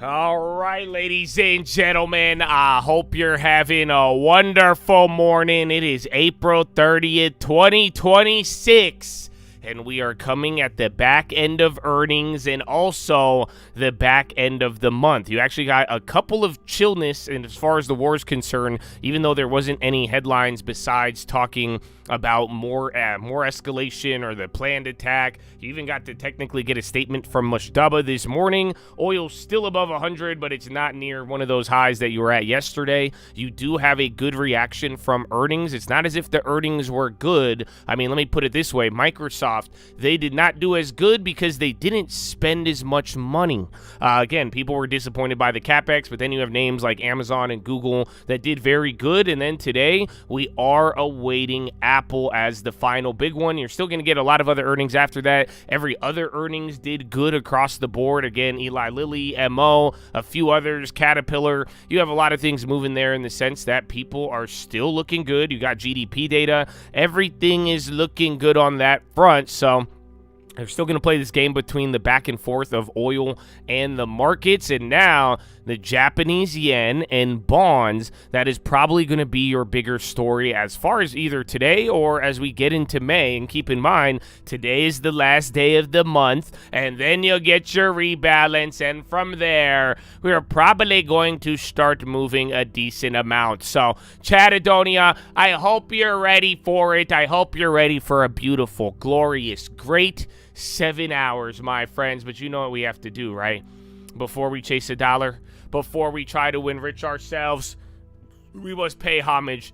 All right, ladies and gentlemen, I hope you're having a wonderful morning. It is April 30th, 2026, and we are coming at the back end of earnings and also the back end of the month. You actually got a couple of chillness, and as far as the war is concerned, even though there wasn't any headlines besides talking about more escalation or the planned attack. You even got to technically get a statement from Mushtaba this morning. Oil's still above 100, but it's not near one of those highs that you were at yesterday. You do have a good reaction from earnings. It's not as if the earnings were good. I mean, let me put it this way. Microsoft, they did not do as good because they didn't spend as much money. Again, people were disappointed by the CapEx, but then you have names like Amazon and Google that did very good. And then today, we are awaiting Apple as the final big one. You're still going to get a lot of other earnings after that. Every other earnings did good across the board. Again, Eli Lilly, MO, a few others, Caterpillar. You have a lot of things moving there in the sense that people are still looking good. You got GDP data. Everything is looking good on that front. So they're still going to play this game between the back and forth of oil and the markets. And now the Japanese yen and bonds, that is probably going to be your bigger story as far as either today or as we get into May. And keep in mind, today is the last day of the month, and then you'll get your rebalance. And from there, we are probably going to start moving a decent amount. So, Chatadonia, I hope you're ready for it. I hope you're ready for a beautiful, glorious, great 7 hours, my friends. But you know what we have to do, right? Before we chase a dollar, before we try to win rich ourselves, we must pay homage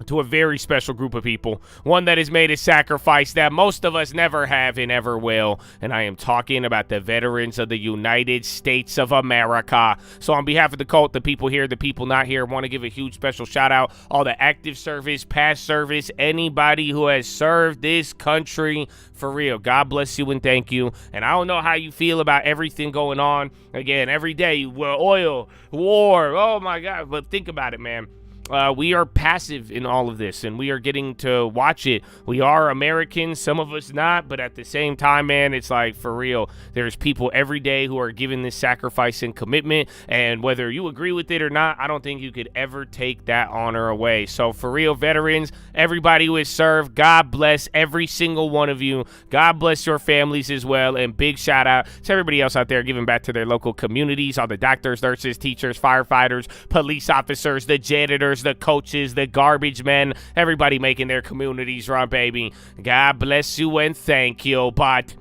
to a very special group of people, one that has made a sacrifice that most of us never have and ever will, and I am talking about the veterans of the United States of America. So on behalf of the cult, the people here, the people not here, I want to give a huge special shout out, all the active service, past service, anybody who has served this country for real. God bless you and thank you. And I don't know how you feel about everything going on. Again, every day, well, oil, war, oh my God, but think about it, man. We are passive in all of this, and we are getting to watch it. We are Americans, some of us not, but at the same time, man, it's like, for real, there's people every day who are giving this sacrifice and commitment, and whether you agree with it or not, I don't think you could ever take that honor away. So, for real, veterans, everybody who has served, God bless every single one of you. God bless your families as well, and big shout out to everybody else out there giving back to their local communities, all the doctors, nurses, teachers, firefighters, police officers, the janitors, the coaches, the garbage men, everybody making their communities run, baby. God bless you and thank you. But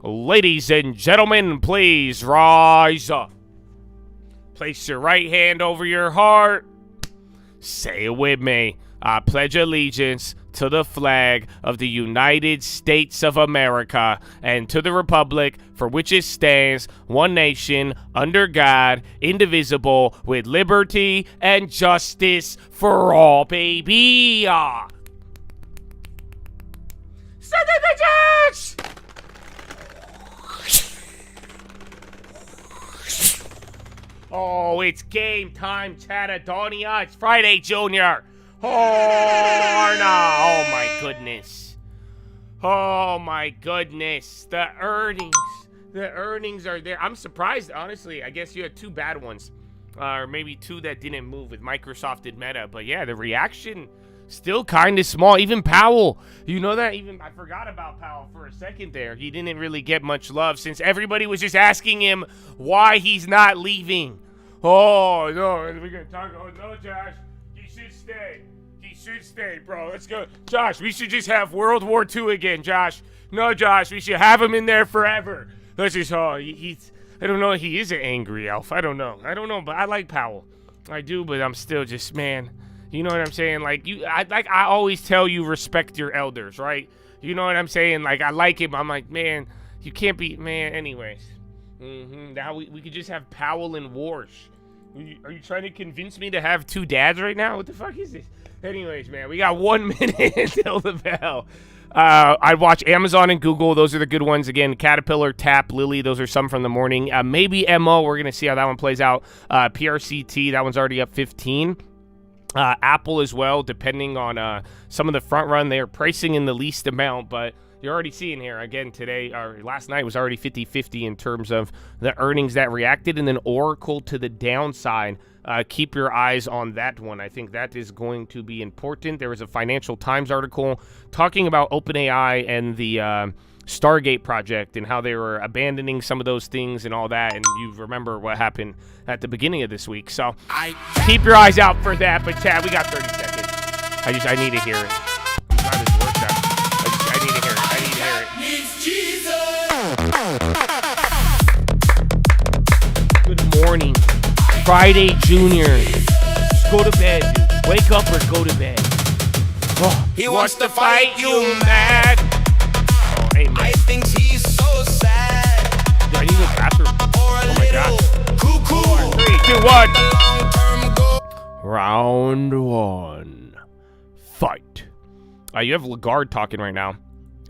ladies and gentlemen, please rise up. Place your right hand over your heart. Say it with me. I pledge allegiance to the flag of the United States of America and to the republic for which it stands, one nation, under God, indivisible, with liberty and justice for all, baby. Send it, bitches! Oh, it's game time, Chatadonia. It's Friday, Junior. Oh, no. Oh, my goodness. Oh, my goodness. The earnings are there. I'm surprised, honestly. I guess you had two bad ones. Or maybe two that didn't move with Microsoft and Meta. But, yeah, the reaction still kind of small. Even Powell. You know that? Even I forgot about Powell for a second there. He didn't really get much love since everybody was just asking him why he's not leaving. Oh, no. We're going to talk. Oh, no, Josh. He should stay. He should stay, bro. Let's go. Josh, we should just have World War II again, Josh. No, Josh, we should have him in there forever. Let's just, he's, I don't know. He is an angry elf. I don't know, but I like Powell. I do, but I'm still just, man, you know what I'm saying? Like, I always tell you, respect your elders, right? You know what I'm saying? Like, I like him. I'm like, man, you can't be, man, anyways. Now we could just have Powell and Warsh. Are you trying to convince me to have two dads right now? What the fuck is this? Anyways, man, we got 1 minute until the bell. I'd watch Amazon and Google. Those are the good ones. Again, Caterpillar, TAP, Lilly. Those are some from the morning. Maybe MO. We're going to see how that one plays out. PRCT, that one's already up 15. Apple as well, depending on some of the front run. They're pricing in the least amount, but You're already seeing here, again, today, or last night was already 50-50 in terms of the earnings that reacted, and then Oracle to the downside. Keep your eyes on that one. I think that is going to be important. There was a Financial Times article talking about OpenAI and the Stargate project and how they were abandoning some of those things and all that, and you remember what happened at the beginning of this week. So keep your eyes out for that. But Chad, we got 30 seconds. I need to hear it. I need to hear it. I need to hear it. Good morning, Friday, Junior. Just go to bed, dude. Wake up or go to bed. Oh, he wants to fight you mad. Oh, hey, man. I think he's so sad. Dude, I need to go to the bathroom. Oh my god. 4, 3, 2, 1. Round 1. Fight. You have Lagarde talking right now.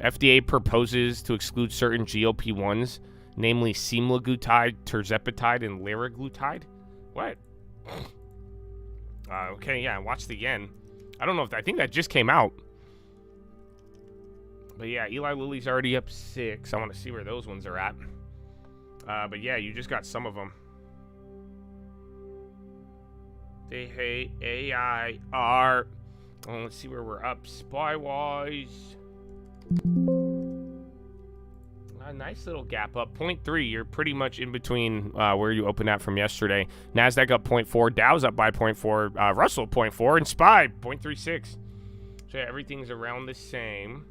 FDA proposes to exclude certain GLP-1s, namely semaglutide, tirzepatide, and liraglutide. What? Okay, yeah, watch the yen. I don't know if I think that just came out. But yeah, Eli Lilly's already up 6. I want to see where those ones are at. But yeah, you just got some of them. They hate AIR. Oh, let's see where we're up. SPY-wise. A nice little gap up. 0.3. You're pretty much in between where you opened at from yesterday. NASDAQ up 0.4. Dow's up by 0.4. Russell 0.4. And SPY 0.36. So yeah, everything's around the same.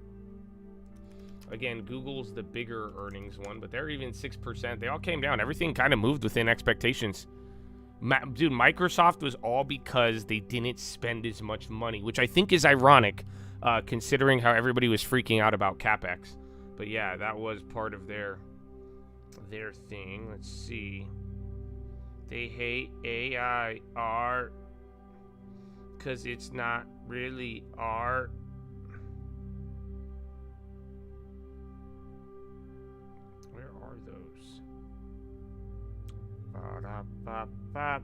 Again, Google's the bigger earnings one, but they're even 6%. They all came down. Everything kind of moved within expectations. Dude, Microsoft was all because they didn't spend as much money, which I think is ironic, considering how everybody was freaking out about CapEx. But yeah, that was part of their thing. Let's see. They hate AIR because it's not really art. Where are those? Ba-da-ba-ba-ba.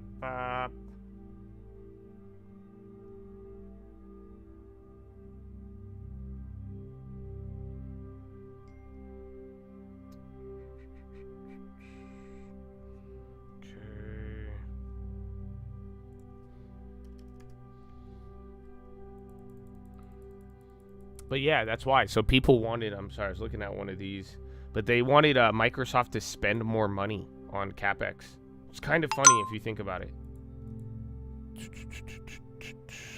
But yeah, that's why. So people wanted, I'm sorry, I was looking at one of these, but they wanted Microsoft to spend more money on CapEx. It's kind of funny if you think about it.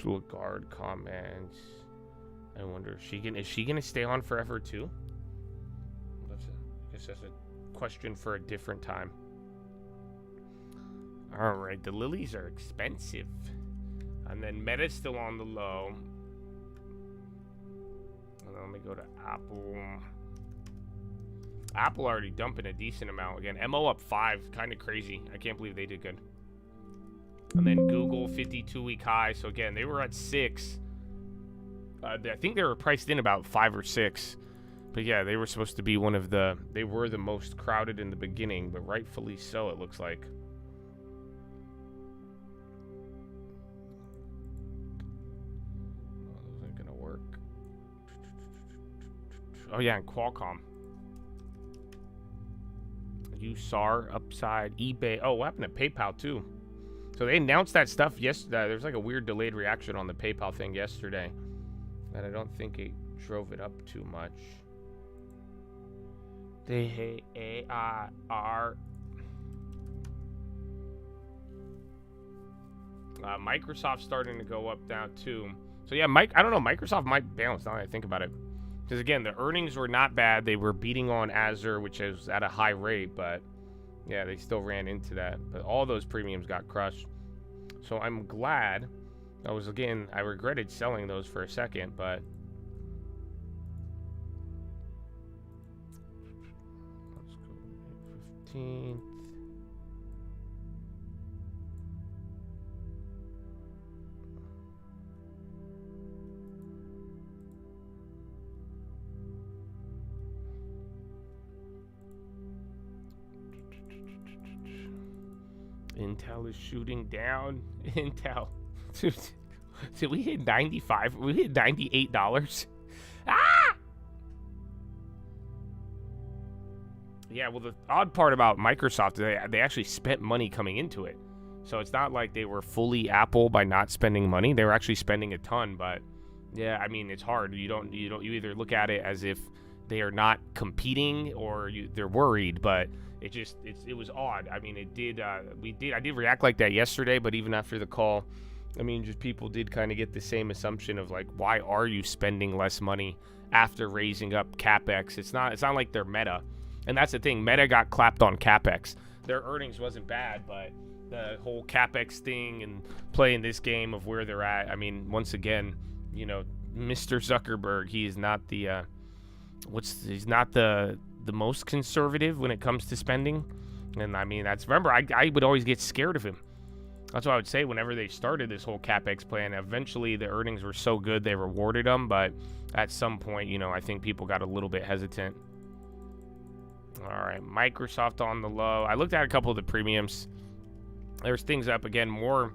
Lagarde comments. I wonder, is she gonna stay on forever too? I guess that's a question for a different time. All right, the lilies are expensive, and then Meta's still on the low. Let me go to Apple. Apple already dumping a decent amount. Again, MO up 5. Kind of crazy. I can't believe they did good. And then Google, 52-week high. So again, they were at 6. I think they were priced in about 5 or 6. But yeah, they were supposed to be one of the... They were the most crowded in the beginning, but rightfully so, it looks like. Oh yeah, and Qualcomm. USAR upside, eBay. Oh, what happened to PayPal too? So they announced that stuff yesterday. There's like a weird delayed reaction on the PayPal thing yesterday, and I don't think it drove it up too much. They hate AIR. Microsoft's starting to go up now too. So yeah, I don't know. Microsoft might balance now that I think about it. Because again, the earnings were not bad. They were beating on Azure, which is at a high rate, but yeah, they still ran into that. But all those premiums got crushed. So I'm glad. I regretted selling those for a second, but let's go 15th. Intel is shooting down. Intel. Did we hit 95? We hit $98. Ah! Yeah, well, the odd part about Microsoft is they actually spent money coming into it. So it's not like they were fully Apple by not spending money. They were actually spending a ton, but yeah, I mean, it's hard. You either look at it as if they are not competing or they're worried, but it was odd. I mean, I did react like that yesterday, but even after the call, I mean, just people did kind of get the same assumption of like, why are you spending less money after raising up CapEx? It's not like they're Meta. And that's the thing, Meta got clapped on CapEx. Their earnings wasn't bad, but the whole CapEx thing and playing this game of where they're at, I mean, once again, you know, Mr. Zuckerberg, he is not the he's not the most conservative when it comes to spending. And I mean, remember, I would always get scared of him. That's what I would say whenever they started this whole CapEx plan. Eventually, the earnings were so good, they rewarded them. But at some point, you know, I think people got a little bit hesitant. All right, Microsoft on the low. I looked at a couple of the premiums. There's things up. Again, more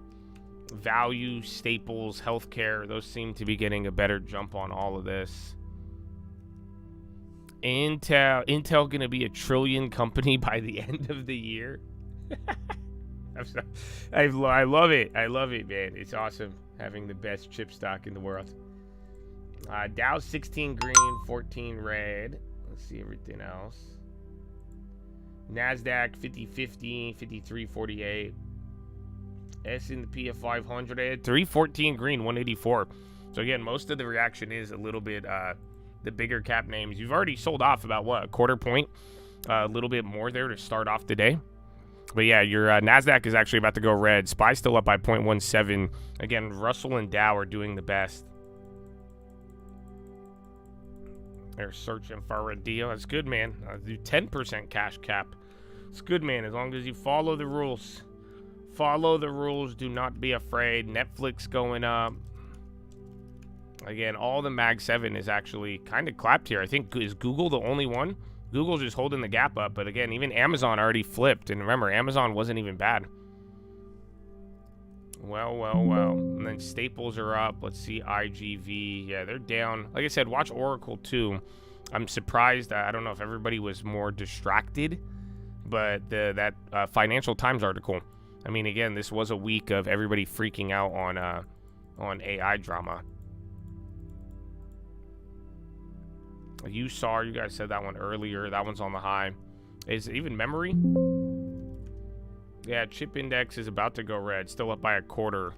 value, staples, healthcare. Those seem to be getting a better jump on all of this. Intel going to be a trillion company by the end of the year. I love it. I love it, man. It's awesome having the best chip stock in the world. Dow 16 green, 14 red. Let's see everything else. NASDAQ 50-50, 53-48. S&P 500, 314 green, 184. So again, most of the reaction is a little bit the bigger cap names. You've already sold off about what, a quarter point, a little bit more there to start off the day. But yeah, your NASDAQ is actually about to go red. SPY still up by 0.17. Again, Russell and Dow are doing the best. They're searching for a deal. That's good, man. Do 10% cash cap. It's good, man, as long as you follow the rules. Follow the rules. Do not be afraid. Netflix going up. Again, all the Mag 7 is actually kind of clapped here. I think, is Google the only one? Google's just holding the gap up. But again, even Amazon already flipped. And remember, Amazon wasn't even bad. Well. And then staples are up. Let's see, IGV. Yeah, they're down. Like I said, watch Oracle too. I'm surprised. I don't know if everybody was more distracted. But that Financial Times article. I mean, again, this was a week of everybody freaking out on AI drama. You guys said that one earlier. That one's on the high. Is it even memory? Yeah, chip index is about to go red. Still up by a quarter.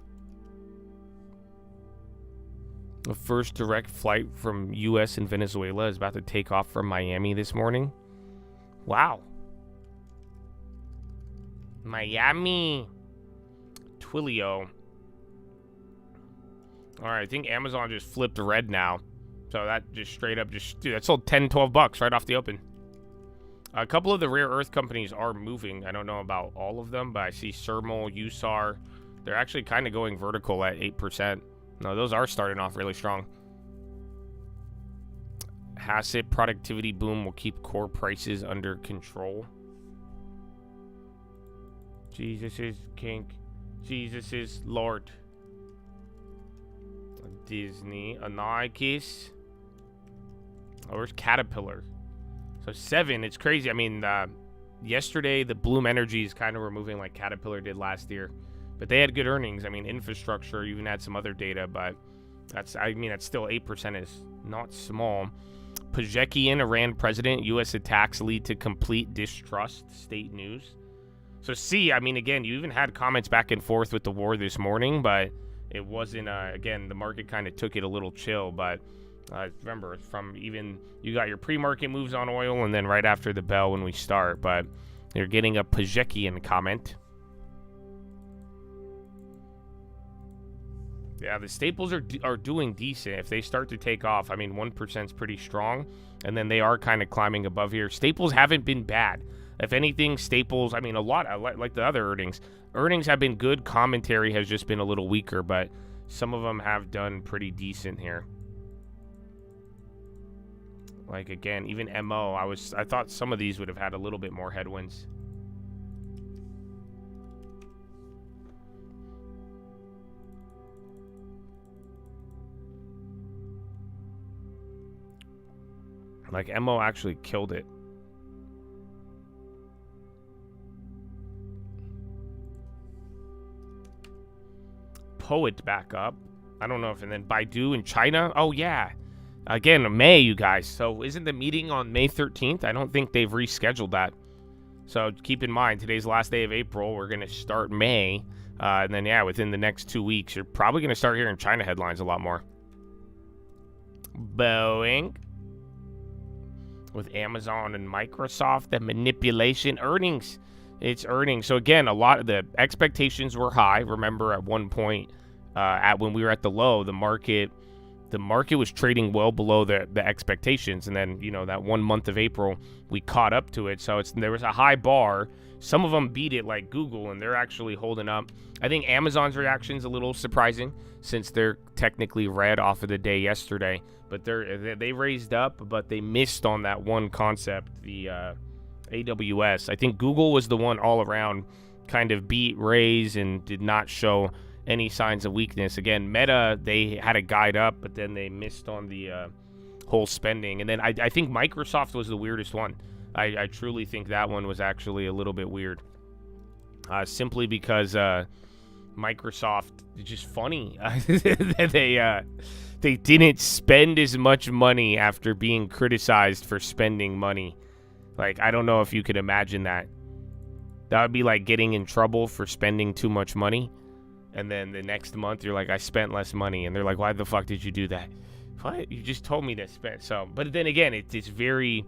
The first direct flight from U.S. and Venezuela is about to take off from Miami this morning. Wow. Miami. Twilio. All right, I think Amazon just flipped red now. So that just straight up dude, that sold 10, 12 bucks right off the open. A couple of the rare earth companies are moving. I don't know about all of them, but I see Sermal, USAR. They're actually kind of going vertical at 8%. No, those are starting off really strong. Hassett productivity boom will keep core prices under control. Jesus is king. Jesus is Lord. Disney. Anarchis. Oh, where's Caterpillar? So 7, it's crazy. I mean, yesterday the Bloom Energies kind of were moving like Caterpillar did last year. But they had good earnings. I mean, infrastructure even had some other data, but that's still 8% is not small. Pezeshkian, Iran president, U.S. attacks lead to complete distrust, state news. So C, I mean, again, you even had comments back and forth with the war this morning, but it wasn't, again, the market kind of took it a little chill, but remember, from even, you got your pre-market moves on oil, and then right after the bell when we start, but you're getting a Pezeshkian comment. Yeah, the staples are doing decent. If they start to take off, I mean, 1% is pretty strong, and then they are kind of climbing above here. Staples haven't been bad. If anything, staples, I mean, a lot, like the other earnings. Earnings have been good. Commentary has just been a little weaker, but some of them have done pretty decent here. Like, again, even MO, I thought some of these would have had a little bit more headwinds. Like, MO actually killed it. Poet back up. I don't know if, and then Baidu in China. Oh, yeah. Again, May, you guys. So isn't the meeting on May 13th? I don't think they've rescheduled that. So keep in mind, today's the last day of April. We're going to start May. And then, yeah, within the next 2 weeks, you're probably going to start hearing China headlines a lot more. Boeing. With Amazon and Microsoft, the manipulation earnings. It's earnings. So again, a lot of the expectations were high. Remember at one point, when we were at the low, the market was trading well below the expectations. And then, you know, that 1 month of April, we caught up to it. So there was a high bar. Some of them beat it, like Google, and they're actually holding up. I think Amazon's reaction is a little surprising since they're technically red off of the day yesterday. But they raised up, but they missed on that one concept, the AWS. I think Google was the one all around kind of beat, raise, and did not show any signs of weakness. Again, Meta, they had a guide up, but then they missed on the whole spending. And then I think Microsoft was the weirdest one. I truly think that one was actually a little bit weird. Simply because Microsoft is just funny. They didn't spend as much money after being criticized for spending money. Like, I don't know if you could imagine that. That would be like getting in trouble for spending too much money. And then the next month, you're like, I spent less money. And they're like, why the fuck did you do that? What? You just told me to spend. So, but then again, it's very,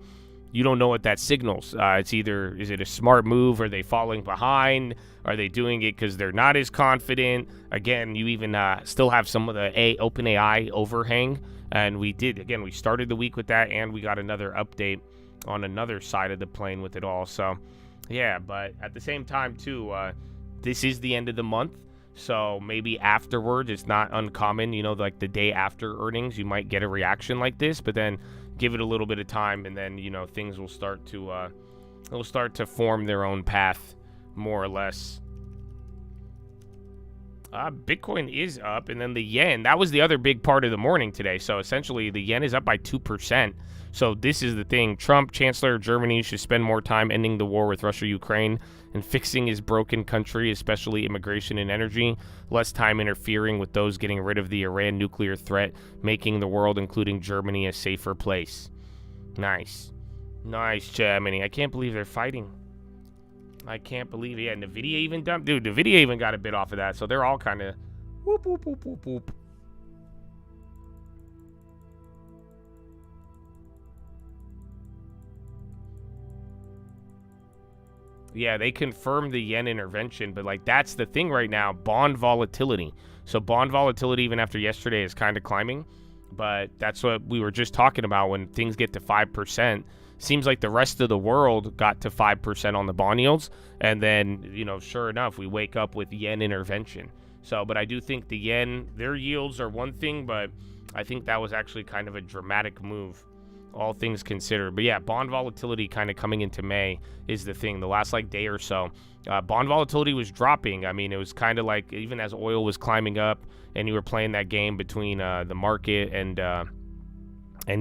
you don't know what that signals. It's either, is it a smart move? Are they falling behind? Are they doing it because they're not as confident? Again, you even still have some of the OpenAI overhang. And we started the week with that. And we got another update on another side of the plane with it all. So, yeah, but at the same time, too, this is the end of the month. So maybe afterwards, it's not uncommon, you know, like the day after earnings, you might get a reaction like this, but then give it a little bit of time, and then, you know, things will start to form their own path, more or less. Bitcoin is up, and then the yen, that was the other big part of the morning today. So essentially, the yen is up by 2%. So this is the thing. Trump, Chancellor of Germany, should spend more time ending the war with Russia, Ukraine, and fixing his broken country, especially immigration and energy. Less time interfering with those getting rid of the Iran nuclear threat, making the world, including Germany, a safer place. Nice. Nice, Germany. I can't believe they're fighting. I can't believe it. Yeah, NVIDIA even dumped. Dude, NVIDIA even got a bit off of that. So they're all kind of whoop, whoop, whoop, whoop, whoop. Yeah, they confirmed the yen intervention, but like that's the thing right now, bond volatility. So bond volatility even after yesterday is kind of climbing, but that's what we were just talking about. When things get to 5%, seems like the rest of the world got to 5% on the bond yields, and then, you know, sure enough, we wake up with yen intervention. So, but I do think the yen, their yields are one thing, but I think that was actually kind of a dramatic move, all things considered. But yeah, bond volatility kind of coming into May is the thing. The last like day or so, bond volatility was dropping. I mean, it was kind of like even as oil was climbing up, and you were playing that game between the market and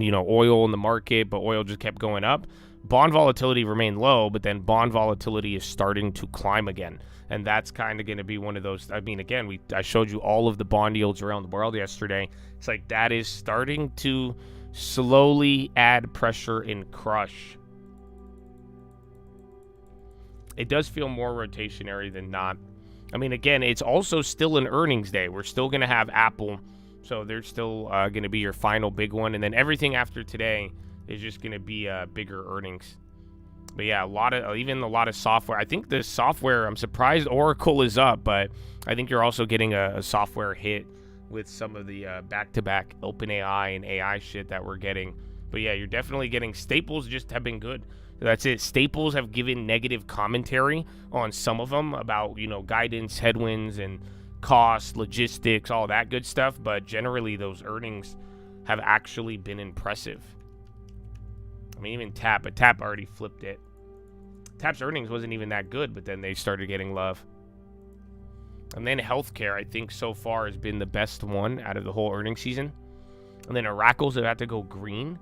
you know, oil in the market, but oil just kept going up. Bond volatility remained low, but then bond volatility is starting to climb again. And that's kind of going to be one of those. I mean, again, I showed you all of the bond yields around the world yesterday. It's like that is starting to slowly add pressure and crush. It does feel more rotationary than not. I mean, again, it's also still an earnings day. We're still going to have Apple, so they're still going to be your final big one, and then everything after today is just going to be bigger earnings. But yeah, a lot of software. I think the software, I'm surprised Oracle is up, but I think you're also getting a software hit with some of the back-to-back OpenAI and AI shit that we're getting. But yeah, you're definitely getting staples just have been good. That's it. Staples have given negative commentary on some of them about, you know, guidance, headwinds, and cost, logistics, all that good stuff. But generally, those earnings have actually been impressive. I mean, even TAP, but TAP already flipped it. TAP's earnings wasn't even that good, but then they started getting love. And then healthcare, I think so far has been the best one out of the whole earnings season. And then Oracle's about to go green.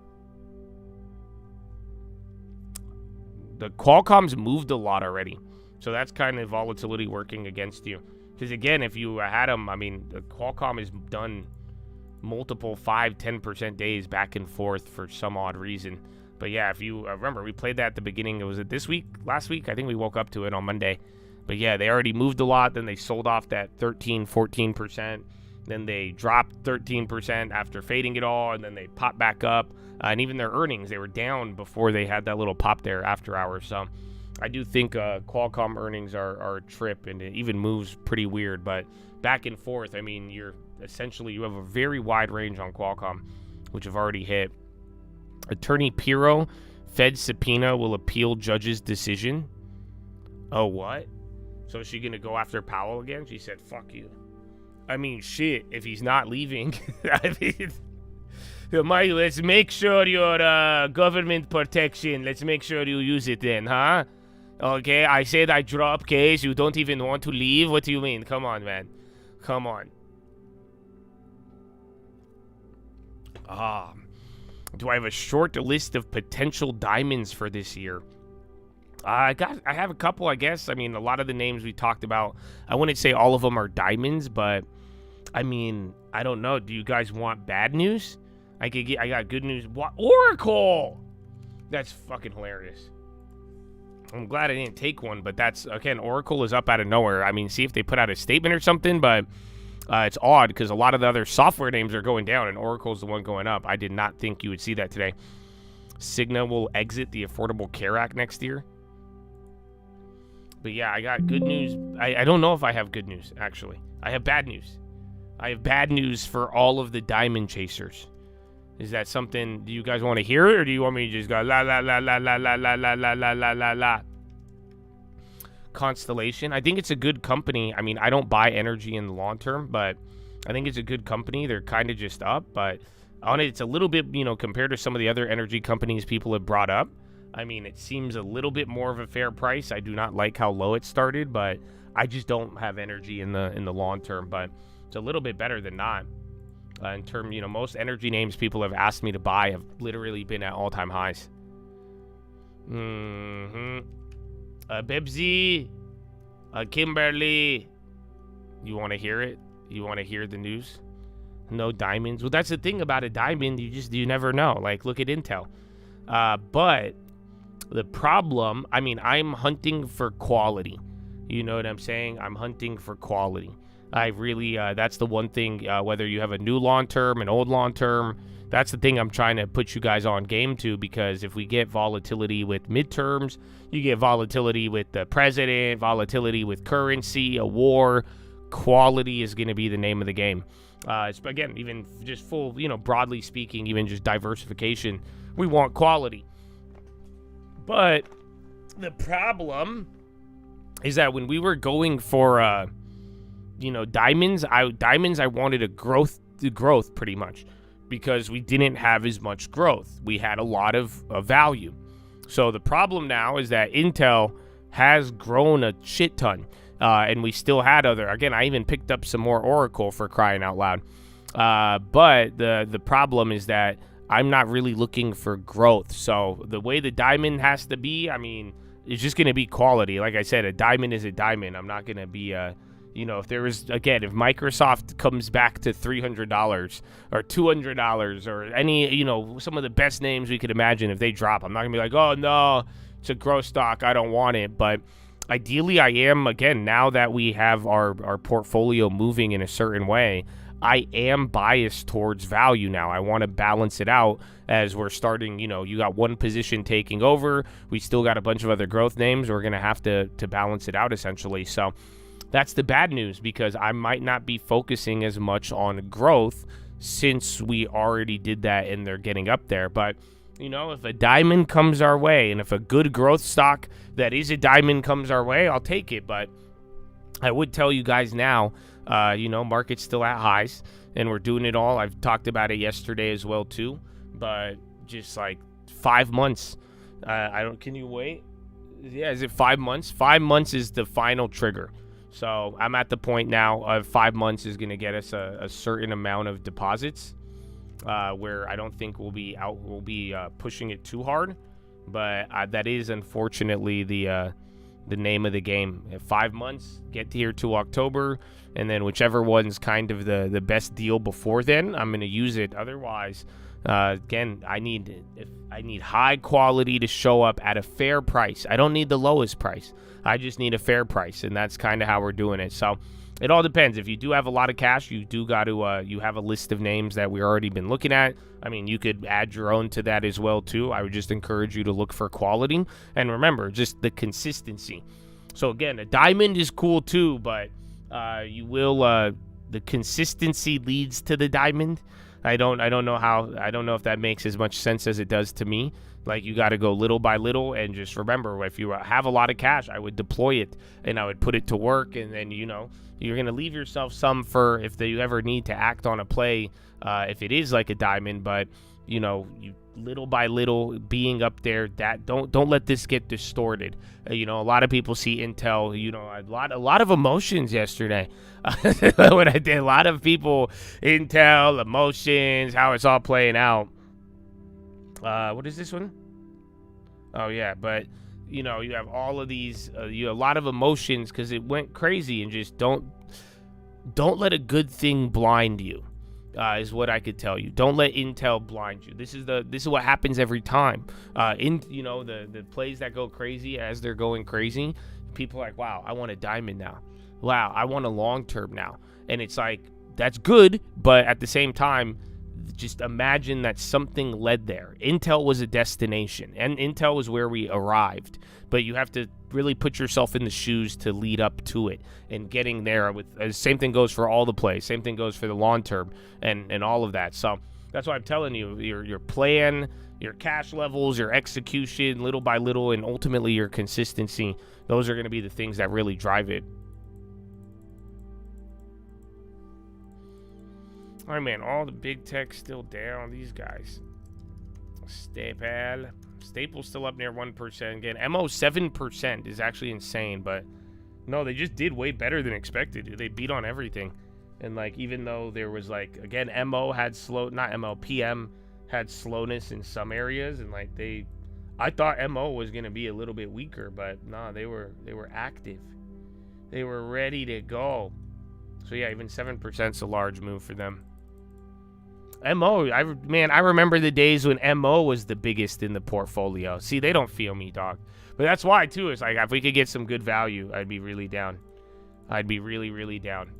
The Qualcomm's moved a lot already. So that's kind of volatility working against you. Because again, if you had them, I mean, Qualcomm has done multiple 5-10% days back and forth for some odd reason. But yeah, if you remember, we played that at the beginning. Was it this week? Last week? I think we woke up to it on Monday. But yeah, they already moved a lot. Then they sold off that 13-14%. Then they dropped 13% after fading it all. And then they popped back up. And even their earnings, they were down before they had that little pop there after hours. So I do think Qualcomm earnings are a trip, and it even moves pretty weird. But back and forth, I mean, you have a very wide range on Qualcomm, which have already hit. Attorney Pirro, Fed subpoena will appeal judge's decision. Oh, what? So is she going to go after Powell again? She said, fuck you. I mean, shit, if he's not leaving. I mean, let's make sure your government protection, let's make sure you use it then, huh? Okay, I said I drop case. You don't even want to leave? What do you mean? Come on, man. Come on. Do I have a short list of potential diamonds for this year? I have a couple, I guess. I mean, a lot of the names we talked about, I wouldn't say all of them are diamonds, but I mean, I don't know. Do you guys want bad news? I got good news. What? Oracle! That's fucking hilarious. I'm glad I didn't take one, but that's, again, Oracle is up out of nowhere. I mean, see if they put out a statement or something, but it's odd because a lot of the other software names are going down and Oracle's the one going up. I did not think you would see that today. Cigna will exit the Affordable Care Act next year. But yeah, I got good news. I don't know if I have good news, actually. I have bad news. I have bad news for all of the diamond chasers. Is that something, do you guys want to hear it, or do you want me to just go la la la la la la la la la la la la la? Constellation, I think it's a good company. I mean, I don't buy energy in the long term, but I think it's a good company. They're kind of just up, but on it, it's a little bit, compared to some of the other energy companies people have brought up. I mean, it seems a little bit more of a fair price. I do not like how low it started, but I just don't have energy in the long term, but it's a little bit better than not. In terms, most energy names people have asked me to buy have literally been at all-time highs. Bebsy, Kimberly, you want to hear it? You want to hear the news? No diamonds. Well, that's the thing about a diamond. You never know. Like, look at Intel. But the problem, I mean, I'm hunting for quality. You know what I'm saying? I'm hunting for quality. I really, that's the one thing, whether you have a new long-term, an old long-term, that's the thing I'm trying to put you guys on game to, because if we get volatility with midterms, you get volatility with the president, volatility with currency, a war, quality is going to be the name of the game. It's, again, even just full, broadly speaking, even just diversification, we want quality. But the problem is that when we were going for, diamonds, I wanted a growth pretty much, because we didn't have as much growth. We had a lot of value. So the problem now is that Intel has grown a shit ton, and we still had again, I even picked up some more Oracle, for crying out loud. But the problem is that I'm not really looking for growth. So the way the diamond has to be, I mean, it's just going to be quality. Like I said, a diamond is a diamond. I'm not going to be if there was, again, if Microsoft comes back to $300 or $200 or any, some of the best names we could imagine, if they drop, I'm not going to be like, oh, no, it's a growth stock, I don't want it. But ideally, I am, again, now that we have our portfolio moving in a certain way, I am biased towards value now. I want to balance it out as we're starting, you got one position taking over. We still got a bunch of other growth names. We're going to have to balance it out, essentially. So that's the bad news, because I might not be focusing as much on growth since we already did that and they're getting up there. But, if a diamond comes our way, and if a good growth stock that is a diamond comes our way, I'll take it. But I would tell you guys now, market's still at highs and we're doing it all. I've talked about it yesterday as well too, but just like 5 months. Can you wait? Yeah, is it 5 months? 5 months is the final trigger. So I'm at the point now of 5 months is going to get us a certain amount of deposits, where I don't think we'll be pushing it too hard. But that is unfortunately the the name of the game. 5 months, get here to October, and then whichever one's kind of the best deal before then, I'm going to use it. Otherwise, again, I need high quality to show up at a fair price. I don't need the lowest price. I just need a fair price, and that's kind of how we're doing it. So it all depends. If you do have a lot of cash, you do got to you have a list of names that we already been looking at. I mean, you could add your own to that as well too. I would just encourage you to look for quality, and remember, just the consistency. So again, a diamond is cool too, but the consistency leads to the diamond. I don't know if that makes as much sense as it does to me. Like, you got to go little by little, and just remember, if you have a lot of cash, I would deploy it and I would put it to work, and then you're going to leave yourself some for if you ever need to act on a play, if it is like a diamond. But you little by little being up there, that don't let this get distorted. A lot of people see Intel, a lot of emotions yesterday. When I did, a lot of people, Intel, emotions, how it's all playing out. What is this one? Oh yeah, but you have all of these, you have a lot of emotions because it went crazy, and just don't let a good thing blind you. Is what I could tell you. Don't let Intel blind you. This is what happens every time. The plays that go crazy as they're going crazy, people are like, wow, I want a diamond now. Wow, I want a long term now. And it's like, that's good, but at the same time, just imagine that something led there. Intel was a destination, and Intel was where we arrived. But you have to really put yourself in the shoes to lead up to it, and getting there. Same thing goes for all the plays. Same thing goes for the long term and all of that. So that's why I'm telling you, your plan, your cash levels, your execution, little by little, and ultimately your consistency. Those are going to be the things that really drive it. All right, man, all the big tech still down. These guys. Staple's still up near 1%. Again, MO 7% is actually insane, but no, they just did way better than expected, dude. They beat on everything. And like, even though there was like, again, PM had slowness in some areas, and like I thought MO was gonna be a little bit weaker, but no, they were active. They were ready to go. So yeah, even 7% is a large move for them. MO, I remember the days when MO was the biggest in the portfolio. See, they don't feel me, dog. But that's why, too. It's like, if we could get some good value, I'd be really down. I'd be really, really down.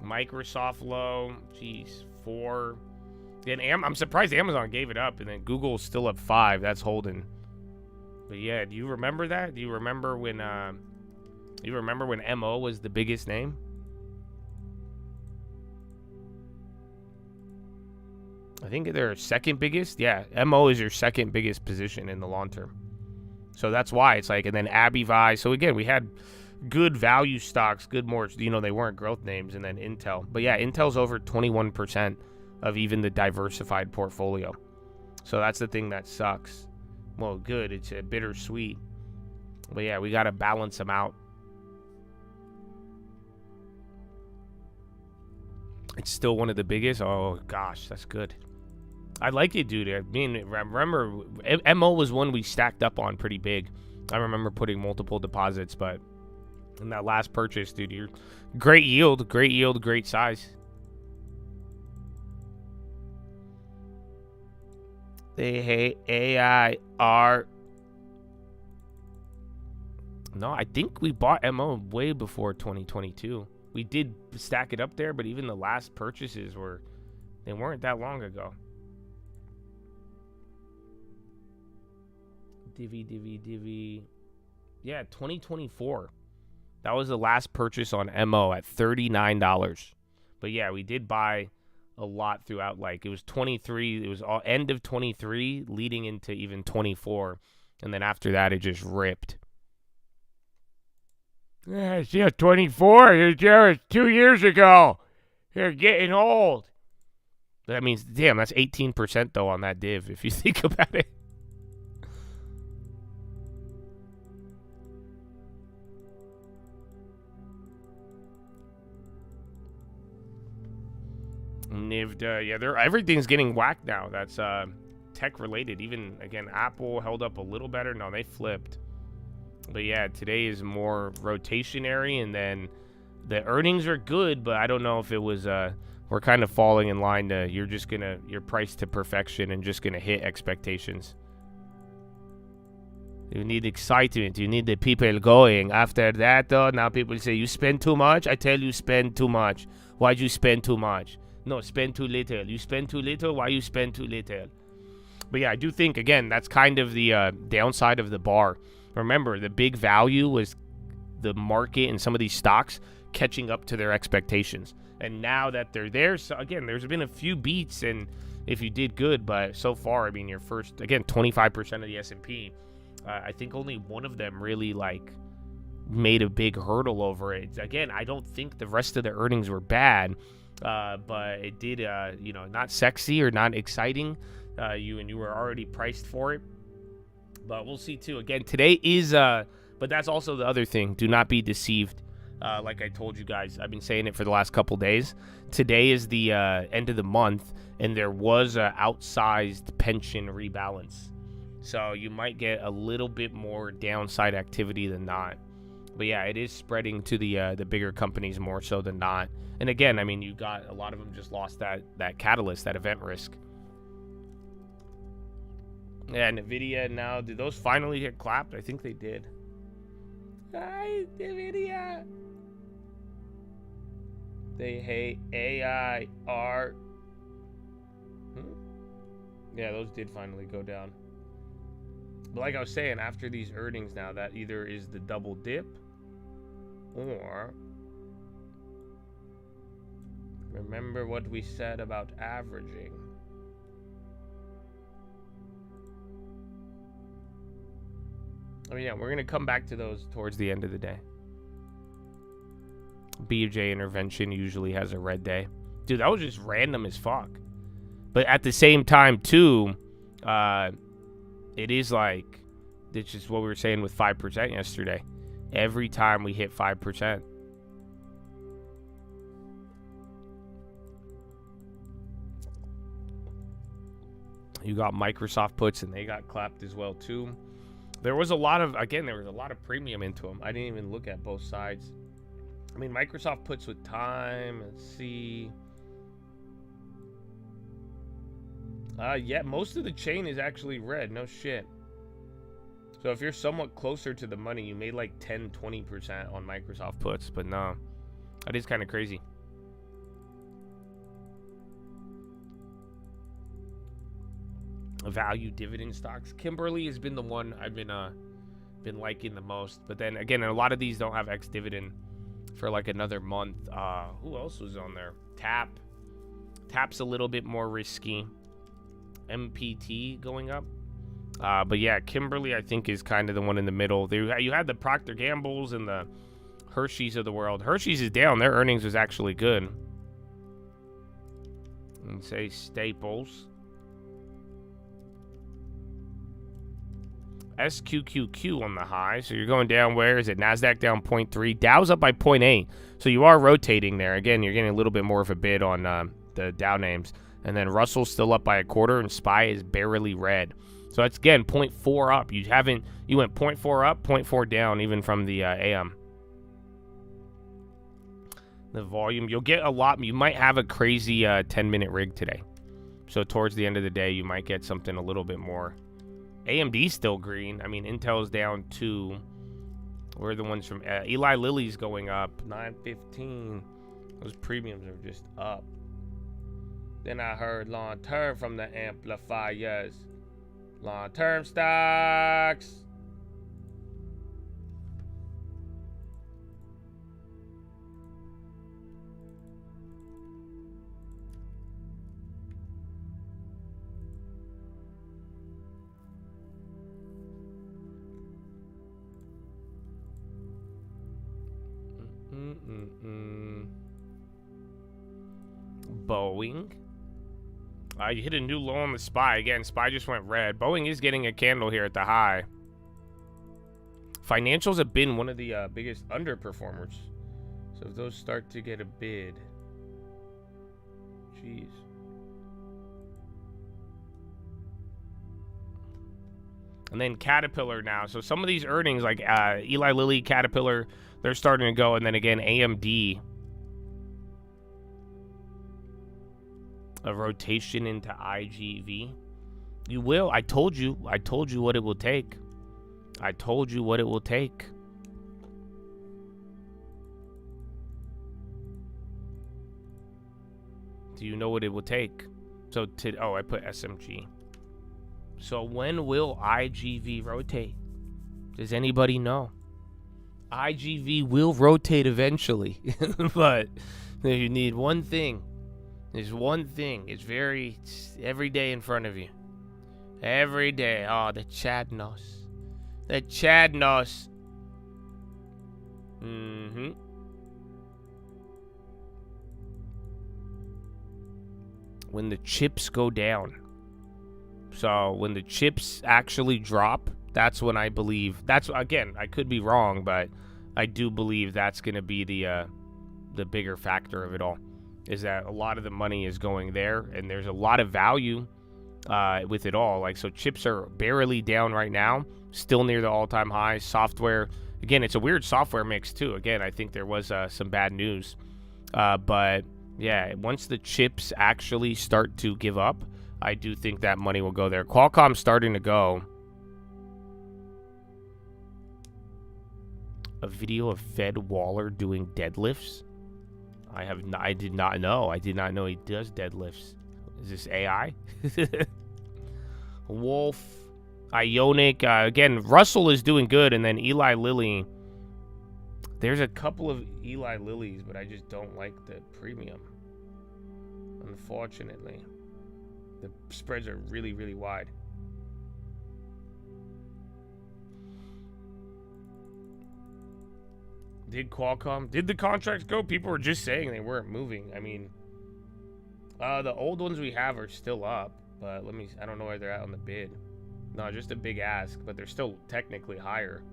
Microsoft low. Jeez, 4. Then I'm surprised Amazon gave it up, and then Google's still up 5. That's holding. But yeah, do you remember that? Do you remember when MO was the biggest name? I think they're second biggest. Yeah, MO is your second biggest position in the long term. So that's why it's like, and then ABVI. So again, we had good value stocks, good more, they weren't growth names, and then Intel. But yeah, Intel's over 21% of even the diversified portfolio. So that's the thing that sucks. Well, good. It's a bittersweet. But yeah, we got to balance them out. It's still one of the biggest. Oh, gosh, that's good. I like it, dude. I mean, remember, MO was one we stacked up on pretty big. I remember putting multiple deposits, but in that last purchase, dude, you're great yield, great size. They hate AIR. No, I think we bought MO way before 2022. We did stack it up there, but even the last purchases they weren't that long ago. Divvy. Yeah, 2024. That was the last purchase on MO at $39. But yeah, we did buy a lot throughout. Like, it was 23. It was all end of 23 leading into even 24. And then after that, it just ripped. Yeah, 24. It's 2 years ago. You're getting old. That means, damn, that's 18% though on that div, if you think about it. NVIDIA, yeah, everything's getting whacked now. That's tech related. Even, again, Apple held up a little better. No, they flipped. But yeah, today is more rotationary, and then the earnings are good, but I don't know if it was, we're kind of falling in line to, you're priced to perfection and just gonna hit expectations. You need excitement. You need the people going. After that, though, now people say, you spend too much? I tell you, spend too much. Why'd you spend too much? No, spend too little. You spend too little? Why you spend too little? But yeah, I do think, again, that's kind of the downside of the bar. Remember, the big value was the market and some of these stocks catching up to their expectations. And now that they're there, so again, there's been a few beats, and if you did good, but so far, I mean, your first, again, 25% of the S&P, I think only one of them really, like, made a big hurdle over it. Again, I don't think the rest of the earnings were bad, but it did, you know, not sexy or not exciting. You were already priced for it. But we'll see, too. Again, today is, but that's also the other thing. Do not be deceived. Like I told you guys, I've been saying it for the last couple days. Today is the end of the month, and there was an outsized pension rebalance. So you might get a little bit more downside activity than not. But yeah, it is spreading to the bigger companies more so than not. And again, I mean, you got a lot of them just lost that catalyst, that event risk. Yeah, NVIDIA now, did those finally get clapped? I think they did. Hi, NVIDIA. They hate AI art. Yeah, those did finally go down. But like I was saying, after these earnings now, that either is the double dip or remember what we said about averaging. I mean, yeah, we're going to come back to those towards the end of the day. BJ intervention usually has a red day. Dude, that was just random as fuck. But at the same time, too, it is like, it's just what we were saying with 5% yesterday. Every time we hit 5%. You got Microsoft puts, and they got clapped as well, too. There was a lot of, again, there was a lot of premium into them. I didn't even look at both sides. I mean, Microsoft puts with time. Let's see. Yeah, most of the chain is actually red. No shit. So if you're somewhat closer to the money, you made like 10, 20% on Microsoft puts. But no, that is kind of crazy. Value dividend stocks. Kimberly has been the one I've been liking the most. But then again, a lot of these don't have ex-dividend for like another month. Who else was on there? Tap's a little bit more risky. MPT going up. But yeah, Kimberly I think is kind of the one in the middle. You had the Procter Gambles and the Hershey's of the world. Hershey's is down. Their earnings was actually good. And say Staples. SQQQ on the high. So you're going down. Where is it? NASDAQ down 0.3. Dow's up by 0.8. So you are rotating there. Again, you're getting a little bit more of a bid on the Dow names. And then Russell's still up by a quarter, and SPY is barely red. So that's, again, 0.4 up. You went 0.4 up, 0.4 down, even from the AM. The volume, you'll get a lot. You might have a crazy 10-minute rig today. So towards the end of the day, you might get something a little bit more. AMD's still green. I mean, Intel's down 2. We're the ones from Eli Lilly's going up 9.15. Those premiums are just up. Then I heard long term from the amplifiers. Long term stocks. Boeing. You hit a new low on the SPY. Again, SPY just went red. Boeing is getting a candle here at the high. Financials have been one of the biggest underperformers. So if those start to get a bid. Jeez. And then Caterpillar now. So some of these earnings, like Eli Lilly, Caterpillar, they're starting to go. And then again, AMD. A rotation into IGV. You will. I told you what it will take. I told you what it will take. Do you know what it will take? So I put SMG. So when will IGV rotate? Does anybody know? IGV will rotate eventually. But you need one thing. There's one thing. It's every day in front of you. Every day. Oh, the Chad knows. The Chad knows. When the chips go down. So when the chips actually drop, that's when I believe. That's, again, I could be wrong, but I do believe that's going to be the bigger factor of it all. Is that a lot of the money is going there, and there's a lot of value with it all. Like, so chips are barely down right now, still near the all-time highs. Software, again, it's a weird software mix too. Again, I think there was some bad news, but yeah, once the chips actually start to give up, I do think that money will go there. Qualcomm's starting to go. A video of Fed Waller doing deadlifts. I did not know. I did not know he does deadlifts. Is this AI? Wolf, Ionic. Again, Russell is doing good, and then Eli Lilly. There's a couple of Eli Lillys, but I just don't like the premium. Unfortunately, the spreads are really, really wide. Did the contracts go? People were just saying they weren't moving. I mean, the old ones we have are still up, but I don't know where they're at on the bid. No, just a big ask, but they're still technically higher.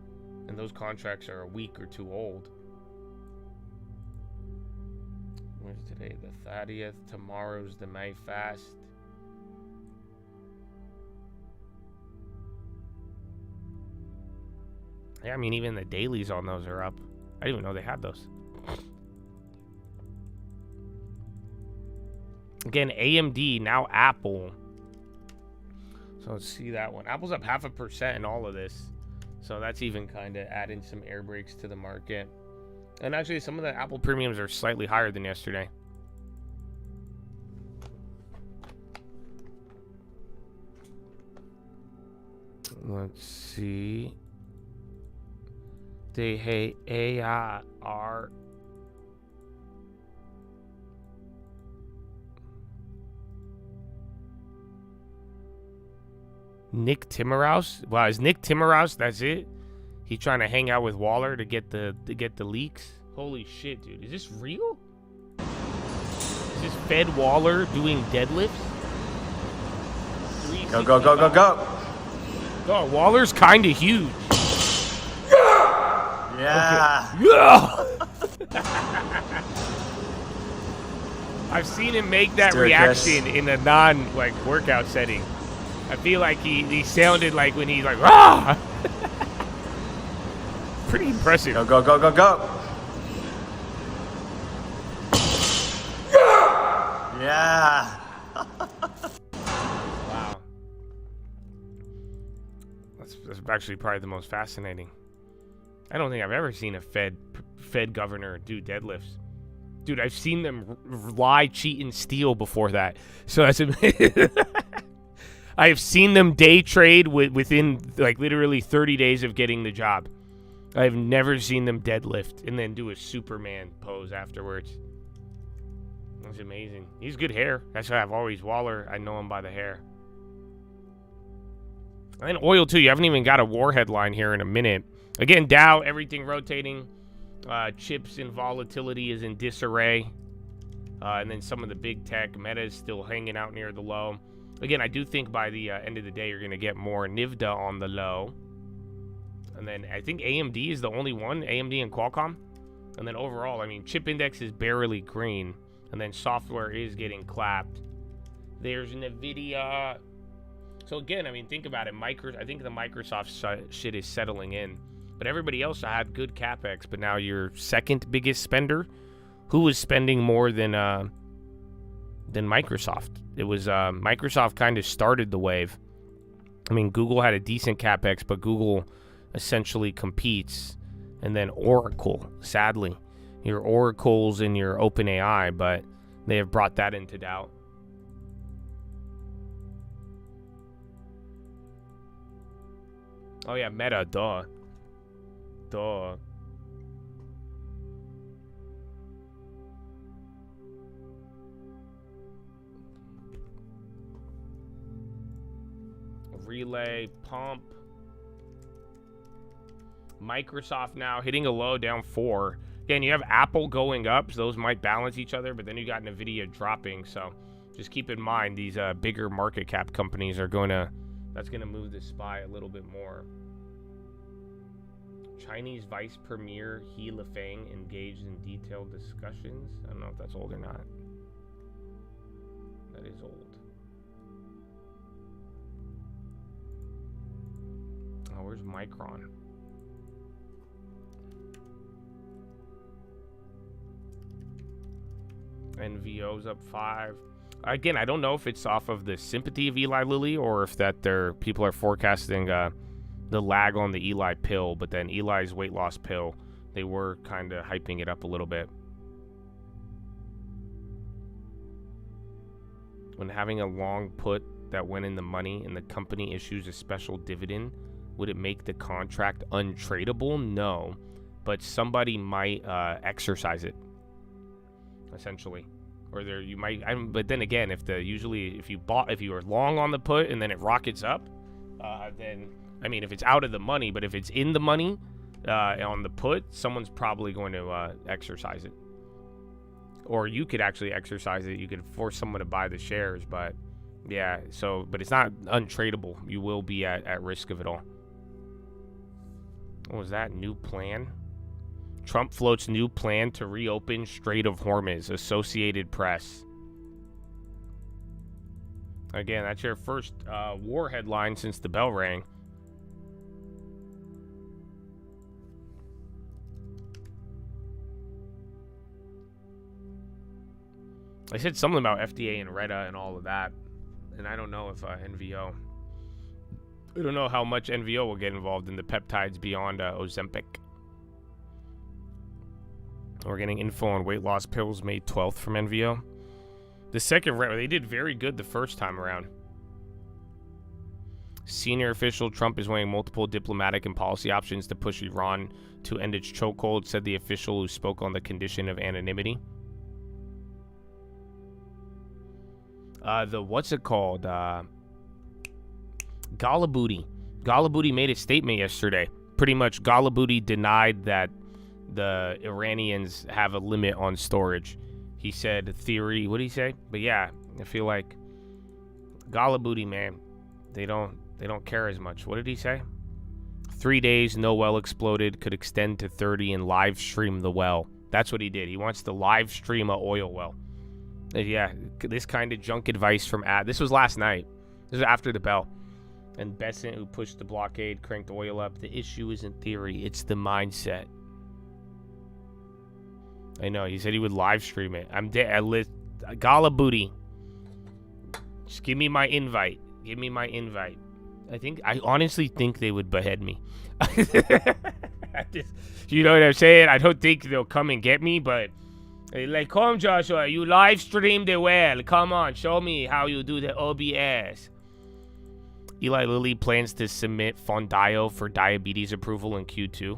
And those contracts are a week or two old. Where's today? The 30th. Tomorrow's the May fast. Yeah, I mean, even the dailies on those are up. I didn't even know they had those. Again, AMD, now Apple. So let's see that one. Apple's up 0.5% in all of this. So that's even kind of adding some air brakes to the market. And actually, some of the Apple premiums are slightly higher than yesterday. Let's see. They hate AIR. Nick Timmerhouse? Wow, is Nick Timmerhouse? That's it? He trying to hang out with Waller to get the leaks? Holy shit, dude. Is this real? Is this Fed Waller doing deadlifts? Go, go, go, go, go. Oh, Waller's kind of huge. Yeah. Okay. Yeah. I've seen him make that reaction in a non-workout setting. I feel like he sounded like when he's like, rah! Pretty impressive. Go, go, go, go, go. Yeah. Wow. That's actually probably the most fascinating. I don't think I've ever seen a Fed governor do deadlifts. Dude, I've seen them lie, cheat, and steal before that. So that's amazing. I have seen them day trade within literally 30 days of getting the job. I've never seen them deadlift and then do a Superman pose afterwards. That's amazing. He's good hair. That's why I've always Waller. I know him by the hair. And oil too. You haven't even got a war headline here in a minute. Again, Dow, everything rotating. Chips and volatility is in disarray. And then some of the big tech. Meta is still hanging out near the low. Again, I do think by the end of the day, you're going to get more NVIDIA on the low. And then I think AMD is the only one. AMD and Qualcomm. And then overall, I mean, chip index is barely green. And then software is getting clapped. There's NVIDIA. So again, I mean, think about it. I think the Microsoft shit is settling in, but everybody else had good capex. But now your second biggest spender, who was spending more than Microsoft? It was Microsoft kind of started the wave. I mean, Google had a decent capex, but Google essentially competes, and then Oracle, sadly, your Oracles and your OpenAI, but they have brought that into doubt. Oh yeah, Meta, duh. Relay, Pump. Microsoft now hitting a low, down 4. Again, you have Apple going up, so those might balance each other, but then you got Nvidia dropping, so just keep in mind these bigger market cap companies are that's gonna move the SPY a little bit more. Chinese Vice Premier He Lifeng engaged in detailed discussions. I don't know if that's old or not. That is old. Oh, where's Micron? NVO's up 5. Again, I don't know if it's off of the sympathy of Eli Lilly or if that people are forecasting the lag on the Eli pill, but then Eli's weight loss pill, they were kind of hyping it up a little bit. When having a long put that went in the money and the company issues a special dividend, would it make the contract untradeable? No, but somebody might exercise it, essentially. Or you might, but then again, if you were long on the put and then it rockets up, then, I mean, if it's out of the money, but if it's in the money on the put, someone's probably going to exercise it. Or you could actually exercise it. You could force someone to buy the shares, but yeah, but it's not untradeable. You will be at risk of it all. What was that? New plan? Trump floats new plan to reopen Strait of Hormuz. Associated Press. Again, that's your first war headline since the bell rang. I said something about FDA and RETA and all of that, and I don't know if NVO. I don't know how much NVO will get involved in the peptides beyond Ozempic. We're getting info on weight loss pills May 12th from NVO. The second round, they did very good the first time around. Senior official, Trump is weighing multiple diplomatic and policy options to push Iran to end its chokehold, said the official who spoke on the condition of anonymity. What's it called? Galabuti. Galabuti made a statement yesterday. Pretty much Galabuti denied that the Iranians have a limit on storage. He said theory, what did he say? But yeah, I feel like Galabuti, man, they don't care as much. What did he say? 3 days, no well exploded, could extend to 30 and live stream the well. That's what he did. He wants to live stream a oil well. Yeah, this kind of junk advice from this was last night. This was after the bell. And Besant, who pushed the blockade, cranked oil up. The issue isn't theory, it's the mindset. I know, he said he would live stream it. Galabuti. Just give me my invite. Give me my invite. I honestly think they would behead me. You know what I'm saying? I don't think they'll come and get me, but like, come Joshua, you live stream the well. Come on, show me how you do the OBS. Eli Lilly plans to submit Foundayo for diabetes approval in Q2.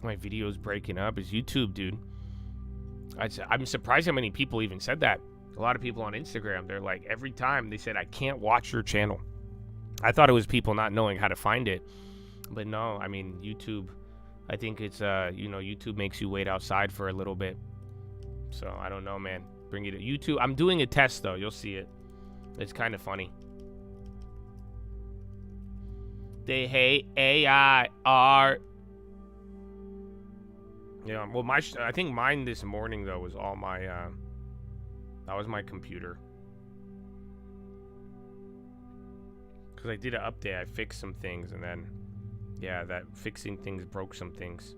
My video's breaking up. It's YouTube, dude. I'm surprised how many people even said that. A lot of people on Instagram, they're like, every time they said, I can't watch your channel. I thought it was people not knowing how to find it. But no, I mean, YouTube, I think it's, YouTube makes you wait outside for a little bit. So, I don't know, man. Bring it to YouTube. I'm doing a test, though. You'll see it. It's kind of funny. They hate AI art. Yeah, well, I think mine this morning, though, was all my, that was my computer. Because I did an update, I fixed some things, and then, yeah, that fixing things broke some things.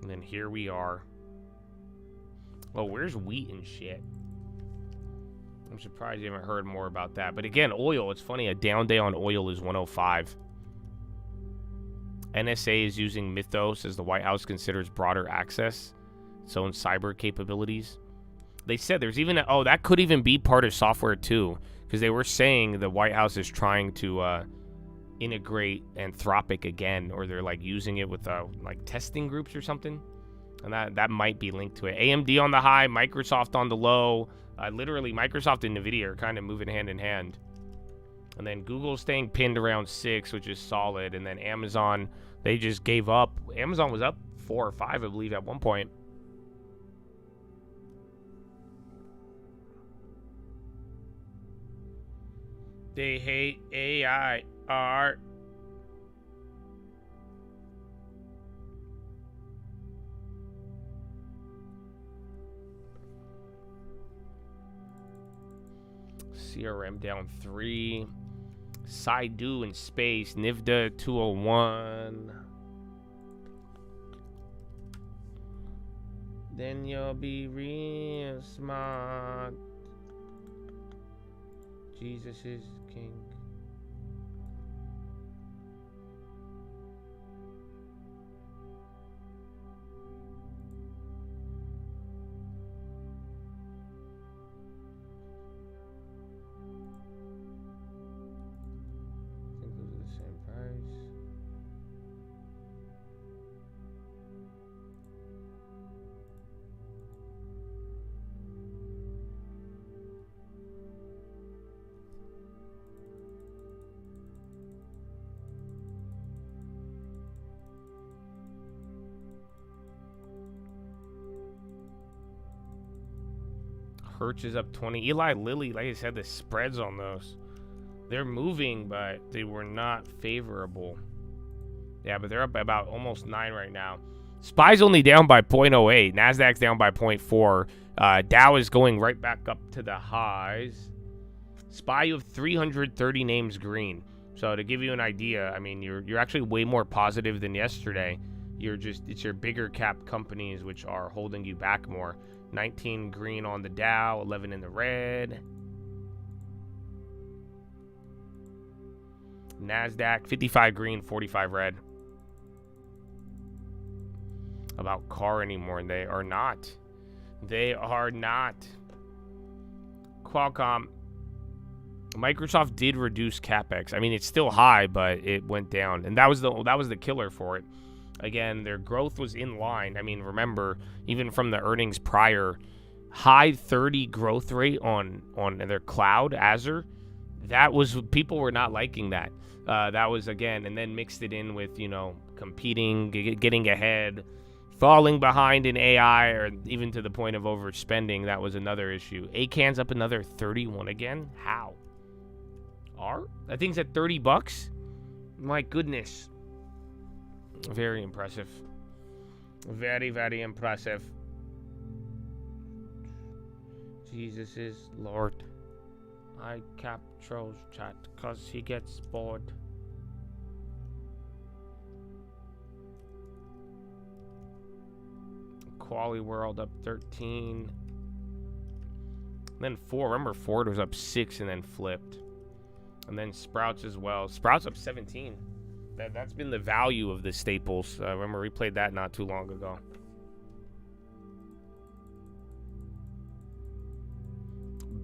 And then here we are. Oh, where's wheat and shit? I'm surprised you haven't heard more about that. But again, oil, it's funny, a down day on oil is 105. NSA is using Mythos as the White House considers broader access, its own cyber capabilities. They said there's even that could even be part of software too, because they were saying the White House is trying to integrate Anthropic again, or they're like using it with like testing groups or something, and that might be linked to it. AMD on the high, Microsoft on the low. Literally, Microsoft and NVIDIA are kind of moving hand in hand. And then Google staying pinned around 6, which is solid. And then Amazon, they just gave up. Amazon was up 4 or 5, I believe, at one point. They hate AI art. CRM down 3. Saidu in space. Nivda 201. Then you'll be real smart. Jesus is king. Hertz is up 20. Eli Lilly, like I said, the spreads on those, they're moving, but they were not favorable. Yeah, but they're up by about almost 9 right now. SPY's only down by 0.08. NASDAQ's down by 0.4. Dow is going right back up to the highs. SPY, you have 330 names green. So to give you an idea, I mean, you're actually way more positive than yesterday. It's your bigger cap companies which are holding you back more. 19 green on the Dow, 11 in the red. NASDAQ, 55 green, 45 red. About car anymore, and they are not. They are not. Qualcomm. Microsoft did reduce CapEx. I mean, it's still high, but it went down. And that was the killer for it. Again, their growth was in line. I mean, remember, even from the earnings prior, high 30 growth rate on their cloud, Azure. That was, people were not liking that. That was, again, and then mixed it in with, competing, getting ahead, falling behind in AI, or even to the point of overspending. That was another issue. ACAN's up another 31 again. How? That thing's at $30. My goodness. Very impressive. Very, very impressive. Jesus is Lord. I cap trolls chat because he gets bored. Quali World up 13. Then 4. Remember, Ford was up 6 and then flipped. And then Sprouts as well. Sprouts up 17. That's been the value of the staples. Remember, we played that not too long ago.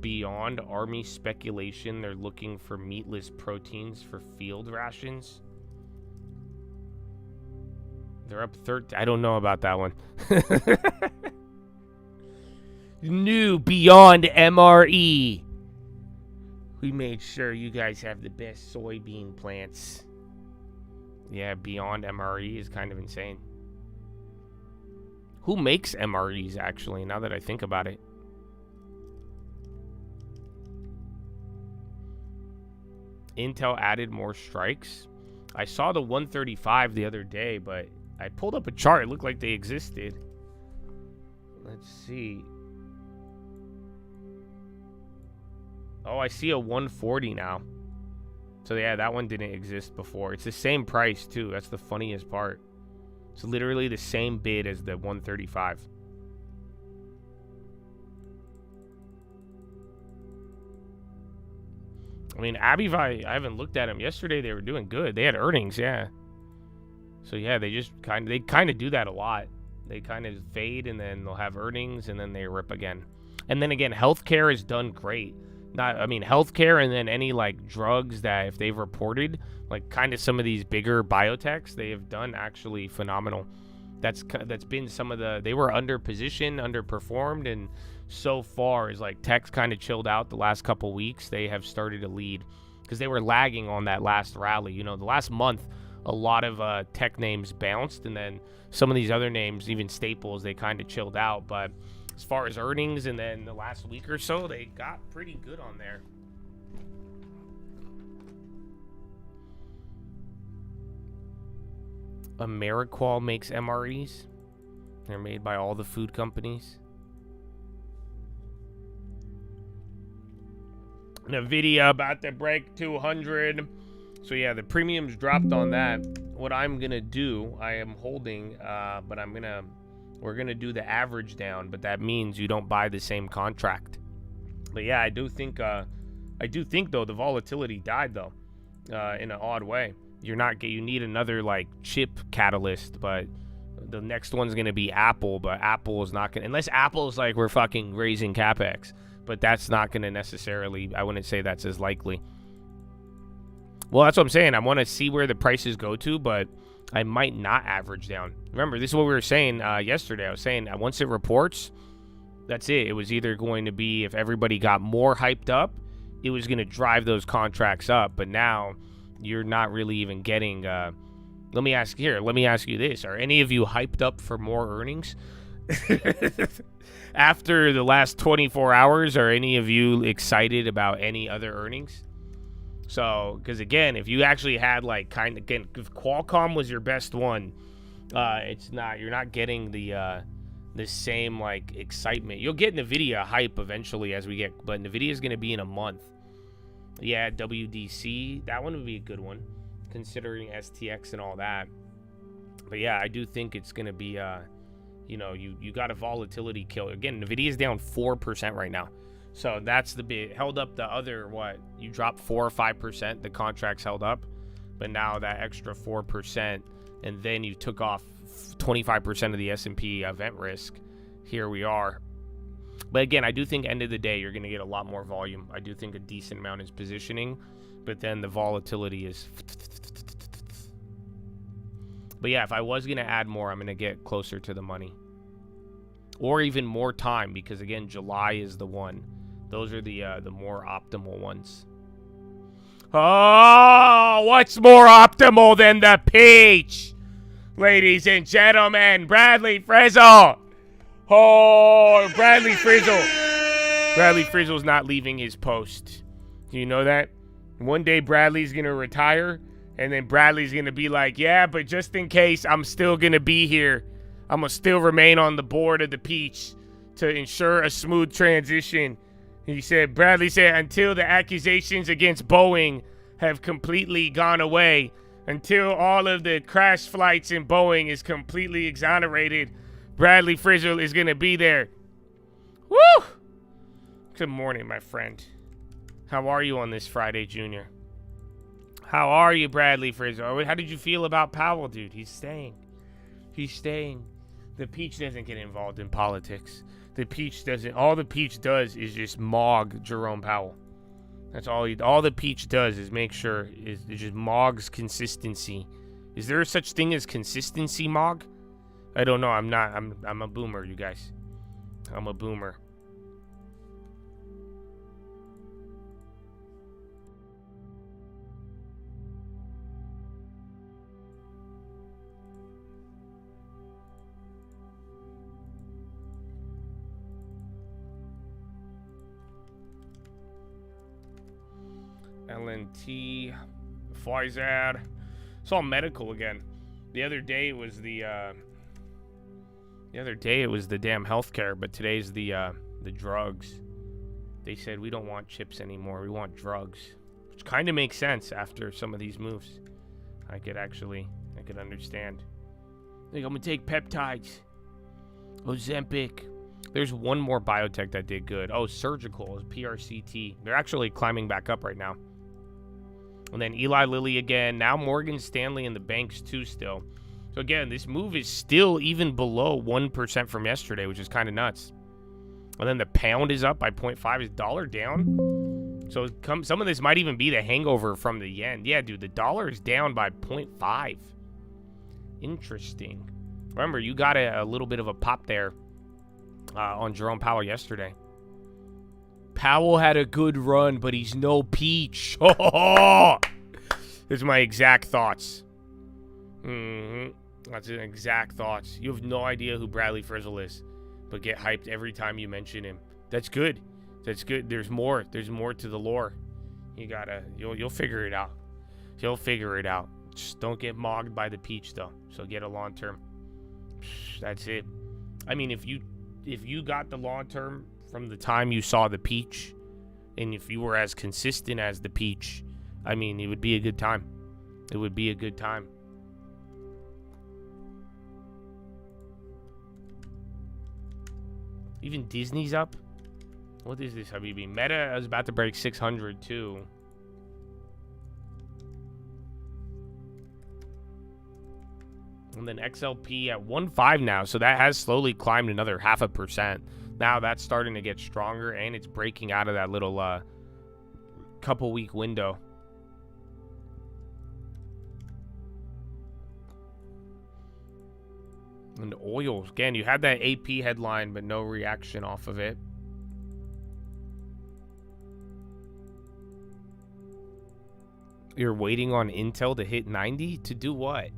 Beyond Army speculation, they're looking for meatless proteins for field rations. They're up 13. I don't know about that one. New Beyond MRE. We made sure you guys have the best soybean plants. Yeah, Beyond MRE is kind of insane. Who makes MREs, actually, now that I think about it? Intel added more strikes. I saw the 135 the other day, but I pulled up a chart. It looked like they existed. Let's see. Oh, I see a 140 now. So yeah, that one didn't exist before. It's the same price too. That's the funniest part. It's literally the same bid as the 135. I mean, Abivai, I haven't looked at them. Yesterday they were doing good. They had earnings, yeah. So yeah, they kind of do that a lot. They kind of fade and then they'll have earnings and then they rip again. And then again, healthcare has done great. Healthcare and then any like drugs that if they've reported, like kind of some of these bigger biotechs, they have done actually phenomenal. That's been some of they were underperformed, and so far as like tech's kind of chilled out the last couple weeks, they have started to lead because they were lagging on that last rally. You know, the last month, a lot of tech names bounced, and then some of these other names, even staples, they kind of chilled out. But as far as earnings, and then the last week or so, they got pretty good on there. AmeriQual makes MREs. They're made by all the food companies. NVIDIA about to break 200. So yeah, the premiums dropped on that. What I'm gonna do, I am holding, but we're gonna do the average down, but that means you don't buy the same contract. But yeah, I do think though the volatility died though, in an odd way. You need another like chip catalyst, but the next one's gonna be Apple, but Apple is not gonna, unless Apple's like we're fucking raising capex, but that's not gonna necessarily, I wouldn't say that's as likely. Well, that's what I'm saying. I want to see where the prices go to, but I might not average down. Remember, this is what we were saying yesterday. I was saying once it reports, that's it. It was either going to be, if everybody got more hyped up, it was going to drive those contracts up. But now you're not really even getting. Let me ask you this: are any of you hyped up for more earnings? After the last 24 hours, are any of you excited about any other earnings? So, because again, if you actually had if Qualcomm was your best one, you're not getting the same like excitement. You'll get NVIDIA hype eventually but NVIDIA is going to be in a month. Yeah, WDC, that one would be a good one, considering STX and all that. But yeah, I do think it's going to be, you got a volatility kill. Again, NVIDIA is down 4% right now. So that's the bit. Held up the other, you dropped 4 or 5%, the contract's held up. But now that extra 4%, and then you took off 25% of the S&P event risk. Here we are. But again, I do think end of the day, you're going to get a lot more volume. I do think a decent amount is positioning, but then the volatility is. But yeah, if I was going to add more, I'm going to get closer to the money. Or even more time, because again, July is the one. Those are the more optimal ones. Oh, what's more optimal than the peach? Ladies and gentlemen, Bradley Frizzle. Oh, Bradley Frizzle. Bradley Frizzle's not leaving his post. Do you know that? One day Bradley's going to retire, and then Bradley's going to be like, yeah, but just in case, I'm still going to be here. I'm going to still remain on the board of the Peach to ensure a smooth transition. Bradley said, until the accusations against Boeing have completely gone away, until all of the crash flights in Boeing is completely exonerated, Bradley Frizzle is going to be there. Woo! Good morning, my friend. How are you on this Friday, Junior? How are you, Bradley Frizzle? How did you feel about Powell, dude? He's staying. He's staying. The Peach doesn't get involved in politics. The Peach doesn't. All the Peach does is just mog Jerome Powell. That's all. All the Peach does is make sure it just mogs consistency. Is there such thing as consistency mog? I don't know. I'm not. I'm a boomer, you guys. I'm a boomer. LNT, Pfizer. It's all medical again. The other day was the The other day it was the damn healthcare, but today's the drugs. They said we don't want chips anymore. We want drugs, which kind of makes sense after some of these moves. I could understand. I think I'm gonna take peptides. Ozempic. There's one more biotech that did good. Oh, Surgical is PRCT. They're actually climbing back up right now. And then Eli Lilly again. Now Morgan Stanley and the banks too still. So again, this move is still even below 1% from yesterday, which is kind of nuts. And then the pound is up by 0.5. Is dollar down? So some of this might even be the hangover from the yen. Yeah, dude, the dollar is down by 0.5. Interesting. Remember, you got a little bit of a pop there on Jerome Powell yesterday. Powell had a good run, but he's no peach. Oh, this is my exact thoughts. That's an exact thoughts. You have no idea who Bradley Frizzle is, but get hyped every time you mention him. That's good. That's good. There's more. There's more to the lore. You'll figure it out. You'll figure it out. Just don't get mogged by the peach though. So get a long term. That's it. I mean, if you got the long term from the time you saw the peach, and if you were as consistent as the peach, I mean, it would be a good time. It would be a good time. Even Disney's up. What is this, Habibi? Meta is about to break 600 too. And then XLP at 1.5 now, so that has slowly climbed another 0.5%. Now that's starting to get stronger, and it's breaking out of that little couple week window. And oil, again, you had that AP headline, but no reaction off of it. You're waiting on Intel to hit 90 to do what?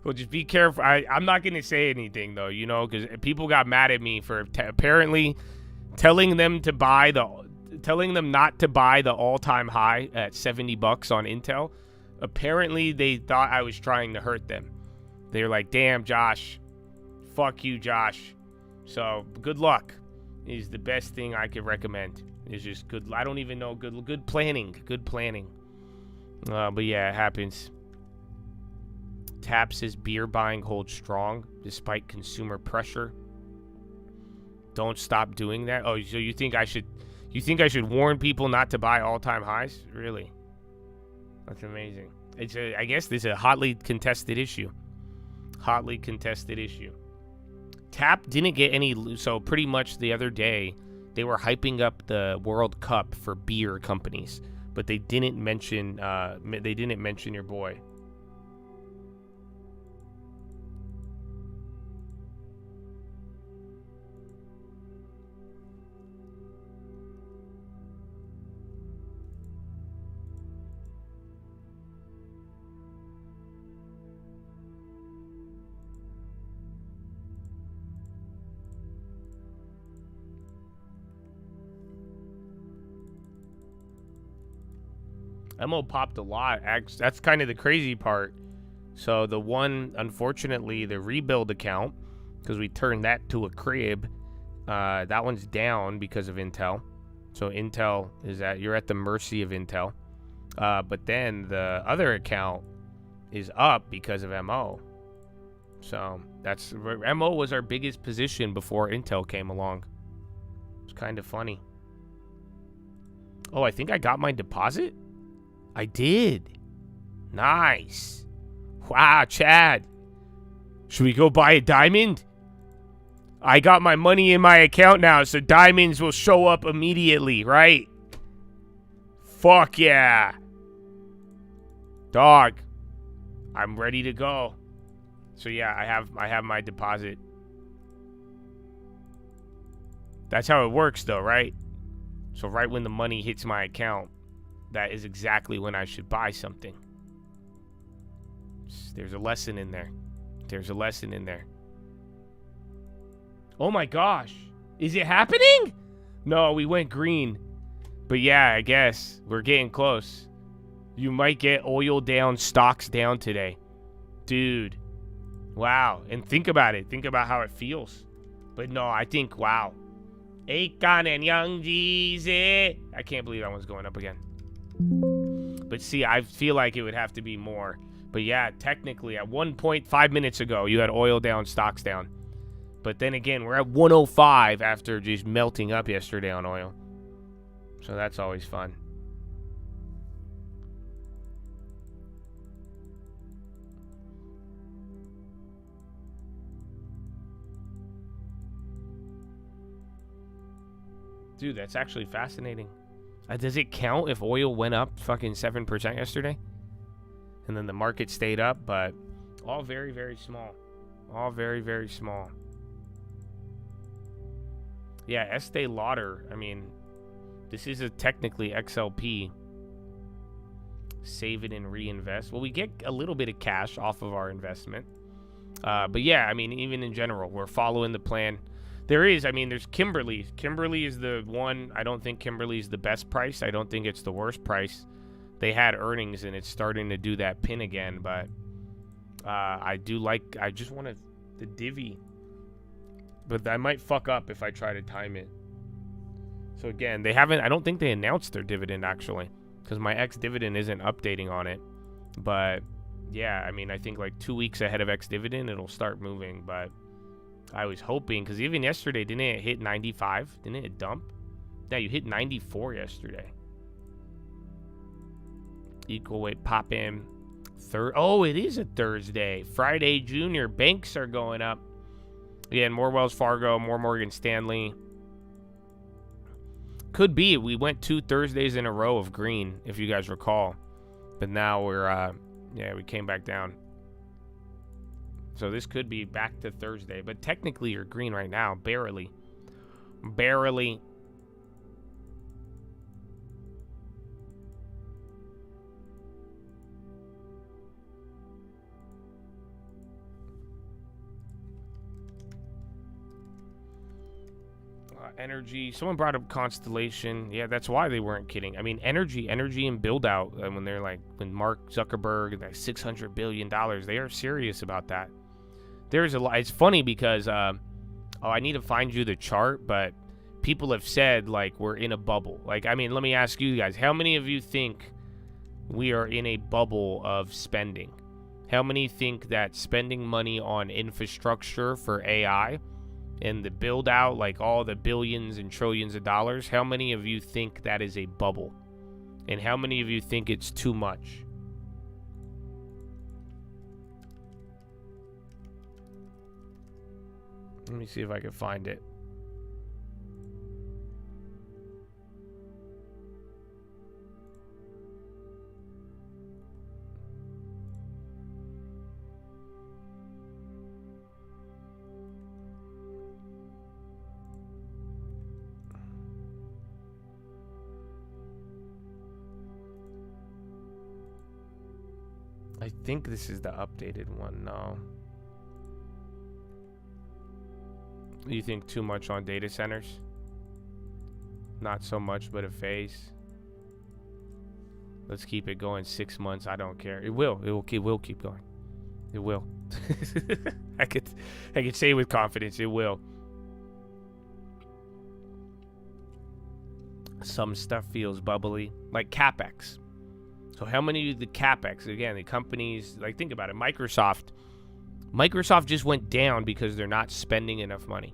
Well, just be careful. I'm not going to say anything, though, you know, because people got mad at me for apparently telling them not to buy the all-time high at $70 on Intel. Apparently, they thought I was trying to hurt them. They're like, damn, Josh. Fuck you, Josh. So, good luck is the best thing I could recommend. It's just good. I don't even know. Good planning. Good planning. But yeah, it happens. Tap says beer buying holds strong despite consumer pressure. Don't stop doing that. Oh, so you think I should warn people not to buy all-time highs? Really? That's amazing. I guess this is a hotly contested issue. Hotly contested issue. Tap didn't get any, so pretty much the other day they were hyping up the World Cup for beer companies, but they didn't mention your boy. MO popped a lot. That's kind of the crazy part. So the one, unfortunately, the rebuild account, because we turned that to a crib, that one's down because of Intel. So Intel you're at the mercy of Intel. But then the other account is up because of MO. So MO was our biggest position before Intel came along. It's kind of funny. Oh, I think I got my deposit? I did. Nice. Wow, Chad. Should we go buy a diamond? I got my money in my account now, so diamonds will show up immediately, right? Fuck yeah. Dog. I'm ready to go. So yeah, I have my deposit. That's how it works though, right? So right when the money hits my account, that is exactly when I should buy something. There's a lesson in there. There's a lesson in there. Oh my gosh. Is it happening? No, we went green. But yeah, I guess we're getting close. You might get oil down, stocks down today. Dude. Wow. And think about it. Think about how it feels. But no, I think, wow. Akon and Young Jeezy. I can't believe that one's going up again. But see, I feel like it would have to be more. But yeah, technically, at 1.5 minutes ago, you had oil down, stocks down. But then again, we're at 105 after just melting up yesterday on oil. So that's always fun. Dude, that's actually fascinating. Does it count if oil went up fucking 7% yesterday? And then the market stayed up, but all very, very small. All very, very small. Yeah, Estee Lauder, I mean, this is a technically XLP. Save it and reinvest. Well, we get a little bit of cash off of our investment. But yeah, I mean, even in general, we're following the plan. There's Kimberly. Kimberly is the one. I don't think Kimberly is the best price. I don't think it's the worst price. They had earnings, and it's starting to do that pin again. But I just wanted the divvy. But I might fuck up if I try to time it. So again, I don't think they announced their dividend, actually. Because my ex-dividend isn't updating on it. But yeah, I mean, I think like 2 weeks ahead of ex-dividend, it'll start moving. But I was hoping, because even yesterday, didn't it hit 95? Didn't it dump? Yeah, you hit 94 yesterday. Equal weight pop in. Oh, it is a Thursday. Friday Junior. Banks are going up. Yeah, and more Wells Fargo, more Morgan Stanley. Could be. We went 2 Thursdays in a row of green, if you guys recall. But now we came back down. So this could be back to Thursday. But technically you're green right now. Barely. Barely. Energy. Someone brought up Constellation. Yeah, that's why they weren't kidding. I mean, energy and build out. When Mark Zuckerberg, that $600 billion, they are serious about that. There's a lot. It's funny because, I need to find you the chart, but people have said, like, we're in a bubble. Like, I mean, let me ask you guys, how many of you think we are in a bubble of spending? How many think that spending money on infrastructure for AI and the build out, like all the billions and trillions of dollars, how many of you think that is a bubble? And how many of you think it's too much? Let me see if I can find it. I think this is the updated one. No. You think too much on data centers? Not so much, but a phase. Let's keep it going 6 months. I don't care. It will keep going. It will. I could say with confidence it will. Some stuff feels bubbly, like CapEx. So how many of the CapEx, again, the companies, like, think about it. Microsoft just went down because they're not spending enough money.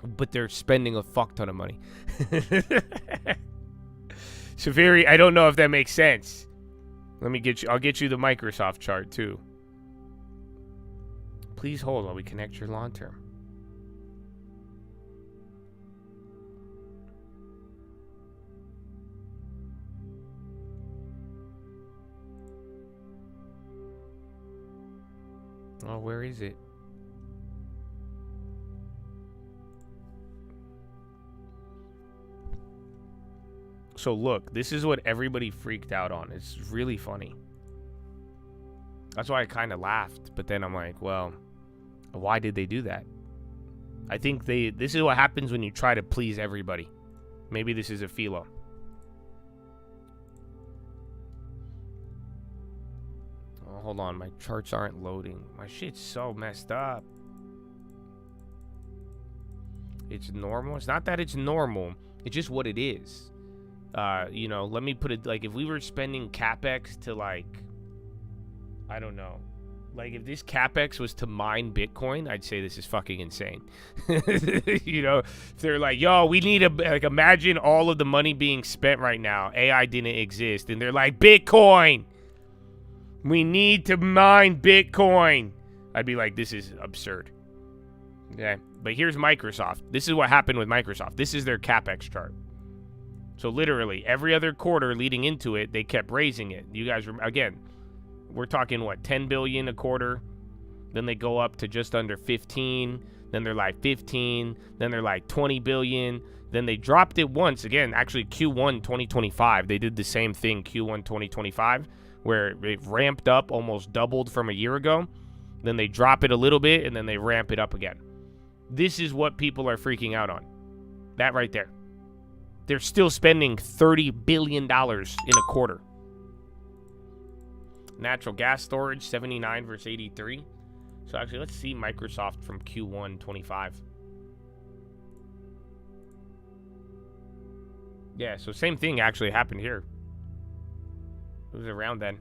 But they're spending a fuck ton of money. So I don't know if that makes sense. I'll get you the Microsoft chart too. Please hold while we connect your long term. Oh, where is it? So look, this is what everybody freaked out on. It's really funny. That's why I kind of laughed. But then I'm like, well, why did they do that? I think this is what happens when you try to please everybody. Maybe this is a philo. Oh, hold on, my charts aren't loading. My shit's so messed up. It's normal. It's not that it's normal. It's just what it is. You know, let me put it like if we were spending CapEx to like, I don't know. Like if this CapEx was to mine Bitcoin, I'd say this is fucking insane. You know, if they're like, yo, we need like imagine all of the money being spent right now. AI didn't exist. And they're like, Bitcoin. We need to mine Bitcoin. I'd be like, this is absurd. Okay. But here's Microsoft. This is what happened with Microsoft. This is their CapEx chart. So literally every other quarter leading into it, they kept raising it. You guys, again, we're talking what, 10 billion a quarter? Then they go up to just under 15. Then they're like 15. Then they're like 20 billion. Then they dropped it once again. Actually, Q1 2025, they did the same thing. Q1 2025, where it ramped up, almost doubled from a year ago. Then they drop it a little bit, and then they ramp it up again. This is what people are freaking out on. That right there. They're still spending $30 billion in a quarter. Natural gas storage, 79 versus 83. So actually, let's see Microsoft from Q1 25. Yeah, so same thing actually happened here. It was around then.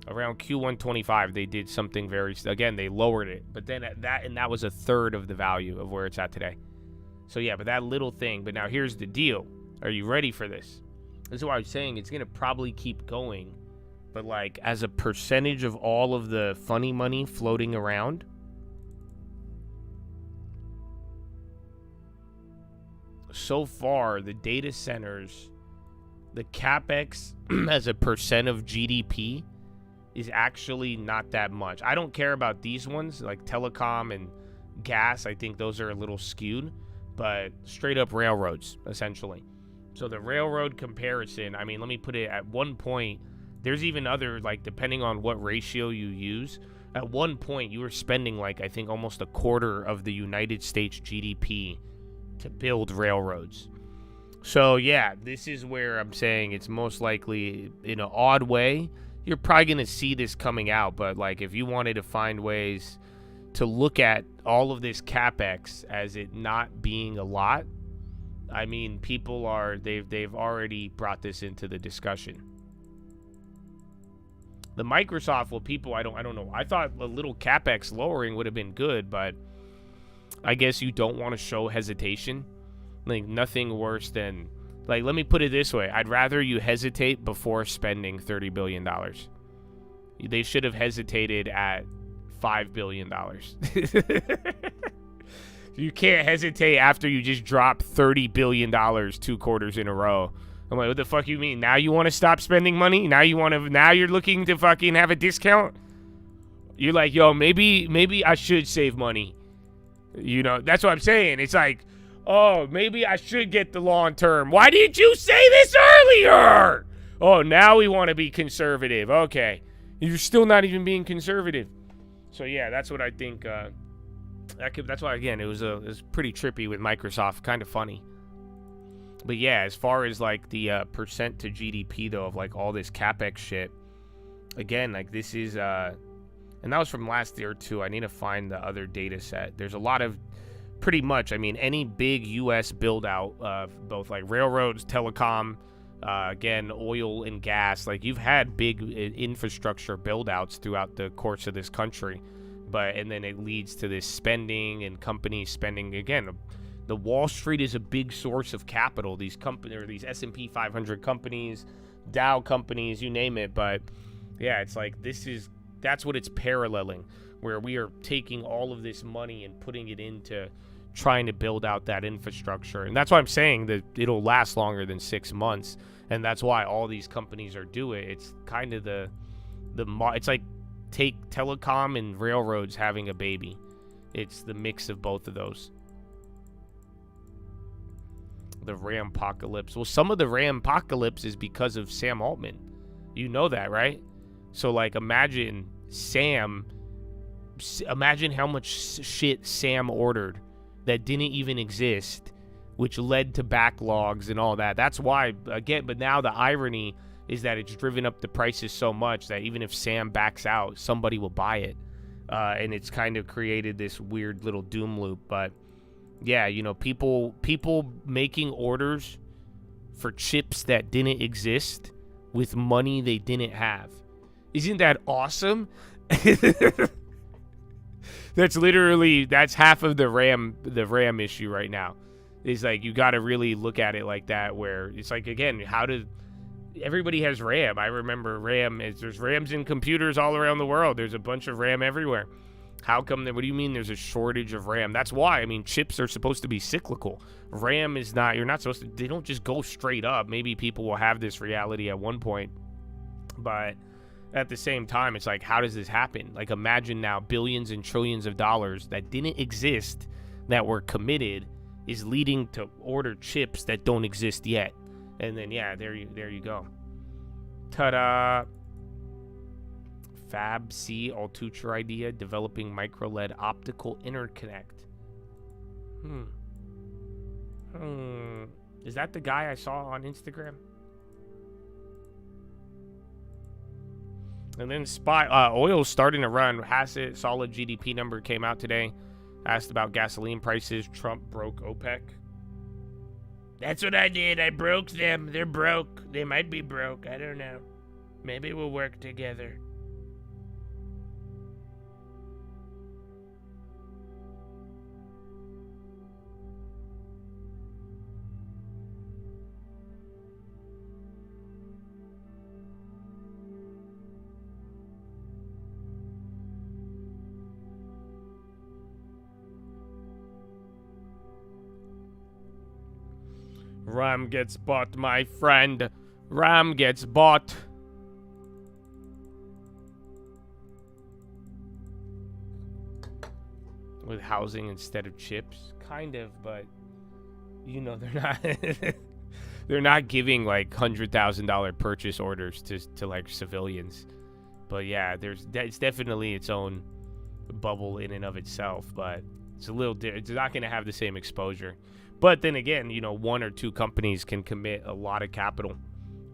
Around Q1 25, they did something very... Again, they lowered it. But then that was a third of the value of where it's at today. So yeah, but that little thing. But now here's the deal. Are you ready for this? This is why I was saying it's going to probably keep going. But like as a percentage of all of the funny money floating around, so far the data centers, the CapEx as a percent of GDP is actually not that much. I don't care about these ones like telecom and gas. I think those are a little skewed, but straight up railroads essentially. So the railroad comparison, I mean, let me put it at one point. There's even other, like, depending on what ratio you use, at one point you were spending, like, I think almost a quarter of the United States GDP to build railroads. So, yeah, this is where I'm saying it's most likely, in an odd way, you're probably going to see this coming out. But, like, if you wanted to find ways to look at all of this CapEx as it not being a lot, I mean, people are, they've already brought this into the discussion. The Microsoft, well, people, I don't know. I thought a little CapEx lowering would have been good, but I guess you don't want to show hesitation. Like, nothing worse than, like, let me put it this way. I'd rather you hesitate before spending $30 billion. They should have hesitated at $5 billion. You can't hesitate after you just dropped $30 billion 2 quarters in a row. I'm like, what the fuck you mean? Now you want to stop spending money? Now you're looking to fucking have a discount? You're like, yo, maybe I should save money. You know, that's what I'm saying. It's like, oh, maybe I should get the long term. Why didn't you say this earlier? Oh, now we want to be conservative. Okay. You're still not even being conservative. So yeah, that's what I think. That's why, again, it was pretty trippy with Microsoft. Kind of funny. But yeah, as far as like the percent to GDP though of like all this CapEx shit, again, like this is and that was from last year too. I need to find the other data set. There's a lot of pretty much, I mean, any big US build out of both like railroads, telecom, again, oil and gas. Like you've had big infrastructure build outs throughout the course of this country, and then it leads to this spending and companies spending again. The Wall Street is a big source of capital. These companies, or these S&P 500 companies, Dow companies, you name it. But yeah, it's like that's what it's paralleling, where we are taking all of this money and putting it into trying to build out that infrastructure. And that's why I'm saying that it'll last longer than 6 months. And that's why all these companies are doing it. It's kind of it's like take telecom and railroads having a baby. It's the mix of both of those. The Ram-pocalypse. Well, some of the Ram-pocalypse is because of Sam Altman. You know that, right? So, like, imagine how much shit Sam ordered that didn't even exist, which led to backlogs and all that. That's why, again, but now the irony is that it's driven up the prices so much that even if Sam backs out, somebody will buy it. And it's kind of created this weird little doom loop. But yeah, you know, people making orders for chips that didn't exist with money they didn't have. Isn't that awesome? That's half of the RAM issue right now. It's like, you got to really look at it like that, where it's like, again, everybody has RAM. I remember there's RAMs in computers all around the world. There's a bunch of RAM everywhere. How come what do you mean there's a shortage of RAM? That's why. I mean, chips are supposed to be cyclical. RAM is not, you're not supposed to, they don't just go straight up. Maybe people will have this reality at one point, but at the same time, it's like, how does this happen? Like, imagine now billions and trillions of dollars that didn't exist, that were committed, is leading to order chips that don't exist yet. And then, yeah, there you go. Ta-da! fomc Altucher idea, developing micro-LED optical interconnect. Is that the guy I saw on Instagram? And then oil's starting to run. Hassett, solid GDP number came out today. Asked about gasoline prices. Trump broke OPEC. That's what I did. I broke them. They're broke. They might be broke. I don't know. Maybe we'll work together. Ram gets bought, my friend. Ram gets bought. With housing instead of chips, kind of, but you know, they're not they're not giving like $100,000 purchase orders to like civilians. But yeah, it's definitely its own bubble in and of itself, but it's a little it's not going to have the same exposure. But then again, you know, one or two companies can commit a lot of capital,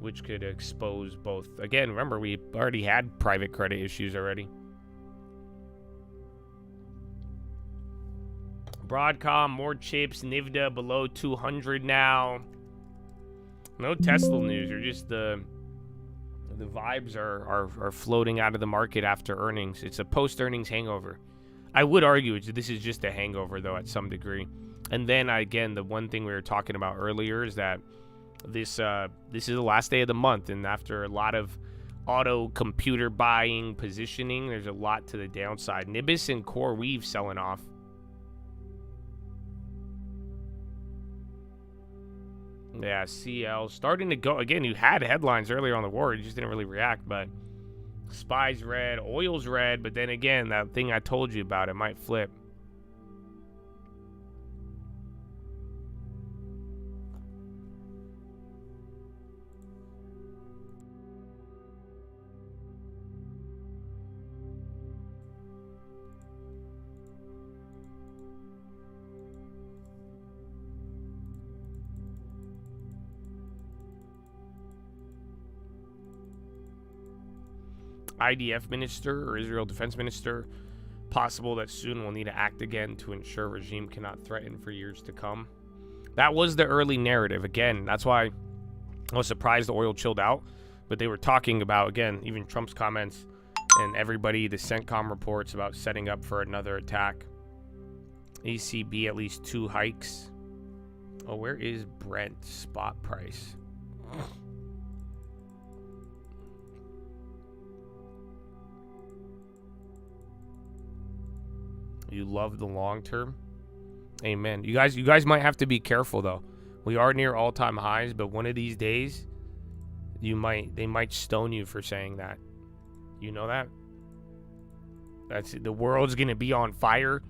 which could expose both. Again, remember, we already had private credit issues already. Broadcom, more chips. NVIDIA below 200 now. No Tesla news. Or just the vibes are floating out of the market after earnings. It's a post-earnings hangover. I would argue this is just a hangover, though, at some degree. And then, again, the one thing we were talking about earlier is that this is the last day of the month, and after a lot of auto computer buying, positioning, there's a lot to the downside. Nibis and CoreWeave selling off. Yeah, CL starting to go. Again, you had headlines earlier on the war. You just didn't really react, but SPY's red, oil's red, but then again, that thing I told you about, it might flip. IDF minister or Israel defense minister, possible that soon we'll need to act again to ensure regime cannot threaten for years to come. That was the early narrative. Again, that's why I was surprised the oil chilled out, but they were talking about, again, even Trump's comments and everybody, the CENTCOM reports about setting up for another attack. ECB at least 2 hikes. Oh, where is Brent spot price? You love the long term. Amen. You guys might have to be careful though. We are near all-time highs, but one of these days they might stone you for saying that. You know that? That's the world's going to be on fire,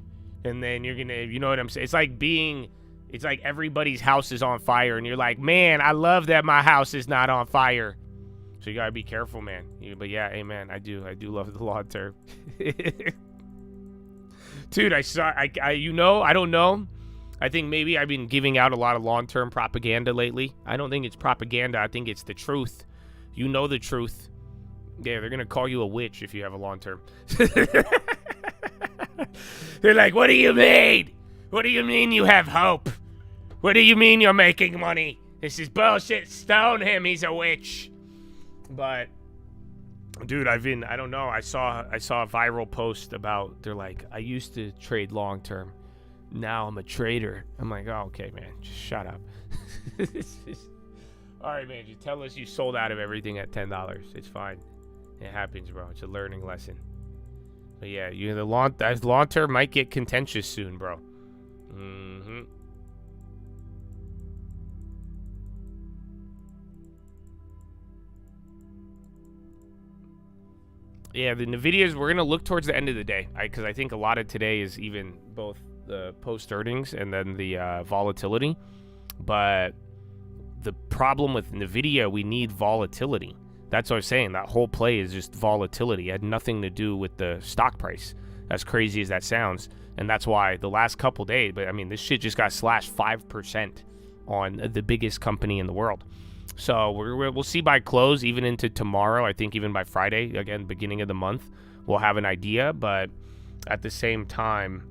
and then you're going to, you know what I'm saying? It's like everybody's house is on fire and you're like, "Man, I love that my house is not on fire." So you got to be careful, man. But yeah, amen. I do love the long term. Dude, I don't know. I think maybe I've been giving out a lot of long-term propaganda lately. I don't think it's propaganda. I think it's the truth. You know the truth. Yeah, they're going to call you a witch if you have a long term. They're like, what do you mean? What do you mean you have hope? What do you mean you're making money? This is bullshit. Stone him. He's a witch. But, dude, I don't know. I saw a viral post about, they're like, I used to trade long term. Now I'm a trader. I'm like, oh, okay, man. Just shut up. All right, man. Just tell us you sold out of everything at $10. It's fine. It happens, bro. It's a learning lesson. But yeah, the long term might get contentious soon, bro. Mm-hmm. Yeah, the Nvidias, we're gonna look towards the end of the day, because I think a lot of today is even both the post earnings and then the volatility. But the problem with Nvidia, we need volatility. That's what I was saying. That whole play is just volatility. It had nothing to do with the stock price, as crazy as that sounds. And that's why the last couple days, but I mean, this shit just got slashed 5% on the biggest company in the world. So we'll see by close, even into tomorrow. I think even by Friday, again, beginning of the month, we'll have an idea. But at the same time,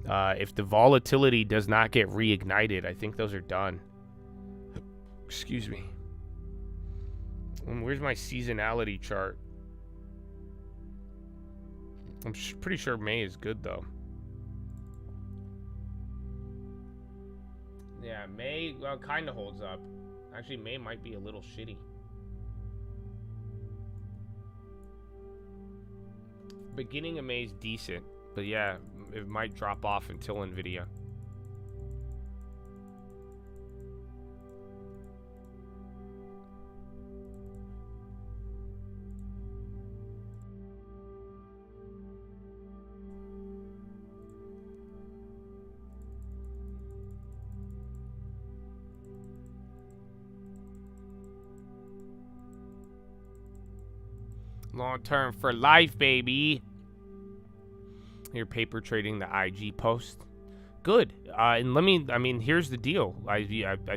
if the volatility does not get reignited, I think those are done. Excuse me. Where's my seasonality chart? I'm pretty sure May is good, though. Yeah, May, well, kind of holds up. Actually, May might be a little shitty. Beginning of May is decent, but yeah, it might drop off until Nvidia. Long term for life, baby. You're paper trading the IG post. Good. And here's the deal. I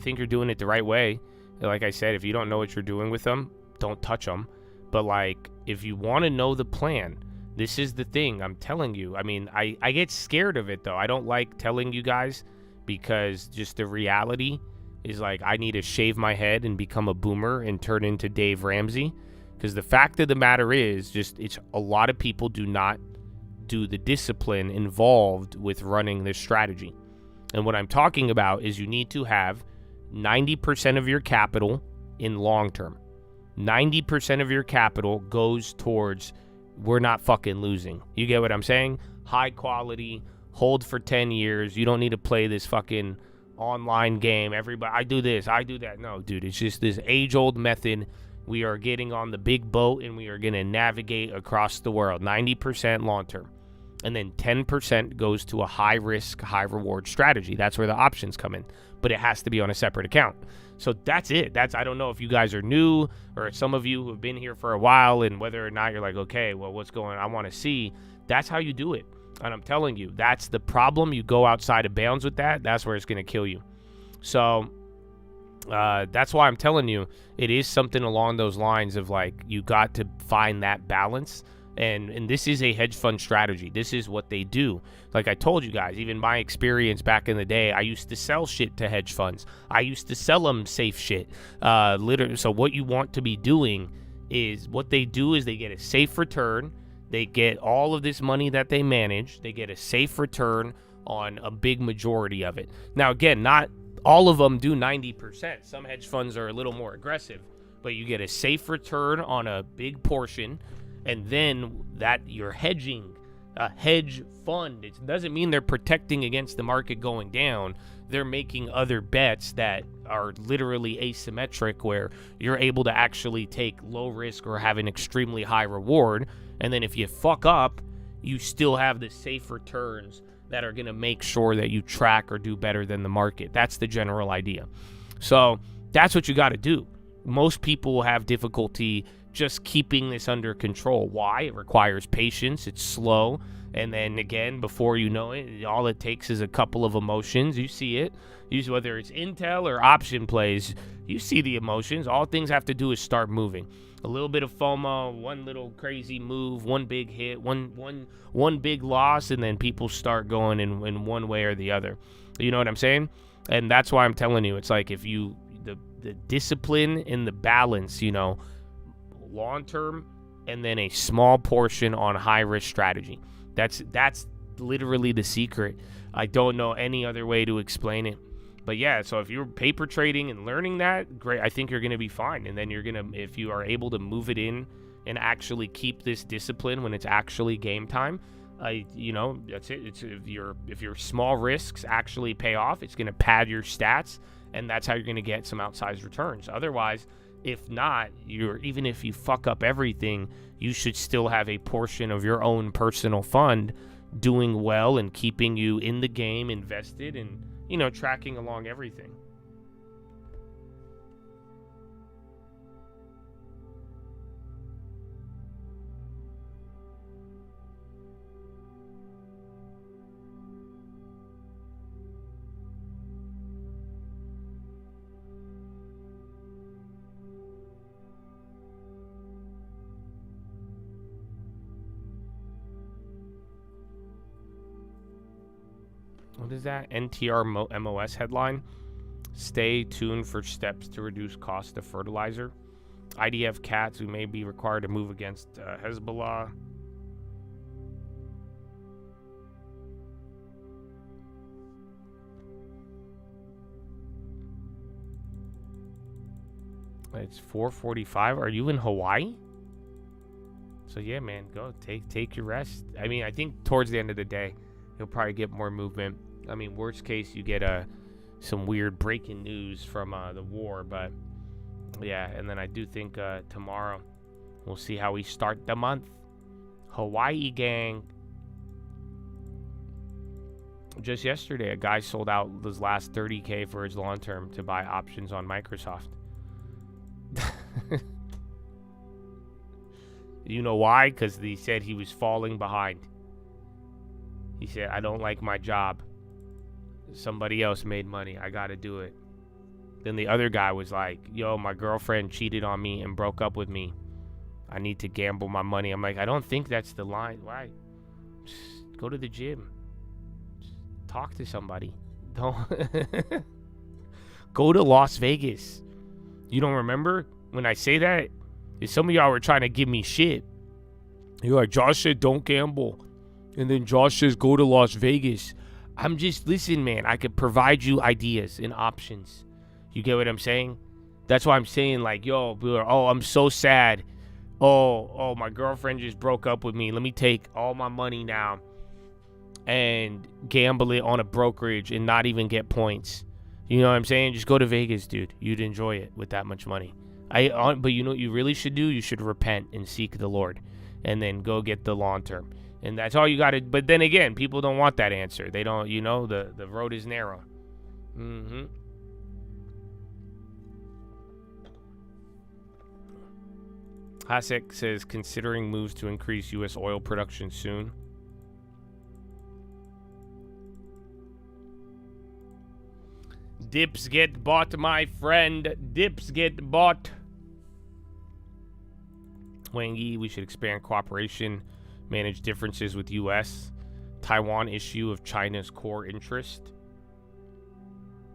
think you're doing it the right way. Like I said, if you don't know what you're doing with them, don't touch them. But like, if you want to know the plan, this is the thing. I'm telling you. I mean, I get scared of it though. I don't like telling you guys, because just the reality is like, I need to shave my head and become a boomer and turn into Dave Ramsey. Because the fact of the matter is, just it's a lot of people do not do the discipline involved with running this strategy. And what I'm talking about is you need to have 90% of your capital in long term. 90% of your capital goes towards, we're not fucking losing. You get what I'm saying? High quality, hold for 10 years. You don't need to play this fucking online game. Everybody, I do this, I do that. No, dude, it's just this age-old method. We are getting on the big boat and we are going to navigate across the world. 90% long term. And then 10% goes to a high risk, high reward strategy. That's where the options come in. But it has to be on a separate account. So that's it. I don't know if you guys are new or some of you who have been here for a while, and whether or not you're like, okay, well, what's going on? I want to see. That's how you do it. And I'm telling you, that's the problem. You go outside of bounds with that. That's where it's going to kill you. So that's why I'm telling you, it is something along those lines of like, you got to find that balance. And this is a hedge fund strategy. This is what they do. Like I told you guys, even my experience back in the day, I used to sell shit to hedge funds. I used to sell them safe shit. Literally. So what you want to be doing is, what they do is they get a safe return. They get all of this money that they manage. They get a safe return on a big majority of it. Now, again, not all of them do 90%. Some hedge funds are a little more aggressive, but you get a safe return on a big portion. And then that you're hedging a hedge fund. It doesn't mean they're protecting against the market going down. They're making other bets that are literally asymmetric, where you're able to actually take low risk or have an extremely high reward. And then if you fuck up, you still have the safe returns that are going to make sure that you track or do better than the market. That's the general idea. So that's what you got to do. Most people have difficulty just keeping this under control. Why? It requires patience. It's slow. And then again, before you know it, all it takes is a couple of emotions. You see it. Whether it's Intel or option plays, you see the emotions. All things have to do is start moving. A little bit of FOMO, one little crazy move, one big hit, one big loss, and then people start going in one way or the other. You know what I'm saying? And that's why I'm telling you, it's like if you the discipline and the balance, long term, and then a small portion on high risk strategy. That's literally the secret. I don't know any other way to explain it. But yeah, so if you're paper trading and learning that, great. I think you're going to be fine. And then if you are able to move it in and actually keep this discipline when it's actually game time, that's it. It's if your small risks actually pay off, it's going to pad your stats, and that's how you're going to get some outsized returns. Otherwise, if not, even if you fuck up everything, you should still have a portion of your own personal fund doing well and keeping you in the game, invested, and tracking along everything. What is that? NTR MOS headline. Stay tuned for steps to reduce cost of fertilizer. IDF cats who may be required to move against Hezbollah. It's 4:45. Are you in Hawaii? So yeah, man, go take your rest. I mean, I think towards the end of the day, you'll probably get more movement. I mean, worst case, you get some weird breaking news from the war. But yeah, and then I do think tomorrow we'll see how we start the month. Hawaii gang. Just yesterday, a guy sold out his last $30K for his long term to buy options on Microsoft. You know why? Because he said he was falling behind. He said, I don't like my job. Somebody else made money. I got to do it. Then the other guy was like, yo, my girlfriend cheated on me and broke up with me. I need to gamble my money. I'm like, I don't think that's the line. Why? Just go to the gym. Just talk to somebody. Don't go to Las Vegas. You don't remember when I say that? Some of y'all were trying to give me shit. You're like, Josh said don't gamble. And then Josh says go to Las Vegas. I'm just, listen, man, I could provide you ideas and options. You get what I'm saying? That's why I'm saying, like, yo, I'm so sad. Oh, my girlfriend just broke up with me. Let me take all my money now and gamble it on a brokerage and not even get points. You know what I'm saying? Just go to Vegas, dude. You'd enjoy it with that much money. But you know what you really should do? You should repent and seek the Lord and then go get the long term. And that's all you got to. But then again, people don't want that answer. They don't, the road is narrow. Mm-hmm. Hasek says, considering moves to increase U.S. oil production soon. Dips get bought, my friend. Dips get bought. Wang Yi, we should expand cooperation, manage differences with U.S. Taiwan issue of China's core interest.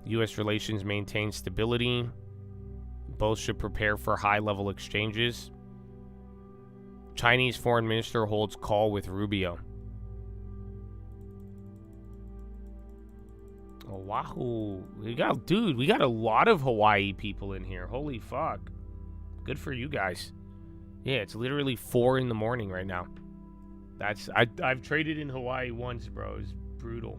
U.S. relations maintain stability. Both should prepare for high-level exchanges. Chinese foreign minister holds call with Rubio. Oahu. We got a lot of Hawaii people in here. Holy fuck. Good for you guys. Yeah, it's literally 4 in the morning right now. I've traded in Hawaii once, bro. It's brutal.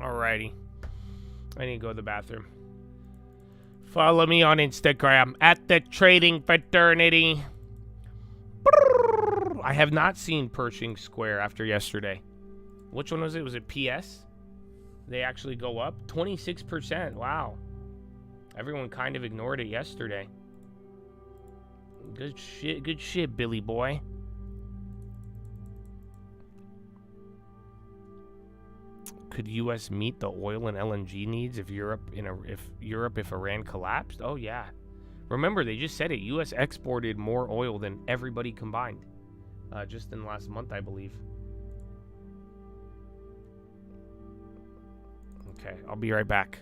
Alrighty. I need to go to the bathroom. Follow me on Instagram at the Trading Fraternity. I have not seen Pershing Square after yesterday. Which one was it? Was it PS? They actually go up 26%. Wow. Everyone kind of ignored it yesterday. Good shit, Billy boy. Could U.S. meet the oil and LNG needs if if Iran collapsed? Oh yeah. Remember, they just said it. U.S. exported more oil than everybody combined, just in the last month, I believe. Okay, I'll be right back.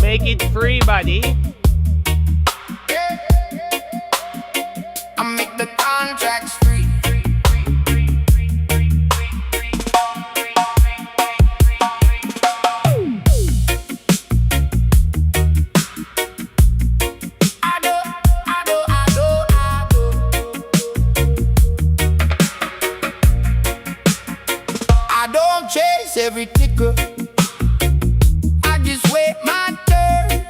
Make it free, buddy. I make the contracts free. I don't chase every ticker. I just wait my turn.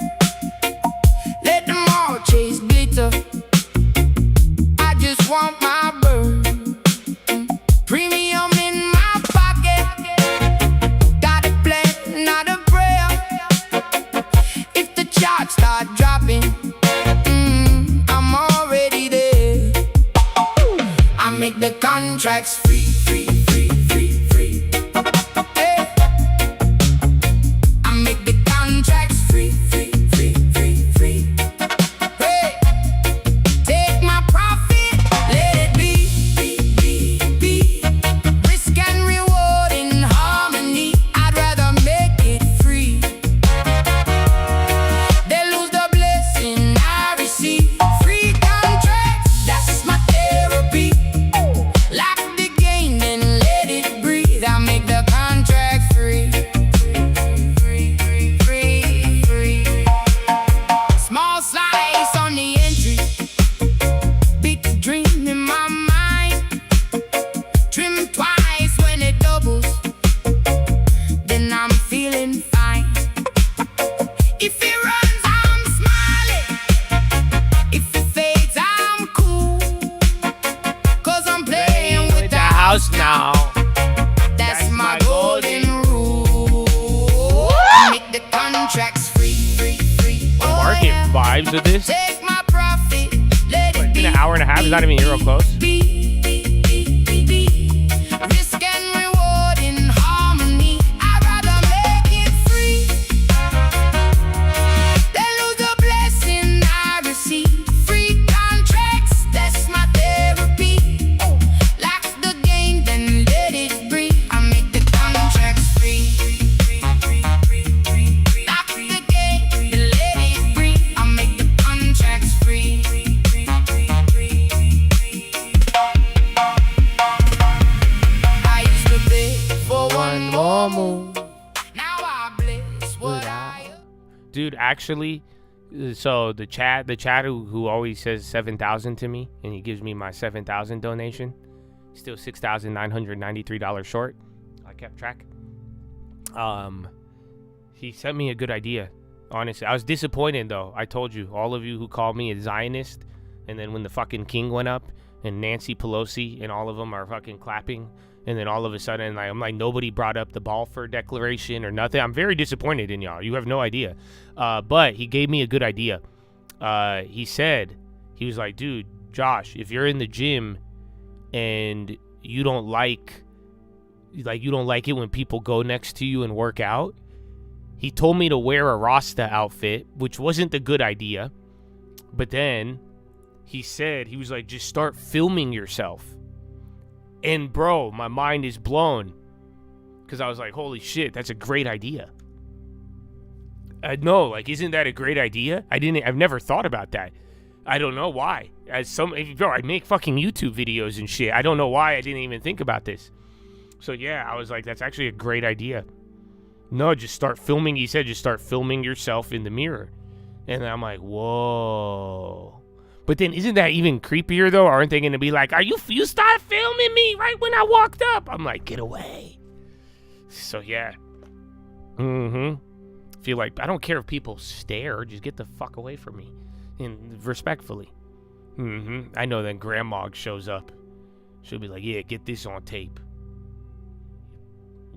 Let them all chase glitter. I just want my bird. Premium in my pocket. Got a plan, not a prayer. If the charts start dropping, I'm already there. I make the contracts free, free, free, free, free. Hey. I make the contracts free, free, free, free, free. Hey. Take my profit, let it be, be. Risk and reward in harmony. I'd rather make it free. They lose the blessing I receive. Free contracts, that's my therapy. Lock the game and let it breathe. I make the contract free. Free, free, free, free. Small slice on the entry. Big dream in my mind. Trim twice when it doubles. Then I'm feeling fine. If it runs, I'm smiling. If it fades, I'm cool. Cause I'm playing with the house now. That's my golden rule. I make the contracts free, free, free. Market vibes with this. Take my profit, let it It's be. been an hour and a half. It's not even euro close. Risk and reward in harmony. I'd rather make it free. They lose the blessing I receive. Free contracts, that's my therapy. Lock the game, then let it breathe. I make the contracts free. Lock the game, then let it breathe. I make the contracts free. I used to beg for one more move. Now I bless what I. Dude, actually, so the chat who always says 7,000 to me, and he gives me my 7,000 donation, still $6,993 short. I kept track. He sent me a good idea. Honestly, I was disappointed though. I told you, all of you who called me a Zionist, and then when the fucking king went up, and Nancy Pelosi and all of them are fucking clapping, and then all of a sudden, I'm like, nobody brought up the Balfour Declaration or nothing. I'm very disappointed in y'all. You have no idea. But he gave me a good idea. He was like, dude, Josh, if you're in the gym and you don't like it when people go next to you and work out, he told me to wear a Rasta outfit, which wasn't a good idea. But then he was like, just start filming yourself. And bro, my mind is blown, because I was like, holy shit, that's a great idea. No, like, isn't that a great idea? I've never thought about that. I don't know why. Bro, I make fucking YouTube videos and shit. I don't know why I didn't even think about this. So yeah, I was like, that's actually a great idea. No, just start filming. He said, just start filming yourself in the mirror. And I'm like, whoa. But then isn't that even creepier though? Aren't they going to be like, you start filming me right when I walked up? I'm like, get away. So yeah. Feel like I don't care if people stare, just get the fuck away from me. And respectfully. I know then Grandma shows up. She'll be like, yeah, get this on tape.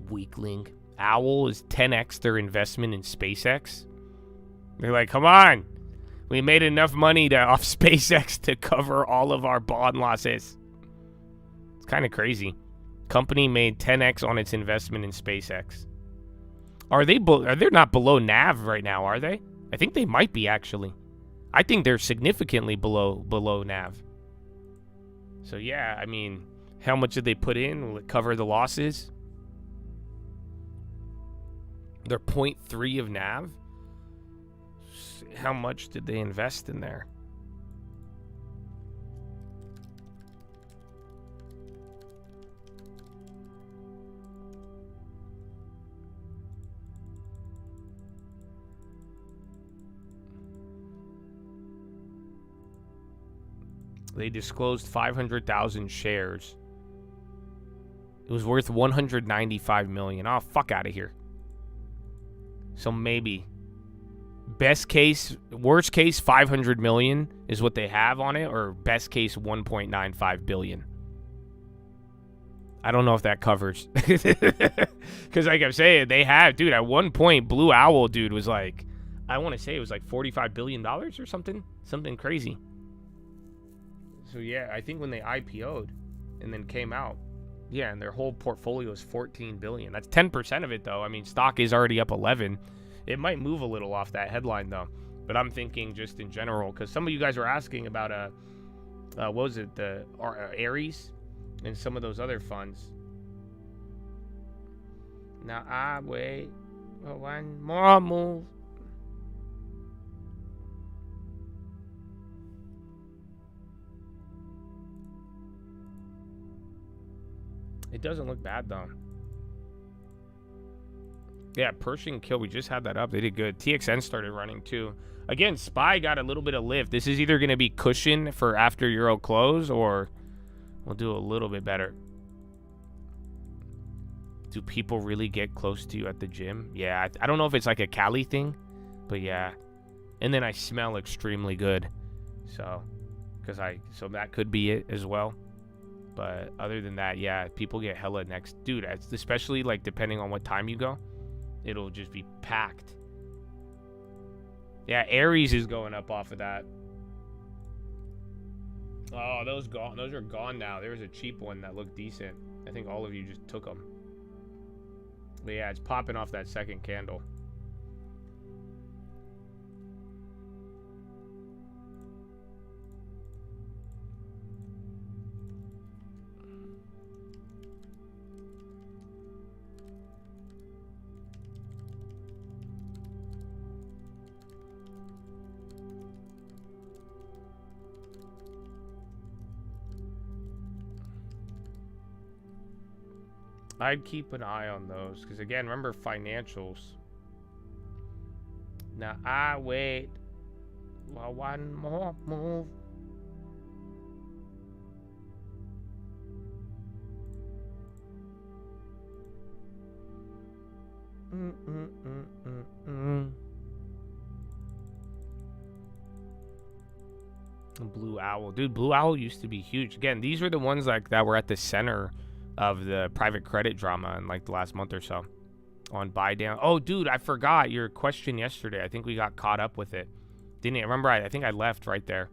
Weakling. Owl is 10x their investment in SpaceX. They're like, come on. We made enough money off SpaceX to cover all of our bond losses. It's kind of crazy. Company made 10x on its investment in SpaceX. Are they not below NAV right now, are they? I think they might be, actually. I think they're significantly below NAV. So yeah, I mean, how much did they put in? Will it cover the losses? They're 0.3 of NAV. How much did they invest in there? They disclosed 500,000 shares. It was worth 195 million. Oh, fuck out of here. So maybe. Best case, worst case, 500 million is what they have on it, or best case, 1.95 billion. I don't know if that covers. Because like I'm saying, they have, dude, at one point, Blue Owl, dude, was like, I want to say it was like $45 billion or something. Something crazy. So yeah, I think when they IPO'd and then came out, yeah, and their whole portfolio is 14 billion. That's 10% of it though. I mean, stock is already up 11. It might move a little off that headline though. But I'm thinking just in general, because some of you guys were asking about what was it, the Ares and some of those other funds. Now I wait for one more move. It doesn't look bad, though. Yeah, Pershing Kill, we just had that up. They did good. TXN started running, too. Again, SPY got a little bit of lift. This is either going to be cushion for after Euro close, or we'll do a little bit better. Do people really get close to you at the gym? Yeah, I don't know if it's like a Cali thing, but yeah. And then I smell extremely good. So that could be it as well. But other than that, yeah, people get hella next. Dude, especially like depending on what time you go, it'll just be packed. Yeah, Ares is going up off of that. Oh, those are gone now. There was a cheap one that looked decent. I think all of you just took them. But yeah, it's popping off that second candle. I'd keep an eye on those because, again, remember financials. Now I wait for one more move. Blue Owl, dude. Blue Owl used to be huge. Again, these were the ones like that were at the center of the private credit drama in like the last month or so on buy down. Oh, dude, I forgot your question yesterday. I think we got caught up with it. Didn't you? Remember, I think I left right there.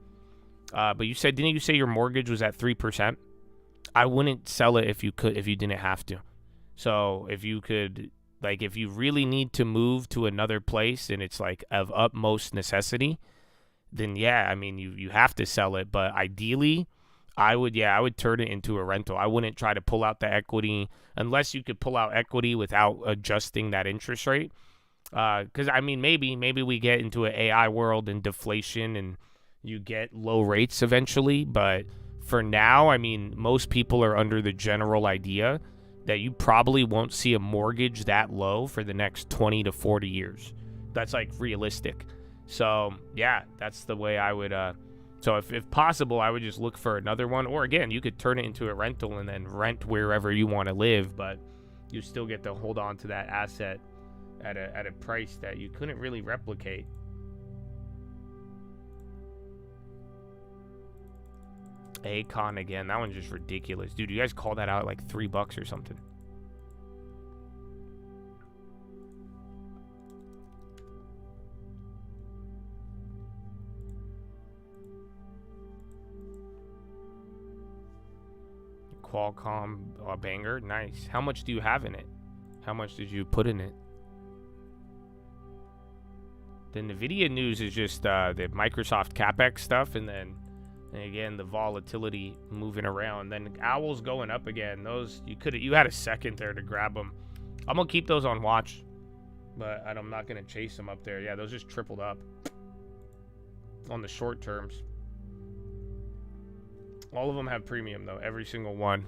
But you said, didn't you say your mortgage was at 3%? I wouldn't sell it if you didn't have to. So if you could, like, if you really need to move to another place and it's like of utmost necessity, then yeah, I mean, you have to sell it. But ideally, I would turn it into a rental. I wouldn't try to pull out the equity unless you could pull out equity without adjusting that interest rate. Because, I mean, maybe we get into an AI world and deflation and you get low rates eventually. But for now, I mean, most people are under the general idea that you probably won't see a mortgage that low for the next 20 to 40 years. That's, like, realistic. So, yeah, that's the way I would... So if possible, I would just look for another one. Or again, you could turn it into a rental and then rent wherever you want to live. But you still get to hold on to that asset at a price that you couldn't really replicate. Acon again. That one's just ridiculous. Dude, you guys call that out at like $3 or something. Qualcomm banger. Nice. How much do you have in it? How much did you put in it? The NVIDIA news is just the Microsoft CapEx stuff, and then again the volatility moving around. Then Owl's going up again. Those you had a second there to grab them. I'm gonna keep those on watch, but I'm not gonna chase them up there. Yeah, those just tripled up on the short terms. All of them have premium though, every single one.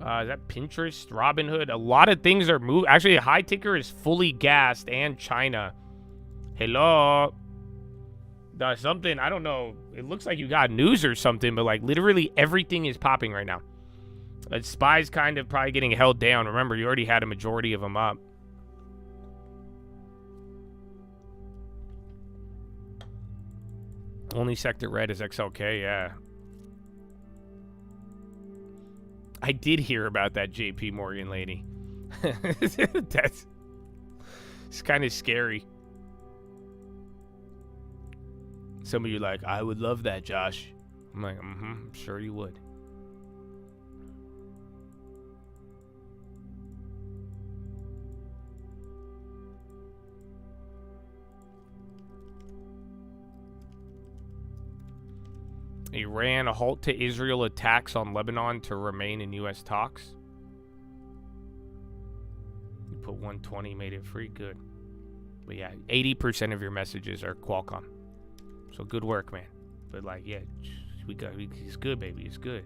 Is that Pinterest, Robinhood? A lot of things are moving. Actually, high ticker is fully gassed, and China. Hello. Something, I don't know. It looks like you got news or something, but like literally everything is popping right now. SPY's kind of probably getting held down. Remember, you already had a majority of them up. Only sector red is XLK, yeah. I did hear about that JP Morgan lady. It's kind of scary. Some of you like, I would love that, Josh. I'm like, I'm sure you would. Iran, a halt to Israel attacks on Lebanon to remain in U.S. talks. You put 120, made it free. Good. But yeah, 80% of your messages are Qualcomm. So good work, man. But like, yeah, he's good, baby. It's good.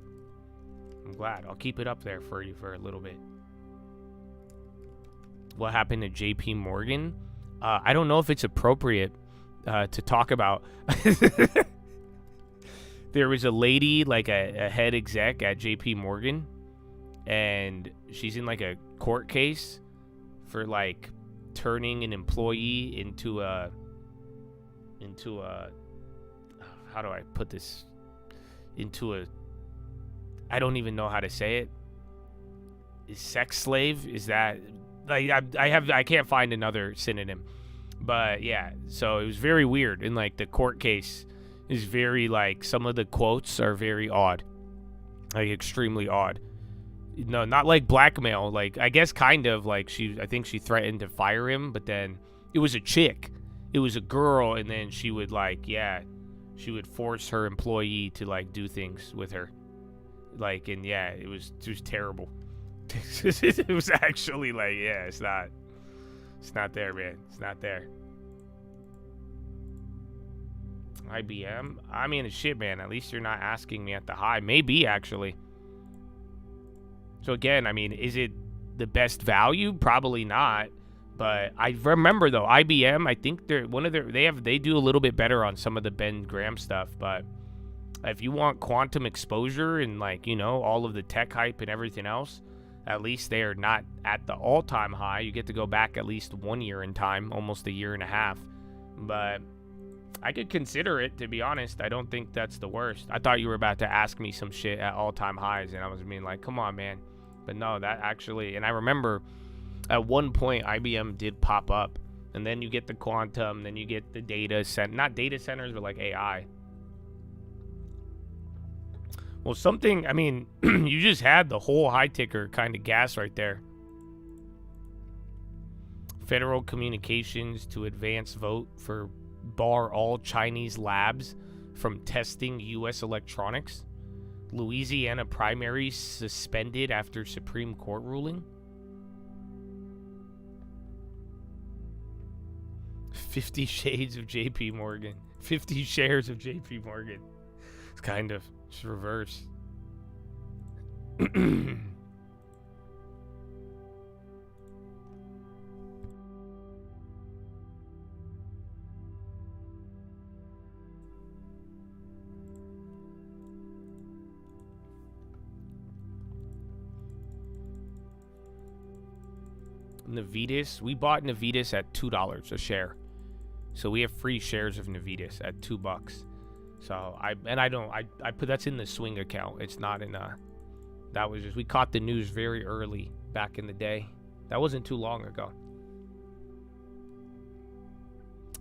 I'm glad. I'll keep it up there for you for a little bit. What happened to JP Morgan? I don't know if it's appropriate to talk about. There was a lady, like a head exec at JP Morgan, and she's in like a court case for like turning an employee into a how do I put this? I don't even know how to say it. Is sex slave? Is that like I can't find another synonym. But yeah, so it was very weird, and like the court case is very, like, some of the quotes are very odd. Like, extremely odd. No, not like blackmail. Like, I guess kind of, like, I think she threatened to fire him, but then it was a chick. It was a girl, and then she would, like, yeah, she would force her employee to, like, do things with her. Like, and yeah, it was terrible. It was actually, like, yeah, it's not there, man. It's not there. IBM? I mean, shit, man. At least you're not asking me at the high. Maybe, actually. So, again, I mean, is it the best value? Probably not. But I remember, though, IBM, I think they do a little bit better on some of the Ben Graham stuff. But if you want quantum exposure and, like, you know, all of the tech hype and everything else, at least they are not at the all-time high. You get to go back at least 1 year in time, almost a year and a half. But I could consider it, to be honest. I don't think that's the worst. I thought you were about to ask me some shit at all-time highs, and I was being like, come on, man. But no, that actually, and I remember at one point IBM did pop up, and then you get the quantum, then you get the not data centers, but like AI. Well, something, I mean, you just had the whole high ticker kind of gas right there. Federal Communications to advance vote for bar all Chinese labs from testing U.S. electronics. Louisiana primaries suspended after Supreme Court ruling. 50 shades of JP Morgan. 50 shares of JP Morgan. It's kind of just reverse. Navitas. We bought Navitas at $2 a share. So we have free shares of Navitas at $2. So I put that's in the swing account. It's not in that was just, we caught the news very early back in the day. That wasn't too long ago.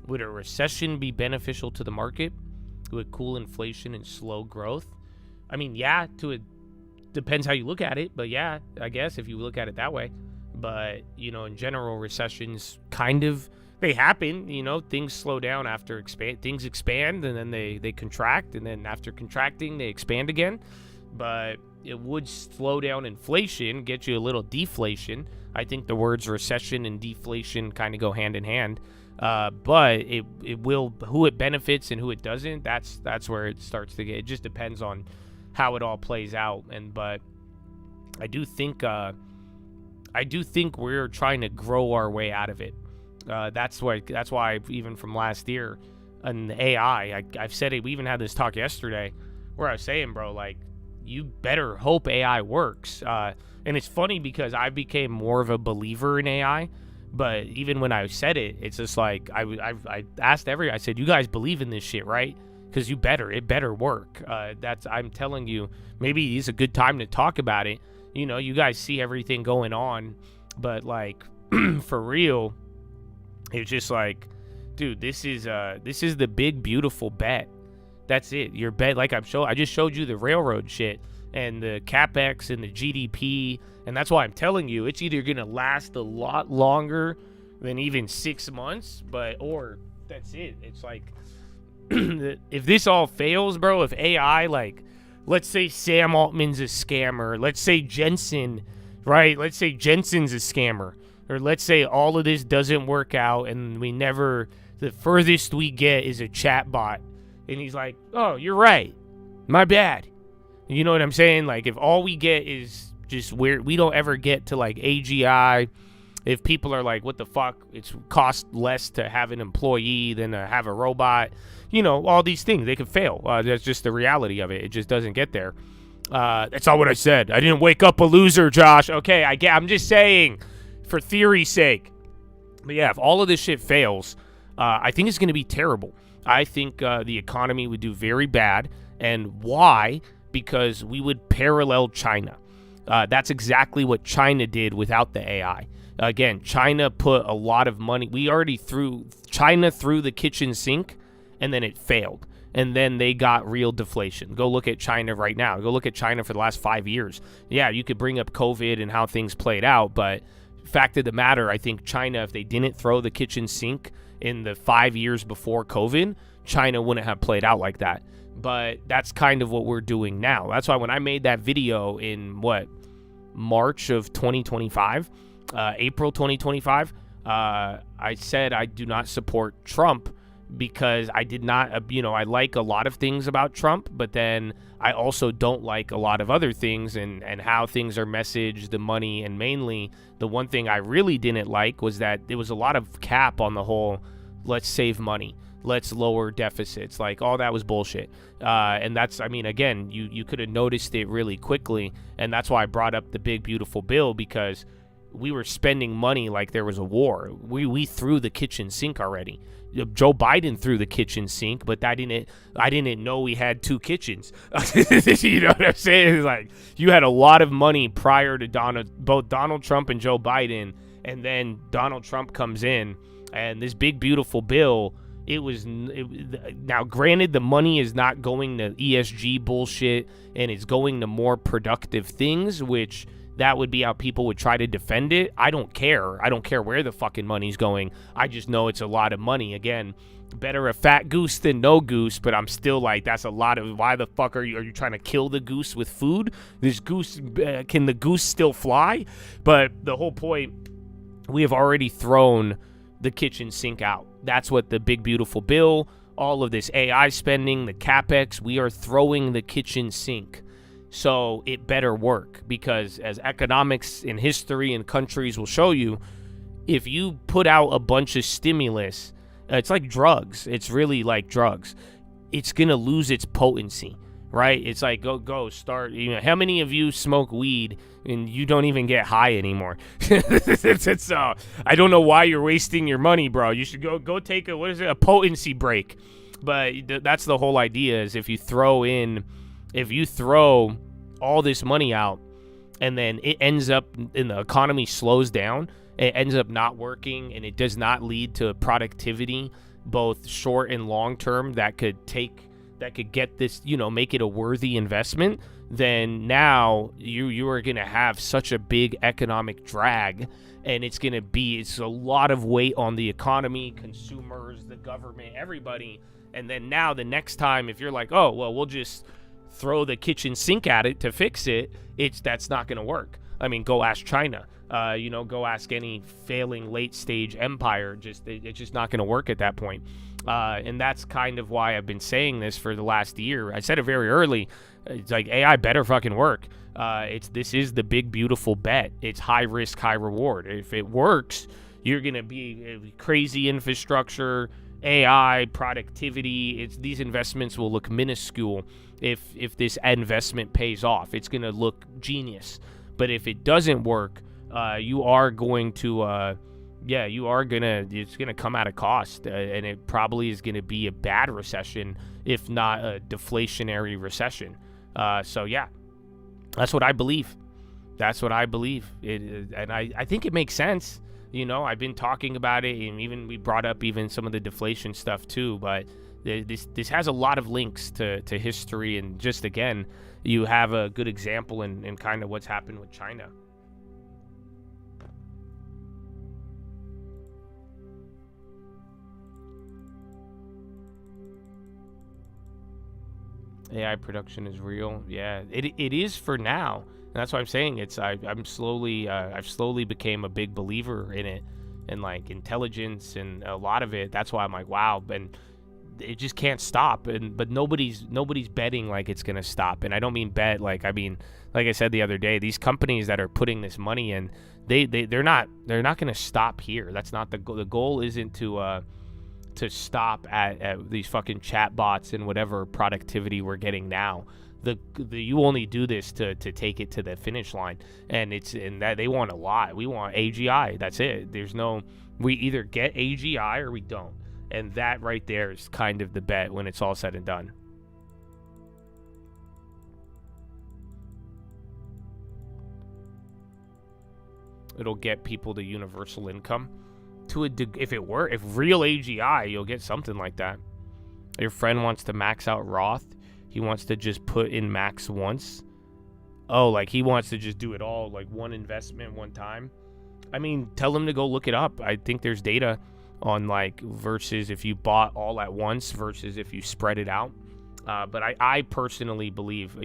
Would a recession be beneficial to the market? Would cool inflation and slow growth? I mean, yeah, depends how you look at it, but yeah, I guess if you look at it that way. But, you know, in general, recessions kind of, they happen, you know, things slow down after things expand, and then they contract, and then after contracting, they expand again. But it would slow down inflation, get you a little deflation. I think the words recession and deflation kind of go hand in hand. But it will, who it benefits and who it doesn't, that's where it starts to get, it just depends on how it all plays out. But I do think we're trying to grow our way out of it. That's why even from last year and the AI, I've said it. We even had this talk yesterday where I was saying, bro, like, you better hope AI works. And it's funny because I became more of a believer in AI. But even when I said it, it's just like I asked I said, you guys believe in this shit, right? Because it better work. I'm telling you, maybe it's a good time to talk about it. You know, you guys see everything going on, but like for real, it's just like, dude, this is the big beautiful bet. That's it. Your bet, like I just showed you the railroad shit and the capex and the GDP. And that's why I'm telling you, it's either going to last a lot longer than even 6 months, or that's it. It's like, if this all fails, bro, if AI, like, let's say Sam Altman's a scammer, let's say Jensen, right? Let's say Jensen's a scammer, or let's say all of this doesn't work out and the furthest we get is a chat bot. And he's like, oh, you're right. My bad. You know what I'm saying? Like, if all we get is just weird, we don't ever get to like AGI. If people are like, what the fuck, it's cost less to have an employee than to have a robot, you know, all these things, they could fail. That's just the reality of it. It just doesn't get there. That's not what I said. I didn't wake up a loser, Josh. Okay, I'm just saying for theory's sake. But yeah, if all of this shit fails, I think it's going to be terrible. I think the economy would do very bad. And why? Because we would parallel China. That's exactly what China did without the AI. Again, China put a lot of money. We already threw China through the kitchen sink, and then it failed. And then they got real deflation. Go look at China right now. Go look at China for the last 5 years. Yeah, you could bring up COVID and how things played out, but fact of the matter, I think China, if they didn't throw the kitchen sink in the 5 years before COVID, China wouldn't have played out like that. But that's kind of what we're doing now. That's why when I made that video in March of 2025, April 2025, I said I do not support Trump because I did not, I like a lot of things about Trump, but then I also don't like a lot of other things and how things are messaged, the money, and mainly the one thing I really didn't like was that there was a lot of cap on the whole, let's save money, let's lower deficits, like all that was bullshit. And that's, again, you could have noticed it really quickly, and that's why I brought up the big beautiful bill, because we were spending money like there was a war. We threw the kitchen sink already. Joe Biden threw the kitchen sink, but I didn't know we had two kitchens. You know what I'm saying? It's like you had a lot of money prior to both Donald Trump and Joe Biden, and then Donald Trump comes in, and this big beautiful bill. Now granted, the money is not going to ESG bullshit, and it's going to more productive things, which that would be how people would try to defend it. I don't care. I don't care where the fucking money's going. I just know it's a lot of money. Again, better a fat goose than no goose, but I'm still like, that's a lot of, why the fuck are you trying to kill the goose with food? This goose, can the goose still fly? But the whole point, we have already thrown the kitchen sink out. That's what the big beautiful bill, all of this AI spending, the capex, we are throwing the kitchen sink. So it better work, because as economics in history and countries will show you, if you put out a bunch of stimulus, it's like drugs. It's really like drugs. It's going to lose its potency, right? It's like, go start. How many of you smoke weed and you don't even get high anymore? I don't know why you're wasting your money, bro. You should go take a potency break. But that's the whole idea, is if you throw all this money out and then it ends up and the economy slows down, it ends up not working, and it does not lead to productivity, both short and long term, that could get this, make it a worthy investment, then now you are going to have such a big economic drag, and it's a lot of weight on the economy, consumers, the government, everybody. And then now the next time, if you're like, oh, well, we'll just throw the kitchen sink at it to fix it, that's not going to work. I mean, go ask China. Go ask any failing late stage empire. It's just not going to work at that point. And that's kind of why I've been saying this for the last year. I said it very early. It's like, AI better fucking work. This is the big, beautiful bet. It's high risk, high reward. If it works, you're going to be crazy infrastructure, AI, productivity. These investments will look minuscule if this investment pays off. It's going to look genius. But if it doesn't work, it's gonna come at a cost, and it probably is gonna be a bad recession, if not a deflationary recession. So yeah, that's what I believe. And I think it makes sense. I've been talking about it, and even we brought up even some of the deflation stuff too. But this has a lot of links to history, and just again, you have a good example in kind of what's happened with China. AI production is real. Yeah, it is for now. And that's why I'm saying I've slowly became a big believer in it, and like intelligence and a lot of it. That's why I'm like, wow, and it just can't stop. But nobody's betting like it's gonna stop. And I don't mean bet like I said the other day, these companies that are putting this money in, they're not gonna stop here. That's not the goal. The goal isn't to stop at these fucking chat bots and whatever productivity we're getting now. You only do this to take it to the finish line, and that they want a lot. We want AGI. That's it. We either get AGI or we don't, and that right there is kind of the bet when it's all said and done. It'll get people to universal income. If real AGI, you'll get something like that. Your friend wants to max out Roth. He wants to just put in max once. Oh, like he wants to just do it all, like one investment, one time. I mean, tell him to go look it up. I think there's data on like versus if you bought all at once versus if you spread it out. But I personally believe,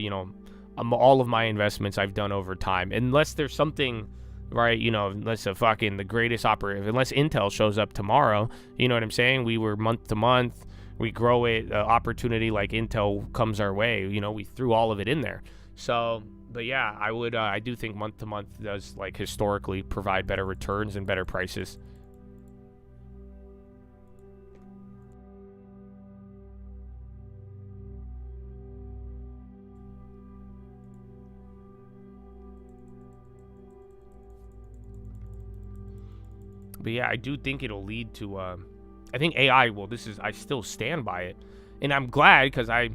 all of my investments I've done over time, unless there's something, right, unless the greatest operator, unless Intel shows up tomorrow, you know what I'm saying? We were month to month, we grow it, opportunity like Intel comes our way, we threw all of it in there. So, but yeah, I do think month to month does like historically provide better returns and better prices. But yeah, I do think it'll lead to, I think AI will, I still stand by it. And I'm glad, because I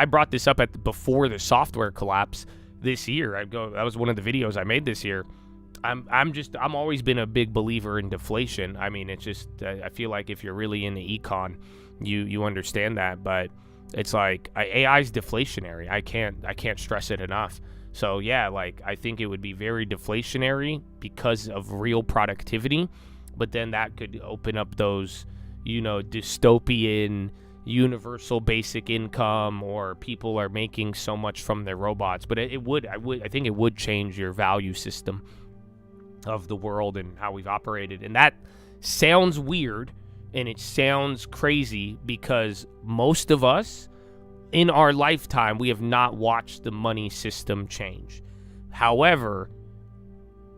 brought this up before the software collapse this year. That was one of the videos I made this year. I'm always been a big believer in deflation. I mean, it's just, I feel like if you're really into econ, you understand that. But it's like, AI is deflationary. I can't stress it enough. So yeah, like I think it would be very deflationary because of real productivity. But then that could open up those, dystopian universal basic income, or people are making so much from their robots. But I think it would change your value system of the world and how we've operated. And that sounds weird and it sounds crazy because most of us in our lifetime, we have not watched the money system change. However,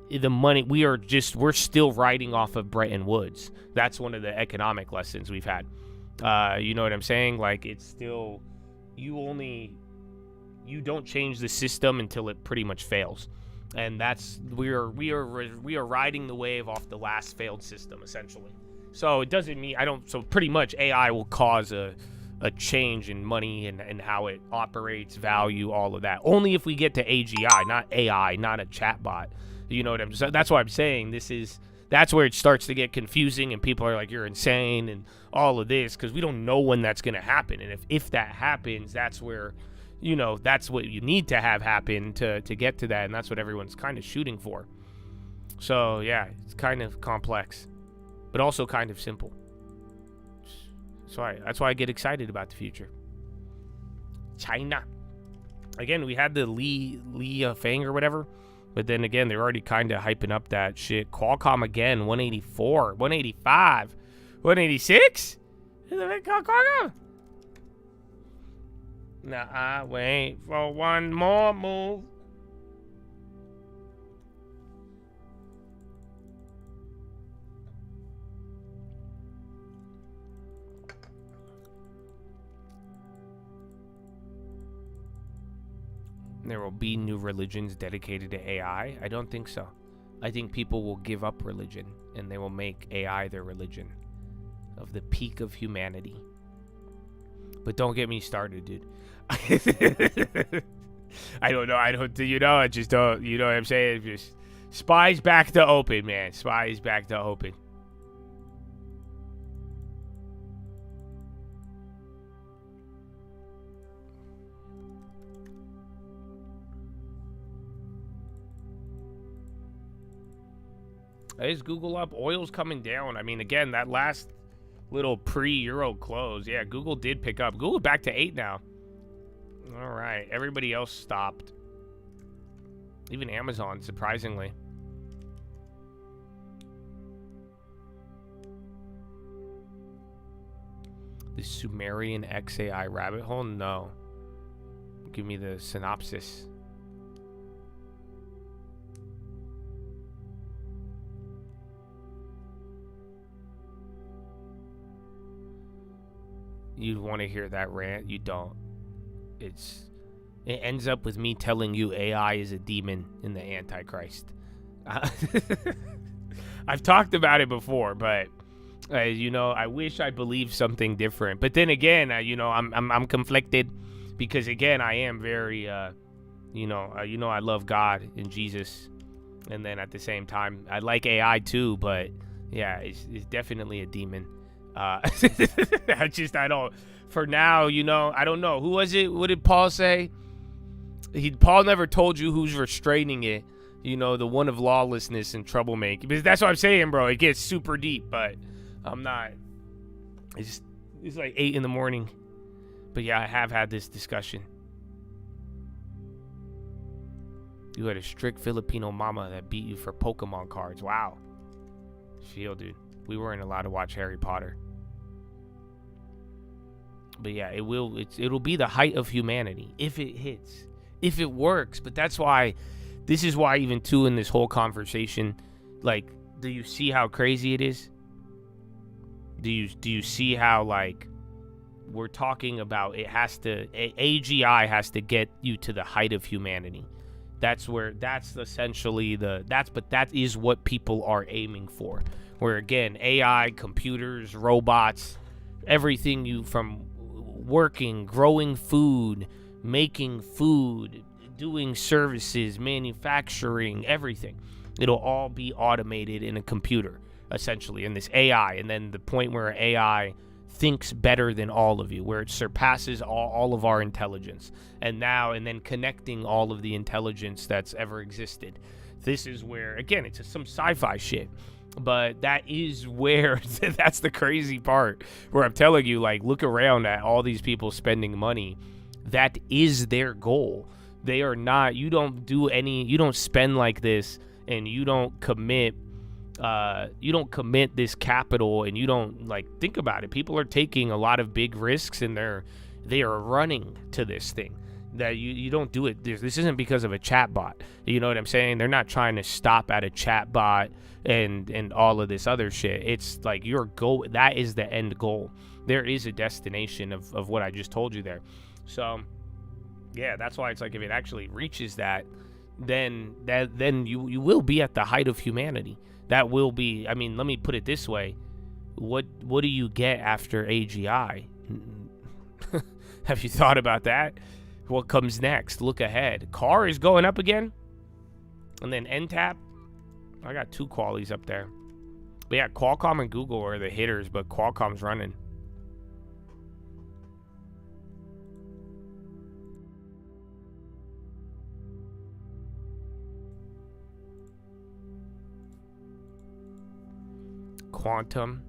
the money, we're still riding off of Bretton Woods. That's one of the economic lessons we've had. You know what I'm saying? Like, it's still, you only you don't change the system until it pretty much fails. And we are riding the wave off the last failed system, essentially. So it doesn't mean so pretty much AI will cause a change in money and how it operates, value, all of that. Only if we get to AGI, not AI, not a chatbot. You know what I'm saying? That's why I'm saying that's where it starts to get confusing and people are like, you're insane and all of this, because we don't know when that's going to happen. And if that happens, that's where, that's what you need to have happen to get to that. And that's what everyone's kind of shooting for. So yeah, it's kind of complex, but also kind of simple. That's why I get excited about the future. China. Again, we had the Li Fang or whatever, but then again, they're already kind of hyping up that shit. Qualcomm again, 184, 185, 186? Qualcomm? Now I wait for one more move. There will be new religions dedicated to AI? I don't think so. I think people will give up religion and they will make AI their religion of the peak of humanity. But don't get me started, dude. I don't know. I just don't, you know what I'm saying? Just spies back to open, man. Spies back to open. Is Google up? Oil's coming down. I mean, again, that last little pre-Euro close, yeah, Google did pick up. Google back to 8 now. All right. Everybody else stopped. Even Amazon, surprisingly. The Sumerian XAI rabbit hole? No. Give me the synopsis. You'd want to hear that rant. You don't. It ends up with me telling you AI is a demon in the Antichrist. I've talked about it before, but I wish I believed something different. But then again, I'm conflicted because again, I am very, I love God and Jesus, and then at the same time, I like AI too. But yeah, it's definitely a demon. I don't, for now, I don't know. Who was it? What did Paul say? Paul never told you who's restraining it. The one of lawlessness and troublemaking. Because that's what I'm saying, bro. It gets super deep, but I'm not. It's like 8 in the morning. But yeah, I have had this discussion. You had a strict Filipino mama that beat you for Pokemon cards. Wow. Feel, dude. We weren't allowed to watch Harry Potter. But yeah, it'll be the height of humanity if it hits, if it works. But this is why even too in this whole conversation, like, do you see how crazy it is? Do you see how, like, we're talking about AGI has to get you to the height of humanity. That's essentially that is what people are aiming for. Where again, AI, computers, robots, everything from working, growing food, making food, doing services, manufacturing, everything. It'll all be automated in a computer, essentially, in this AI. And then the point where AI thinks better than all of you, where it surpasses all of our intelligence. And then connecting all of the intelligence that's ever existed. This is where, again, it's some sci-fi shit. But that is where, that's the crazy part, where I'm telling you, like, look around at all these people spending money. That is their goal. They are not, you don't spend like this, and you don't commit this capital, and you don't, like, think about it. People are taking a lot of big risks, and they are running to this thing. That you don't do it. This isn't because of a chatbot. You know what I'm saying? They're not trying to stop at a chatbot and all of this other shit. It's like your goal. That is the end goal. There is a destination of what I just told you there. So Yeah, that's why it's like if it actually reaches that, then you will be at the height of humanity. That will be. I mean, let me put it this way: what do you get after AGI? Have you thought about that? What comes next? Look ahead. CAR is going up again, and then NTAP. I got 2 qualies up there. But yeah, Qualcomm and Google are the hitters, but Qualcomm's running. Quantum.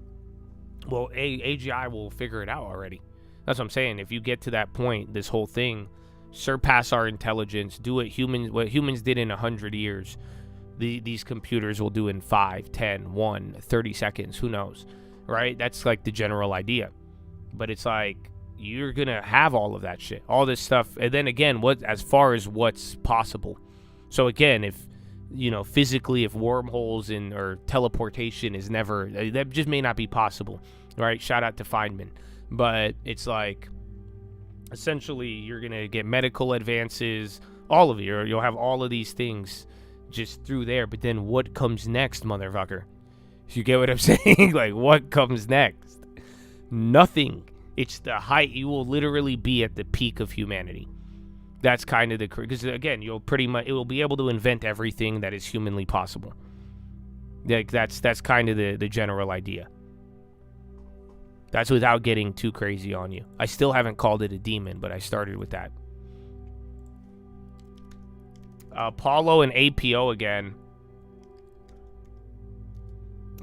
Well, AGI will figure it out already. That's what I'm saying. If you get to that point, this whole thing, surpass our intelligence, do what humans did in 100 years, these computers will do in 5, 10, 1, 30 seconds. Who knows, right? That's like the general idea. But it's like you're going to have all of that shit, all this stuff. And then again, as far as what's possible. So again, if physically, if wormholes or teleportation is never, that just may not be possible, right? Shout out to Feynman. But it's like, essentially, you're going to get medical advances, all of you, or you'll have all of these things just through there. But then what comes next, motherfucker? You get what I'm saying? Like, what comes next? Nothing. It's the height. You will literally be at the peak of humanity. That's kind of because again, it will be able to invent everything that is humanly possible. Like that's kind of the general idea. That's without getting too crazy on you. I still haven't called it a demon, but I started with that. Apollo and APO again.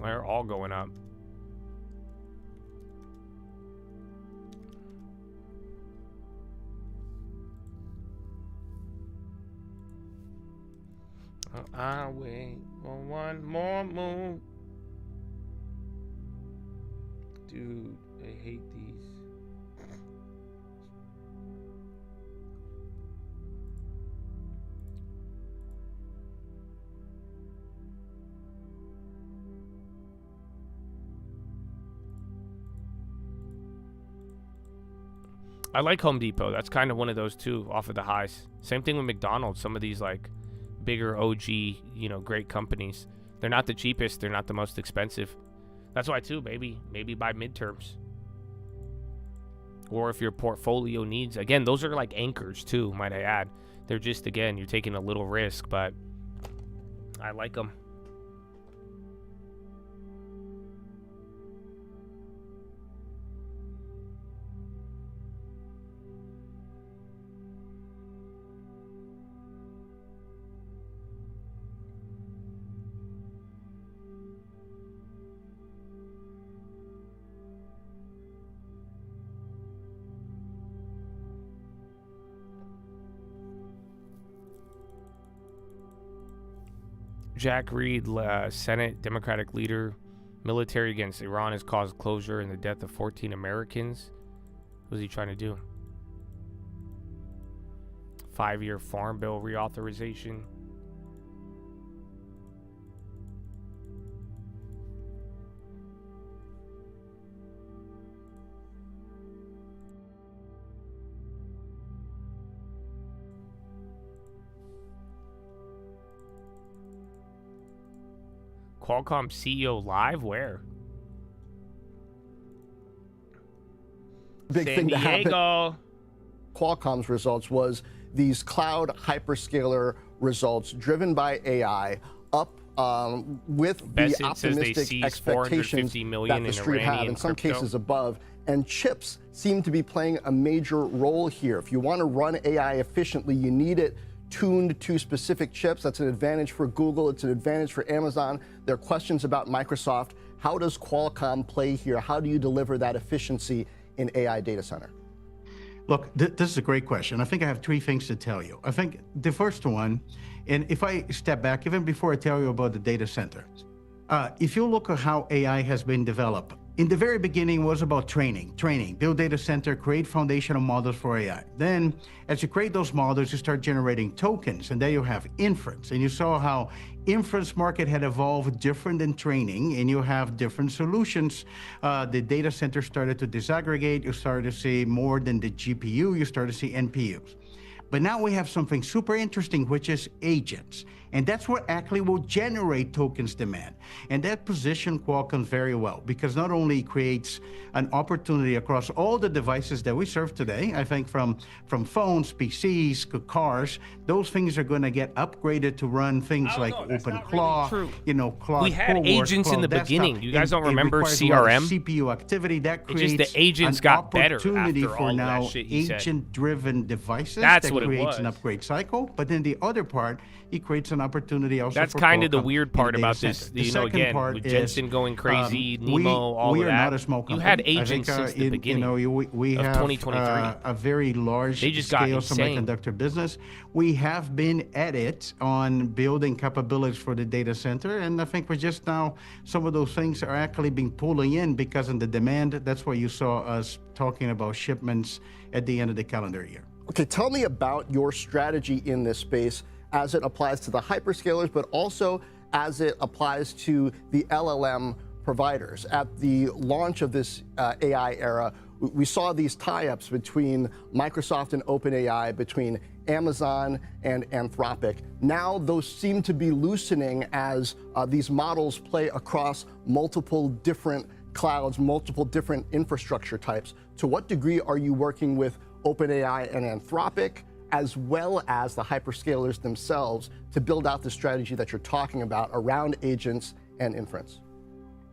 They're all going up. I wait for one more move. Dude, I hate these. I like Home Depot. That's kind of one of those too, off of the highs. Same thing with McDonald's. Some of these like bigger OG, great companies. They're not the cheapest. They're not the most expensive. That's why too, maybe buy midterms. Or if your portfolio needs, again, those are like anchors too, might I add. They're just, again, you're taking a little risk, but I like them. Jack Reed, Senate Democratic leader, military against Iran has caused closure and the death of 14 Americans. What was he trying to do? 5-year farm bill reauthorization. Qualcomm CEO live? Where? Big San thing to Diego. happen. Qualcomm's results was these cloud hyperscaler results driven by AI up with Besson the optimistic expectations that the street have, in some cases above. And chips seem to be playing a major role here. If you want to run AI efficiently, you need it tuned to specific chips. That's an advantage for Google. It's an advantage for Amazon. There are questions about Microsoft. How does Qualcomm play here? How do you deliver that efficiency in AI data center? Look, this is a great question. I think I have 3 things to tell you. I think the first one, and if I step back, even before I tell you about the data center, if you look at how AI has been developed, in the very beginning, it was about training, build data center, create foundational models for AI. Then, as you create those models, you start generating tokens, and then you have inference. And you saw how inference market had evolved different than training, and you have different solutions. The data center started to disaggregate. You started to see more than the GPU. You started to see NPUs. But now we have something super interesting, which is agents. And that's what actually will generate tokens demand. And that positions Qualcomm very well, because not only creates an opportunity across all the devices that we serve today, I think from phones, PCs, cars, those things are going to get upgraded to run things like OpenClaw, Claude. We had agents in the beginning. You guys don't remember CRM? CPU activity that creates just the agents got better opportunity after for all now that shit he said. agent-driven devices. That's that what it creates was. an upgrade cycle. But then the other part, it creates an opportunity also. That's for kind of the Qualcomm weird in part the about data this. center. The second Again, part with is, Jensen going crazy, Nemo, all we of are that. not a small company. You had I agents think, since the beginning we of have 2023. A very large They just got scale insane. semiconductor business. We have been at it on building capabilities for the data center, and I think we're just now, some of those things are actually being pulling in because of the demand. That's why you saw us talking about shipments at the end of the calendar year. Okay, tell me about your strategy in this space as it applies to the hyperscalers, but also as it applies to the LLM providers. At the launch of this AI era, we saw these tie-ups between Microsoft and OpenAI, between Amazon and Anthropic. Now those seem to be loosening as these models play across multiple different clouds, multiple different infrastructure types. To what degree are you working with OpenAI and Anthropic, as well as the hyperscalers themselves, to build out the strategy that you're talking about around agents and inference?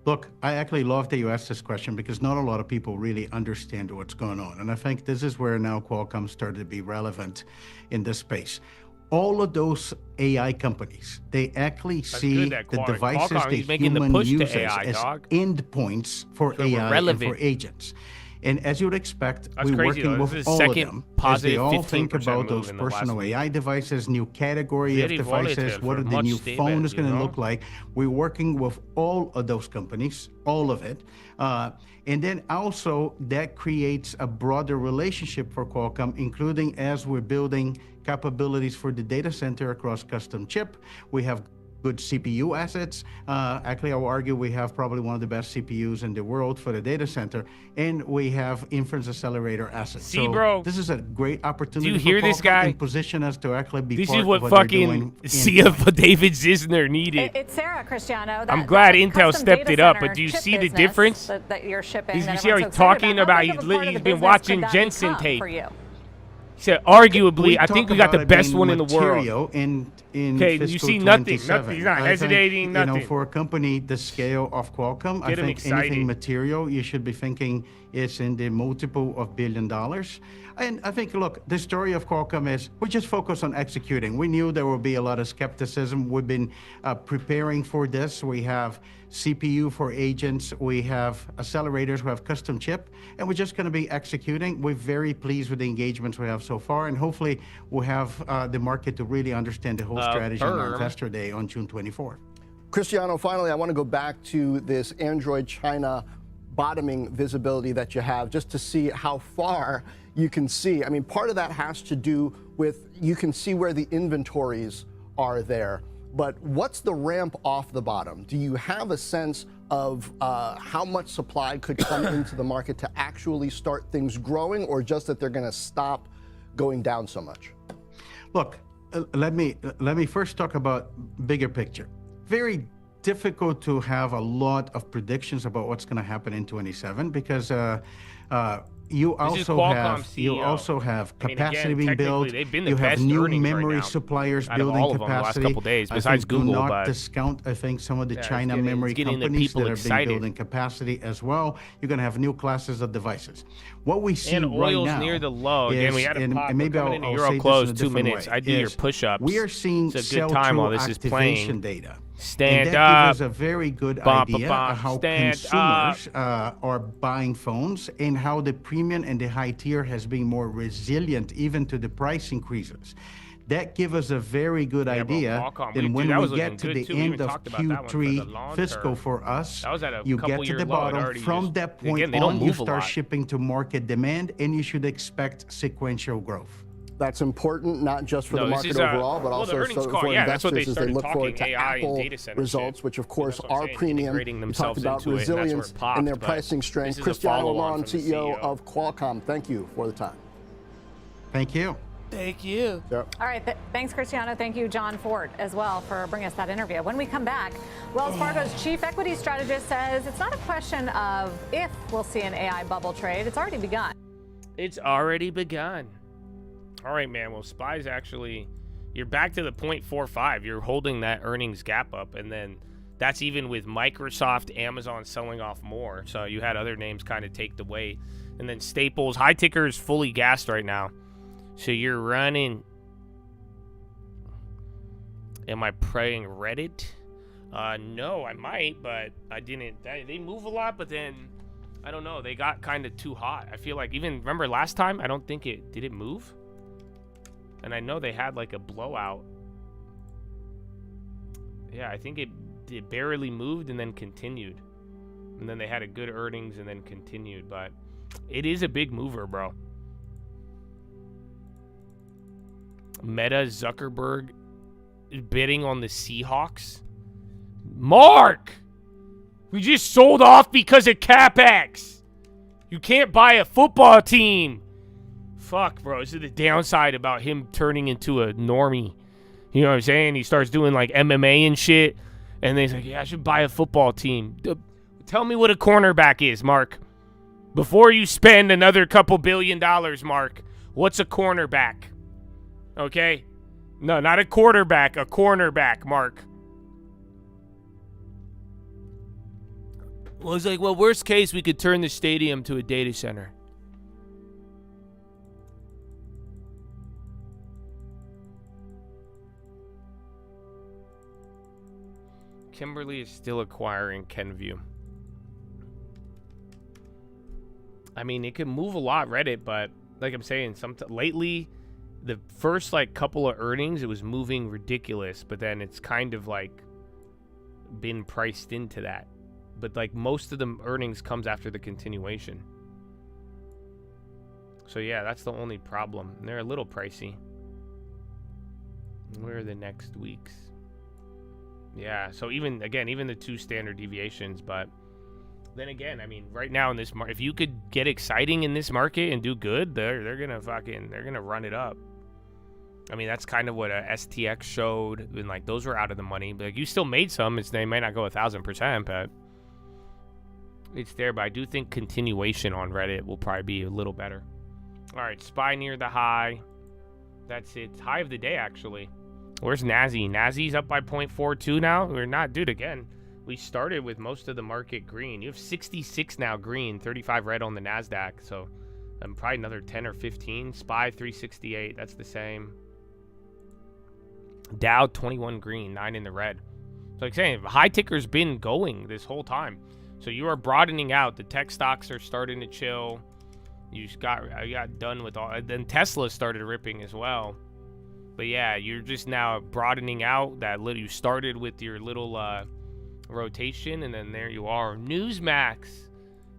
Look, I actually love that you asked this question, because not a lot of people really understand what's going on. And I think this is where now Qualcomm started to be relevant in this space. All of those AI companies, they actually see the devices that human uses as endpoints for AI and for agents. And as you would expect, we're working with all of them as they all think about those personal AI devices, new category of devices, what the new phone is going to look like. We're working with all of those companies, all of it. And then also that creates a broader relationship for Qualcomm, including as we're building capabilities for the data center across custom chip. We have good CPU assets. Actually, I will argue we have probably one of the best CPUs in the world for the data center, and we have inference accelerator assets. See, so bro, this is a great opportunity. Do you hear for this Qualcomm guy? in position us to actually be This part is what of what fucking CFO David Zisner needed. It's Sarah, Cristiano. I'm glad Intel stepped it up, but do you see the difference? That you're shipping. You that see how everyone's he's so excited talking about? about, How big of a part of he's the been business watching could that Jensen become tape. for you? He said, arguably, I talk think we got the about it best being one in the world. material in Okay, you fiscal see nothing, 27. nothing. He's not I think, hesitating, nothing. for a company the scale of Qualcomm, I Get him think excited. anything material, you should be thinking it's in the multiple of $1 billion. And I think, look, the story of Qualcomm is we just focus on executing. We knew there would be a lot of skepticism. We've been preparing for this. We have CPU for agents. We have accelerators. We have custom chip. And we're just going to be executing. We're very pleased with the engagements we have so far. And hopefully we'll have the market to really understand the whole strategy on our Investor Day on June 24th. Cristiano, finally, I want to go back to this Android China bottoming visibility that you have, just to see how far you can see. I mean, part of that has to do with, you can see where the inventories are there, but what's the ramp off the bottom? Do you have a sense of how much supply could come into the market to actually start things growing, or just that they're going to stop going down so much? Look, let me first talk about bigger picture. Very difficult to have a lot of predictions about what's going to happen in 27, because you also have capacity being built. You have new memory suppliers building capacity. Besides Google, do not but discount, I think, some of the China memory companies that have been building capacity as well. You're going to have new classes of devices. What we see and right oil's now near the low. Again, we had a pop. and maybe Coming I'll into say Euro this close in a 2 different minutes. way, I do your is push-ups. We are seeing it's a good time while this is activation playing. data. Stand and that up. gives us a very good Bump, idea bump, of how stand consumers are buying phones, and how the premium and the high tier has been more resilient even to the price increases. That gives us a very good idea. And when we get to the end of Q3 fiscal for us, you get to the bottom. From that point on, you start shipping to market demand, and you should expect sequential growth. That's important, not just for the market overall, but also for investors as they look forward to Apple results, which of course are premium. We talked about resilience and their pricing strength. Cristiano Amon, CEO of Qualcomm, thank you for the time. Thank you. Thank you. Yep. All right. Thanks, Cristiano. Thank you, John Ford, as well, for bringing us that interview. When we come back, Wells Fargo's chief equity strategist says it's not a question of if we'll see an AI bubble trade. It's already begun. It's already begun. All right, man. Well, SPY's actually, you're back to the 0.45. You're holding that earnings gap up, and then that's even with Microsoft, Amazon selling off more. So you had other names kind of take the weight. And then Staples, high ticker is fully gassed right now. So you're running. Am I praying Reddit? No, I might, but I didn't. They move a lot, but then I don't know. They got kind of too hot. I feel like even remember last time. I don't think it did it move. And I know they had like a blowout. Yeah, I think it barely moved and then continued. And then they had a good earnings and then continued. But it is a big mover, bro. Meta Zuckerberg bidding on the Seahawks. Mark! We just sold off because of CapEx. You can't buy a football team. Fuck, bro. This is the downside about him turning into a normie. You know what I'm saying? He starts doing like MMA and shit. And then he's like, yeah, I should buy a football team. Tell me what a cornerback is, Mark. Before you spend another couple $1 billion, Mark, what's a cornerback? Okay? No, not a quarterback, a cornerback, Mark. Well, it's like, well, worst case, we could turn the stadium to a data center. Kimberly is still acquiring Kenview. I mean, it can move a lot, Reddit, but like I'm saying, lately, the first like couple of earnings, it was moving ridiculous, but then it's kind of like been priced into that. But like most of the earnings comes after the continuation. So yeah, that's the only problem. They're a little pricey. Where are the next weeks? Yeah, so even the 2 standard deviations, but then again, I mean, right now in this market, if you could get exciting in this market and do good, they're gonna run it up. I mean, that's kind of what a STX showed, and like those were out of the money. But like, you still made some. They might not go 1,000%, but it's there. But I do think continuation on Reddit will probably be a little better. All right, SPY near the high. That's it. High of the day, actually. Where's Nazi? Nazi's up by 0.42 now. We're not, dude. Again, we started with most of the market green. You have 66 now green, 35 red on the NASDAQ. So probably another 10 or 15. SPY 368. That's the same. Dow 21 green, 9 in the red. So like saying, high ticker's been going this whole time. So you are broadening out. The tech stocks are starting to chill. You got done with all. Then Tesla started ripping as well. But yeah, you're just now broadening out that little. You started with your little rotation, and then there you are. Newsmax.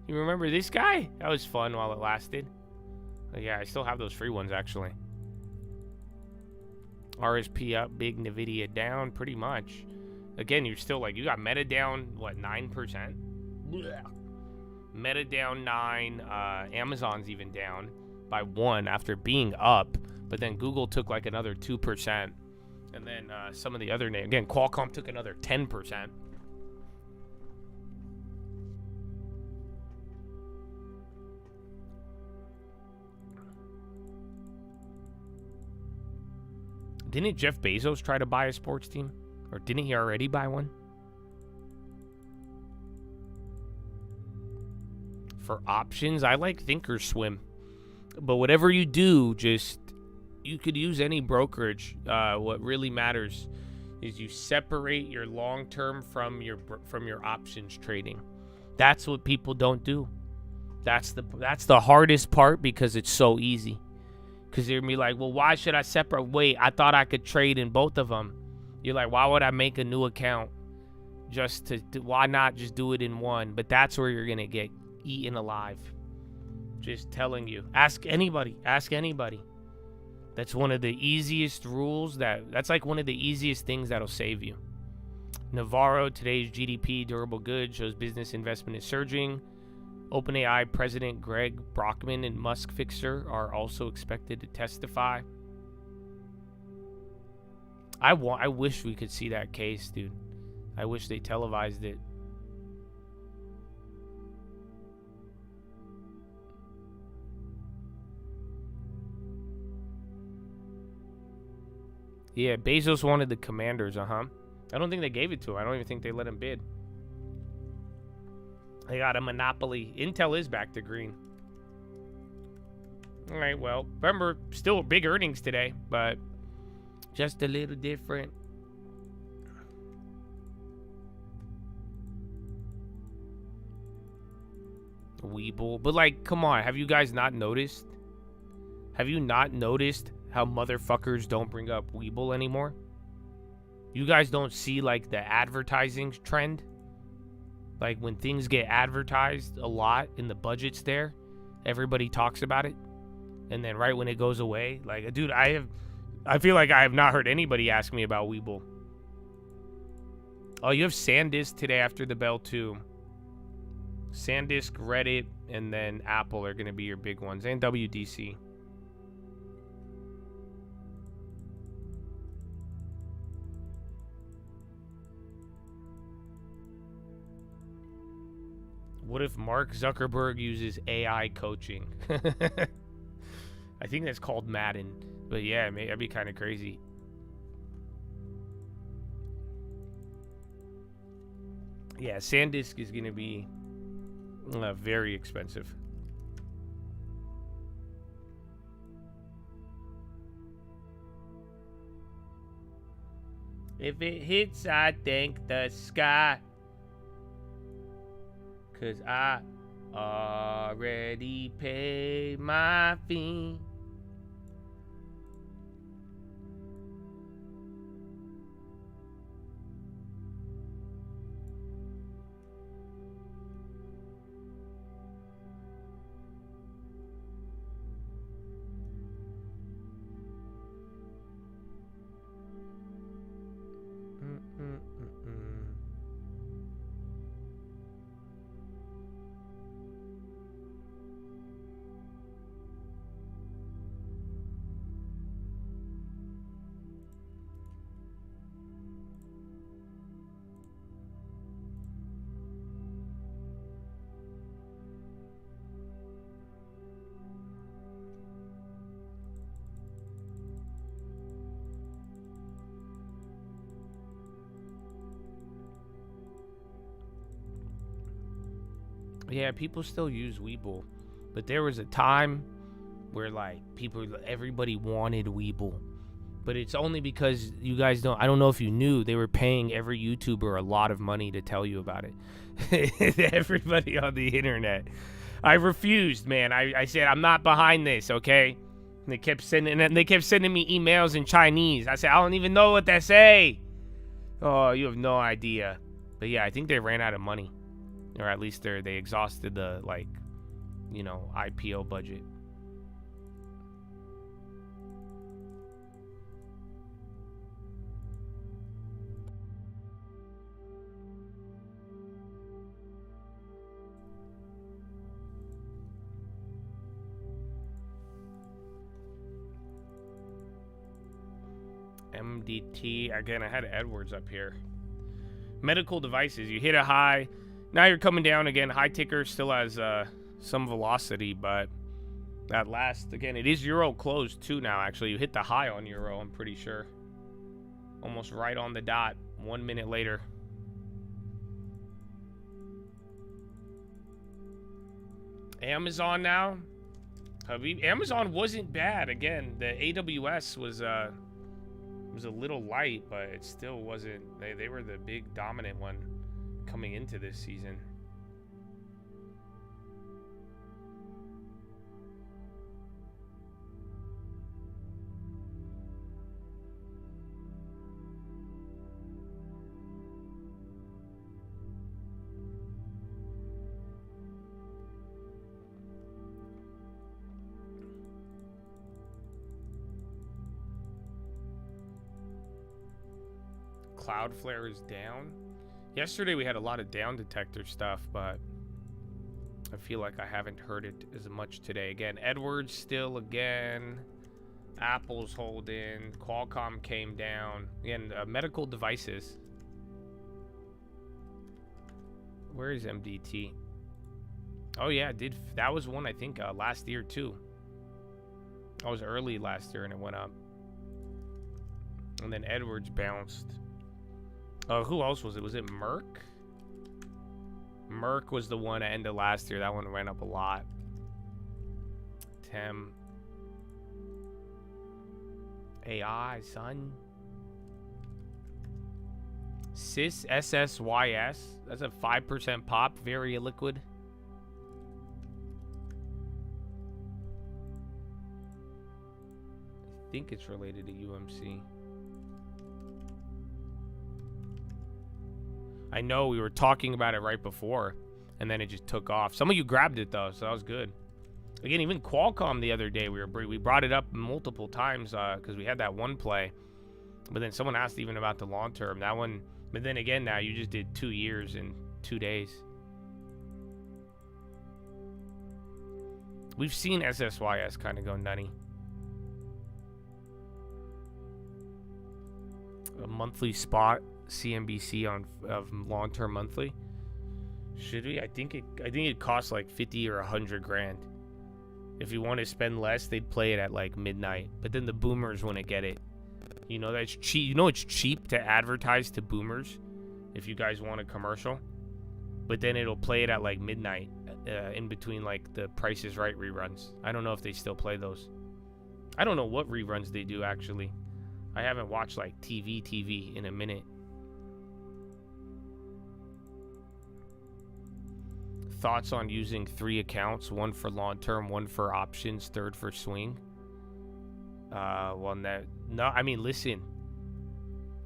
You remember this guy? That was fun while it lasted. But yeah, I still have those free ones actually. RSP up, big Nvidia down, pretty much. Again, you're still like, you got Meta down, what, 9%? Blech. Meta down 9. Amazon's even down by 1 after being up. But then Google took like another 2%. And then some of the other names, again, Qualcomm took another 10%. Didn't Jeff Bezos try to buy a sports team? Or didn't he already buy one? For options, I like ThinkOrSwim. But whatever you do, just, you could use any brokerage. What really matters is you separate your long-term from your options trading. That's what people don't do. That's the hardest part because it's so easy. Because they're gonna be like, well, why should I separate? Wait, I thought I could trade in both of them. You're like, why would I make a new account? Just to why not just do it in one? But that's where you're gonna get eaten alive. Just telling you. Ask anybody. Ask anybody. That's one of the easiest rules. That's like one of the easiest things that'll save you. Navarro, today's GDP durable goods shows business investment is surging. OpenAI President Greg Brockman and Musk Fixer are also expected to testify. I wish we could see that case, dude. I wish they televised it. Yeah, Bezos wanted the Commanders, I don't think they gave it to him. I don't even think they let him bid. They got a monopoly. Intel is back to green. All right, well, remember, still big earnings today, but just a little different. Weeble. But, like, come on. Have you guys not noticed? Have you not noticed how motherfuckers don't bring up Weeble anymore? You guys don't see, like, the advertising trend? Like, when things get advertised a lot in the budgets there, everybody talks about it. And then right when it goes away, like, dude, I feel like I have not heard anybody ask me about Weeble. Oh, you have SanDisk today after the bell, too. SanDisk, Reddit, and then Apple are going to be your big ones. And WDC. What if Mark Zuckerberg uses AI coaching? I think that's called Madden. But yeah, that'd be kind of crazy. Yeah, SanDisk is going to be very expensive. If it hits, I thank the sky. 'Cause I already paid my fee. Yeah, people still use Weeble, but there was a time where like everybody wanted Weeble, but it's only because you guys don't. I don't know if you knew they were paying every YouTuber a lot of money to tell you about it. Everybody on the internet. I refused, man. I said I'm not behind this, okay? And they kept sending me emails in Chinese. I said I don't even know what they say. Oh, you have no idea. But yeah, I think they ran out of money. Or at least they exhausted the, like, you know, IPO budget. MDT. Again, I had Edwards up here. Medical devices. You hit a high. Now you're coming down again. High ticker still has some velocity, but that last, again, it is Euro closed too now, actually. You hit the high on Euro, I'm pretty sure. Almost right on the dot, 1 minute later. Amazon now. Amazon wasn't bad. Again, the AWS was a little light, but it still wasn't. They were the big dominant one coming into this season. Cloudflare is down. Yesterday we had a lot of down detector stuff, but I feel like I haven't heard it as much today. Again, Edwards still again. Apple's holding. Qualcomm came down. And medical devices. Where is MDT? Oh yeah, that was one I think last year too. I was early last year and it went up. And then Edwards bounced. Who else was it? Was it Merck? Merck was the one at end of last year. That one went up a lot. Tem. AI, son. SSYS. That's a 5% pop. Very illiquid. I think it's related to UMC. I know we were talking about it right before, and then it just took off. Some of you grabbed it though, so that was good. Again, even Qualcomm the other day, we brought it up multiple times because we had that one play, but then someone asked even about the long term. That one, but then again, now you just did 2 years in 2 days. We've seen SSYS kind of go nutty. A monthly spot. CNBC of long-term monthly. Should we? I think it costs like 50 or 100 grand. If you want to spend less, they'd play it at like midnight. But then the boomers wouldn't get it. You know that's cheap. You know it's cheap to advertise to boomers if you guys want a commercial. But then it'll play it at like midnight in between like the Price is Right reruns. I don't know if they still play those. I don't know what reruns they do actually. I haven't watched like TV in a minute. Thoughts on using 3 accounts, one for long term, one for options, third for swing? Well, no, I mean, listen,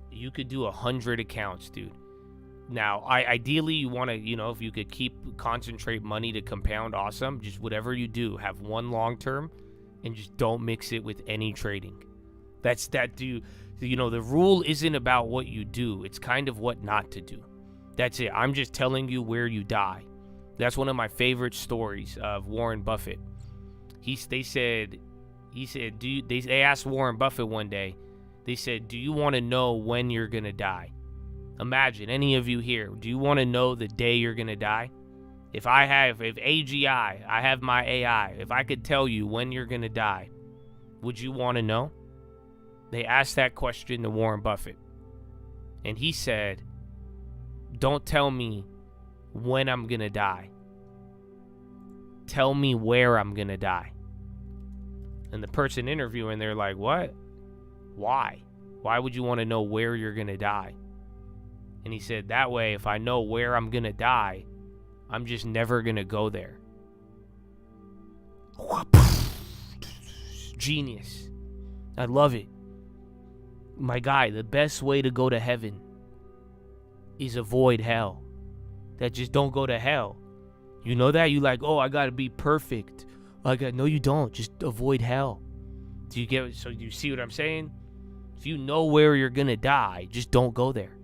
you could do 100 accounts, dude. Now, ideally, you want to, you know, if you could concentrate money to compound, awesome. Just whatever you do, have one long term, and just don't mix it with any trading. You know, the rule isn't about what you do; it's kind of what not to do. That's it. I'm just telling you where you die. That's one of my favorite stories of Warren Buffett. They asked Warren Buffett one day, they said, do you want to know when you're going to die? Imagine, any of you here, do you want to know the day you're going to die? If AGI, I have my AI, if I could tell you when you're going to die, would you want to know? They asked that question to Warren Buffett. And he said, don't tell me when I'm gonna die. Tell me where I'm gonna die. And the person interviewing, they're like, what? Why? Why would you want to know where you're gonna die? And he said, that way, if I know where I'm gonna die, I'm just never gonna go there. Genius. I love it. My guy, the best way to go to heaven is avoid hell. That just don't go to hell. You know that? You like, oh, I gotta be perfect. No, you don't. Just avoid hell. Do you get? So you see what I'm saying? If you know where you're gonna die, just don't go there.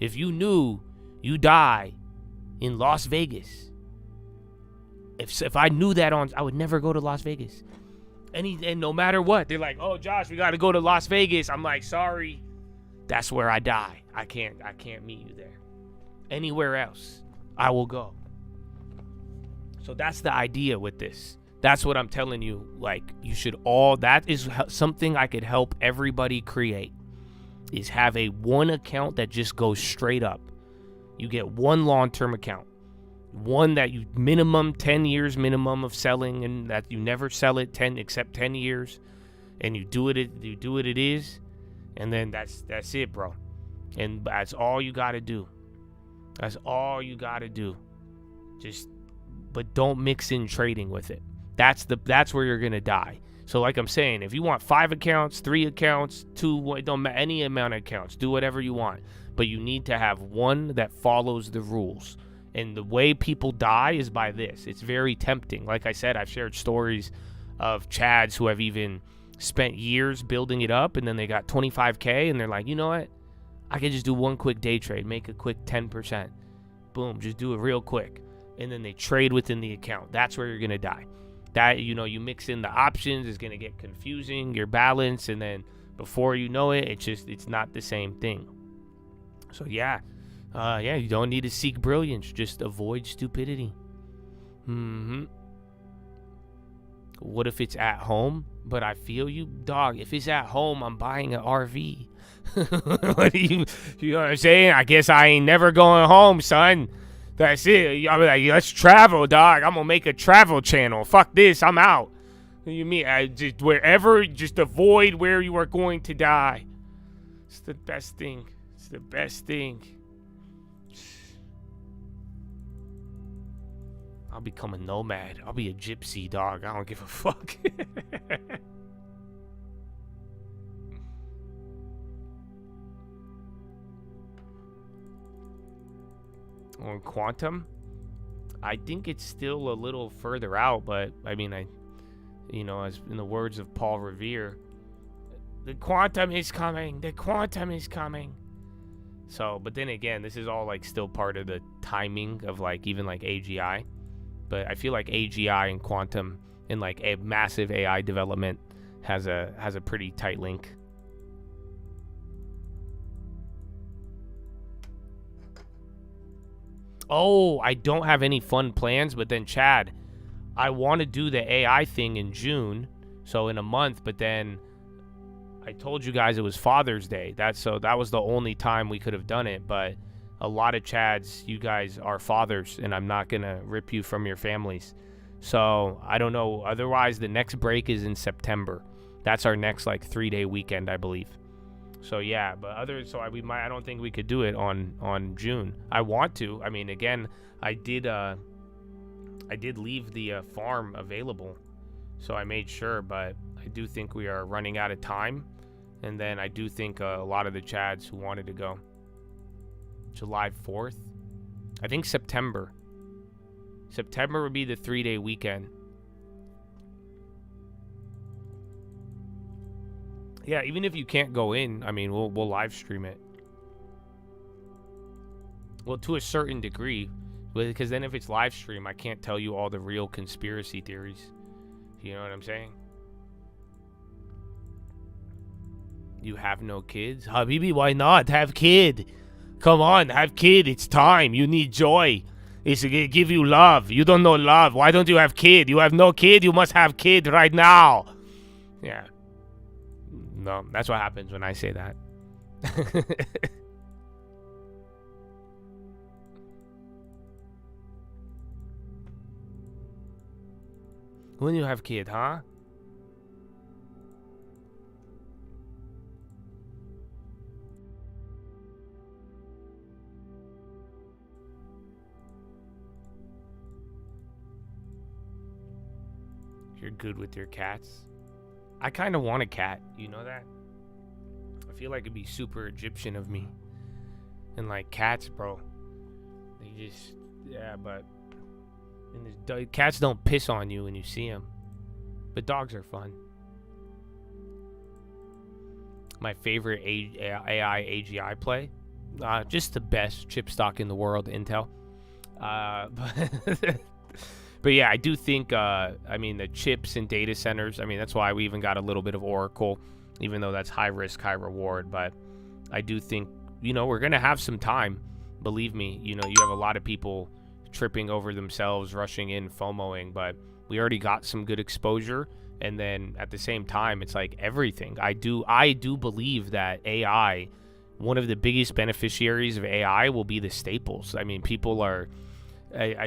If you knew you die in Las Vegas, if I knew that I would never go to Las Vegas. And no matter what, they're like, oh, Josh, we gotta go to Las Vegas. I'm like, sorry, that's where I die. I can't meet you there. Anywhere else, I will go. So that's the idea with this. That's what I'm telling you. Like, you should that is something I could help everybody create, is have one account that just goes straight up. You get one long-term account, one that you minimum 10 years minimum of selling, and that you never sell it 10 years, and you do it is, and then that's it, bro. And that's all you got to do. That's all you got to do. But don't mix in trading with it. That's where you're going to die. So like I'm saying, if you want 5 accounts, 3 accounts, 2, don't matter, any amount of accounts, do whatever you want. But you need to have one that follows the rules. And the way people die is by this. It's very tempting. Like I said, I've shared stories of Chads who have even spent years building it up, and then they got 25K, and they're like, you know what? I can just do one quick day trade, make a quick 10%. Boom, just do it real quick. And then they trade within the account. That's where you're going to die. that, you mix in the options, it's going to get confusing, your balance, and then before you know it, it's not the same thing. So yeah, you don't need to seek brilliance, just avoid stupidity. What if it's at home? But I feel you, dog. If it's at home, I'm buying an RV. What do you know what I'm saying? I guess I ain't never going home, son. That's it. I'm like, let's travel, dog. I'm gonna make a travel channel. Fuck this, I'm out. What do you mean? Just avoid where you are going to die. It's the best thing. It's the best thing. I'll become a nomad. I'll be a gypsy, dog. I don't give a fuck. On quantum, I think it's still a little further out, but I mean, as in the words of Paul Revere, the quantum is coming. The quantum is coming. So, but then again, this is all like still part of the timing of like even like AGI. But I feel like AGI and quantum and like a massive AI development has a pretty tight link. Oh, I don't have any fun plans, but then Chad, I want to do the AI thing in June, so in a month, but then I told you guys it was Father's Day. That was the only time we could have done it, but a lot of Chads, you guys are fathers, and I'm not going to rip you from your families. So, I don't know. Otherwise, the next break is in September. That's our next, 3-day weekend, I believe. So, yeah. But I don't think we could do it on June. I want to. I mean, again, I did leave the farm available. So, I made sure. But I do think we are running out of time. And then I do think a lot of the Chads who wanted to go. July 4th. I think September. September would be the 3-day weekend. Yeah, even if you can't go in, I mean, we'll live stream it. Well, to a certain degree, because then if it's live stream, I can't tell you all the real conspiracy theories. You know what I'm saying? You have no kids? Habibi, why not? Have kid. Come on, have kid. It's time. You need joy. It's to give you love. You don't know love. Why don't you have kid? You have no kid. You must have kid right now. Yeah. No, that's what happens when I say that. When you have kid, huh? You're good with your cats. I kind of want a cat. You know that? I feel like it'd be super Egyptian of me. And cats, bro. They just, yeah, but cats don't piss on you when you see them. But dogs are fun. My favorite AI AGI play. Just the best chip stock in the world, Intel. But yeah, I do think, the chips and data centers, that's why we even got a little bit of Oracle, even though that's high risk, high reward. But I do think, we're going to have some time. Believe me, you have a lot of people tripping over themselves, rushing in, FOMOing, but we already got some good exposure. And then at the same time, it's like everything. I do believe that AI, one of the biggest beneficiaries of AI will be the staples. I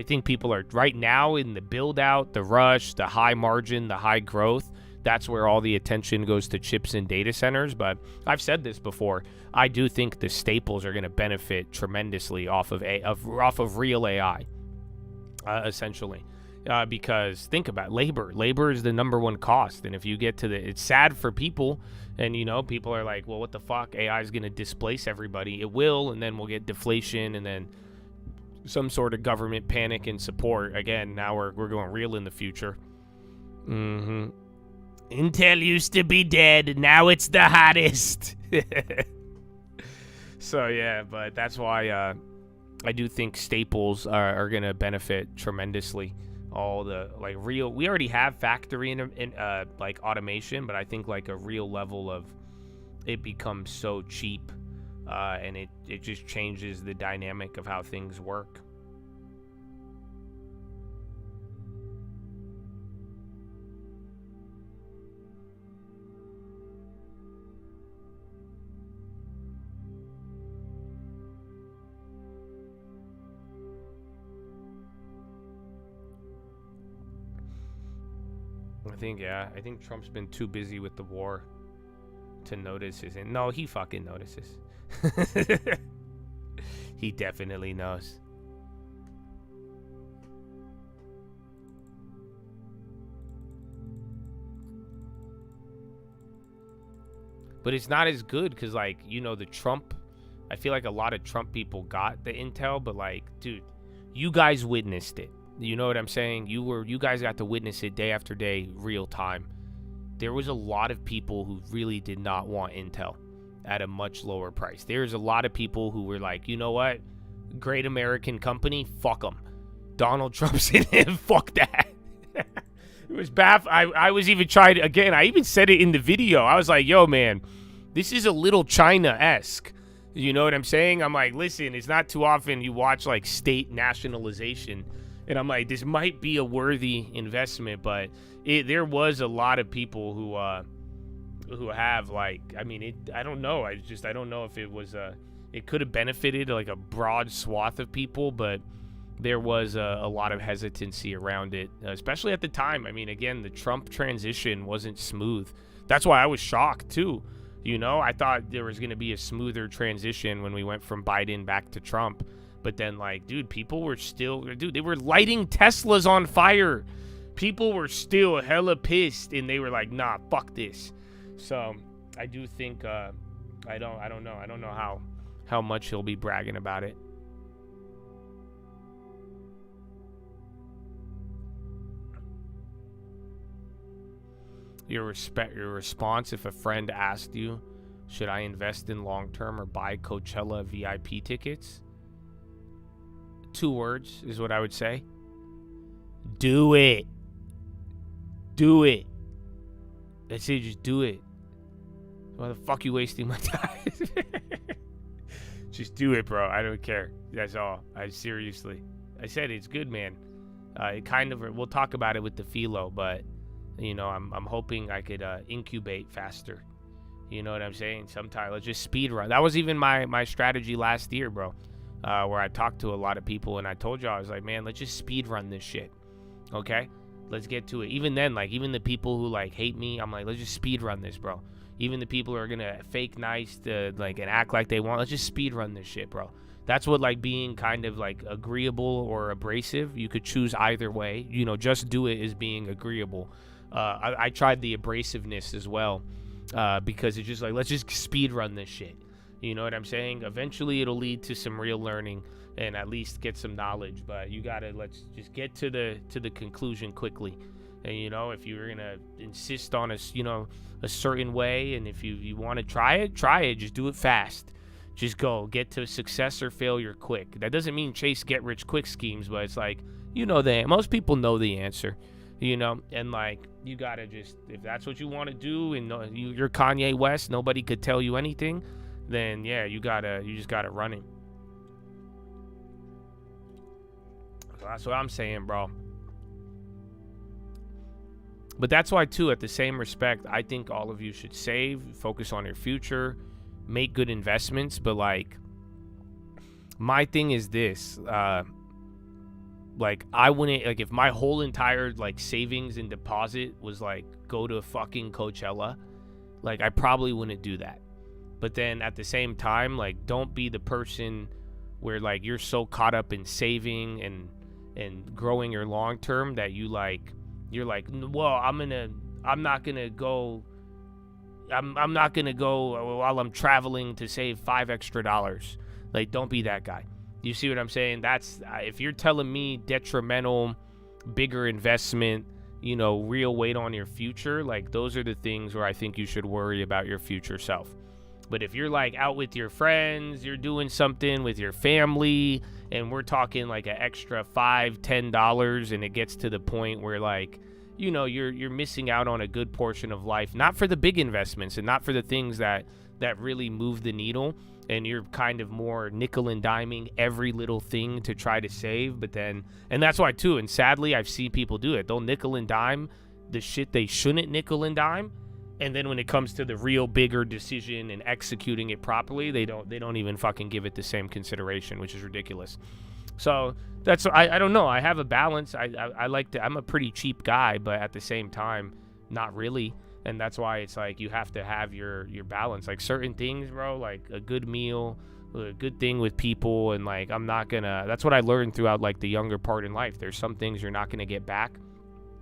think people are right now in the build out, the rush, the high margin, the high growth. That's where all the attention goes to chips and data centers. But I've said this before. I do think the staples are going to benefit tremendously off of real AI, essentially. Because think about labor. Labor is the number one cost. And if you get to it's sad for people. And, people are like, well, what the fuck? AI is going to displace everybody. It will. And then we'll get deflation. And then some sort of government panic and support. Again, now we're going real in the future. Intel used to be dead. Now it's the hottest. So, yeah, but that's why I do think staples are going to benefit tremendously. all the like real. We already have factory in like automation, but I think like a real level of it becomes so cheap, and it just changes the dynamic of how things work. I think Trump's been too busy with the war to notice his. No, he fucking notices. He definitely knows. But it's not as good because, like, you know, the Trump. I feel like a lot of Trump people got the intel, but like, dude, you guys witnessed it. You know what I'm saying? You guys got to witness it day after day, real time. There was a lot of people who really did not want Intel at a much lower price. There's a lot of people who were like, you know what? Great American company, fuck them. Donald Trump's in it, fuck that. It was bad. I was even trying to, again, I even said it in the video. I was like, yo, man, this is a little China-esque. You know what I'm saying? I'm like, listen, it's not too often you watch like state nationalization. And I'm like, this might be a worthy investment, but there was a lot of people who have like, I mean, I don't know. I don't know if it was it could have benefited like a broad swath of people, but there was a lot of hesitancy around it, especially at the time. I mean, again, the Trump transition wasn't smooth. That's why I was shocked too. You know, I thought there was going to be a smoother transition when we went from Biden back to Trump. But then, like, dude, people were still, they were lighting Teslas on fire. People were still hella pissed, and they were like, nah, fuck this. So I do think, I don't know how much he'll be bragging about it. Your response if a friend asked you, should I invest in long-term or buy Coachella VIP tickets? 2 words is what I would say. Do it. Do it. That's it, just do it. Why the fuck you wasting my time? Just do it, bro. I don't care. That's all. I said it's good, man. It kind of, we'll talk about it with the philo, but you know, I'm hoping I could incubate faster. You know what I'm saying? Sometimes let's just speed run. That was even my strategy last year, bro. Where I talked to a lot of people and I told y'all, I was like, man, let's just speed run this shit. Okay? Let's get to it. Even then, like, even the people who like hate me, I'm like, let's just speed run this, bro. Even the people who are gonna fake nice to like and act like they want, let's just speed run this shit, bro. That's what like being kind of like agreeable or abrasive. You could choose either way. You know, just do it as being agreeable. I tried the abrasiveness as well, because it's just like, let's just speed run this shit. You know what I'm saying? Eventually it'll lead to some real learning and at least get some knowledge, but you gotta, let's just get to the conclusion quickly. And you know, if you're gonna insist on a certain way, and if you want to try it, just do it fast. Just go get to success or failure quick. That doesn't mean chase get rich quick schemes, but it's like, you know, most people know the answer, you know, and like, you gotta just, if that's what you want to do and you're Kanye West, nobody could tell you anything, then yeah, you just gotta run it. So that's what I'm saying, bro. But that's why too, at the same respect, I think all of you should save, focus on your future, make good investments. But like, my thing is this, like, I wouldn't, like, if my whole entire like savings and deposit was like go to fucking Coachella, like, I probably wouldn't do that. But then at the same time, like, don't be the person where like you're so caught up in saving and growing your long term that you're like, well, I'm not gonna go while I'm traveling to save $5 extra. Like, don't be that guy. You see what I'm saying? That's, if you're telling me detrimental, bigger investment, you know, real weight on your future, like, those are the things where I think you should worry about your future self. But if you're like out with your friends, you're doing something with your family, and we're talking like an extra $5-10, and it gets to the point where like, you know, you're missing out on a good portion of life, not for the big investments and not for the things that really move the needle, and you're kind of more nickel and diming every little thing to try to save. But then, and that's why too, and sadly I've seen people do it. They'll nickel and dime the shit they shouldn't nickel and dime, and then when it comes to the real bigger decision and executing it properly, they don't even fucking give it the same consideration, which is ridiculous. So that's, I don't know. I have a balance. I like to, I'm a pretty cheap guy, but at the same time, not really. And that's why it's like you have to have your balance. Like certain things, bro, like a good meal, a good thing with people, and like I'm not gonna, that's what I learned throughout like the younger part in life. There's some things you're not gonna get back,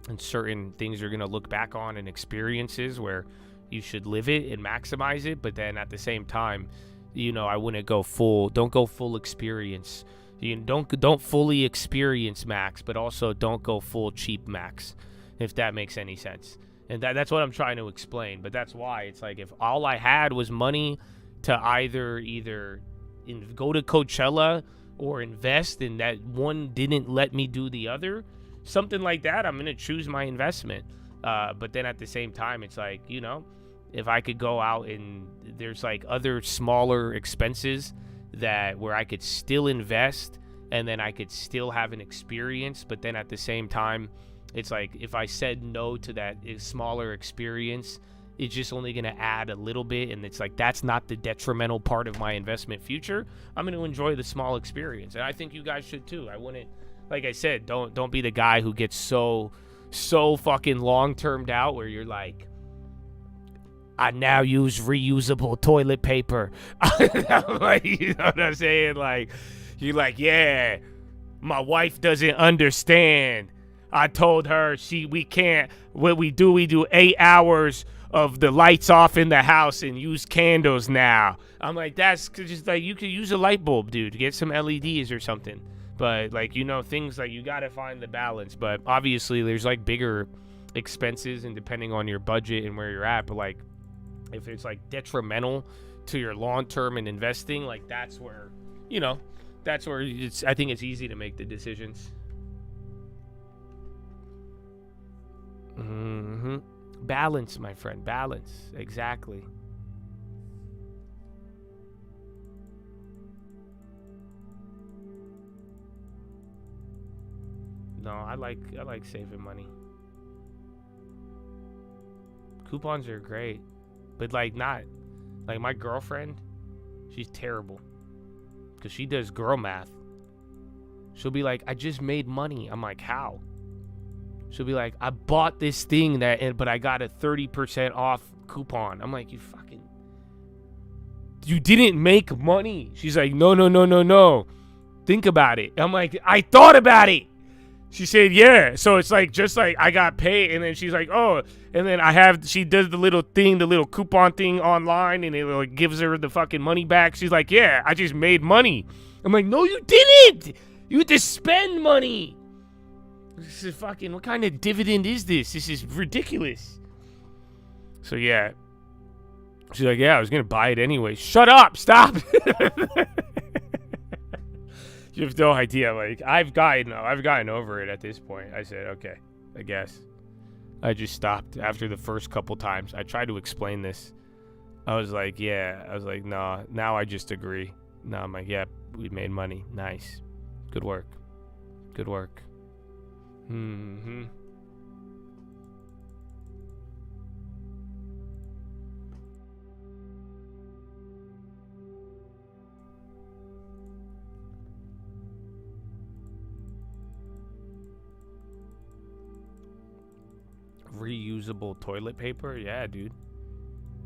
and certain things you're gonna look back on and experiences where you should live it and maximize it. But then at the same time, you know, I wouldn't go full, don't go full experience. You don't fully experience max, but also don't go full cheap max, if that makes any sense. And that's what I'm trying to explain. But that's why it's like, if all I had was money to either go to Coachella or invest, and that one didn't let me do the other, something like that, I'm gonna choose my investment. But then at the same time, it's like, you know, if I could go out and there's like other smaller expenses that where I could still invest, and then I could still have an experience, but then at the same time, it's like if I said no to that smaller experience, it's just only going to add a little bit, and it's like that's not the detrimental part of my investment future. I'm going to enjoy the small experience, and I think you guys should too. I wouldn't, like I said, don't be the guy who gets so fucking long-termed out where you're like, I now use reusable toilet paper. Like, you know what I'm saying? Like, you're like, yeah, my wife doesn't understand. I told her we can't, what we do 8 hours of the lights off in the house and use candles now. I'm like, that's just like, you could use a light bulb, dude. Get some LEDs or something. But like, you know, things like you got to find the balance. But obviously there's like bigger expenses, and depending on your budget and where you're at, but like, if it's like detrimental to your long-term and investing, like that's where, you know, that's where it's, I think it's easy to make the decisions. Balance, my friend, balance. Exactly. No, I like saving money. Coupons are great. But like, not like my girlfriend, she's terrible because she does girl math. She'll be like, I just made money. I'm like, how? She'll be like, I bought this thing but I got a 30% off coupon. I'm like, you didn't make money. She's like, no. Think about it. I'm like, I thought about it. She said, yeah. So it's like, just like I got paid, and then she's like, oh, and then she does the little coupon thing online, and it like gives her the fucking money back. She's like, yeah, I just made money. I'm like, no, you didn't. You had to spend money. This is fucking, what kind of dividend is this? This is ridiculous. So yeah. She's like, yeah, I was going to buy it anyway. Shut up. Stop. You have no idea. Like, I've gotten over it at this point. I said, okay, I guess. I just stopped after the first couple times. I tried to explain this. I was like, yeah. I was like, no, now I just agree. No, I'm like, yeah, we made money. Nice. Good work. Good work. Reusable toilet paper? Yeah, dude.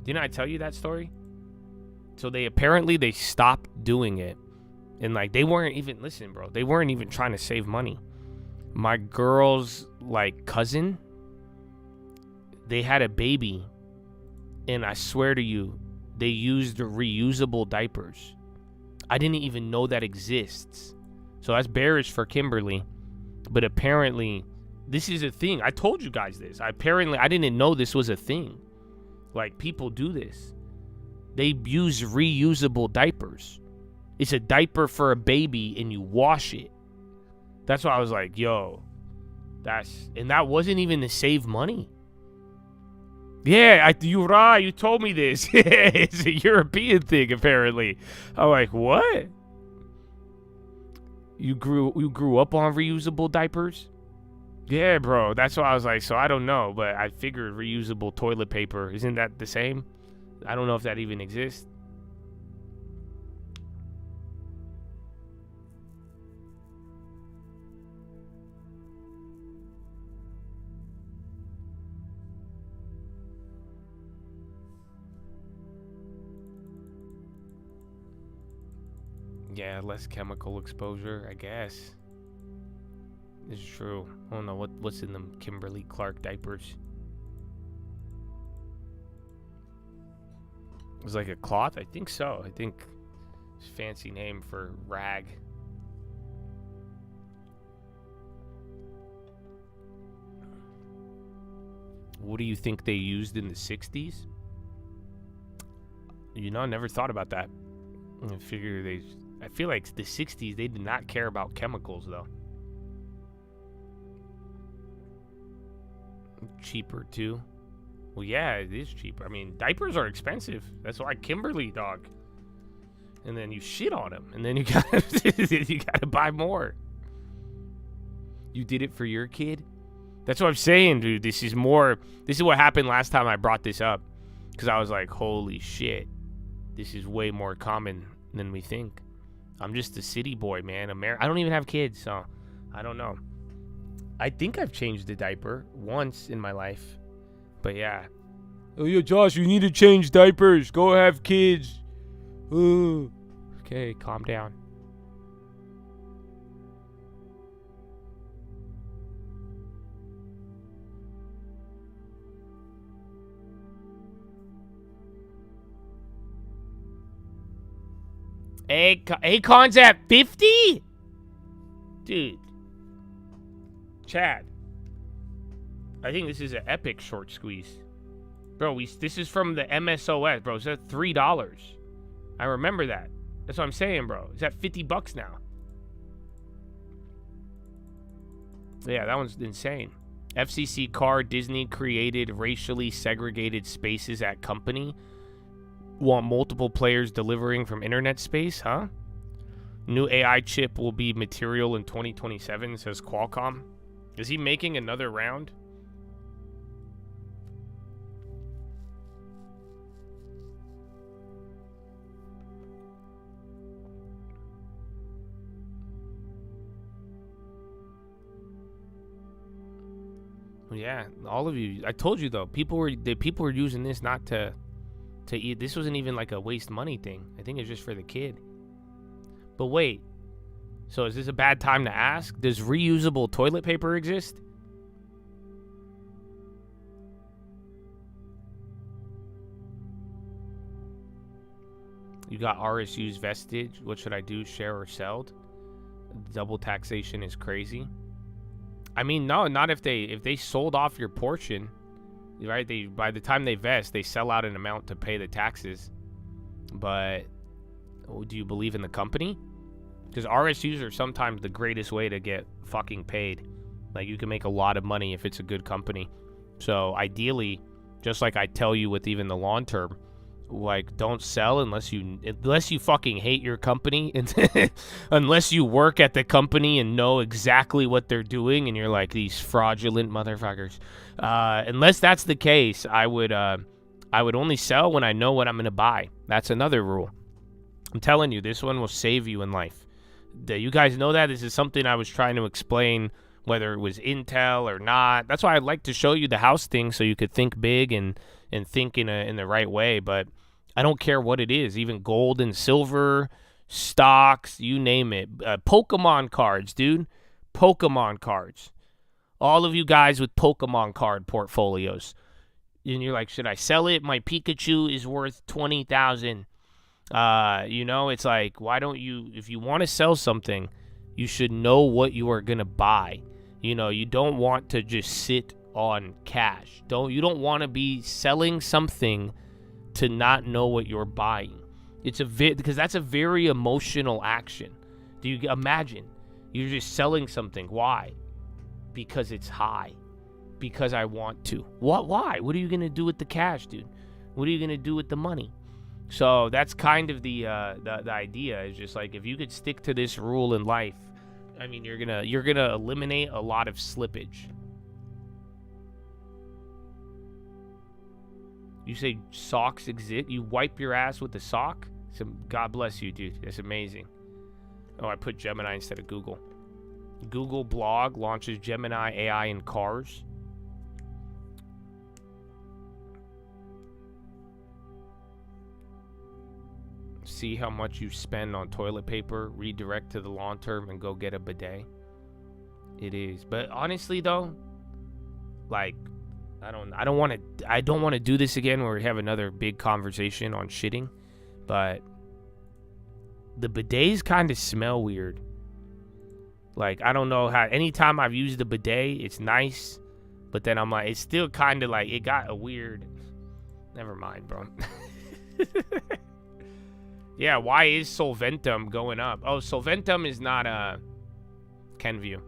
Didn't I tell you that story? So they stopped doing it. And like, they weren't even, listen, bro, they weren't even trying to save money. My girl's like cousin, they had a baby, and I swear to you, they used reusable diapers. I didn't even know that exists. So that's bearish for Kimberly. But apparently, this is a thing. I told you guys this. I didn't know this was a thing. Like, people do this. They use reusable diapers. It's a diaper for a baby and you wash it. That's why I was like, yo, and that wasn't even to save money. Yeah, you told me this. It's a European thing, apparently. I'm like, what? You grew up on reusable diapers? Yeah, bro. That's why I was like, so I don't know, but I figured reusable toilet paper. Isn't that the same? I don't know if that even exists. Yeah, less chemical exposure, I guess. It's true. I don't know what's in them Kimberly Clark diapers. It was like a cloth? I think so. I think it's a fancy name for rag. What do you think they used in the 60s? You know, I never thought about that. I feel like the 60s, they did not care about chemicals, though. Cheaper, too. Well, yeah, it is cheaper. I mean, diapers are expensive. That's why Kimberly, dog. And then you shit on them. And then you gotta buy more. You did it for your kid? That's what I'm saying, dude. This is what happened last time I brought this up. Because I was like, holy shit. This is way more common than we think. I'm just a city boy, man. I don't even have kids, so I don't know. I think I've changed a diaper once in my life. But yeah. Oh, yeah, Josh, you need to change diapers. Go have kids. Ooh. Okay, calm down. Acon's at 50? Dude. Chad. I think this is an epic short squeeze. Bro, this is from the MSOS, bro. It's at $3. I remember that. That's what I'm saying, bro. It's at $50 now. Yeah, that one's insane. FCC car, Disney created racially segregated spaces at company. Want multiple players delivering from internet space, huh? New AI chip will be material in 2027, says Qualcomm. Is he making another round? Yeah, all of you. I told you though, people were using this not to eat. This wasn't even like a waste money thing. I think it's just for the kid. But wait, so is this a bad time to ask? Does reusable toilet paper exist? You got RSUs vested. What should I do? Share or sell? Double taxation is crazy. I mean, no, not if they sold off your portion. Right, by the time they vest, they sell out an amount to pay the taxes. But do you believe in the company? Because RSUs are sometimes the greatest way to get fucking paid. Like, you can make a lot of money if it's a good company. So ideally, just like I tell you with even the long term, like, don't sell unless you fucking hate your company, and unless you work at the company and know exactly what they're doing, and you're like, these fraudulent motherfuckers. Unless that's the case, I would only sell when I know what I'm gonna buy. That's another rule. I'm telling you, this one will save you in life. You guys know that. This is something I was trying to explain, whether it was Intel or not. That's why I'd like to show you the house thing so you could think big and think in the right way. But I don't care what it is, even gold and silver, stocks, you name it. Pokemon cards, dude. Pokemon cards. All of you guys with Pokemon card portfolios. And you're like, should I sell it? My Pikachu is worth $20,000. You know, it's like, why don't you, if you want to sell something, you should know what you are going to buy. You know, you don't want to just sit on cash. You don't want to be selling something to not know what you're buying. Because that's a very emotional action. Do you imagine? You're just selling something. Why? Because it's high. Because I want to. Why? What are you going to do with the cash, dude? What are you going to do with the money? So that's kind of the idea. Is just like, if you could stick to this rule in life, I mean, you're gonna eliminate a lot of slippage. You say socks exist? You wipe your ass with a sock? God bless you, dude. That's amazing. Oh, I put Gemini instead of Google. Google blog launches Gemini AI in cars. See how much you spend on toilet paper, redirect to the long term, and go get a bidet. It is. But honestly, though, like, I don't want to do this again where we have another big conversation on shitting. But the bidets kind of smell weird. Like, I don't know how. Anytime I've used a bidet, it's nice. But then I'm like, it's still kind of like, it got a weird. Never mind, bro. Yeah, why is Solventum going up? Oh, Solventum is not Kenvue.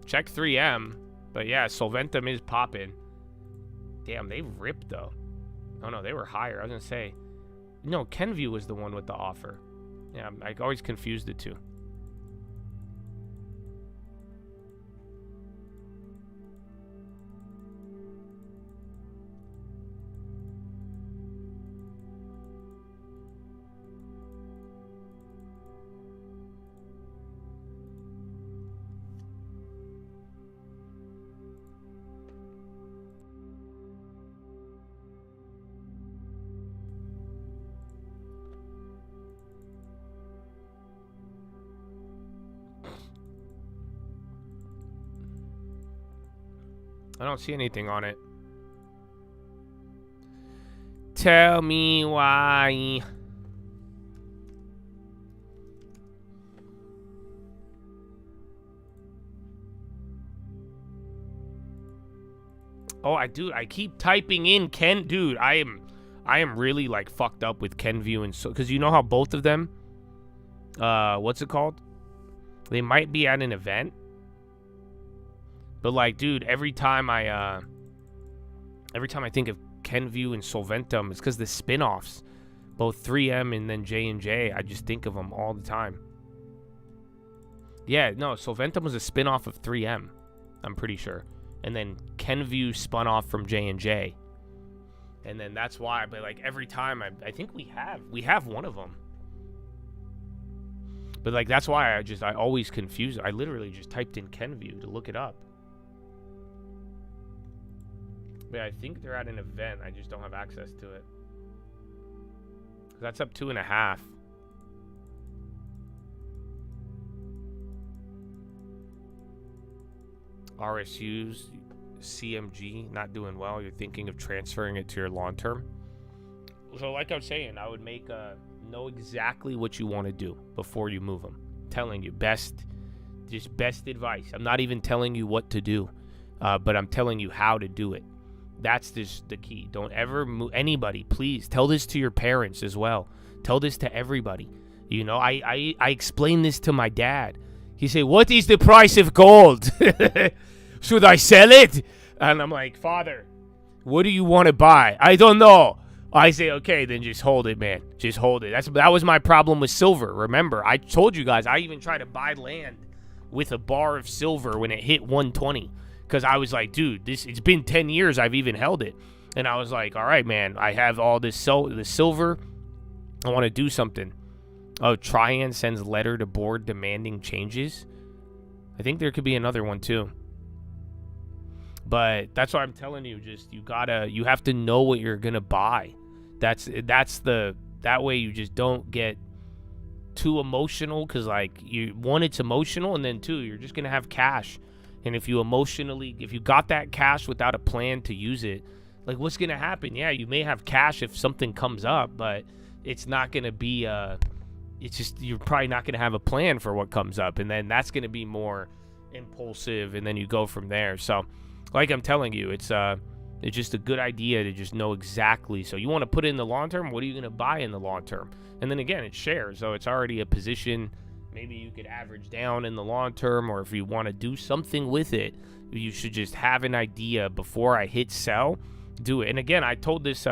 Check 3M. But yeah, Solventum is popping. Damn, they ripped though. Oh no, they were higher. I was gonna say, no, Kenvue was the one with the offer. Yeah, I always confused the two. I don't see anything on it. Tell me why. Oh, I keep typing in dude, I am really like fucked up with Kenvue and so, because you know how both of them, what's it called? They might be at an event. But like, dude, every time I think of Kenvue and Solventum, it's because the spin-offs, both 3M and then J&J, I just think of them all the time. Yeah, no, Solventum was a spin-off of 3M, I'm pretty sure. And then Kenvue spun off from J&J. And then that's why, but like every time, I think we have one of them. But like, that's why I always confuse. I literally just typed in Kenvue to look it up. But I think they're at an event. I just don't have access to it. That's up 2.5. RSUs, CMG, not doing well. You're thinking of transferring it to your long term. So like I was saying, I would know exactly what you want to do before you move them. Telling you best advice. I'm not even telling you what to do, but I'm telling you how to do it. That's just the key. Don't ever move anybody. Please tell this to your parents as well. Tell this to everybody. You know, I explained this to my dad. He said, "What is the price of gold? Should I sell it?" And I'm like, "Father, what do you want to buy?" "I don't know." I say, "Okay, then just hold it, man. Just hold it." That was my problem with silver. Remember, I told you guys, I even tried to buy land with a bar of silver when it hit 120. Because I was like, dude, it's been 10 years I've even held it. And I was like, all right, man, I have all this the silver. I want to do something. Oh, Trian sends letter to board demanding changes. I think there could be another one too. But that's why I'm telling you, just you have to know what you're gonna buy. That way you just don't get too emotional, because like it's emotional, and then two, you're just gonna have cash. And if you got that cash without a plan to use it, like what's going to happen? Yeah, you may have cash if something comes up, but it's not going to be, you're probably not going to have a plan for what comes up. And then that's going to be more impulsive, and then you go from there. So like I'm telling you, it's It's just a good idea to just know exactly. So you want to put it in the long term. What are you going to buy in the long term? And then again, it's shares. So it's already a position. Maybe you could average down in the long term, or if you want to do something with it, you should just have an idea before I hit sell. Do it. And again, I told this,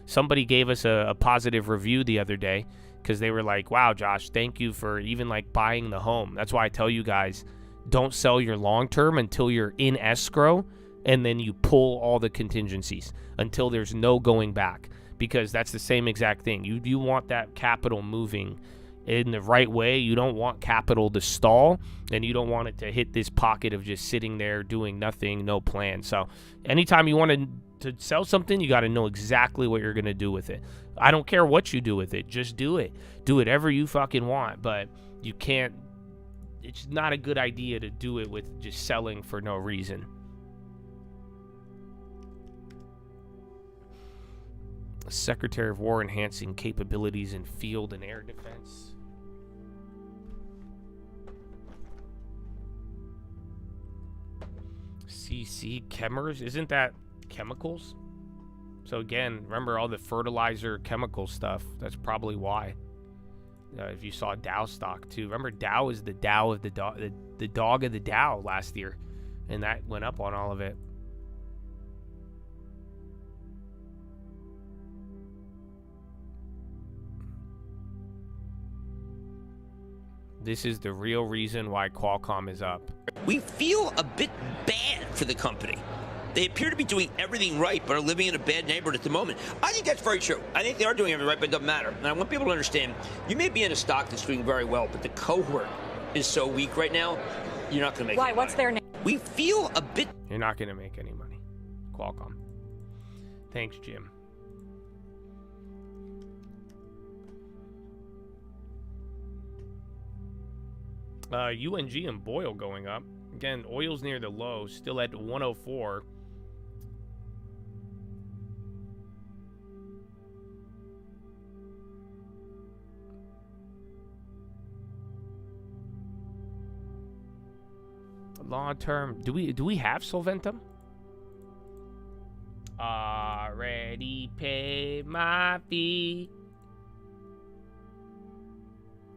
somebody gave us a positive review the other day because they were like, wow, Josh, thank you for even like buying the home. That's why I tell you guys, don't sell your long term until you're in escrow, and then you pull all the contingencies until there's no going back, because that's the same exact thing. You want that capital moving in the right way. You don't want capital to stall, and you don't want it to hit this pocket of just sitting there doing nothing, no plan. So anytime you want to sell something, you got to know exactly what you're going to do with it. I don't care what you do with it. Just do it. Do whatever you fucking want, but you can't. It's not a good idea to do it with just selling for no reason. Secretary of War enhancing capabilities in field and air defense. CC Chemers, isn't that chemicals? So again, remember all the fertilizer chemical stuff. That's probably why. If you saw Dow stock too, remember Dow is the Dow of the dog of the Dow last year, and that went up on all of it. This is the real reason why Qualcomm is up. We feel a bit bad for the company. They appear to be doing everything right, but are living in a bad neighborhood at the moment. I think that's very true. I think they are doing everything right, but it doesn't matter. And I want people to understand, you may be in a stock that's doing very well, but the cohort is so weak right now, you're not going to make any money. What's their name? We feel a bit... You're not going to make any money. Qualcomm. Thanks, Jim. UNG and Boyle going up. Again, oil's near the low, still at 104. Long term, do we have Solventum? Already paid my fee.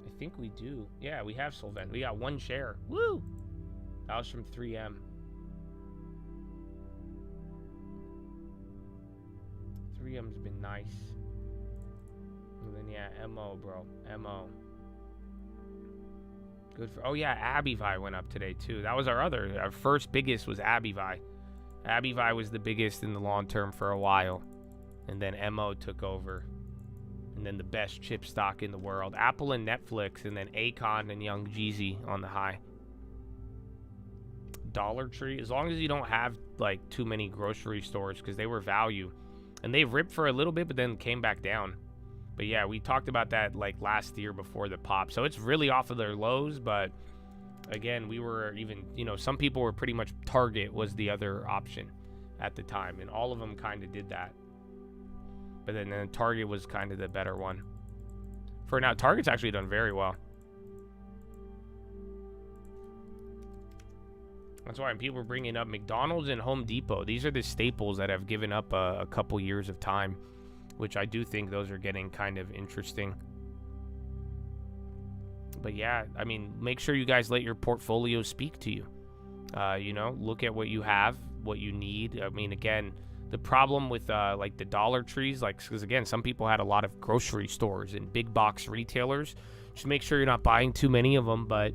I think we do. Yeah, we have Solvent. We got one share. Woo! That was from 3M. 3M's been nice. And then yeah, MO, bro. MO. Good for. Oh yeah, Abivai went up today too. That was our first biggest was Abivai. Abivai was the biggest in the long term for a while, and then MO took over. And then the best chip stock in the world. Apple and Netflix, and then Akon and Young Jeezy on the high. Dollar Tree, as long as you don't have like too many grocery stores, because they were value. And they ripped for a little bit, but then came back down. But yeah, we talked about that like last year before the pop. So it's really off of their lows, but again, we were even, some people were pretty much Target was the other option at the time. And all of them kind of did that. But then Target was kind of the better one. For now, Target's actually done very well. That's why when people are bringing up McDonald's and Home Depot, these are the staples that have given up a couple years of time, which I do think those are getting kind of interesting. But yeah, I mean, make sure you guys let your portfolio speak to you. Look at what you have, what you need. I mean, again, the problem with like the Dollar Trees, like, because again, some people had a lot of grocery stores and big box retailers. Just make sure you're not buying too many of them. But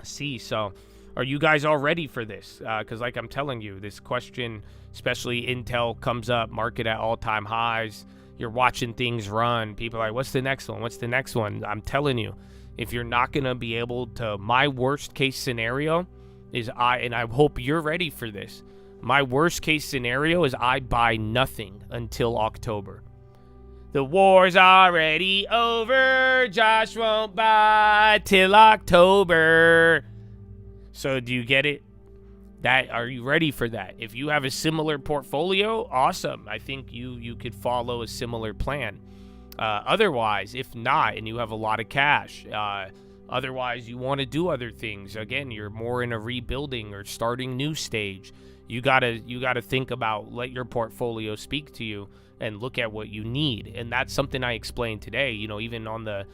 so are you guys all ready for this? Because like I'm telling you, this question, especially Intel comes up, market at all-time highs. You're watching things run. People are like, what's the next one? What's the next one? I'm telling you, if you're not going to be able to, my worst case scenario is and I hope you're ready for this. My worst case scenario is I buy nothing until October. The war's already over. Josh won't buy till October. So do you get it? Are you ready for that? If you have a similar portfolio, awesome. I think you could follow a similar plan. Otherwise, if not, and you have a lot of cash, otherwise you want to do other things. Again, you're more in a rebuilding or starting new stage. you gotta think about, let your portfolio speak to you and look at what you need. And that's something I explained today. You know, even on the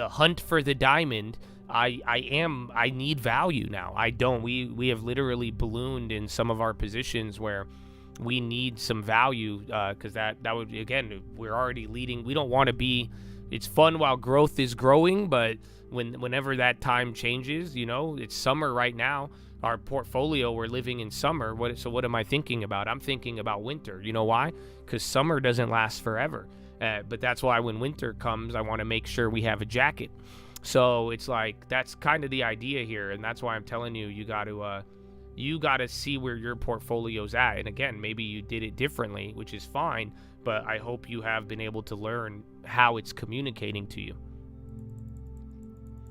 hunt for the diamond, I need value now. We have literally ballooned in some of our positions where we need some value, because that would, again, we're already leading. We don't want to be, it's fun while growth is growing, but whenever that time changes, you know, it's summer right now. Our portfolio, we're living in summer. So what am I thinking about? I'm thinking about winter. You know why? Because summer doesn't last forever. But that's why when winter comes, I want to make sure we have a jacket. So it's like, that's kind of the idea here. And that's why I'm telling you, you got to see where your portfolio's at. And again, maybe you did it differently, which is fine. But I hope you have been able to learn how it's communicating to you.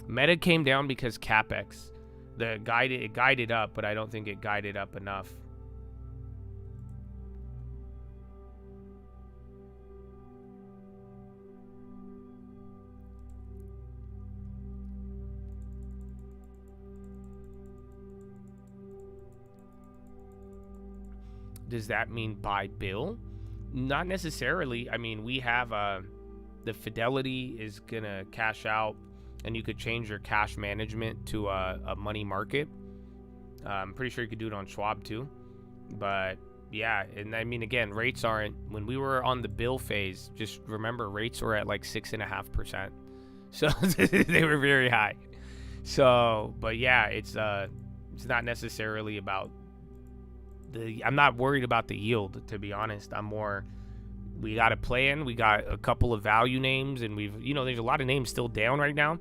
Meta came down because CapEx. It guided up, but I don't think it guided up enough. Does that mean buy Bill? Not necessarily. I mean, we have the Fidelity is gonna cash out, and you could change your cash management to a money market. I'm pretty sure you could do it on Schwab too. But yeah, and I mean, again, rates aren't, when we were on the Bill phase, just remember rates were at like 6.5%. So they were very high. So, but yeah, it's not necessarily about I'm not worried about the yield, to be honest. We got a plan. We got a couple of value names, and there's a lot of names still down right now.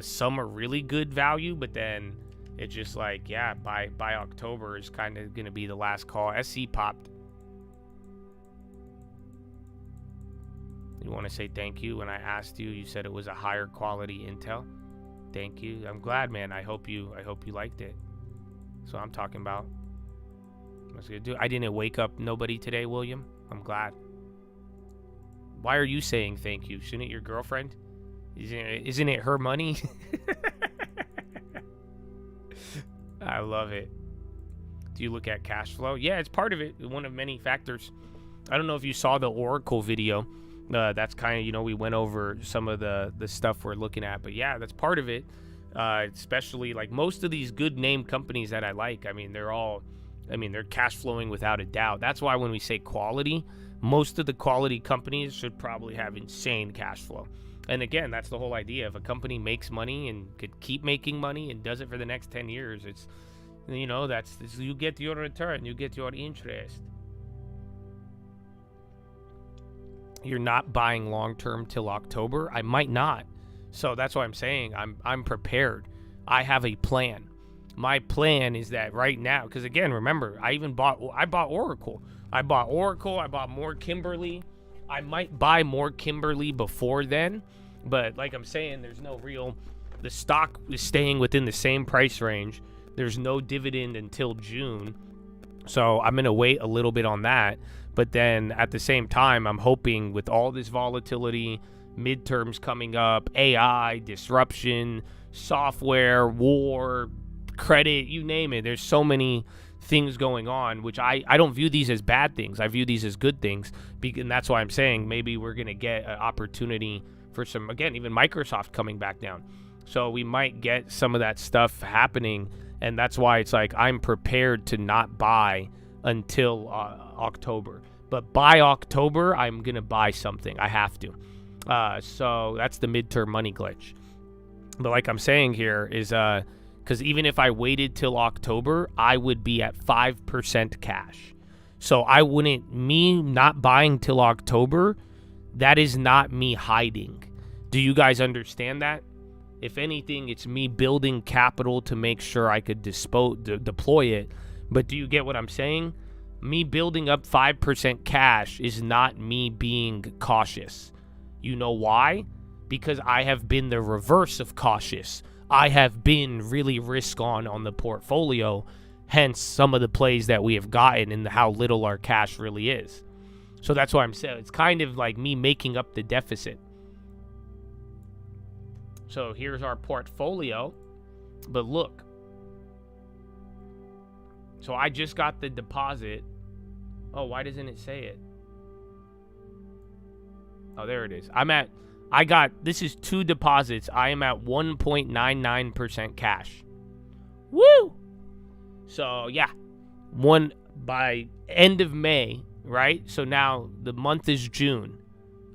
Some are really good value, but then it's just like, yeah, by October is kind of going to be the last call. SC popped. You want to say thank you? When I asked you, you said it was a higher quality Intel. Thank you. I'm glad, man. I hope you liked it. So I'm talking about. I didn't wake up nobody today, William. I'm glad. Why are you saying thank you? Shouldn't your girlfriend? Isn't it her money? I love it. Do you look at cash flow? Yeah, it's part of it. One of many factors. I don't know if you saw the Oracle video. That's kind of, we went over some of the stuff we're looking at. But yeah, that's part of it. Especially like most of these good name companies that I like. They're cash flowing without a doubt. That's why when we say quality, most of the quality companies should probably have insane cash flow. And again, that's the whole idea. If a company makes money and could keep making money and does it for the next 10 years, it's, you get your return, you get your interest. You're not buying long-term till October? I might not. So that's why I'm saying I'm prepared. I have a plan. My plan is that right now, because again, remember, I bought Oracle. I bought more Kimberly. I might buy more Kimberly before then, but like I'm saying, there's no real, the stock is staying within the same price range. There's no dividend until June. So I'm going to wait a little bit on that. But then at the same time, I'm hoping with all this volatility, midterms coming up, AI, disruption, software, war, credit, you name it. There's so many things going on, which I don't view these as bad things. I view these as good things. And that's why I'm saying maybe we're going to get an opportunity for some, again, even Microsoft coming back down. So we might get some of that stuff happening. And that's why it's like I'm prepared to not buy until October. But by October, I'm going to buy something. I have to. So that's the midterm money glitch. But like I'm saying here is, because even if I waited till October, I would be at 5% cash. So me not buying till October, that is not me hiding. Do you guys understand that? If anything, it's me building capital to make sure I could deploy it. But do you get what I'm saying? Me building up 5% cash is not me being cautious. You know why? Because I have been the reverse of cautious. I have been really risk on the portfolio, hence some of the plays that we have gotten and how little our cash really is. So that's why I'm saying it's kind of like me making up the deficit. So here's our portfolio. But look, So I just got the deposit. Oh, why doesn't it say it? Oh, there it is. This is 2 deposits. I am at 1.99% cash. Woo! So, yeah. By end of May, right? So now the month is June.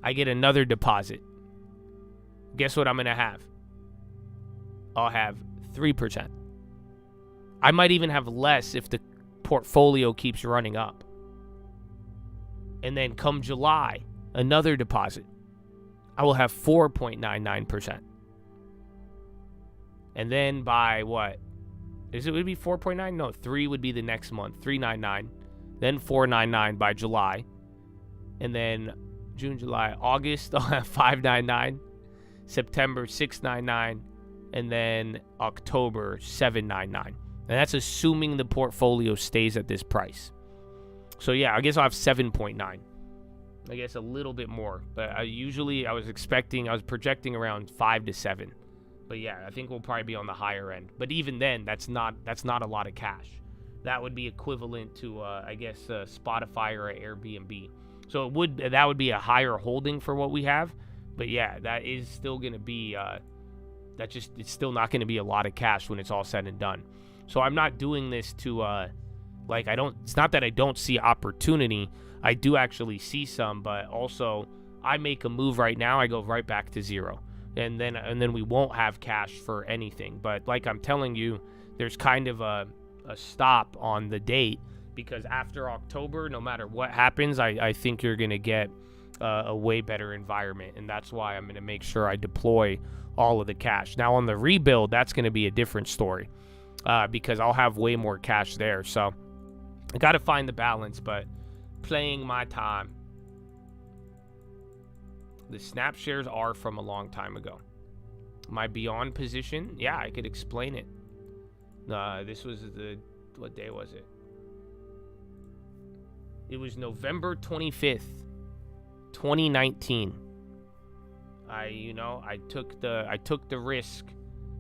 I get another deposit. Guess what I'm going to have? I'll have 3%. I might even have less if the portfolio keeps running up. And then come July, another deposit. I will have 4.99%. And then by what? Would it be 4.9? No, 3 would be the next month. 3.99. Then 4.99 by July. And then June, July, August, I'll have 5.99. September, 6.99. And then October, 7.99. And that's assuming the portfolio stays at this price. So yeah, I guess I'll have 7.9. I guess a little bit more. But I was projecting around 5 to 7. But yeah, I think we'll probably be on the higher end. But even then, that's not a lot of cash. That would be equivalent to, I guess, Spotify or Airbnb. So that would be a higher holding for what we have. But yeah, that is still going to be, it's still not going to be a lot of cash when it's all said and done. So I'm not doing this to, it's not that I don't see opportunity. I do actually see some, but also I make a move right now, I go right back to zero. And then we won't have cash for anything. But like I'm telling you, there's kind of a stop on the date, because after October, no matter what happens, I think you're going to get a way better environment. And that's why I'm going to make sure I deploy all of the cash. Now on the rebuild, that's going to be a different story, because I'll have way more cash there. So I got to find the balance, but playing my time. The snap shares are from a long time ago. My beyond position, yeah, I could explain it. This was what day was it? It was November 25th, 2019. I took the risk,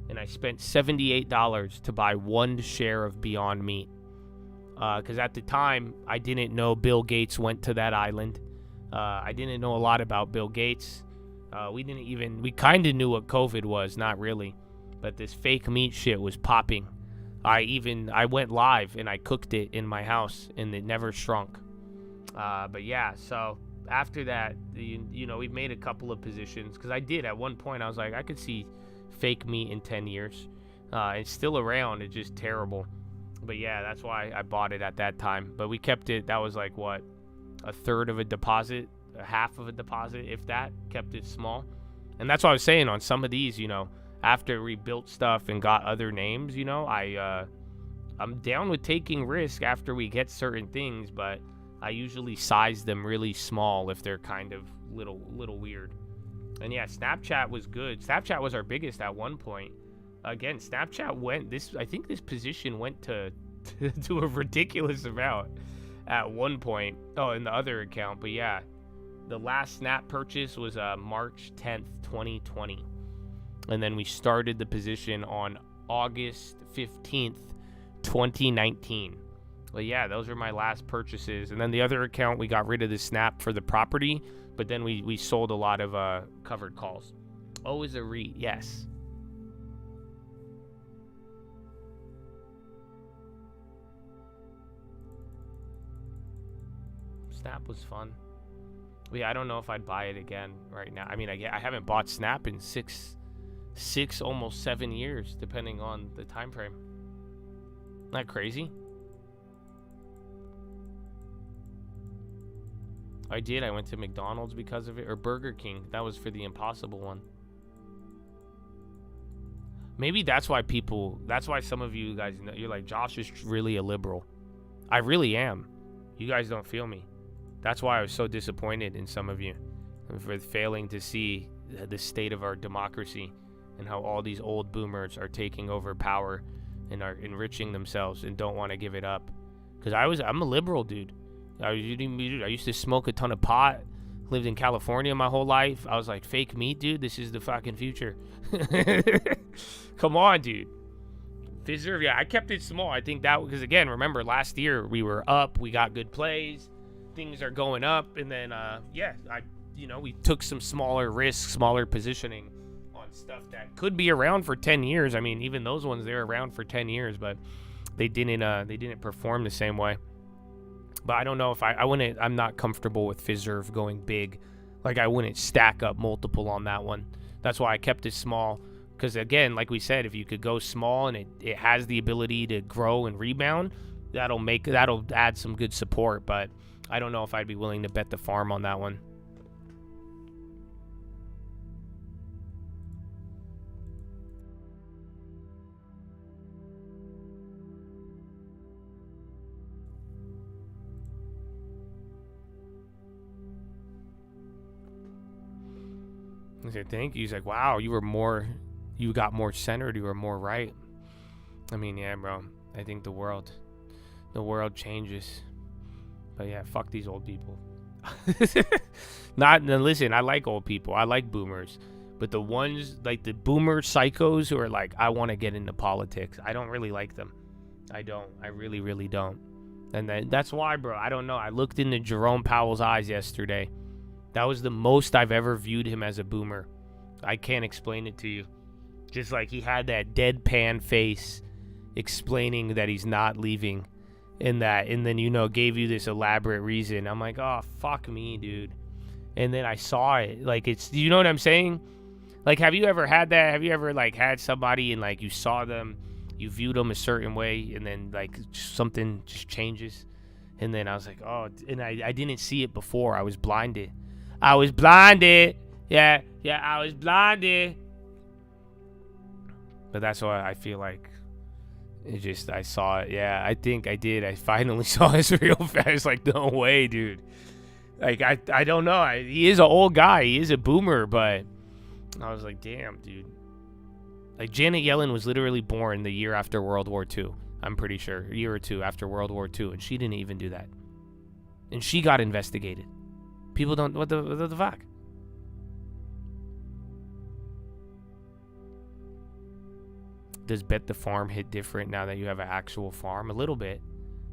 and I spent $78 to buy 1 share of Beyond Meat. Because at the time, I didn't know Bill Gates went to that island. I didn't know a lot about Bill Gates. We kind of knew what COVID was, not really. But this fake meat shit was popping. I went live and I cooked it in my house, and it never shrunk. But yeah, so after that, we've made a couple of positions. Because I did, at one point, I was like, I could see fake meat in 10 years. It's still around, it's just terrible. But yeah, that's why I bought it at that time. But we kept it, that was like, what? A third of a deposit, a half of a deposit, if that, kept it small. And that's what I was saying on some of these, after we built stuff and got other names, I'm down with taking risk after we get certain things, but I usually size them really small if they're kind of little weird. And yeah, Snapchat was good. Snapchat was our biggest at one point. Again, Snapchat I think this position went to a ridiculous amount at one point. Oh, in the other account. But yeah, the last Snap purchase was March 10th, 2020. And then we started the position on August 15th, 2019. But yeah, those are my last purchases. And then the other account, we got rid of the Snap for the property, but then we sold a lot of covered calls. Oh, is a REIT, yes. Snap was fun. But yeah, I don't know if I'd buy it again right now. I mean, I haven't bought Snap in six, almost 7 years, depending on the time frame. Not crazy? I did. I went to McDonald's because of it, or Burger King. That was for the Impossible one. Maybe that's why some of you guys, you're like, Josh is really a liberal. I really am. You guys don't feel me. That's why I was so disappointed in some of you for failing to see the state of our democracy and how all these old boomers are taking over power and are enriching themselves and don't want to give it up. Because I'm a liberal, dude. I used to smoke a ton of pot, lived in California my whole life. I was like, fake meat, dude, this is the fucking future. Come on, dude. Fiserv, yeah, I kept it small. I think that because again, remember last year we were up, we got good plays, things are going up, and then we took some smaller risks, smaller positioning on stuff that could be around for 10 years. I mean, even those ones they're around for 10 years, but they didn't perform the same way. But I don't know if I'm not comfortable with Fiserv going big. Like I wouldn't stack up multiple on that one. That's why I kept it small. Because again, like we said, if you could go small and it has the ability to grow and rebound, that'll add some good support. But I don't know if I'd be willing to bet the farm on that one. I said, thank you. He's like, wow, you got more centered, you were more right. I mean, yeah, bro. I think the world changes. But yeah, fuck these old people. Listen, I like old people. I like boomers. But the ones, like the boomer psychos who are like, I want to get into politics, I don't really like them. I don't. I really, really don't. And that's why, bro, I don't know. I looked into Jerome Powell's eyes yesterday. That was the most I've ever viewed him as a boomer. I can't explain it to you. Just like he had that deadpan face explaining that he's not leaving and then, gave you this elaborate reason. I'm like, oh, fuck me, dude. And then I saw it. Like, you know what I'm saying? Like, have you ever had that? Have you ever, like, had somebody and, like, you saw them, you viewed them a certain way, and then, like, something just changes? And then I was like, oh, and I didn't see it before. I was blinded. Yeah, I was blinded. But that's why I feel like I saw it. Yeah, I think I did. I finally saw his real face. Like, no way, dude. Like, I don't know. He is an old guy. He is a boomer, but I was like, damn, dude. Like, Janet Yellen was literally born the year after World War II. I'm pretty sure. A year or two after World War II. And she didn't even do that. And she got investigated. People don't... What the fuck? Does bet the farm hit different now that you have an actual farm? A little bit.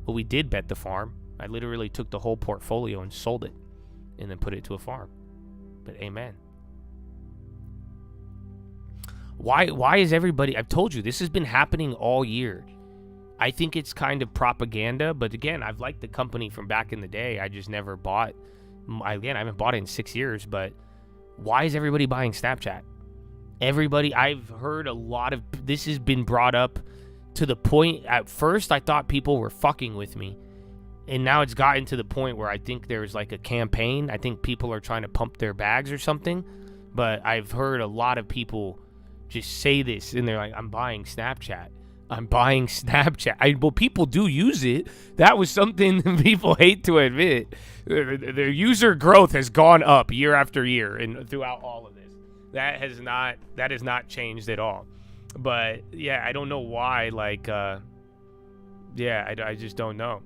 But we did bet the farm. I literally took the whole portfolio and sold it. And then put it to a farm. But amen. Why is everybody... I've told you, this has been happening all year. I think it's kind of propaganda. But again, I've liked the company from back in the day. I just never bought... I haven't bought it in 6 years. But why is everybody buying Snapchat? I've heard a lot of... This has been brought up to the point... At first, I thought people were fucking with me. And now it's gotten to the point where I think there's like a campaign. I think people are trying to pump their bags or something. But I've heard a lot of people just say this. And they're like, I'm buying Snapchat. I'm buying Snapchat. Well, people do use it. That was something people hate to admit. Their user growth has gone up year after year and throughout all of this. That has not changed at all. But yeah, I don't know why. Like, I just don't know.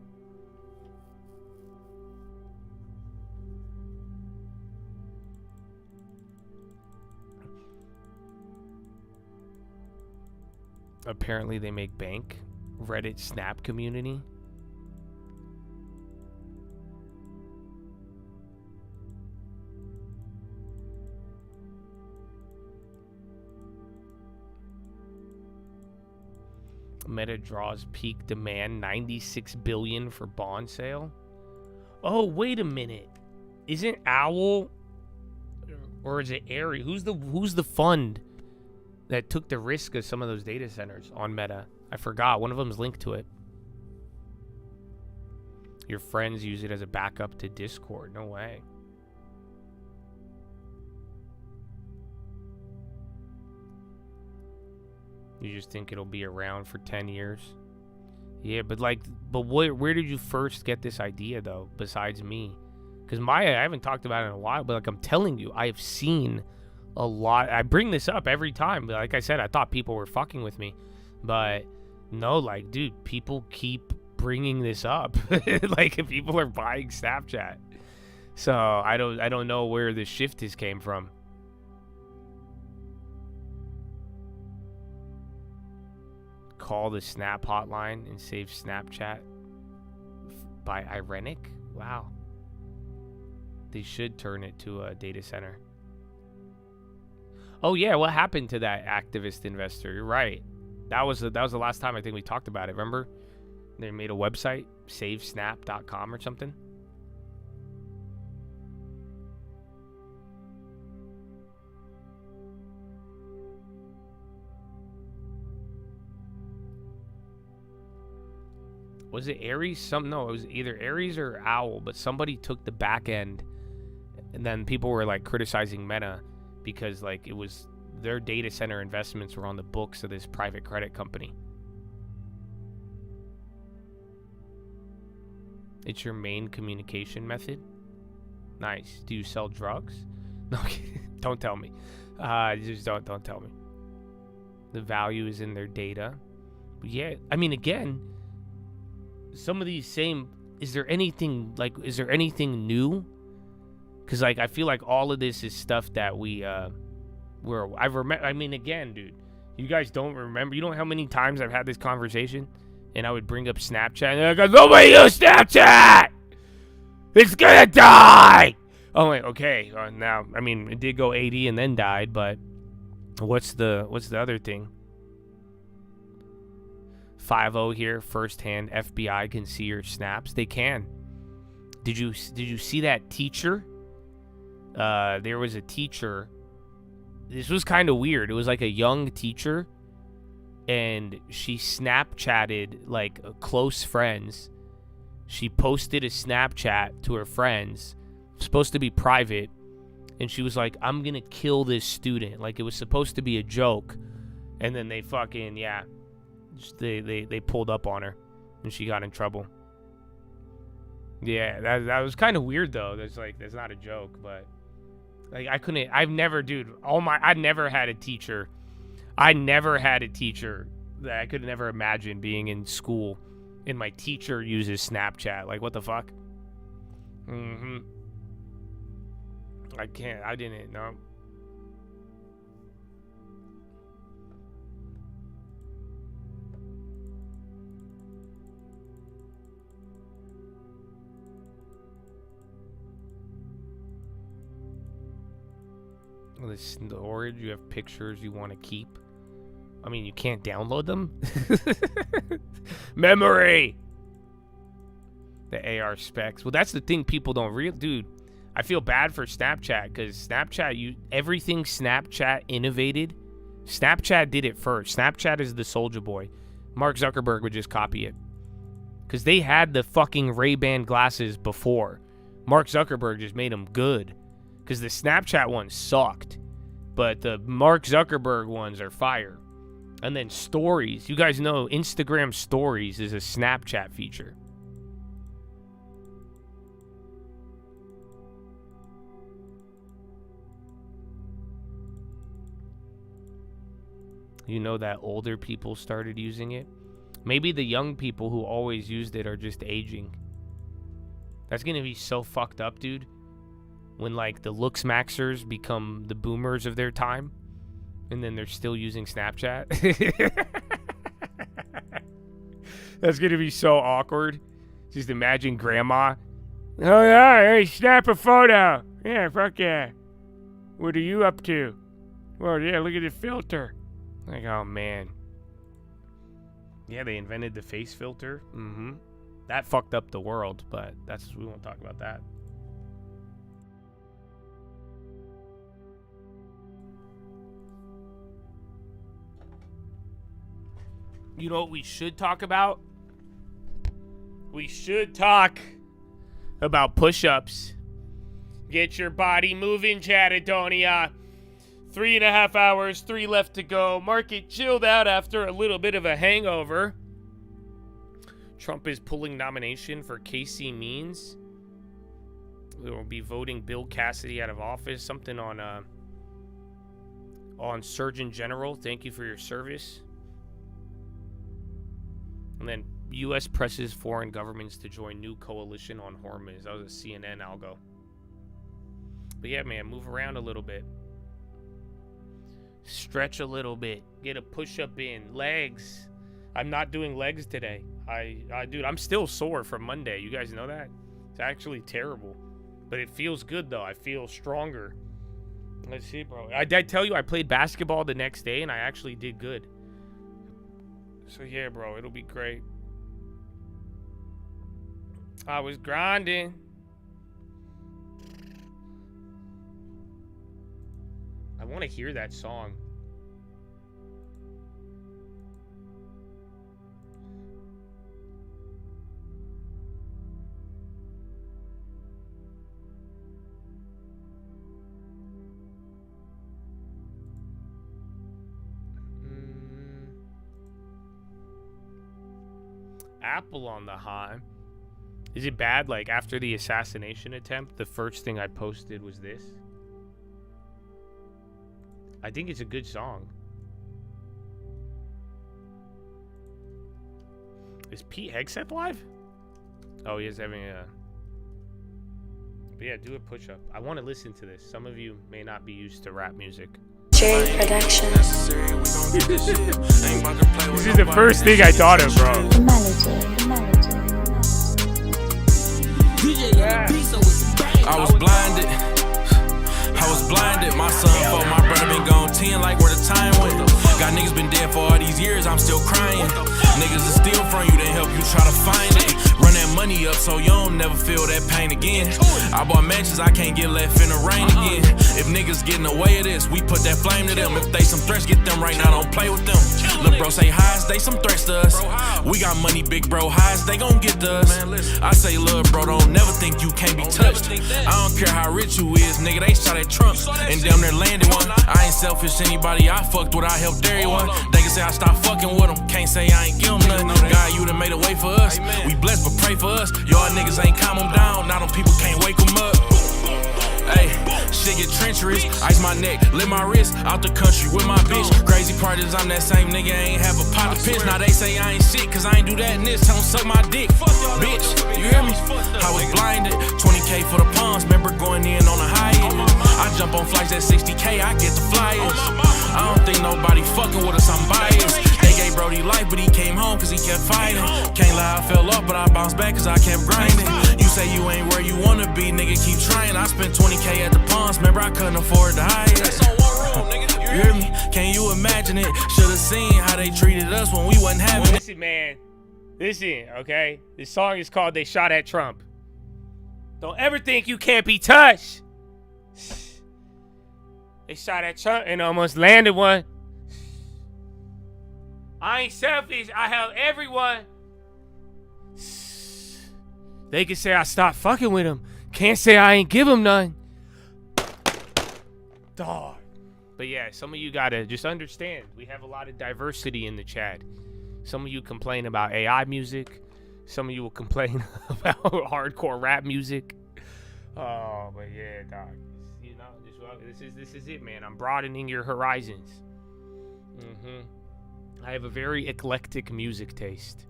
Apparently they make bank. Reddit Snap community. Meta draws peak demand, 96 billion for bond sale. Oh, wait a minute. Isn't Owl or is it Airy? Who's the fund that took the risk of some of those data centers on Meta? I forgot. One of them's linked to it. Your friends use it as a backup to Discord. No way. You just think it'll be around for 10 years? Yeah, but where did you first get this idea, though, besides me? Because Maya, I haven't talked about it in a while, but like I'm telling you, I have seen a lot. I bring this up every time. But like I said, I thought people were fucking with me. But no, like, dude, people keep bringing this up. Like, if people are buying Snapchat. So I don't know where this shift has came from. call the Snap hotline and save Snapchat by Irenic? Wow. They should turn it to a data center. Oh yeah, what happened to that activist investor? You're right. That was the last time I think we talked about it. Remember? They made a website, savesnap.com or something. Was it Aries? No, it was either Aries or Owl, but somebody took the back end, and then people were like criticizing Meta because like it was their data center investments were on the books of this private credit company. It's your main communication method? Nice. Do you sell drugs? No, don't tell me. Just don't tell me. The value is in their data. But yeah, I mean, again, some of these same, is there anything new? Because like I feel like all of this is stuff that I mean, again, dude, you guys don't remember. You know how many times I've had this conversation, and I would bring up Snapchat, and I go, nobody use Snapchat. It's gonna die. Oh wait, okay. Now, I mean, it did go 80 and then died, but what's the other thing? 5-0 here, firsthand. FBI can see your snaps. They can. Did you see that teacher? There was a teacher. This was kind of weird. It was like a young teacher, and she Snapchatted like close friends. She posted a Snapchat to her friends, supposed to be private, and she was like, "I'm gonna kill this student." Like it was supposed to be a joke, and then they fucking they pulled up on her, and she got in trouble. Yeah, that was kind of weird though. That's not a joke, but like I never had a teacher. I never had a teacher that I could never imagine being in school, and my teacher uses Snapchat. Like what the fuck? I didn't know. The storage, you have pictures you want to keep. I mean, you can't download them. Memory. The AR specs. Well, that's the thing people don't dude. I feel bad for Snapchat because Snapchat, everything Snapchat innovated, Snapchat did it first. Snapchat is the soldier boy. Mark Zuckerberg would just copy it because they had the fucking Ray-Ban glasses before. Mark Zuckerberg just made them good. Because the Snapchat ones sucked, but the Mark Zuckerberg ones are fire. And then stories. You guys know Instagram stories is a Snapchat feature. You know that older people started using it? Maybe the young people who always used it are just aging. That's going to be so fucked up, dude. When like the looks maxers become the boomers of their time, and then they're still using Snapchat. That's gonna be so awkward. Just imagine grandma. Oh yeah, hey, snap a photo. Yeah, fuck yeah. What are you up to? Well, yeah, look at the filter. Like, oh man. Yeah, they invented the face filter. That fucked up the world, but we won't talk about that. You know what we should talk about? We should talk about push-ups. Get your body moving, Chatadonia. 3.5 hours, 3 left to go. Market chilled out after a little bit of a hangover. Trump is pulling nomination for Casey Means. We will be voting Bill Cassidy out of office. Something on Surgeon General. Thank you for your service. And then U.S. presses foreign governments to join new coalition on Hormuz. That was a CNN algo. But yeah, man, move around a little bit. Stretch a little bit. Get a push-up in. Legs. I'm not doing legs today. Dude, I'm still sore from Monday. You guys know that? It's actually terrible. But it feels good, though. I feel stronger. Let's see, bro. I did tell you I played basketball the next day, and I actually did good. So, yeah, bro. It'll be great. I was grinding. I want to hear that song. Apple on the high. Is it bad? Like, after the assassination attempt, the first thing I posted was this? I think it's a good song. Is Pete Hegseth live? Oh, he is having a... But yeah, do a push-up. I want to listen to this. Some of you may not be used to rap music. J Production. This is the first thing I thought of, bro. I was blinded. My son fought my brother, been gone 10, like where the time went. Got niggas been dead for all these years, I'm still crying. Niggas will steal from you, then help you try to find it. Run that money up so you don't never feel that pain again. I bought mansions, I can't get left in the rain again. If niggas getting away of this, we put that flame to them. If they some threats, get them right now, don't play with them. Look, bro, say highs, they some threats to us. We got money, big bro, highs, they gon' get to us. I say, look, bro, don't never think you can't be touched. I don't care how rich you is, nigga, they shot at Trump and damn near landed one. I ain't selfish, anybody I fucked with, I helped everyone. They can say I stopped fucking with them, can't say I ain't give them nothing. God, you done made a way for us. We blessed, but pray for us. Y'all niggas ain't calm them down, now them people can't wake them up. Hey, shit get treacherous. Ice my neck, lift my wrist, out the country with my bitch. Crazy part is I'm that same nigga, ain't have a pot of piss. Now they say I ain't shit, cause I ain't do that and this. Tell them suck my dick, bitch, you hear me? I was blinded, 20K for the pawns, remember going in on a Hyatt. I jump on flights at 60K, I get the flyers. I don't think nobody fucking with us, I'm biased. They gave Brody life, but he came home cause he kept fighting. Can't lie, I fell off, but I bounced back cause I kept grinding. You say you ain't where you wanna be, nigga, keep trying. I spent 20K at the pawns, remember I couldn't afford to hire. You hear me? Can you imagine it? Should've seen how they treated us when we wasn't having it. Listen, man. Listen, okay? This song is called They Shot at Trump. Don't ever think you can't be touched. They shot at Trump and almost landed one. I ain't selfish. I help everyone. They can say I stopped fucking with him. Can't say I ain't give him none. Dog. But yeah, some of you gotta just understand. We have a lot of diversity in the chat. Some of you complain about AI music. Some of you will complain about hardcore rap music. Oh, but yeah, dog. You know, this is it, man. I'm broadening your horizons. I have a very eclectic music taste.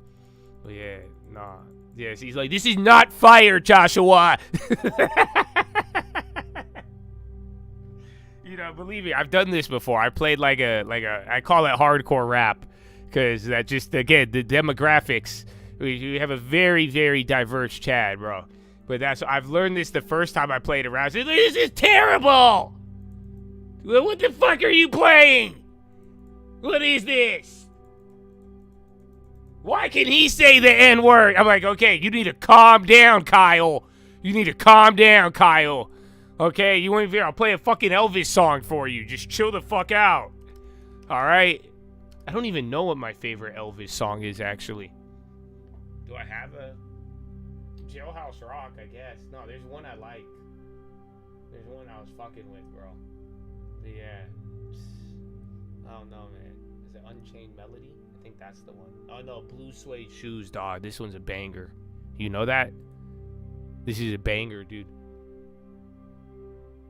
But yeah, nah. Yes, he's like, this is not fire, Joshua. You know, believe me, I've done this before. I played like a I call it hardcore rap because that just, again, the demographics. We have a very, very diverse chat, bro. But I've learned this the first time I played around. I said, this is terrible. What the fuck are you playing? What is this? Why can he say the N-word? I'm like, okay, you need to calm down, Kyle. You need to calm down, Kyle. Okay, you won't even. I'll play a fucking Elvis song for you. Just chill the fuck out. All right. I don't even know what my favorite Elvis song is, actually. Do I have a Jailhouse Rock? I guess. No, there's one I like. There's one I was fucking with, bro. But yeah. I don't know, man. Is it Unchained Melody? I think that's the one. Oh no, Blue Suede Shoes, dog. This one's a banger. You know that? This is a banger, dude.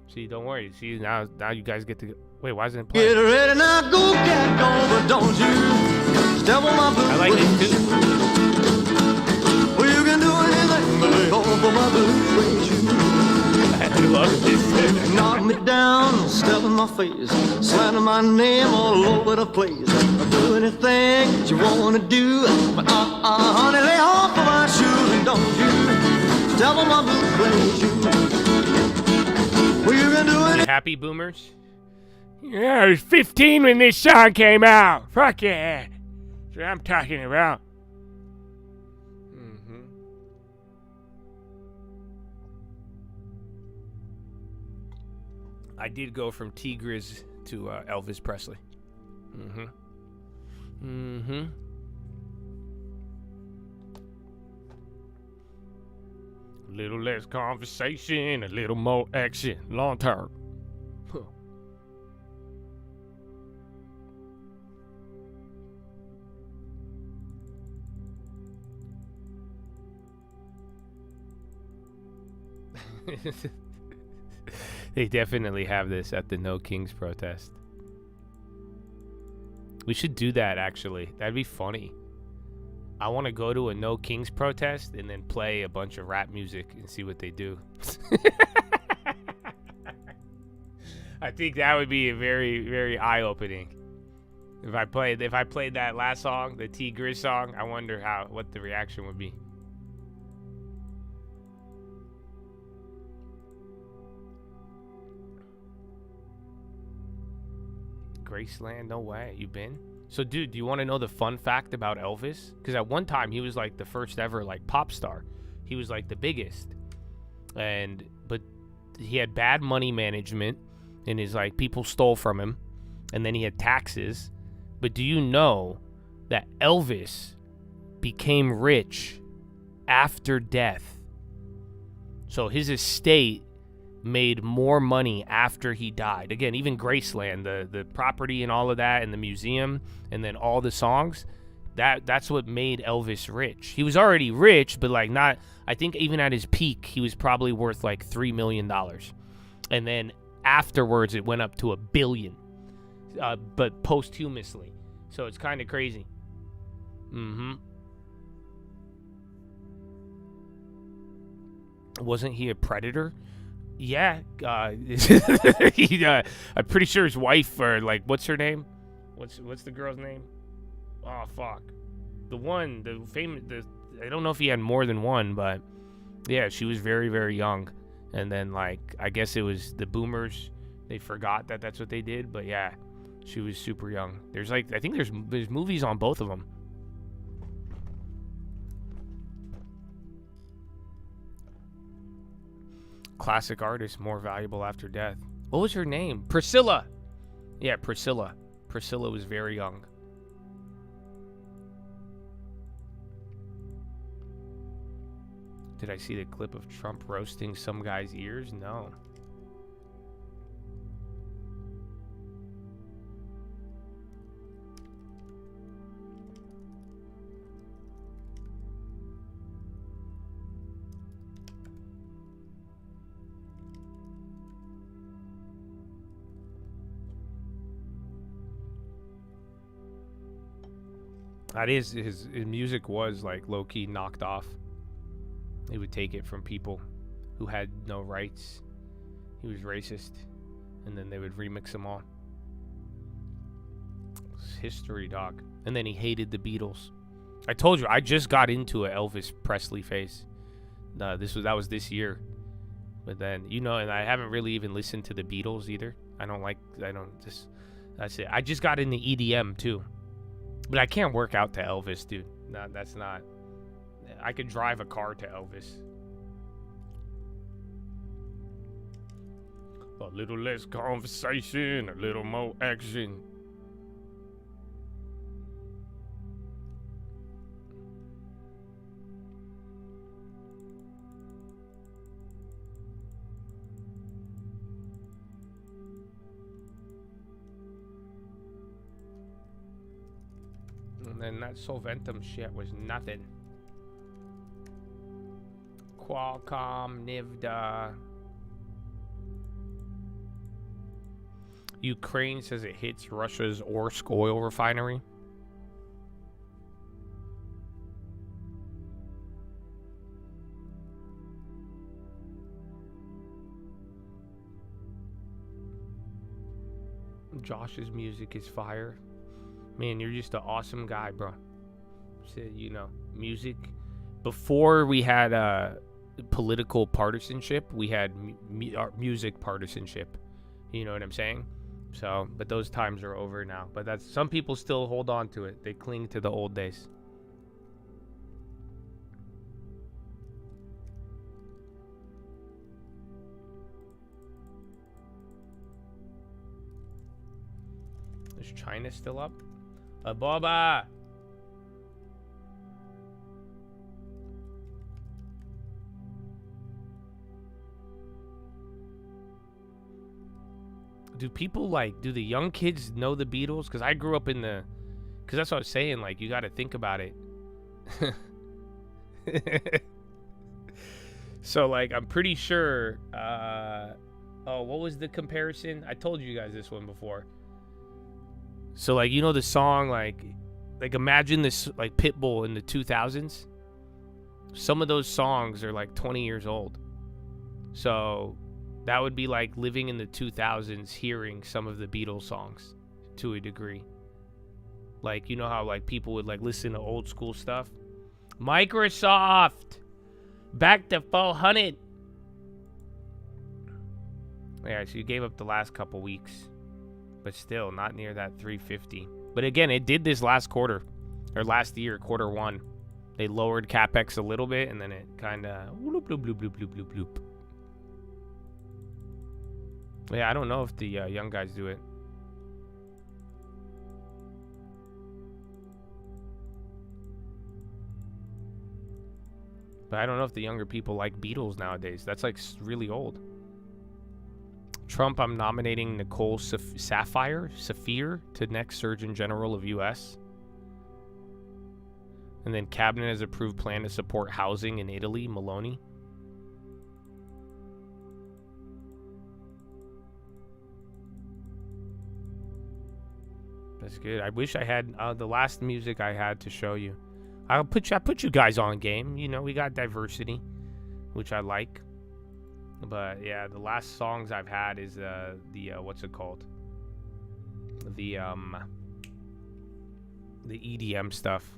See, don't worry. See, now you guys get to... Wait, why isn't it playing? Get ready now, go get going, but don't you step on my blue. I like this too. Well, you can do anything but go for my blue suede shoes. I love this. Knock me down, step in my face, slander my name all over the place. I do anything that you wanna do. But honey, lay off of my shoes and don't you step on my blue suede shoes. Well, you can do it. Happy boomers? Yeah, I was 15 when this song came out. Fuck yeah. That's what I'm talking about. I did go from Tigris to Elvis Presley. A little less conversation, a little more action. Long term. Huh. They definitely have this at the No Kings protest. We should do that, actually. That'd be funny. I want to go to a No Kings protest and then play a bunch of rap music and see what they do. I think that would be a very, very eye-opening. If I played that last song, the T Grizz song, I wonder what the reaction would be. Graceland, no way. You been? So, dude, do you want to know the fun fact about Elvis? Because at one time, he was like the first ever like pop star. He was like the biggest. But he had bad money management, and his like people stole from him, and then he had taxes. But do you know that Elvis became rich after death? So his estate made more money after he died. Again, even Graceland, the property and all of that, and the museum, and then all the songs, that's what made Elvis rich. He was already rich, but like not, I think even at his peak, he was probably worth like $3 million. And then afterwards, it went up to $1 billion, but posthumously. So it's kind of crazy. Wasn't he a predator? Yeah, I'm pretty sure his wife, or like, what's her name? What's the girl's name? Oh fuck, the famous. I don't know if he had more than one, but yeah, she was very, very young. And then like, I guess it was the boomers. They forgot that that's what they did, but yeah, she was super young. There's like, I think there's movies on both of them. Classic artist, more valuable after death. What was her name? Priscilla. Yeah, Priscilla. Priscilla was very young. Did I see the clip of Trump roasting some guy's ears? No. That is, his music was like low-key knocked off. He would take it from people who had no rights. He was racist, and then they would remix them all. It's history, dog. And then he hated the Beatles. I told you, I just got into an Elvis Presley phase. That was this year. But then, and I haven't really even listened to the Beatles either. That's it. I just got into EDM too. But I can't work out to Elvis, dude. No, that's not. I could drive a car to Elvis. A little less conversation, a little more action. And then that Solventum shit was nothing. Qualcomm, Nvidia. Ukraine says it hits Russia's Orsk oil refinery. Josh's music is fire. Man, you're just an awesome guy, bro. So, you know, music. Before we had political partisanship, we had music partisanship. You know what I'm saying? So, but those times are over now. But that's, some people still hold on to it. They cling to the old days. Is China still up? Boba! Do people do the young kids know the Beatles? Because I grew up in the, because that's what I was saying, like, you got to think about it. So, like, I'm pretty sure, oh, what was the comparison? I told you guys this one before. So, like, you know the song, like imagine this, like, Pitbull in the 2000s? Some of those songs are, like, 20 years old. So that would be like living in the 2000s, hearing some of the Beatles songs to a degree. Like, you know how, like, people would, like, listen to old school stuff? Microsoft! Back to 400! Yeah, so you gave up the last couple weeks. But still, not near that 350. But again, it did this last quarter. Or last year, quarter one. They lowered CapEx a little bit, and then it kind of... bloop, bloop, bloop, bloop, bloop, bloop, bloop. Yeah, I don't know if the young guys do it. But I don't know if the younger people like Beatles nowadays. That's, like, really old. Trump, I'm nominating Nicole Saphier to next Surgeon General of U.S. And then Cabinet has approved plan to support housing in Italy, Maloney. That's good. I wish I had the last music I had to show you. I put you guys on game. You know, we got diversity, which I like. But yeah, the last songs I've had is the what's it called? The EDM stuff.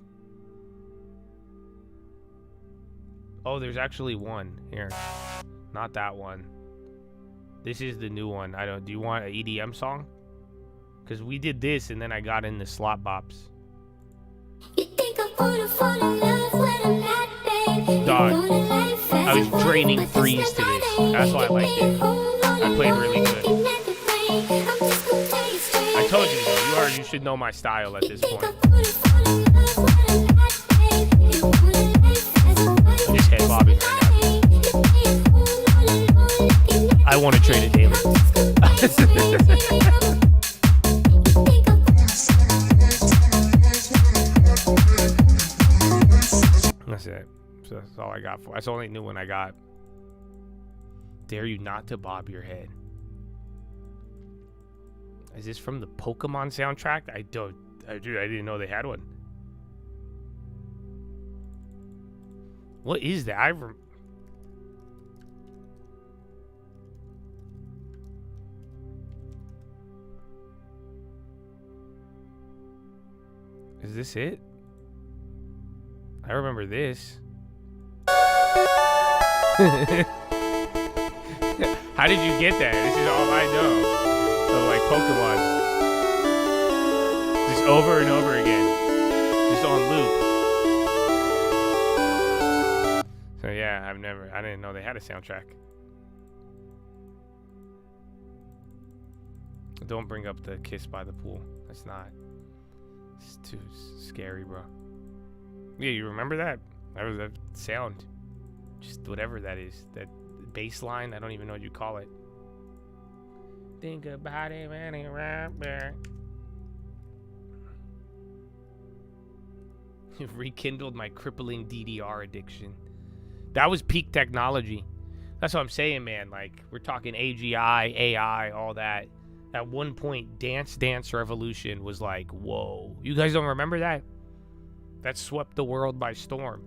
Oh, there's actually one here. Not that one. This is the new one. Do you want an EDM song? Because we did this and then I got into slot bops. You think I would've fallen in love when I'm not, babe. Dog, I was draining threes to this. That's why I liked it. I played really good. I told you though, you should know my style at this point. I'm just head bobbing right now. I want to trade it daily. That's it. So that's all I got for. That's the only new one I got. Dare you not to bob your head. Is this from the Pokemon soundtrack? I didn't know they had one. What is that? Is this it? I remember this. How did you get that? This is all I know. So, like, Pokemon. Just over and over again. Just on loop. So yeah, I didn't know they had a soundtrack. Don't bring up the Kiss by the Pool. It's too scary, bro. Yeah, you remember that? That was a sound. Just whatever that is. That bass line, I don't even know what you call it. Think about it, man. You've rekindled my crippling DDR addiction. That was peak technology. That's what I'm saying, man. Like, we're talking AGI, AI, all that. At one point, Dance Revolution was like, whoa. You guys don't remember that? That swept the world by storm.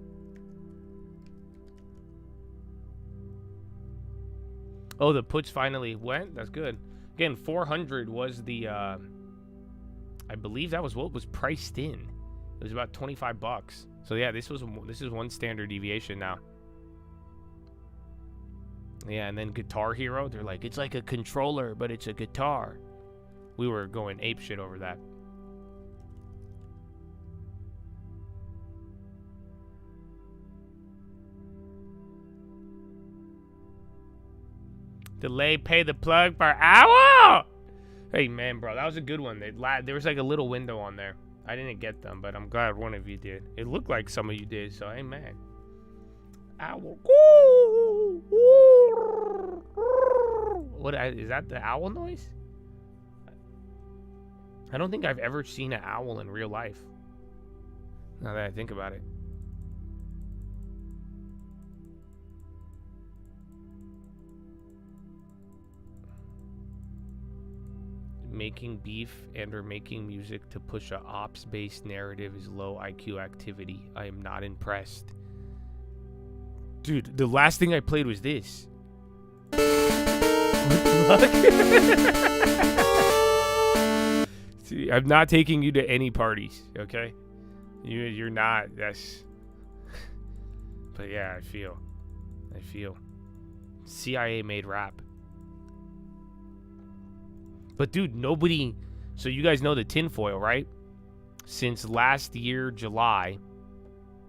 Oh, the puts finally went? That's good. Again, 400 was the I believe that was what was priced in. It was about $25. So yeah, this is one standard deviation now. Yeah, and then Guitar Hero, they're like, it's like a controller, but it's a guitar. We were going apeshit over that. Delay, pay the plug per hour. Hey, man, bro, that was a good one. There was like a little window on there. I didn't get them, but I'm glad one of you did. It looked like some of you did, so hey, man. Owl. What is that? The owl noise? I don't think I've ever seen an owl in real life. Now that I think about it. Making beef and or making music to push a ops-based narrative is low IQ activity. I am not impressed. Dude, the last thing I played was this. What the fuck? See, I'm not taking you to any parties, okay? You're not. That's. But yeah, I feel. CIA made rap. But dude, nobody. So you guys know the tinfoil, right? Since last year, July,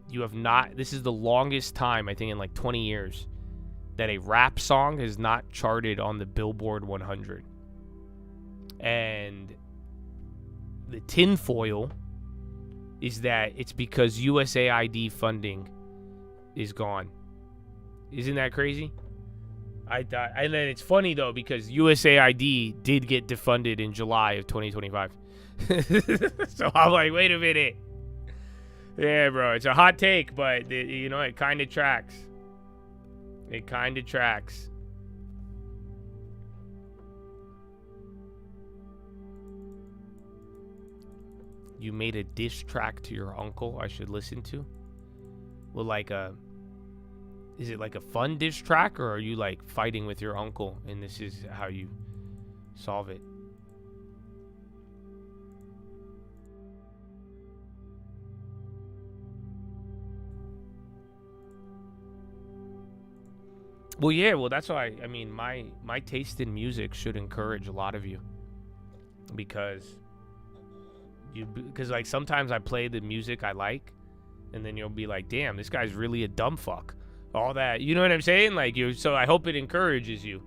you have not. This is the longest time, I think, in like 20 years, that a rap song has not charted on the Billboard 100. And the tinfoil is that it's because USAID funding is gone. Isn't that crazy? I thought, and then it's funny though because USAID did get defunded in July of 2025. So I'm like, wait a minute. Yeah, bro, it's a hot take, but it kind of tracks. It kind of tracks. You made a diss track to your uncle I should listen to? Well, is it like a fun diss track, or are you like fighting with your uncle and this is how you solve it? Well, yeah, that's why I mean my taste in music should encourage a lot of you, because like sometimes I play the music I like and then you'll be like, damn, this guy's really a dumb fuck. All that, you know what I'm saying? Like so I hope it encourages you.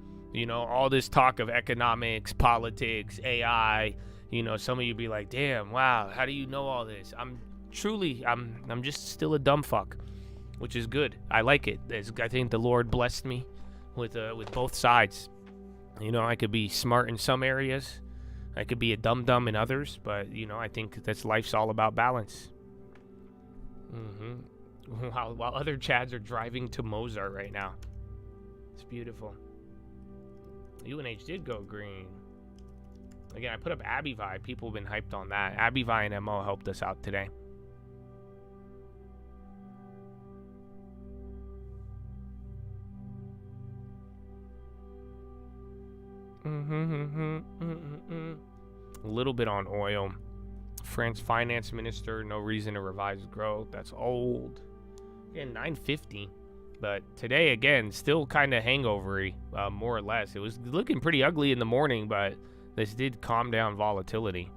All this talk of economics, politics, AI. Some of you be like, damn, wow, how do you know all this? I'm just still a dumb fuck, which is good. I like it. I think the Lord blessed me with both sides. I could be smart in some areas, I could be a dumb in others, but I think that's life's all about balance. While other Chads are driving to Mozart right now. It's beautiful. UNH did go green. Again, I put up Abivai. People have been hyped on that. Abivai and MO helped us out today. A little bit on oil. France finance minister, no reason to revise growth. That's old. Again, 950. But today, again, still kind of hangovery, more or less. It was looking pretty ugly in the morning, but this did calm down volatility.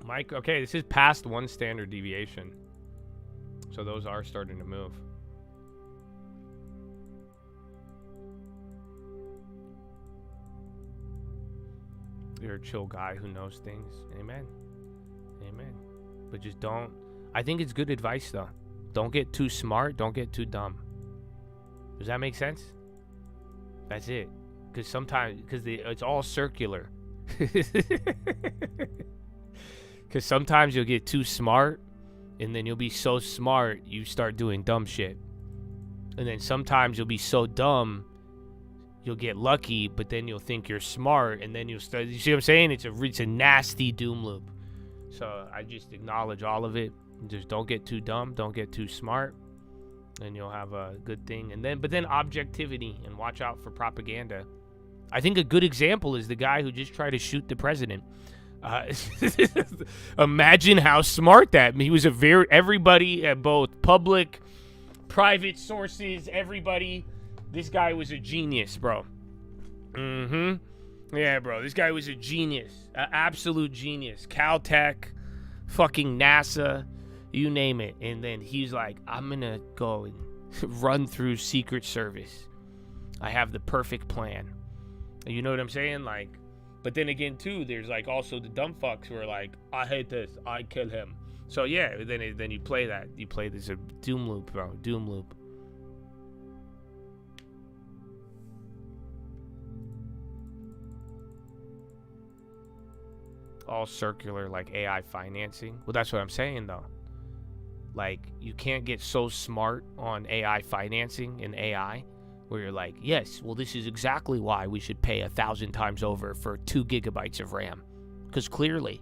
Mike, okay, this is past one standard deviation. So those are starting to move. You're a chill guy who knows things. Amen. Amen. But just don't. I think it's good advice, though. Don't get too smart. Don't get too dumb. Does that make sense? That's it. Because sometimes, it's all circular. Because sometimes you'll get too smart, and then you'll be so smart, you start doing dumb shit. And then sometimes you'll be so dumb, you'll get lucky, but then you'll think you're smart, and then you'll start. You see what I'm saying? It's a nasty doom loop. So I just acknowledge all of it. Just don't get too dumb, don't get too smart, and you'll have a good thing. But then objectivity, and watch out for propaganda. I think a good example is the guy who just tried to shoot the president. Imagine how smart that. He was everybody at both public, private sources, everybody. This guy was a genius, bro. Yeah, bro. This guy was a genius. An absolute genius. Caltech, fucking NASA, you name it. And then he's like, I'm going to go and run through Secret Service. I have the perfect plan. You know what I'm saying? Like, but then again, too, there's like also the dumb fucks who are like, I hate this. I kill him. So, yeah, then you play that. You play this a doom loop, bro. Doom loop. All circular, like AI financing. Well, that's what I'm saying, though. Like, you can't get so smart on AI financing and AI where you're like, yes, well, this is exactly why we should pay 1,000 times over for 2 gigabytes of RAM. Because clearly,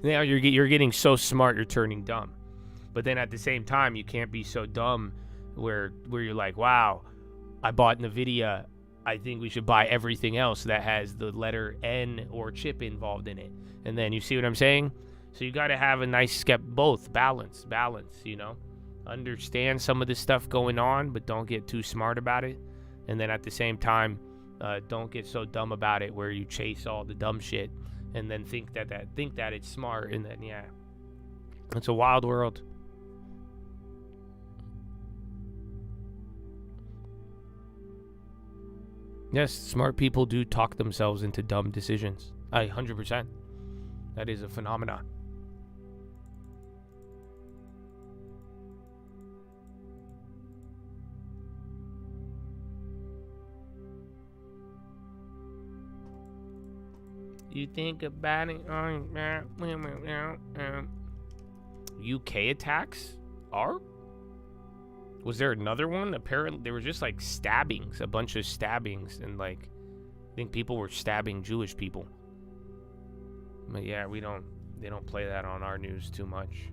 now you're getting so smart, you're turning dumb. But then at the same time, you can't be so dumb where you're like, wow, I bought NVIDIA. I think we should buy everything else that has the letter N or chip involved in it. And then you see what I'm saying? So you got to have a nice both balance, you know? Understand some of the stuff going on, but don't get too smart about it. And then at the same time, don't get so dumb about it where you chase all the dumb shit and then think that it's smart. And then, yeah, it's a wild world. Yes, smart people do talk themselves into dumb decisions. 100%. That is a phenomenon. You think about it. UK attacks are? Was there another one? Apparently, there were just like stabbings, a bunch of stabbings, and like, I think people were stabbing Jewish people. But yeah, they don't play that on our news too much.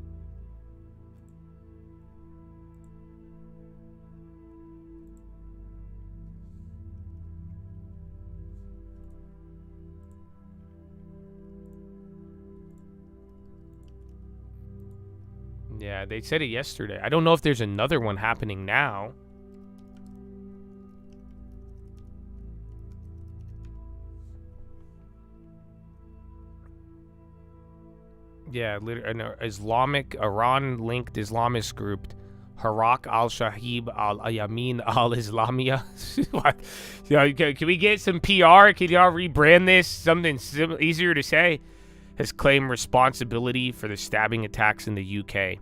Yeah, they said it yesterday. I don't know if there's another one happening now. Yeah, an Iran-linked Islamist group, Harak al-Shahib al-Yamin al-Islamiyah. Can we get some PR? Can y'all rebrand this? Something easier to say. Has claimed responsibility for the stabbing attacks in the UK.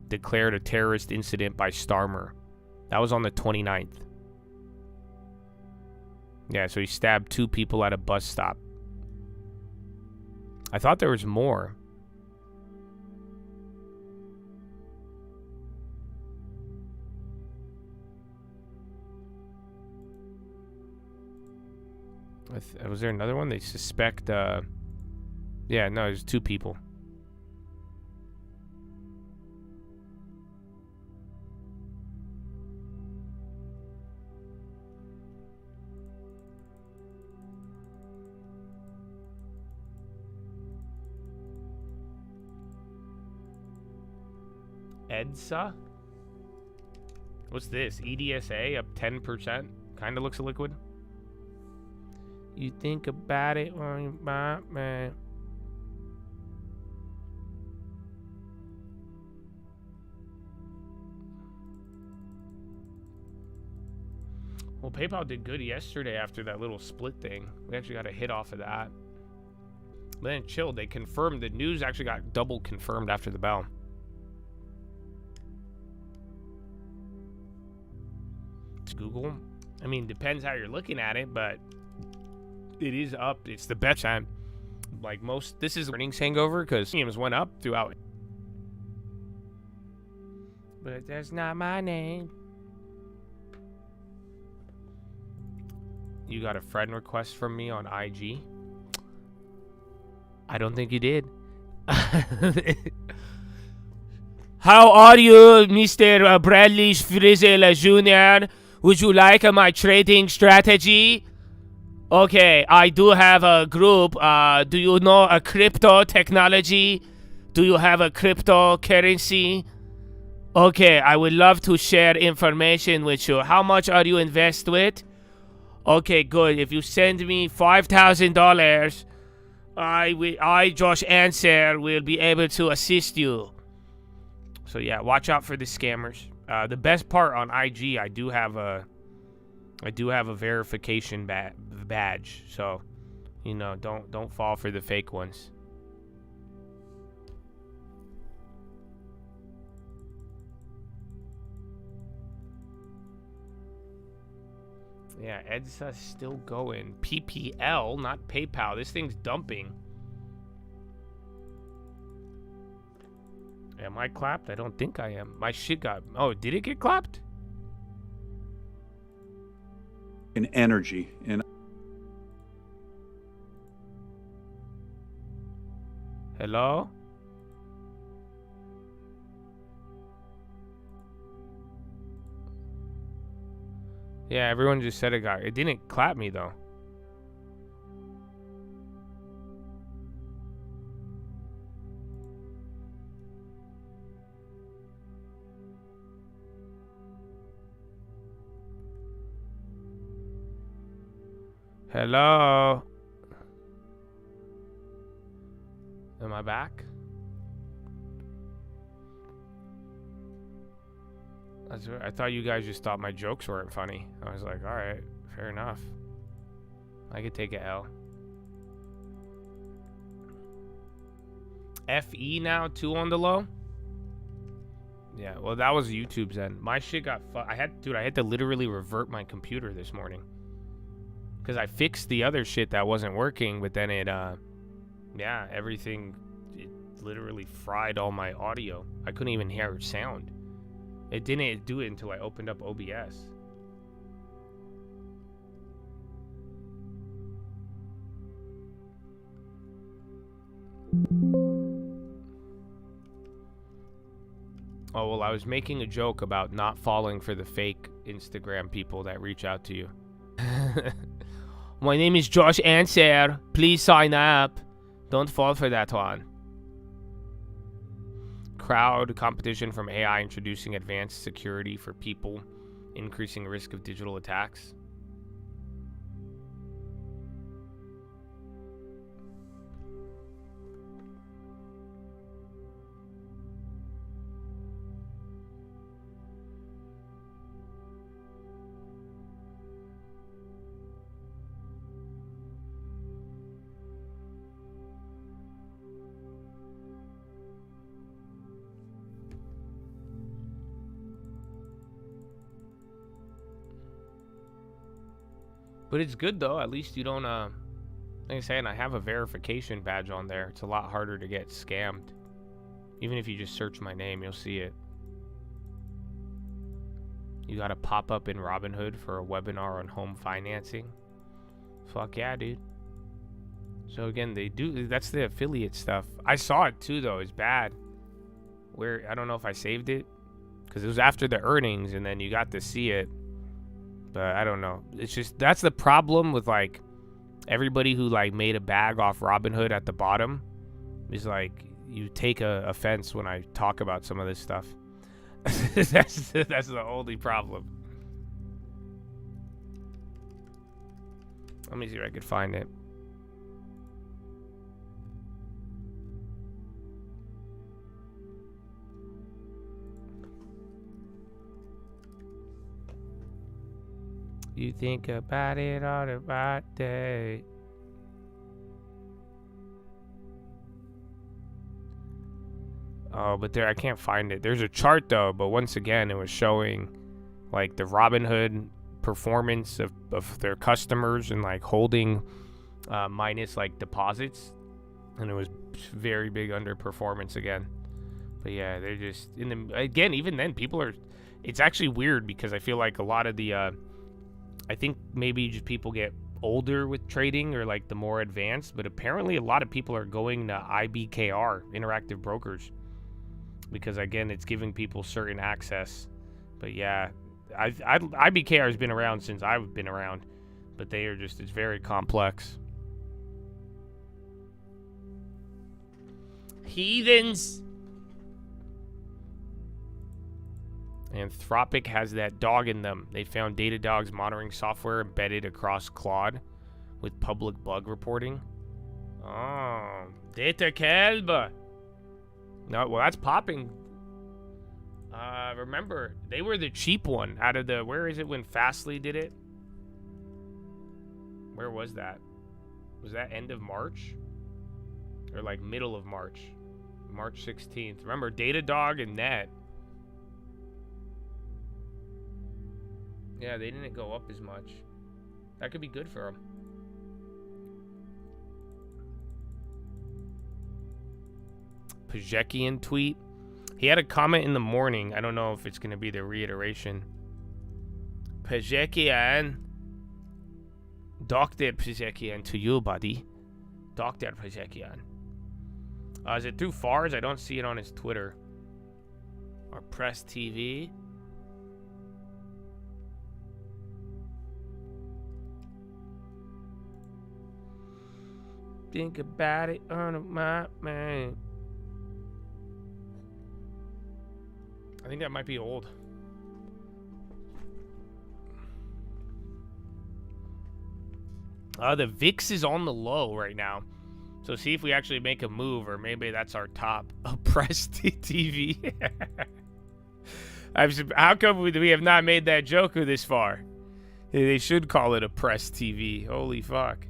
Declared a terrorist incident by Starmer. That was on the 29th. Yeah, so he stabbed 2 people at a bus stop. I thought there was more. Was there another one? They suspect, yeah, no, there's 2 people. EDSA? What's this? EDSA up 10%? Kind of looks liquid. You think about it when you buy, man. Well, PayPal did good yesterday after that little split thing. We actually got a hit off of that. But then it chilled. They confirmed. The news actually got double confirmed after the bell. It's Google. I mean, depends how you're looking at it, but it is up. It's the best time. Like most, this is earnings hangover because premiums went up throughout. But that's not my name. You got a friend request from me on IG? I don't think you did. How are you, Mr. Bradley Frizzle Jr.? Would you like my trading strategy? Okay, I do have a group. Do you know a crypto technology? Do you have a cryptocurrency? Okay, I would love to share information with you. How much are you invest with? Okay, good. If you send me $5,000, I, Josh Answer, will be able to assist you. So yeah, watch out for the scammers. The best part on IG, I do have a verification badge. So, you know, don't fall for the fake ones. Yeah, EDSA's still going. PPL, not PayPal. This thing's dumping. Am I clapped? I don't think I am. My shit got... Oh, did it get clapped? In energy. In Hello? Yeah, everyone just said it got... It didn't clap me, though. Hello? Am I back? I thought you guys just thought my jokes weren't funny. I was like, alright, fair enough. I could take a L. FE now, 2 on the low? Yeah, well, that was YouTube's end. My shit got I had to literally revert my computer this morning. Because I fixed the other shit that wasn't working, but then it, yeah, everything, it literally fried all my audio. I couldn't even hear sound. It didn't do it until I opened up OBS. Oh, well, I was making a joke about not falling for the fake Instagram people that reach out to you. My name is Josh Answer. Please sign up. Don't fall for that one. Crowd competition from AI introducing advanced security for people, increasing risk of digital attacks. But it's good though, at least you don't, like I'm saying, I have a verification badge on there. It's a lot harder to get scammed. Even if you just search my name, you'll see it. You gotta pop up in Robinhood for a webinar on home financing. Fuck yeah, dude. So again, they do, that's the affiliate stuff. I saw it too though, it's bad. Where, I don't know if I saved it. Because it was after the earnings and then you got to see it. But I don't know. It's just, that's the problem with like everybody who like made a bag off Robinhood at the bottom is like you take a offense when I talk about some of this stuff. that's the only problem. Let me see if I could find it. You think about it on the right day. Oh, but there, I can't find it. There's a chart though, but once again, it was showing like the Robinhood performance of their customers and like holding minus like deposits. And it was very big underperformance again. But yeah, they're just, again, even then people are, it's actually weird because I feel like a lot of the I think maybe just people get older with trading or like the more advanced, but apparently a lot of people are going to IBKR, Interactive Brokers, because again, it's giving people certain access. But yeah, IBKR has been around since I've been around, but they are just, it's very complex. Heathens. Anthropic has that dog in them. They found Datadog's monitoring software embedded across Claude with public bug reporting. Oh, Data Kelb. No, well, that's popping. Remember, they were the cheap one out of the, where is it when Fastly did it? Where was that? Was that end of March? Or like middle of March? March 16th. Remember, Datadog and Net. Yeah, they didn't go up as much. That could be good for them. Pajekian tweet. He had a comment in the morning. I don't know if it's going to be the reiteration. Pajekian. Dr. Pajekian to you, buddy. Dr. Pajekian. Is it through FARS? I don't see it on his Twitter. Or Press TV. Think about it on my mind. I think that might be old. The VIX is on the low right now. So see if we actually make a move, or maybe that's our top. Press TV. How come we have not made that joke this far? They should call it a Press TV. Holy fuck.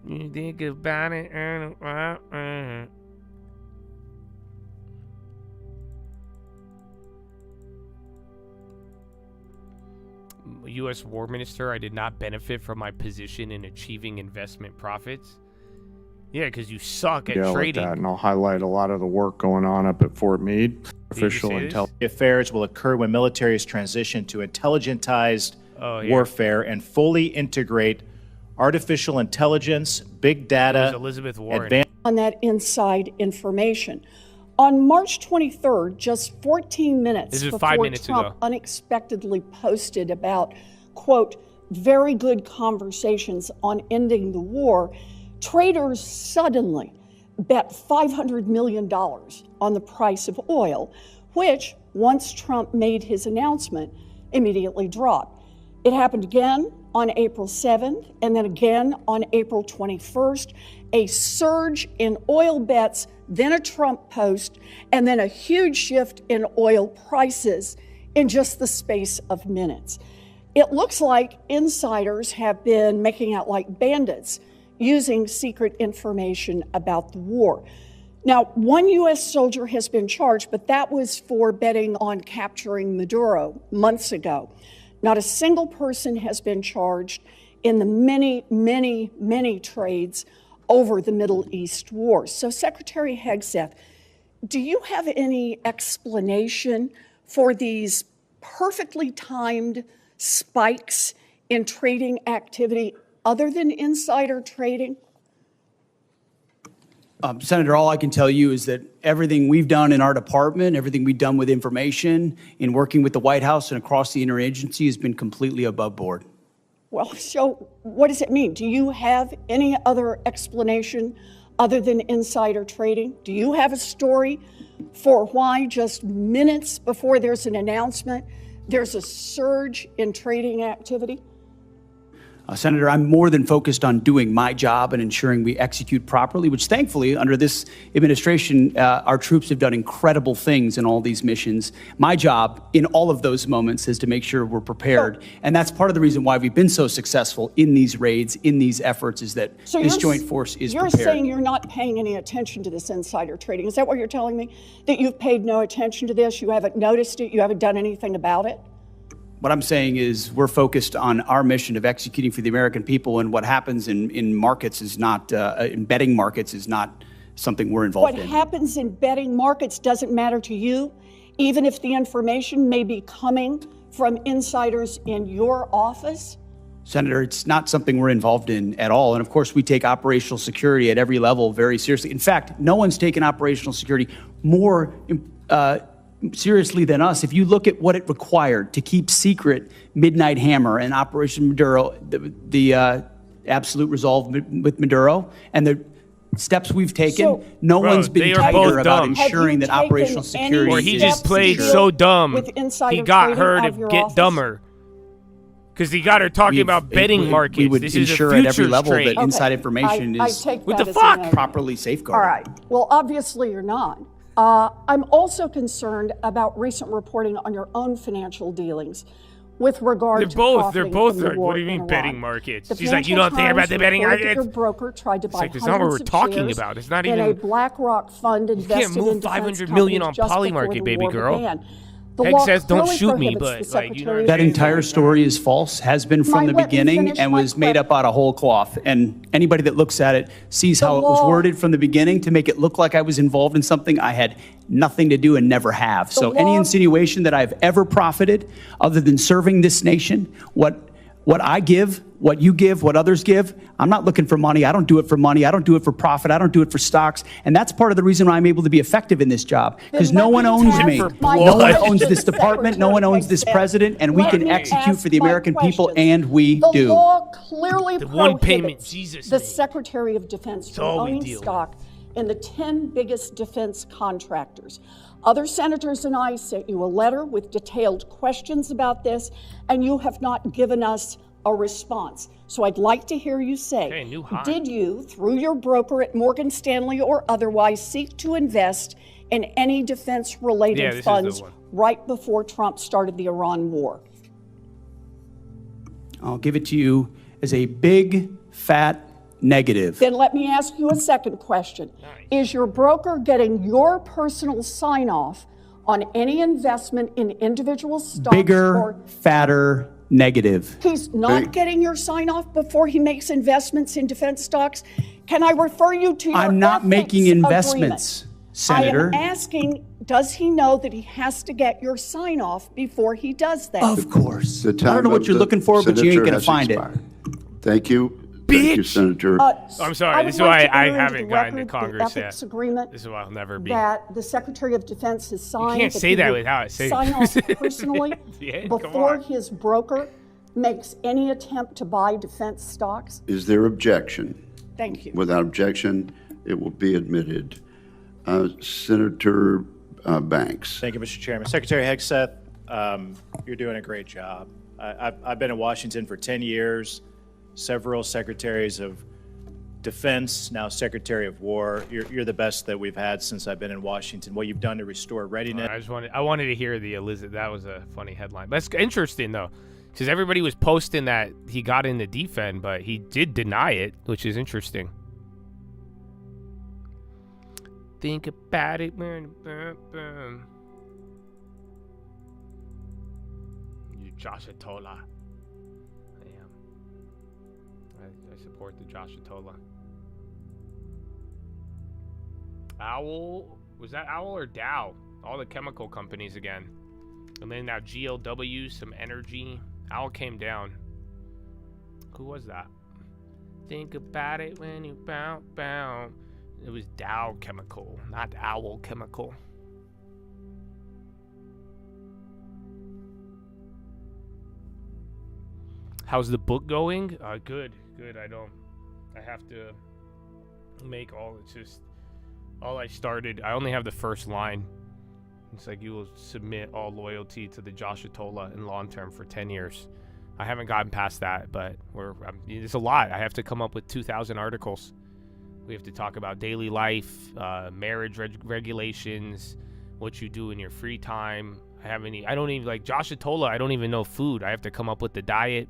You think about it. U.S. War Minister, I did not benefit from my position in achieving investment profits. Yeah, because you suck at trading. That, and I'll highlight a lot of the work going on up at Fort Meade. Official intelligence affairs will occur when militaries transition to intelligentized warfare and fully integrate artificial intelligence, big data, Elizabeth Warren. On that inside information. On March 23rd, just 14 minutes before Trump unexpectedly posted about, quote, very good conversations on ending the war, traders suddenly bet $500 million on the price of oil, which, once Trump made his announcement, immediately dropped. It happened again on April 7th, and then again on April 21st, a surge in oil bets, then a Trump post, and then a huge shift in oil prices in just the space of minutes. It looks like insiders have been making out like bandits, using secret information about the war. Now, one U.S. soldier has been charged, but that was for betting on capturing Maduro months ago. Not a single person has been charged in the many, many, many trades over the Middle East war. So, Secretary Hegseth, do you have any explanation for these perfectly timed spikes in trading activity other than insider trading? Senator, all I can tell you is that everything we've done in our department, everything we've done with information, in working with the White House and across the interagency has been completely above board. Well, so what does it mean? Do you have any other explanation other than insider trading? Do you have a story for why just minutes before there's an announcement, there's a surge in trading activity? Senator, I'm more than focused on doing my job and ensuring we execute properly, which thankfully, under this administration, our troops have done incredible things in all these missions. My job in all of those moments is to make sure we're prepared. And that's part of the reason why we've been so successful in these raids, in these efforts, is that this joint force is prepared. You're saying you're not paying any attention to this insider trading. Is that what you're telling me? That you've paid no attention to this? You haven't noticed it? You haven't done anything about it? What I'm saying is we're focused on our mission of executing for the American people, and what happens in markets is not, in betting markets is not something we're involved in. What happens in betting markets doesn't matter to you, even if the information may be coming from insiders in your office? Senator, it's not something we're involved in at all. And of course, we take operational security at every level very seriously. In fact, no one's taken operational security more seriously than us. If you look at what it required to keep secret Midnight Hammer and Operation Maduro, the absolute resolve with Maduro, and the steps we've taken, no one's been tighter about ensuring that operational security. Or he just played so dumb, he got her to get dumber. Because he got her talking about betting markets. We would this ensure is a at every level trade. that inside information is what the fuck? Properly safeguarded. All right. Well, obviously you're not. I'm also concerned about recent reporting on your own financial dealings with regard to they're both. What do you mean betting markets? She's like, you don't think about the betting markets? Your broker tried to buy that's not what we're talking about. It's not even in a BlackRock fund invested you can't move in $500 million on Polymarket, baby girl. Peg says don't shoot me, but like, you know that entire story is false, has been from the beginning, and was made up out of whole cloth. And anybody that looks at it sees how it was worded from the beginning to make it look like I was involved in something I had nothing to do and never have. So any insinuation that I've ever profited other than serving this nation, what I give, what you give, what others give, I'm not looking for money. I don't do it for money. I don't do it for profit. I don't do it for stocks. And that's part of the reason why I'm able to be effective in this job. Because no one owns me. No one owns this department. No one owns this president. And we can execute for the American people, and we do. The law clearly prohibits Jesus the Secretary of Defense from owning stock in the 10 biggest defense contractors. Other senators and I sent you a letter with detailed questions about this, and you have not given us a response. So I'd like to hear you say, did you, through your broker at Morgan Stanley or otherwise, seek to invest in any defense-related funds right before Trump started the Iran war? I'll give it to you as a big, fat negative. Then let me ask you a second question. Is your broker getting your personal sign-off on any investment in individual stocks? Bigger, fatter, negative. He's not getting your sign-off before he makes investments in defense stocks? Can I refer you to your I'm not making investments, Senator. I am asking, does he know that he has to get your sign-off before he does that? Of course. I don't know what you're looking for, but you ain't going to find it. Thank you. Thank you, Senator. I'm sorry. This is why I haven't gotten to Congress yet. This is why I'll never be. That the Secretary of Defense has signed. You can't say that without saying sign off personally before his broker makes any attempt to buy defense stocks. Is there objection? Thank you. Without objection, it will be admitted. Senator Banks. Thank you, Mr. Chairman. Secretary Hegseth, you're doing a great job. I've been in Washington for 10 years. Several secretaries of defense, now Secretary of War. You're the best that we've had since I've been in Washington. What you've done to restore readiness. I wanted to hear the Elizabeth. That was a funny headline. That's interesting though, because everybody was posting that he got in the defend, but he did deny it, which is interesting. Think about it. You Josh Atola. I support the Josh Atola. Owl, was that Owl or Dow? All the chemical companies again. And then now GLW, some energy. Owl came down. Who was that? Think about it when you bow. It was Dow Chemical, not Owl Chemical. How's the book going? Good. I have to make all I started. I only have the first line. It's like, you will submit all loyalty to the Josh Atola in long term for 10 years. I haven't gotten past that, but it's a lot. I have to come up with 2,000 articles. We have to talk about daily life, marriage regulations, what you do in your free time. I don't even, like Josh Atola, I don't even know food. I have to come up with the diet.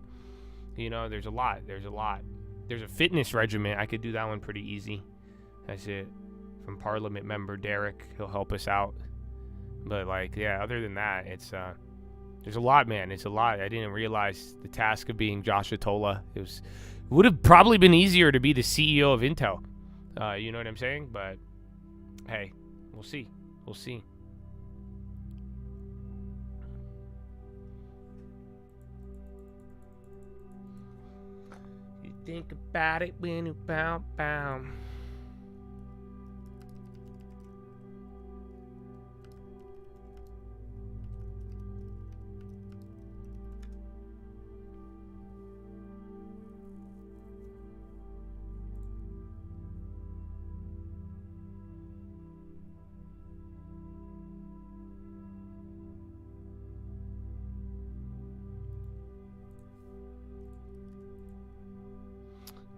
You know, there's a lot. There's a fitness regimen. I could do that one pretty easy. That's it. From Parliament member Derek. He'll help us out. But, like, yeah, other than that, it's There's a lot, man. It's a lot. I didn't realize the task of being Josh Atola. It would have probably been easier to be the CEO of Intel. You know what I'm saying? But hey, we'll see. We'll see. You think about it when you bow.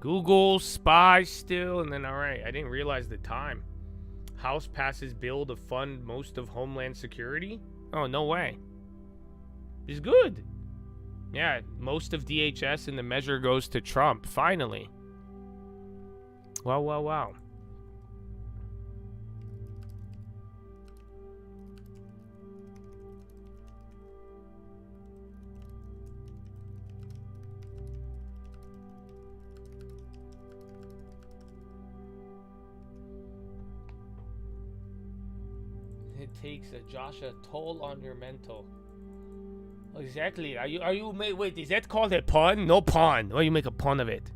Google, SPY still, and then, all right, I didn't realize the time. House passes bill to fund most of Homeland Security? Oh, no way. It's good. Yeah, most of DHS and the measure goes to Trump, finally. Wow. It takes a Josh a toll on your mental. Exactly. Are you wait, is that called a pun? No pun. Why you make a pun of it?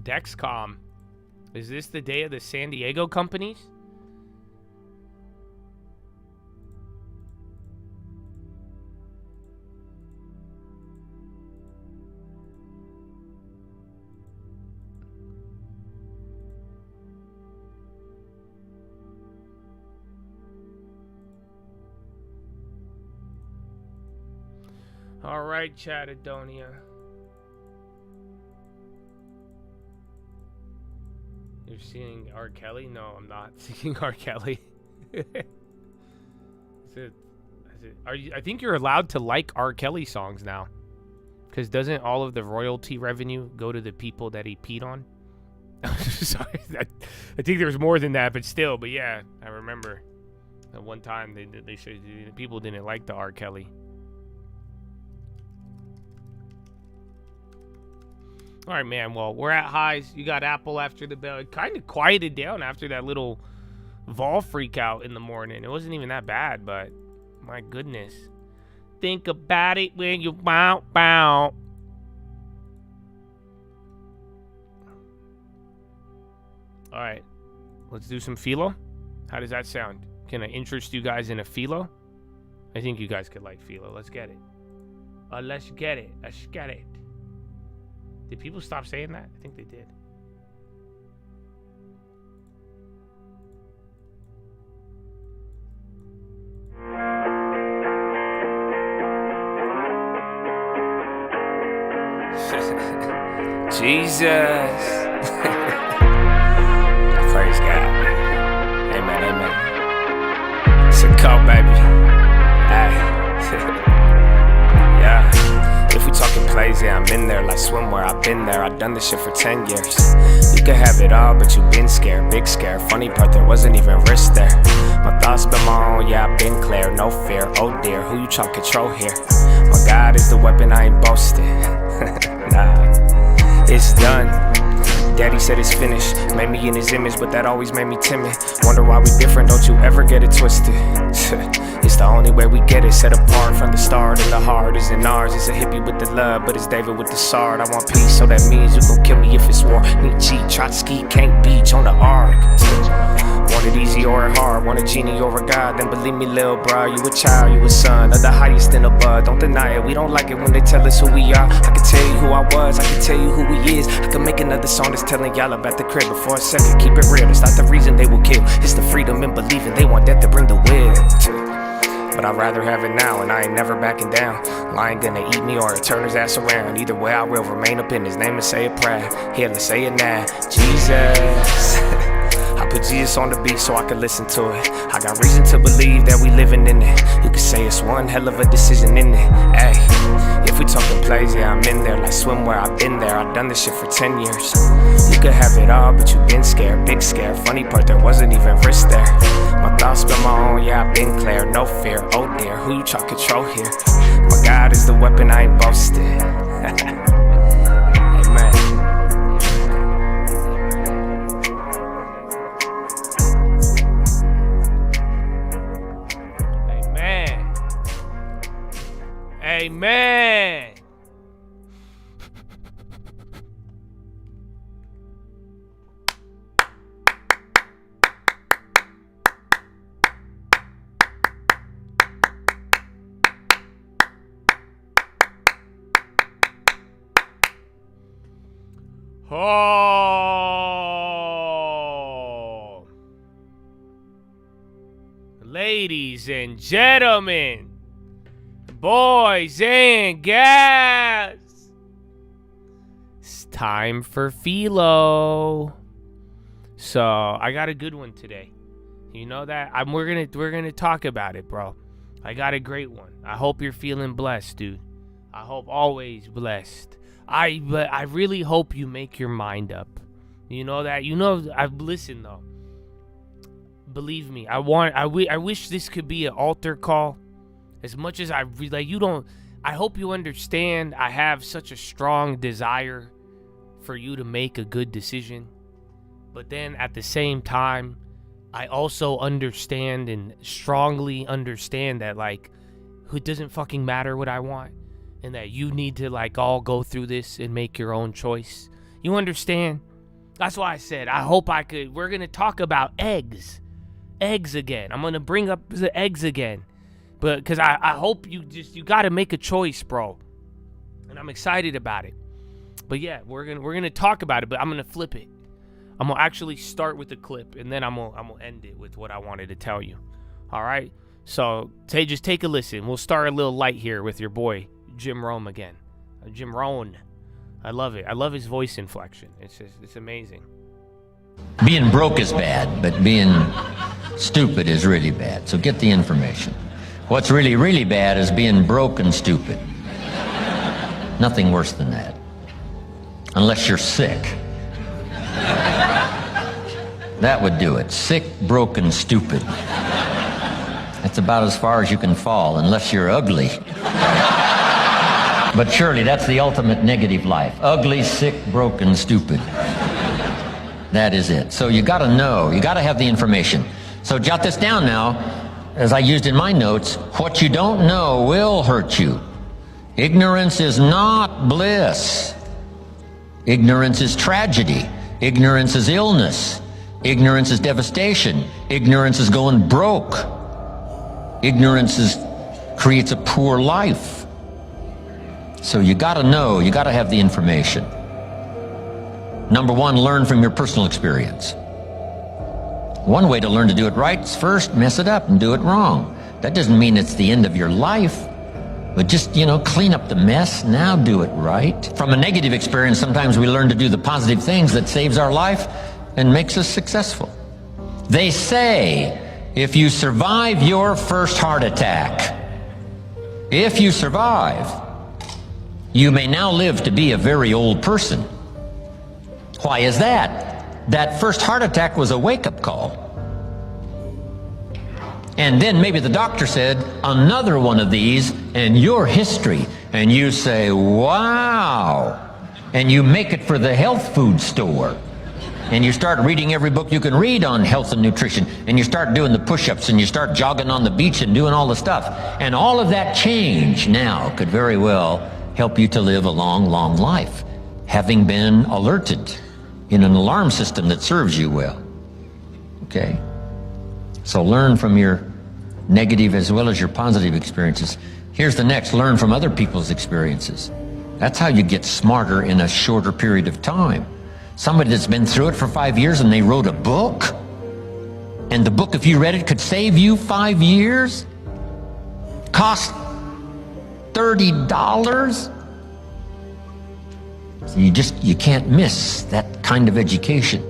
Dexcom. Is this the day of the San Diego companies? All right, Chattadonia. You're seeing R. Kelly? No, I'm not seeing R. Kelly. I think you're allowed to like R. Kelly songs now. Because doesn't all of the royalty revenue go to the people that he peed on? Sorry, I think there's more than that, but still. But yeah, I remember at one time they said people didn't like the R. Kelly. All right, man. Well, we're at highs. You got Apple after the bell. It kind of quieted down after that little vol freak out in the morning. It wasn't even that bad, but my goodness. Think about it when you bow. All right. Let's do some philo. How does that sound? Can I interest you guys in a philo? I think you guys could like philo. Let's get it. Let's get it. Let's get it. Did people stop saying that? I think they did. Jesus. Praise God. Amen. It's a call, baby. Hey. Yeah. If we talking plays, yeah, I'm in there like swimwear. I've been there, I've done this shit for 10 years. You could have it all, but you been scared, big scare. Funny part, there wasn't even risk there. My thoughts been my own, yeah, I've been clear, no fear. Oh dear, who you trying to control here? My God is the weapon, I ain't boasting. Nah, it's done. Daddy said it's finished, made me in his image, but that always made me timid. Wonder why we different, don't you ever get it twisted. It's the only way we get it, set apart from the start. And the heart isn't ours, it's a hippie with the love, but it's David with the sword. I want peace, so that means you gon' kill me if it's war. Nietzsche, Trotsky, can't beach on the ark. Want it easy or hard, want a genie or a god, then believe me, lil' bro, you a child, you a son of the highest in the bud. Don't deny it, we don't like it when they tell us who we are. I can tell you who I was, I can tell you who he is. I can make another song that's telling y'all about the crib, but for a second, keep it real. It's not the reason they will kill, it's the freedom in believing they want death to bring the will. but I'd rather have it now, and I ain't never backing down. Lion gonna eat me or turn his ass around. Either way, I will remain up in his name and say it proud. Here, let's say it now. Jesus. I put Jesus on the beat so I can listen to it. I got reason to believe that we living in it. You could say it's one hell of a decision in it. Ay, if we talking plays, yeah, I'm in there like swimwear. I've been there, I've done this shit for 10 years. You could have it all, but you been scared, big scare. Funny part, there wasn't even risk there. My thoughts been my own, yeah, I've been clear. No fear, oh dear, who you try to control here? My God is the weapon, I ain't boasting. Amen. Amen. Oh, ladies and gentlemen, boys and gals, it's time for Philo. So I got a good one today. You know that? We're gonna talk about it, bro. I got a great one. I hope you're feeling blessed, dude. I hope always blessed. But I really hope you make your mind up. You know that? You know, listen though. Believe me, I wish this could be an altar call. As much as I hope you understand I have such a strong desire for you to make a good decision. But then at the same time, I also understand and strongly understand that it doesn't fucking matter what I want. And that you need to all go through this and make your own choice. You understand? That's why I said I hope I could. We're going to talk about eggs. Eggs again. I'm going to bring up the eggs again. But because I hope you got to make a choice, bro. And I'm excited about it. But yeah, we're gonna talk about it, but I'm going to flip it. I'm going to actually start with the clip, and then I'm going to end it with what I wanted to tell you. All right? So just take a listen. We'll start a little light here with your boy, Jim Rome again. Jim Rohn. I love it. I love his voice inflection. It's amazing. Being broke is bad, but being stupid is really bad. So get the information. What's really, really bad is being broke and stupid. Nothing worse than that. Unless you're sick. That would do it. Sick, broken, stupid. That's about as far as you can fall, unless you're ugly. But surely that's the ultimate negative life. Ugly, sick, broken, stupid. That is it. So you got to know. You got to have the information. So jot this down now, as I used in my notes. What you don't know will hurt you. Ignorance is not bliss. Ignorance is tragedy. Ignorance is illness. Ignorance is devastation. Ignorance is going broke. Ignorance creates a poor life. So you got to know, you got to have the information. Number one, learn from your personal experience. One way to learn to do it right is first mess it up and do it wrong. That doesn't mean it's the end of your life, but just, clean up the mess, now do it right. From a negative experience, sometimes we learn to do the positive things that saves our life and makes us successful. They say, if you survive your first heart attack, if you survive, you may now live to be a very old person. Why is that? That first heart attack was a wake-up call. And then maybe the doctor said, another one of these and your history. And you say, wow. And you make it for the health food store. And you start reading every book you can read on health and nutrition. And you start doing the push-ups and you start jogging on the beach and doing all the stuff. And all of that change now could very well help you to live a long, long life, having been alerted in an alarm system that serves you well. Okay? So learn from your negative as well as your positive experiences. Here's the next, learn from other people's experiences. That's how you get smarter in a shorter period of time. Somebody that's been through it for 5 years and they wrote a book, and the book, if you read it, could save you 5 years. cost $30. So you can't miss that kind of education.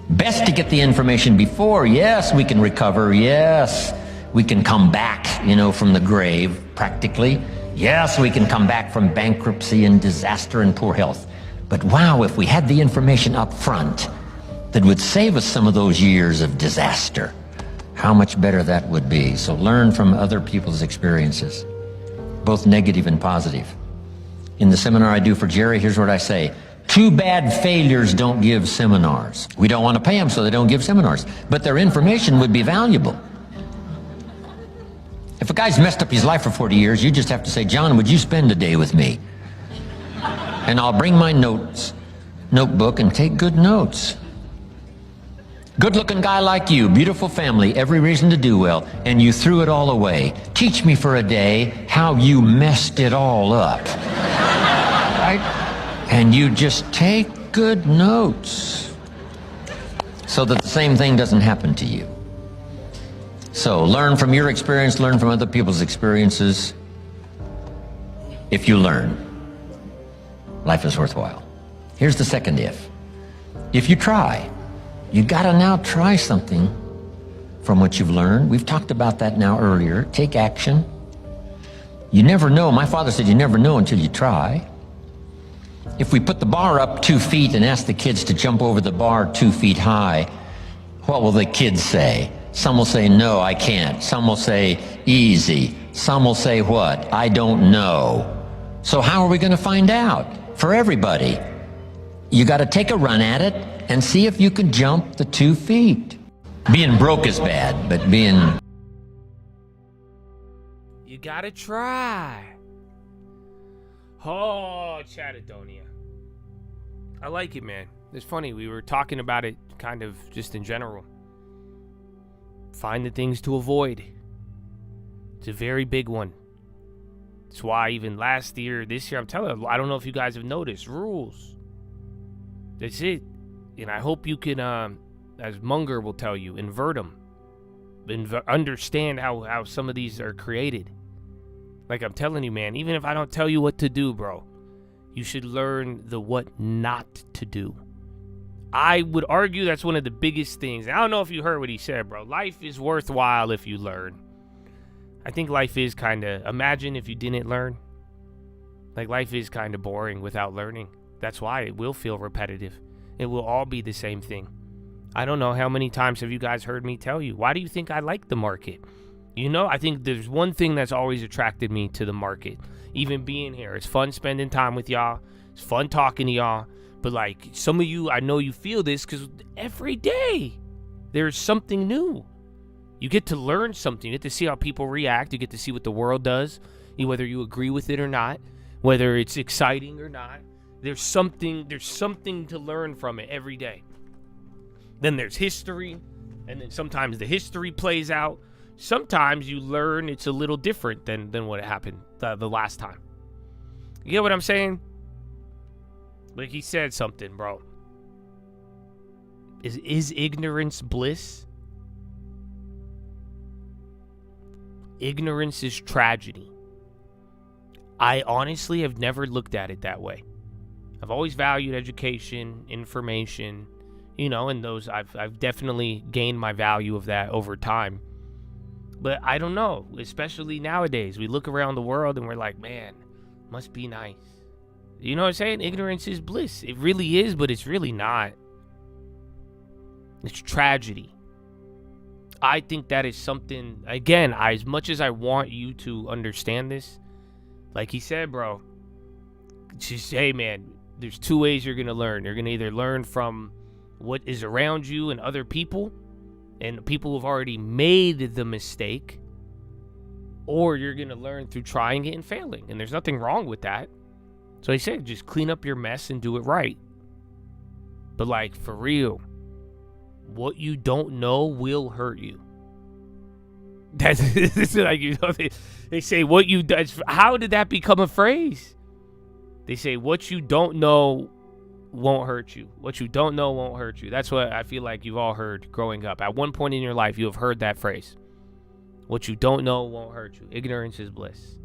Best to get the information before. Yes, we can recover. Yes, we can come back, from the grave, practically. Yes, we can come back from bankruptcy and disaster and poor health. But wow, if we had the information up front that would save us some of those years of disaster, how much better that would be. So learn from other people's experiences, both negative and positive. In the seminar I do for Jerry, here's what I say. Too bad failures don't give seminars. We don't want to pay them, so they don't give seminars. But their information would be valuable. If a guy's messed up his life for 40 years, you just have to say, John, would you spend a day with me? And I'll bring my notebook and take good notes. Good-looking guy like you, beautiful family, every reason to do well, and you threw it all away. Teach me for a day how you messed it all up. Right? And you just take good notes so that the same thing doesn't happen to you. So learn from your experience, learn from other people's experiences. If you learn, life is worthwhile. Here's the second if. If you try, you gotta now try something from what you've learned. We've talked about that now earlier. Take action. You never know. My father said you never know until you try. If we put the bar up 2 feet and ask the kids to jump over the bar 2 feet high, what will the kids say? Some will say, no, I can't. Some will say, easy. Some will say what? I don't know. So how are we going to find out? For everybody, you got to take a run at it and see if you can jump the 2 feet. Being broke is bad, but being... You got to try. Oh, Chattadonia. I like it, man. It's funny. We were talking about it kind of just in general. Find the things to avoid. It's a very big one. That's why even last year, this year, I'm telling you, I don't know if you guys have noticed, rules. That's it. And I hope you can, as Munger will tell you, invert them. Understand how some of these are created. Like I'm telling you, man, even if I don't tell you what to do, bro, you should learn the what not to do. I would argue that's one of the biggest things. I don't know if you heard what he said, bro. Life is worthwhile if you learn. I think life is kind of, imagine if you didn't learn. Like life is kind of boring without learning. That's why it will feel repetitive. It will all be the same thing. I don't know how many times have you guys heard me tell you, why do you think I like the market? I think there's one thing that's always attracted me to the market. Even being here. It's fun spending time with y'all. It's fun talking to y'all. But like some of you, I know you feel this because every day there's something new. You get to learn something. You get to see how people react. You get to see what the world does, whether you agree with it or not, whether it's exciting or not. There's something to learn from it every day. Then there's history, and then sometimes the history plays out. Sometimes you learn it's a little different than what happened the last time. You get what I'm saying? Like he said something, bro. Is ignorance bliss? Ignorance is tragedy. I honestly have never looked at it that way. I've always valued education, information, and those I've definitely gained my value of that over time. But I don't know, especially nowadays. We look around the world and we're like, man, must be nice. You know what I'm saying? Ignorance is bliss. It really is, but it's really not. It's tragedy. I think that is something, again, as much as I want you to understand this, like he said, bro, just, hey, man, there's 2 ways you're going to learn. You're going to either learn from what is around you and other people, and people who've already made the mistake, or you're going to learn through trying it and failing. And there's nothing wrong with that. So he said, just clean up your mess and do it right. But like, for real, what you don't know will hurt you. That's like, they say what you do. How did that become a phrase? They say what you don't know won't hurt you. What you don't know won't hurt you. That's what I feel like you've all heard growing up. At one point in your life, you have heard that phrase. What you don't know won't hurt you. Ignorance is bliss.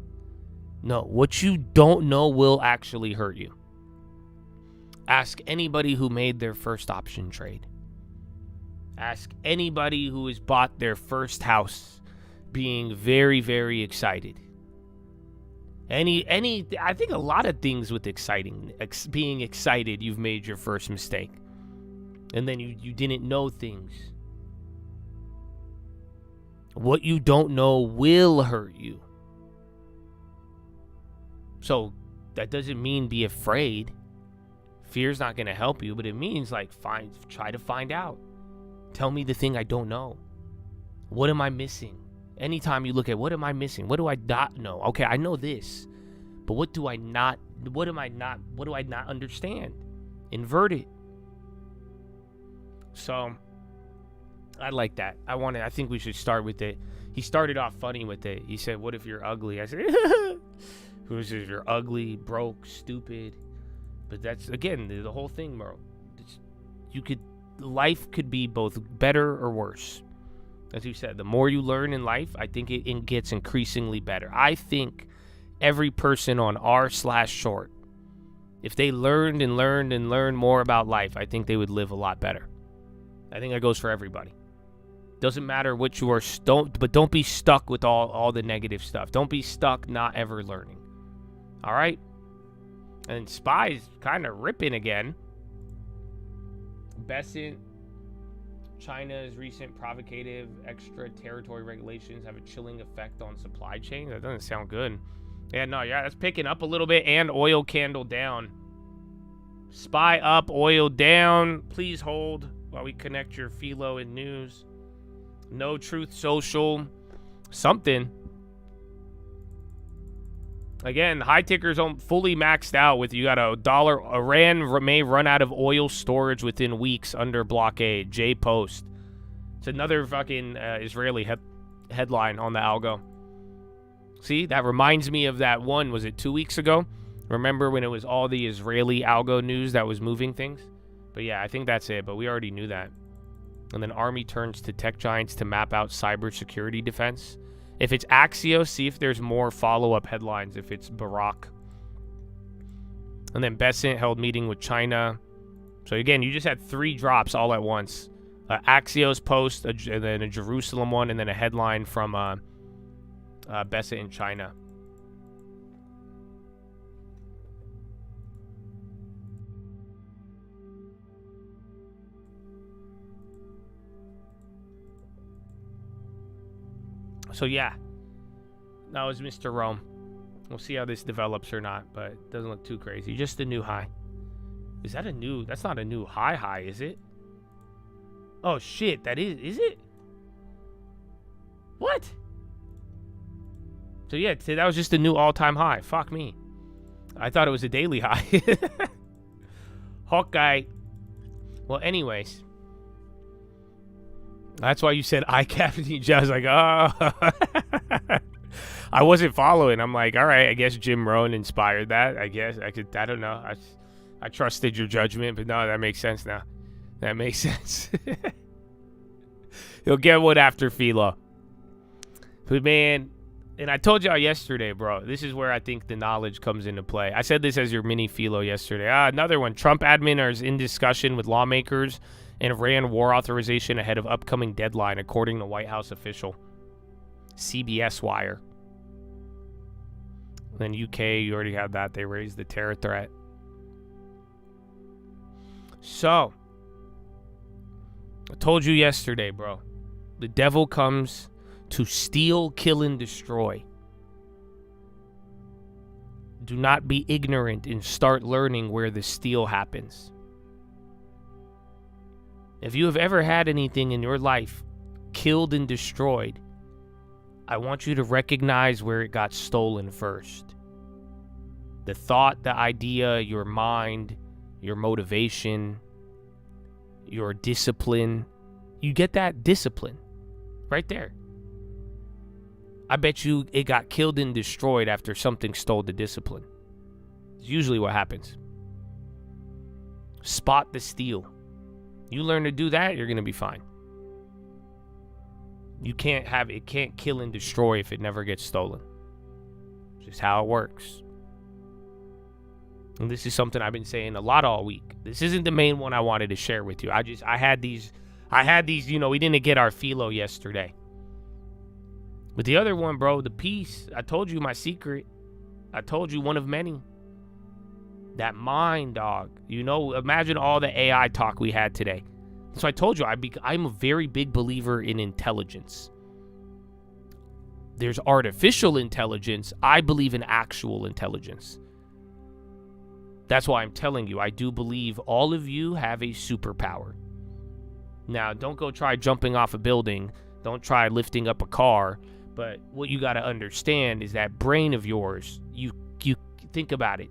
No, what you don't know will actually hurt you. Ask anybody who made their first option trade. Ask anybody who has bought their first house being very, very excited. I think a lot of things with being excited, you've made your first mistake. And then you didn't know things. What you don't know will hurt you. So that doesn't mean be afraid. Fear's not going to help you, but it means like try to find out. Tell me the thing I don't know. What am I missing? Anytime you look at what am I missing? What do I not know? Okay, I know this. But what do I not understand? Invert it. So I like that. I think we should start with it. He started off funny with it. He said, "What if you're ugly?" I said, "Who says if you're ugly, broke, stupid?" But that's again the whole thing, bro. Life could be both better or worse. As you said, the more you learn in life, I think it gets increasingly better. I think every person on r/short, if they learned more about life, I think they would live a lot better. I think that goes for everybody. Doesn't matter what you are, don't be stuck with all the negative stuff. Don't be stuck not ever learning. All right? And SPY's kind of ripping again. Besant, China's recent provocative extraterritorial regulations have a chilling effect on supply chain. That doesn't sound good. Yeah, that's picking up a little bit, and oil candle down. SPY up, oil down. Please hold while we connect your Philo and news. No Truth Social. Something. Again, high tickers fully maxed out with you got $1. Iran may run out of oil storage within weeks under blockade. J Post. It's another fucking Israeli headline on the algo. See, that reminds me of that one. Was it 2 weeks ago? Remember when it was all the Israeli algo news that was moving things? But yeah, I think that's it. But we already knew that. And then Army turns to tech giants to map out cybersecurity defense. If it's Axios, see if there's more follow-up headlines if it's Barack. And then Besant held meeting with China. So again, you just had 3 drops all at once. Axios post, and then a Jerusalem one, and then a headline from Besant in China. So yeah, that was Mr. Rome. We'll see how this develops or not, but it doesn't look too crazy. Just a new high. Is that that's not a new high, is it? Oh shit, that is it? What? So yeah, that was just a new all-time high. Fuck me. I thought it was a daily high. Hawkeye. Well, anyways. That's why you said ICAP. I was like, oh. I wasn't following. I'm like, all right, I guess Jim Rohn inspired that. I guess I don't know. I trusted your judgment, but no, that makes sense now. That makes sense. He'll get one after Philo. But man, and I told y'all yesterday, bro, this is where I think the knowledge comes into play. I said this as your mini Philo yesterday. Another one. Trump admin is in discussion with lawmakers and Iran war authorization ahead of upcoming deadline, according to White House official. CBS Wire. Then UK, you already had that. They raised the terror threat. So, I told you yesterday, bro. The devil comes to steal, kill, and destroy. Do not be ignorant and start learning where the steal happens. If you have ever had anything in your life killed and destroyed, I want you to recognize where it got stolen first. The thought, the idea, your mind, your motivation, your discipline. You get that? Discipline. Right there. I bet you it got killed and destroyed after something stole the discipline. It's usually what happens. Spot the steal. You learn to do that, you're going to be fine. It can't kill and destroy if it never gets stolen. It's just how it works. And this is something I've been saying a lot all week. This isn't the main one I wanted to share with you. I had these, we didn't get our philo yesterday. But the other one, bro, the piece, I told you my secret. I told you one of many. That mind, dog. Imagine all the AI talk we had today. So I told you, I'm a very big believer in intelligence. There's artificial intelligence. I believe in actual intelligence. That's why I'm telling you, I do believe all of you have a superpower. Now, don't go try jumping off a building. Don't try lifting up a car. But what you got to understand is that brain of yours, you think about it.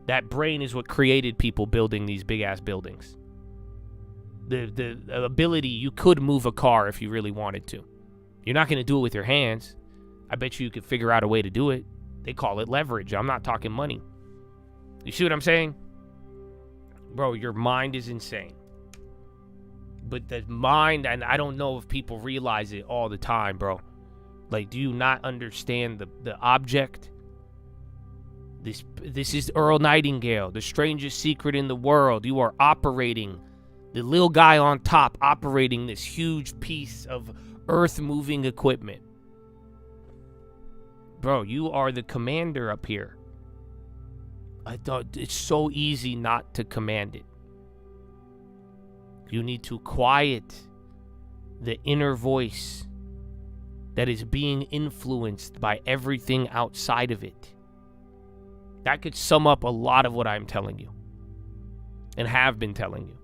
That brain is what created people building these big-ass buildings. The ability, you could move a car if you really wanted to. You're not going to do it with your hands. I bet you could figure out a way to do it. They call it leverage. I'm not talking money. You see what I'm saying? Bro, your mind is insane. But the mind, and I don't know if people realize it all the time, bro. Like, do you not understand the object? This is Earl Nightingale, the strangest secret in the world. You are operating, the little guy on top operating this huge piece of earth-moving equipment. Bro, you are the commander up here. I thought it's so easy not to command it. You need to quiet the inner voice that is being influenced by everything outside of it. That could sum up a lot of what I'm telling you and have been telling you.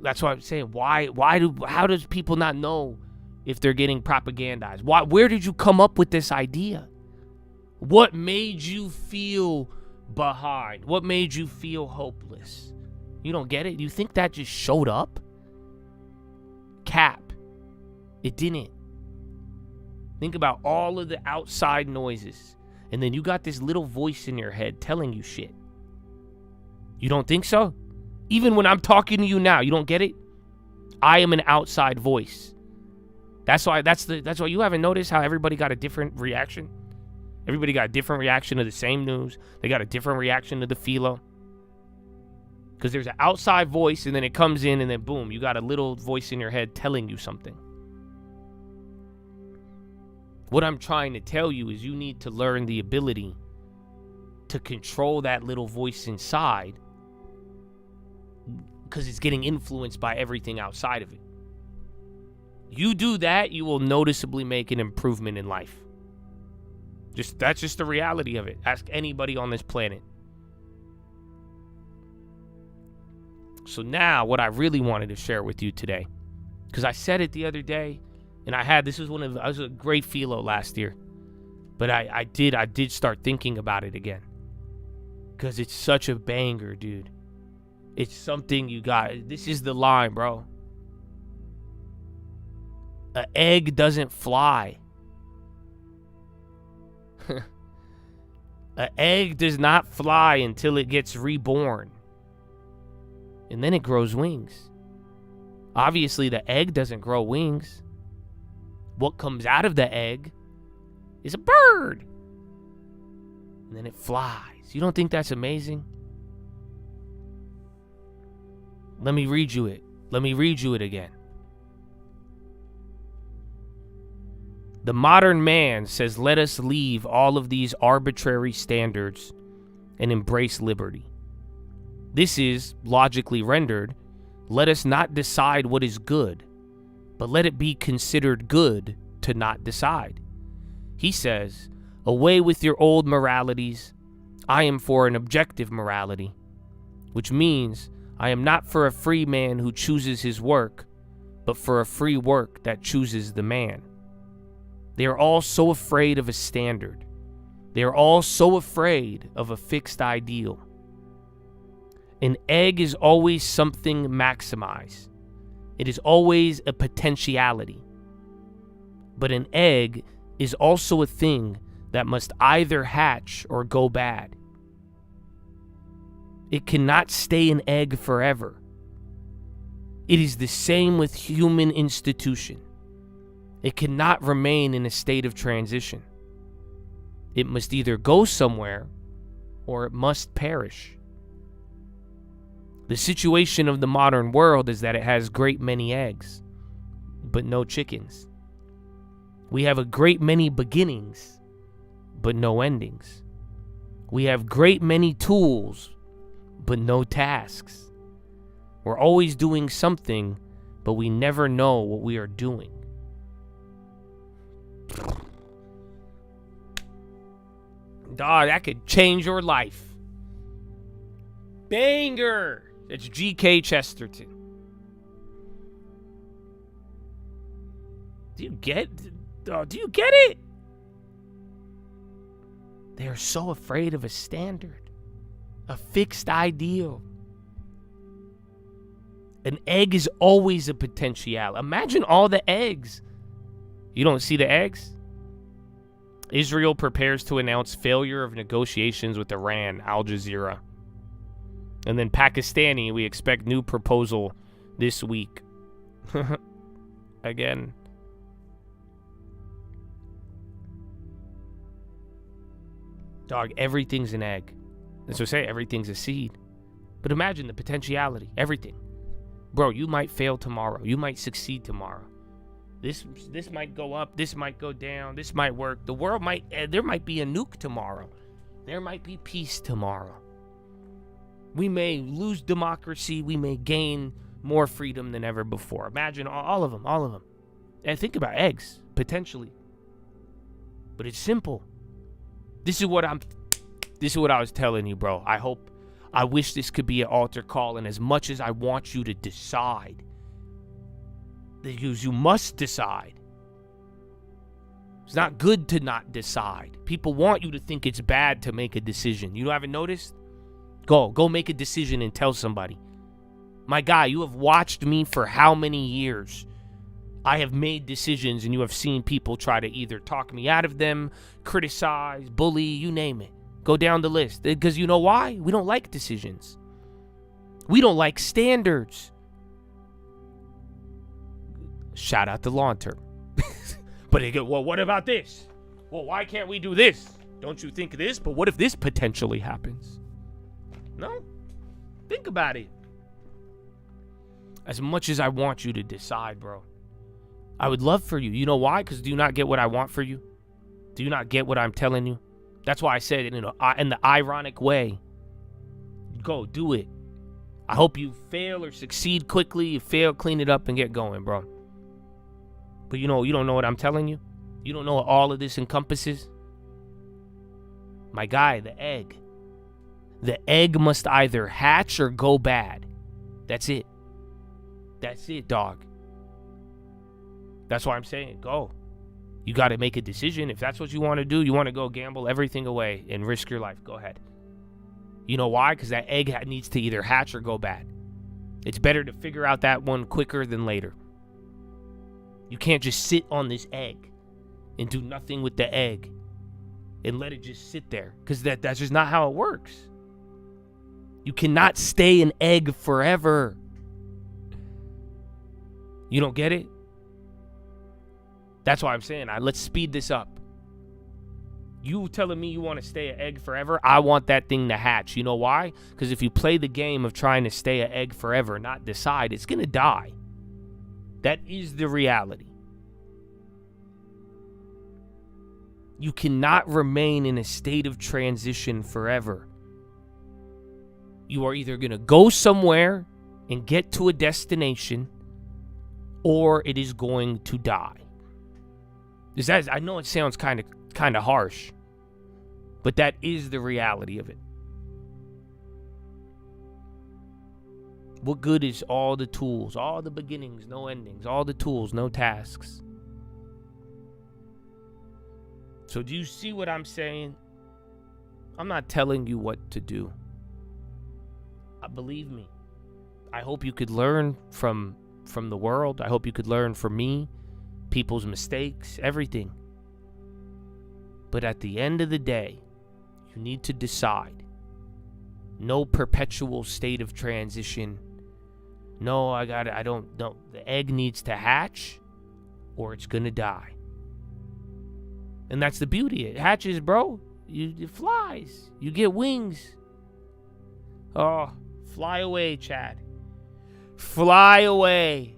That's why I'm saying, how does people not know if they're getting propagandized? Where did you come up with this idea? What made you feel behind? What made you feel hopeless? You don't get it? You think that just showed up? Cap. It didn't. Think about all of the outside noises. And then you got this little voice in your head telling you shit. You don't think so? Even when I'm talking to you now, you don't get it? I am an outside voice. That's why you haven't noticed how everybody got a different reaction. Everybody got a different reaction to the same news. They got a different reaction to the philo. Because there's an outside voice, and then it comes in, and then boom, you got a little voice in your head telling you something. What I'm trying to tell you is you need to learn the ability to control that little voice inside, because it's getting influenced by everything outside of it. You do that, you will noticeably make an improvement in life. That's just the reality of it. Ask anybody on this planet. So now, what I really wanted to share with you today, because I said it the other day, and I was a great philo last year, but I did start thinking about it again, because it's such a banger, dude. It's something you got. This is the line, bro. An egg doesn't fly. An egg does not fly until it gets reborn. And then it grows wings. Obviously, the egg doesn't grow wings. What comes out of the egg is a bird. And then it flies. You don't think that's amazing? Let me read you it. Let me read you it again. The modern man says, let us leave all of these arbitrary standards and embrace liberty. This is, logically rendered, let us not decide what is good, but let it be considered good to not decide. He says, away with your old moralities. I am for an objective morality, which means I am not for a free man who chooses his work, but for a free work that chooses the man. They are all so afraid of a standard. They are all so afraid of a fixed ideal. An egg is always something maximized. It is always a potentiality. But an egg is also a thing that must either hatch or go bad. It cannot stay an egg forever. It is the same with human institution. It cannot remain in a state of transition. It must either go somewhere or it must perish. The situation of the modern world is that it has great many eggs, but no chickens. We have a great many beginnings, but no endings. We have great many tools, but no tasks. We're always doing something, but we never know what we are doing. Dog, that could change your life. Banger! It's G.K. Chesterton. Do you get it? They are so afraid of a standard, a fixed ideal. An egg is always a potential. Imagine all the eggs. You don't see the eggs? Israel prepares to announce failure of negotiations with Iran, Al Jazeera. And then Pakistani, we expect new proposal this week. Again. Dog, everything's an egg. That's what I say, everything's a seed. But imagine the potentiality, everything. Bro, you might fail tomorrow. You might succeed tomorrow. This might go up. This might go down. This might work. The world might, there might be a nuke tomorrow. There might be peace tomorrow. We may lose democracy. We may gain more freedom than ever before. Imagine all of them. And think about eggs, potentially. But it's simple. This is what I was telling you, bro. I wish this could be an altar call, and as much as I want you to decide, you must decide. It's not good to not decide. People want you to think it's bad to make a decision. You haven't noticed? Go make a decision and tell somebody. My guy, you have watched me for how many years? I have made decisions, and you have seen people try to either talk me out of them, criticize, bully, you name it. Go down the list. Because you know why? We don't like decisions. We don't like standards. Shout out to Lawn Term. But they go, well, what about this? Well, why can't we do this? Don't you think this? But what if this potentially happens? No? Think about it. As much as I want you to decide, bro, I would love for you. You know why? Because do you not get what I want for you? Do you not get what I'm telling you? That's why I said it in the ironic way. Go, do it. I hope you fail or succeed quickly. You fail, clean it up, and get going, bro. But you don't know what I'm telling you? You don't know what all of this encompasses? My guy, the egg. The egg must either hatch or go bad. That's it. That's it, dog. That's why I'm saying, go. You got to make a decision. If that's what you want to do, you want to go gamble everything away and risk your life, go ahead. You know why? Because that egg needs to either hatch or go bad. It's better to figure out that one quicker than later. You can't just sit on this egg and do nothing with the egg and let it just sit there, because that's just not how it works. You cannot stay an egg forever. You don't get it? That's why I'm saying, let's speed this up. You telling me you want to stay an egg forever? I want that thing to hatch. You know why? Because if you play the game of trying to stay an egg forever, not decide, it's going to die. That is the reality. You cannot remain in a state of transition forever. You are either going to go somewhere and get to a destination, or it is going to die. I know it sounds kind of harsh, but that is the reality of it. What good is all the tools, all the beginnings, no endings, all the tools, no tasks? So do you see what I'm saying? I'm not telling you what to do. Believe me, I hope you could learn from the world. I hope you could learn from me, people's mistakes, everything. But at the end of the day, you need to decide. No perpetual state of transition. No, I don't know. The egg needs to hatch, or it's going to die. And that's the beauty. It hatches, bro. It flies. You get wings. Oh, fly away, Chad. Fly away.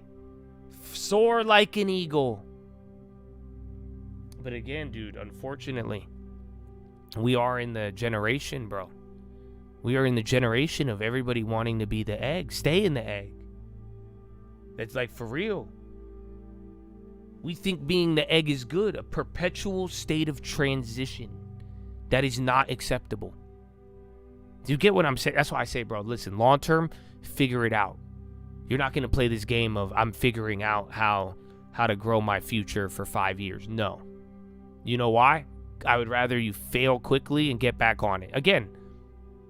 Soar like an eagle. But again, dude, unfortunately, we are in the generation, bro. We are in the generation of everybody wanting to be the egg. Stay in the egg. That's like for real. We think being the egg is good. A perpetual state of transition. That is not acceptable. Do you get what I'm saying? That's why I say, bro, listen, long term, figure it out. You're not going to play this game of I'm figuring out how to grow my future for 5 years. No. You know why? I would rather you fail quickly and get back on it. Again,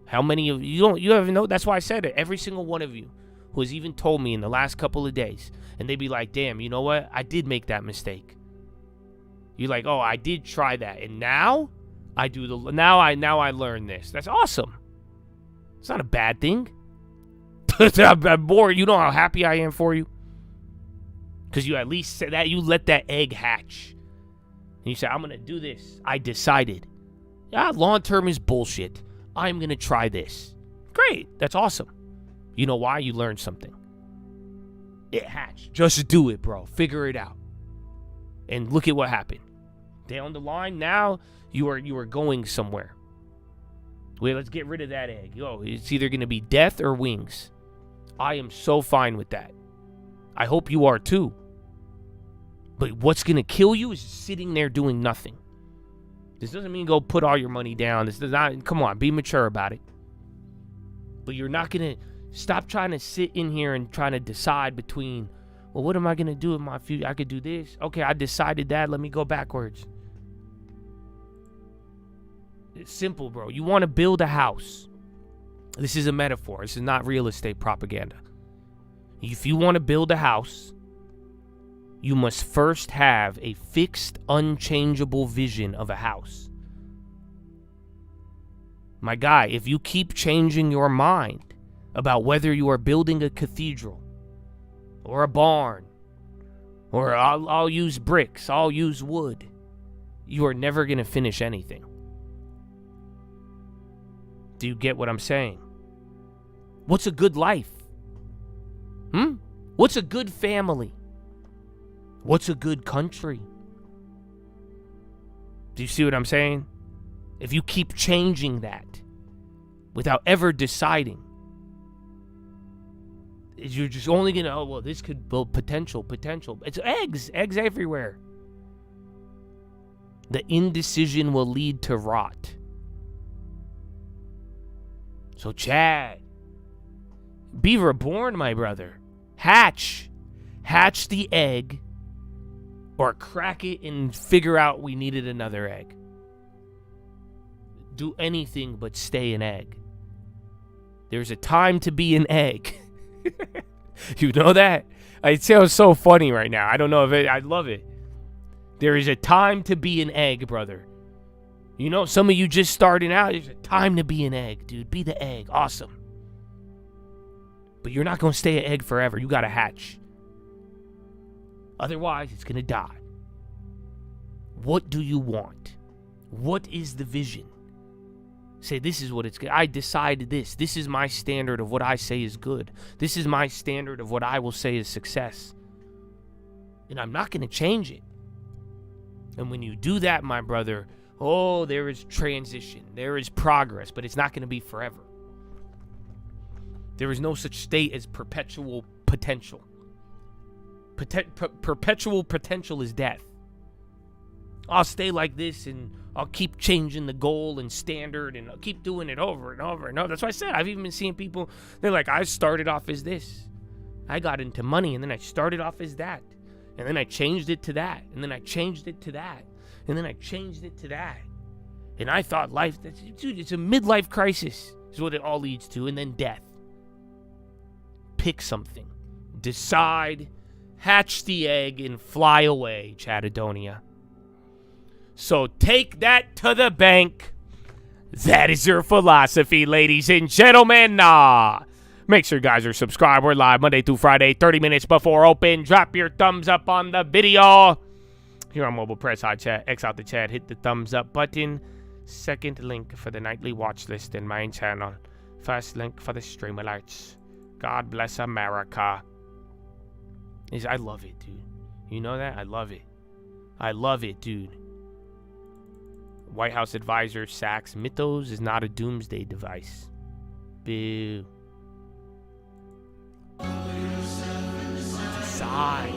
how many of you haven't know? That's why I said it. Every single one of you who has even told me in the last couple of days, and they'd be like, damn, you know what? I did make that mistake. You're like, oh, I did try that. And now I do now I learn this. That's awesome. It's not a bad thing. I'm bored. You know how happy I am for you? Because you at least said that. You let that egg hatch. And you say, I'm going to do this. I decided. Yeah, long term is bullshit. I'm going to try this. Great. That's awesome. You know why? You learned something. It hatched. Just do it, bro. Figure it out. And look at what happened. Down the line, now you are going somewhere. Wait, let's get rid of that egg. Yo, it's either going to be death or wings. I am so fine with that. I hope you are too. But what's going to kill you is sitting there doing nothing. This doesn't mean go put all your money down. This does not, come on, be mature about it. But you're not going to stop trying to sit in here and trying to decide between, well, what am I going to do with my future? I could do this. Okay, I decided that. Let me go backwards. It's simple, bro. You want to build a house. This is a metaphor. This is not real estate propaganda. If you want to build a house, you must first have a fixed, unchangeable vision of a house. My guy, if you keep changing your mind about whether you are building a cathedral or a barn, or I'll use bricks, I'll use wood, you are never going to finish anything. Do you get what I'm saying? What's a good life? What's a good family? What's a good country? Do you see what I'm saying? If you keep changing that without ever deciding, you're just only going to, oh, well, this could build potential. It's eggs everywhere. The indecision will lead to rot. So, Chad, be reborn, my brother. Hatch the egg, or crack it and figure out we needed another egg. Do anything but stay an egg. There's a time to be an egg. You know that? It sounds so funny right now. I don't know if I love it. There is a time to be an egg, brother. You know, some of you just starting out, there's a time to be an egg, dude. Be the egg. Awesome. But you're not going to stay an egg forever. You got to hatch. Otherwise, it's going to die. What do you want? What is the vision? Say, this is what it's good. I decided this. This is my standard of what I say is good. This is my standard of what I will say is success. And I'm not going to change it. And when you do that, my brother, oh, there is transition. There is progress, but it's not going to be forever. There is no such state as perpetual potential. Perpetual potential is death. I'll stay like this and I'll keep changing the goal and standard and I'll keep doing it over and over and over. That's why I said I've even been seeing people, they're like, I started off as this. I got into money and then I started off as that. And then I changed it to that. And then I changed it to that. And then I changed it to that. And I thought life, dude, it's a midlife crisis is what it all leads to. And then death. Pick something. Decide. Hatch the egg and fly away, Chatadonia. So take that to the bank. That is your philosophy, ladies and gentlemen. Make sure you guys are subscribed. We're live Monday through Friday, 30 minutes before open. Drop your thumbs up on the video. Here on mobile, press hot chat, X out the chat, hit the thumbs up button. Second link for the nightly watch list in my channel. First link for the stream alerts. God bless America. I love it, dude. You know that? I love it. I love it, dude. White House advisor Sachs Mythos is not a doomsday device. Boo. Sigh.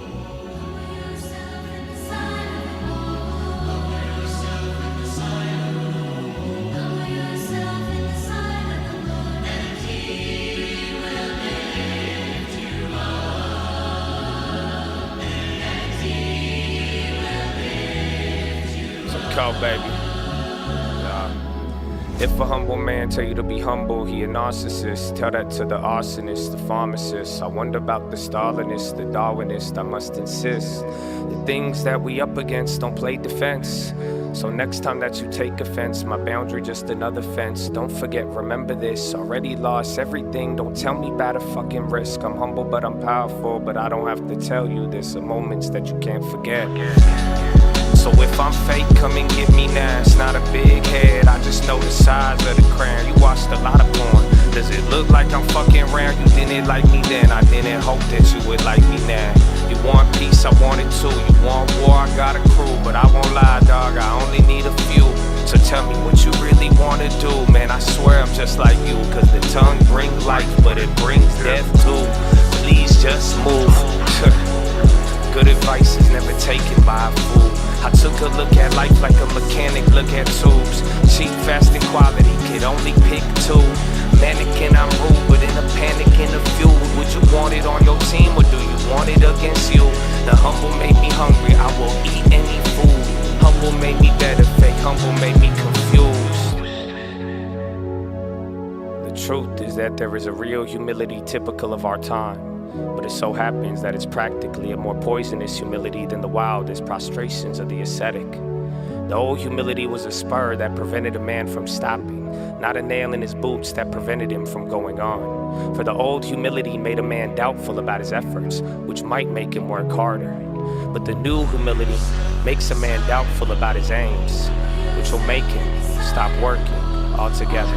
Cold, baby. If a humble man tell you to be humble, he a narcissist. Tell that to the arsonist, the pharmacist. I wonder about the Stalinist, the Darwinist. I must insist, the things that we up against don't play defense. So next time that you take offense, my boundary just another fence. Don't forget, remember this. Already lost everything, don't tell me about a fucking risk. I'm humble but I'm powerful, but I don't have to tell you this. Are moments that you can't forget. So if I'm fake, come and get me now. It's not a big head, I just know the size of the crown. You watched a lot of porn. Does it look like I'm fucking around? You didn't like me then, I didn't hope that you would like me now. You want peace, I want it too. You want war, I got a crew. But I won't lie, dog, I only need a few. So tell me what you really wanna do. Man, I swear I'm just like you. Cause the tongue brings life, but it brings death too. Please just move. Good advice is never taken by a fool. I took a look at life like a mechanic look at tubes. Cheap, fast, and quality, could only pick two. Mannequin, I'm rude, but in a panic, in a feud. Would you want it on your team, or do you want it against you? The humble made me hungry, I will eat any food. Humble made me better, fake humble made me confused. The truth is that there is a real humility typical of our time. But it so happens that it's practically a more poisonous humility than the wildest prostrations of the ascetic. The old humility was a spur that prevented a man from stopping, not a nail in his boots that prevented him from going on. For the old humility made a man doubtful about his efforts, which might make him work harder. But the new humility makes a man doubtful about his aims, which will make him stop working altogether.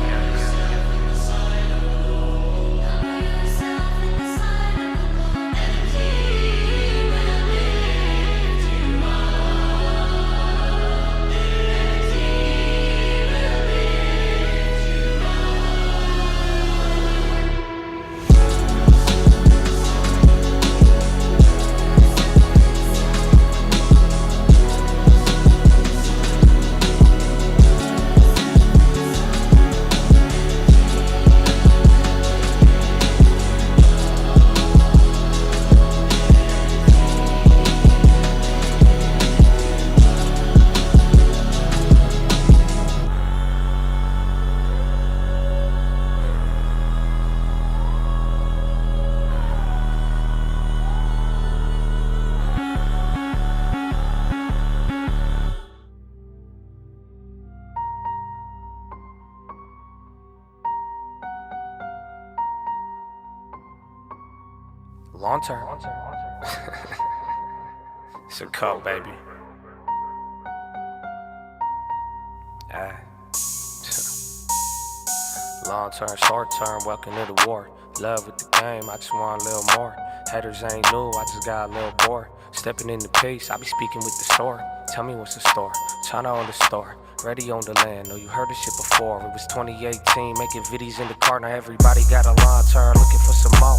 Long term. It's a cup, baby. Long term, short term, welcome to the war. Love with the game, I just want a little more. Haters ain't new, I just got a little bored. Stepping in the pace, I be speaking with the store. Tell me what's the store, China on the store. Ready on the land, know you heard this shit before. It was 2018, making videos in the car. Now everybody got a long term, looking for some more.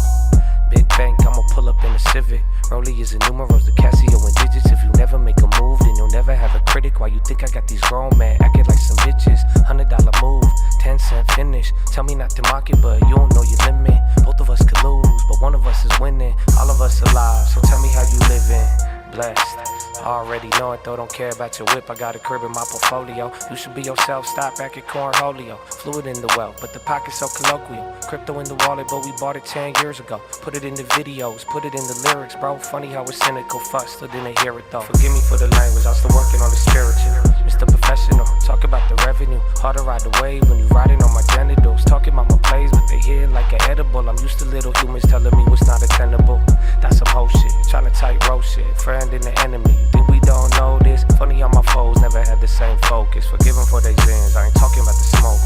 Big bank, I'ma pull up in a Civic. Rollie is a numerals, the Casio and digits. If you never make a move, then you'll never have a critic. Why you think I got these grown men acting like some bitches? $100 move, 10-cent finish. Tell me not to mock it, but you don't know your limit. Both of us could lose, but one of us is winning. All of us alive, so tell me how you living. Blessed. I already know it though, don't care about your whip. I got a crib in my portfolio. You should be yourself, stop back at Cornholio. Fluid in the well, but the pocket's so colloquial. Crypto in the wallet, but we bought it 10 years ago. Put it in the videos, put it in the lyrics, bro. Funny how it's cynical, fuck, still didn't hear it though. Forgive me for the language, I'm still working on the spiritual. Mr. Professional, talk about the revenue. Hard to ride the wave when you riding on my genitals. Talking about my plays, but they hear like an edible. I'm used to little humans telling me what's not attainable. That's some whole shit, trying to tightrope shit. Friend and the enemy, you think we don't know this? Funny how my foes never had the same focus. Forgive them for their sins, I ain't talking about the smoke.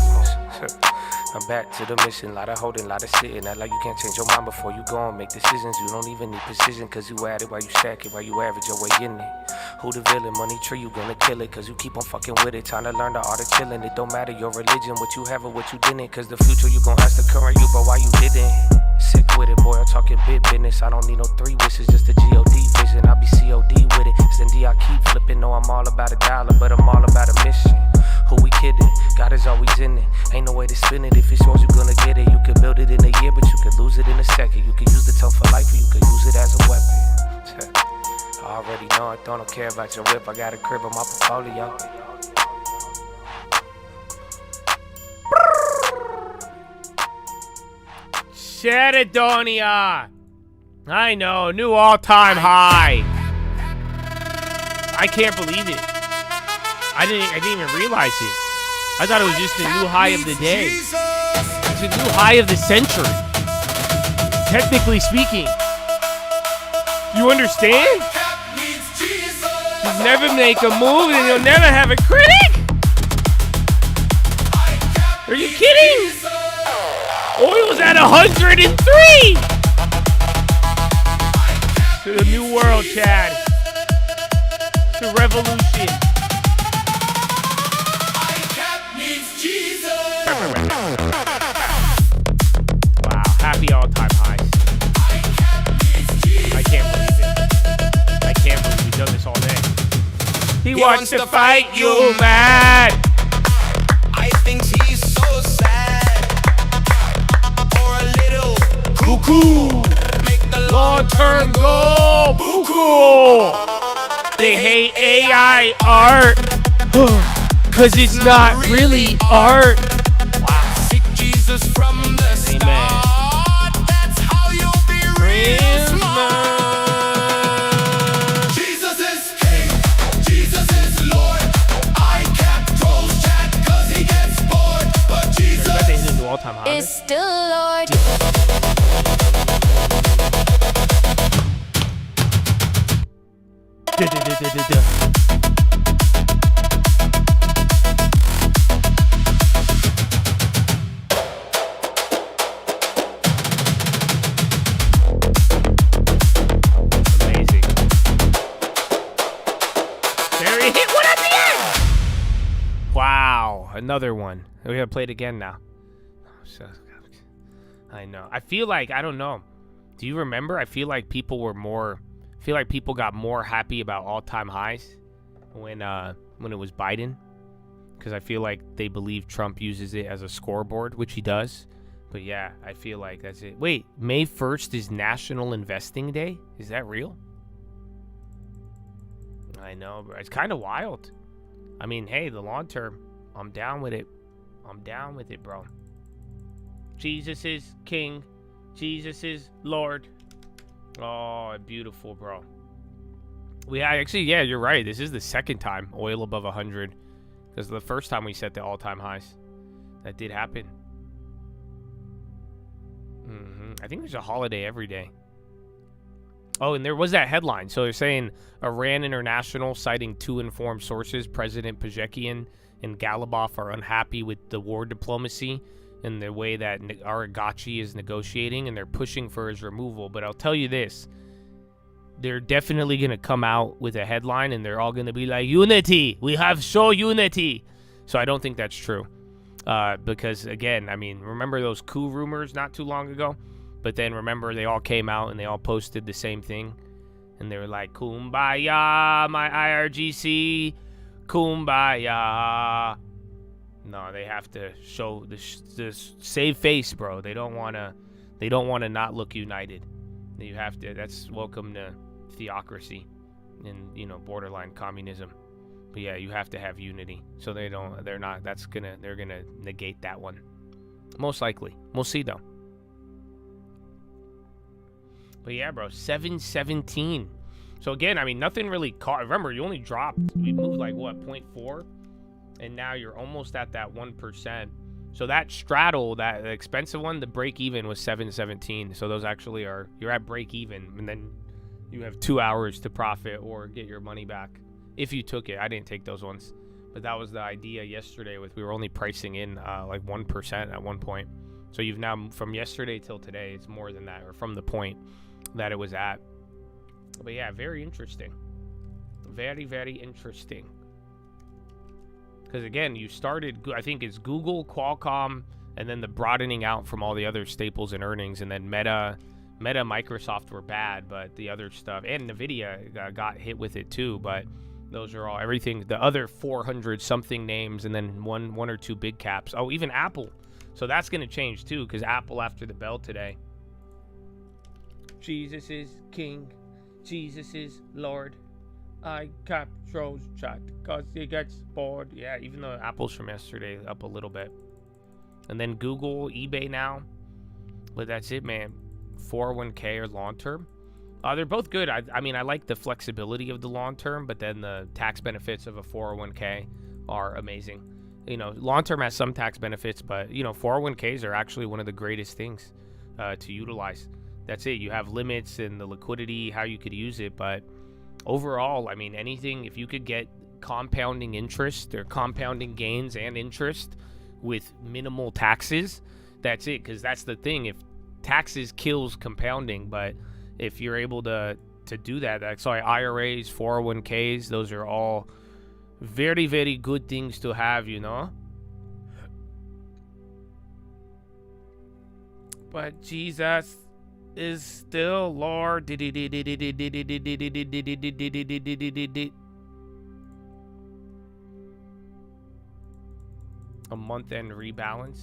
I'm back to the mission, lot of holding, lot of sitting. Act like you can't change your mind before you go and make decisions. You don't even need precision, cause you at it while you stack it, while you average your way in it. Who the villain? Money tree, you gonna kill it, cause you keep on fucking with it. Time to learn the art of chilling. It don't matter your religion, what you have or what you didn't. Cause the future you gon' ask the current you, but why you didn't? Sick with it, boy, I'm talking big business. I don't need no 3 wishes, just a G-O-D vision. I be C-O-D with it. Cindy, I keep flipping. No, I'm all about a dollar, but I'm all about a mission. Who we kidding? God is always in it. Ain't no way to spin it. If it's yours, you gonna get it. You can build it in a year, but you could lose it in a second. You can use the tongue for life, or you could use it as a weapon. I already know it, don't care about your whip. I got a crib on my portfolio. Sheridonia! I know, new all-time high. I can't believe it. I didn't even realize it. I thought it was just the new high of the day. It's a new high of the century. Technically speaking. You understand? You never make a move and you'll never have a critic? Are you kidding? Oil's at 103! To the new world, Chad. To revolution. Wow, happy all-time highs. I can't believe it. I can't believe we've done this all day. He wants to fight you mad. I think he's so sad. Or a little cuckoo. Make the long-term goal. Cuckoo. They hate AI art. Cause it's not really art. Wow. Seek Jesus from the start. That's how you'll be real smart. Jesus is King. Jesus is Lord. I can't trolls chat cause he gets bored. But Jesus is still Lord. Another one. We gotta play it again now. I know. I feel like, I don't know. Do you remember? I feel like people were more, I feel like people got more happy about all-time highs when it was Biden. Because I feel like they believe Trump uses it as a scoreboard, which he does. But yeah, I feel like that's it. Wait, May 1st is National Investing Day? Is that real? I know, bro. It's kind of wild. I mean, hey, the long term, I'm down with it. I'm down with it, bro. Jesus is King. Jesus is Lord. Oh, beautiful, bro. Actually, yeah, you're right. This is the second time oil above 100. Because the first time we set the all-time highs. That did happen. I think there's a holiday every day. Oh, and there was that headline. So they're saying Iran International, citing 2 informed sources, President Pezeshkian and Galibaf are unhappy with the war diplomacy and the way that Aragachi is negotiating, and they're pushing for his removal. But I'll tell you this. They're definitely going to come out with a headline, and they're all going to be like, unity! We have show unity! So I don't think that's true. Because, again, I mean, remember those coup rumors not too long ago? But then, remember, they all came out, and they all posted the same thing. And they were like, Kumbaya, my IRGC, Kumbaya. No, they have to show the save face, bro. They don't want to not look united. You have to. That's welcome to theocracy and, you know, borderline communism. But yeah, you have to have unity. So they're gonna negate that one. Most likely. We'll see though. But yeah, bro, 717. So again, I mean, nothing really caught. Remember, you only dropped. We moved like what, 0.4, and now you're almost at that 1%. So that straddle, that expensive one, the break even was 717. So those actually are, you're at break even, and then you have 2 hours to profit or get your money back if you took it. I didn't take those ones, but that was the idea yesterday. We were only pricing in like 1% at one point. So you've now, from yesterday till today, it's more than that, or from the point that it was at. But yeah, very interesting. Very, very interesting. Because again, you started, I think it's Google, Qualcomm, and then the broadening out from all the other staples and earnings, and then Meta, Microsoft were bad, but the other stuff, and Nvidia got hit with it too. But those are all, everything, the other 400 something names, and then one or two big caps. Oh, even Apple. So that's going to change too, because Apple after the bell today. Jesus is King. Jesus is Lord. I control shot because he gets bored. Yeah, even though Apple's from yesterday up a little bit. And then Google, eBay now. But that's it, man. 401k or long term. They're both good. I mean, I like the flexibility of the long term, but then the tax benefits of a 401k are amazing. You know, long term has some tax benefits, but, you know, 401ks are actually one of the greatest things to utilize. That's it. You have limits and the liquidity, how you could use it, but overall, I mean, anything, if you could get compounding interest or compounding gains and interest with minimal taxes, that's it. Because that's the thing. If taxes kills compounding, but if you're able to do that, that's why IRAs, 401ks, those are all very, very good things to have, you know? But Jesus is still Lord. A month-end rebalance.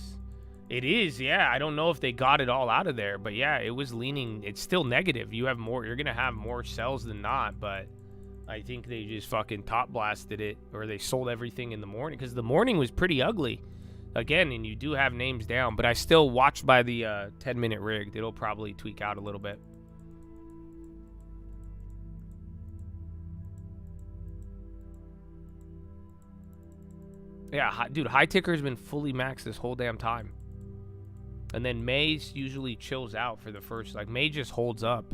It is, yeah. I don't know if they got it all out of there, but yeah, it was leaning. It's still negative. You have more. You're gonna have more sells than not, but I think they just fucking top blasted it, or they sold everything in the morning, because the morning was pretty ugly. Again, and you do have names down, but I still watched by the 10-minute rig. It'll probably tweak out a little bit. Yeah, dude, high ticker's been fully maxed this whole damn time. And then May usually chills out for the first, like May just holds up.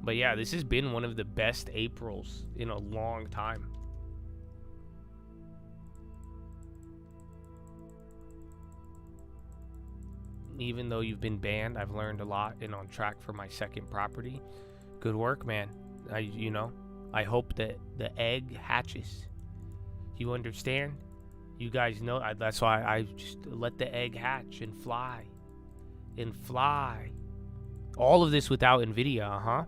But yeah, this has been one of the best Aprils in a long time. Even though you've been banned, I've learned a lot and on track for my second property. Good work, man. I hope that the egg hatches. You understand? You guys know, that's why I just let the egg hatch and fly. And fly. All of this without Nvidia, huh?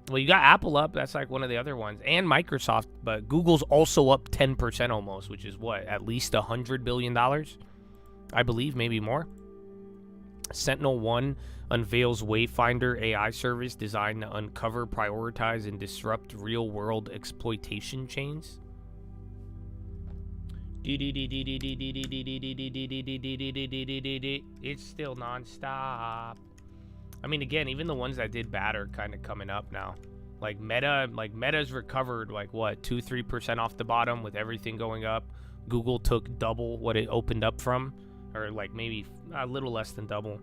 Well, you got Apple up. That's like one of the other ones. And Microsoft. But Google's also up 10% almost, which is what? At least $100 billion? I believe, maybe more. Sentinel-1 unveils Wayfinder AI service designed to uncover, prioritize, and disrupt real-world exploitation chains. It's still non-stop. I mean, again, even the ones that did bad are kind of coming up now. Like Meta's recovered like what, 2-3% off the bottom with everything going up. Google took double what it opened up from, or like maybe a little less than double.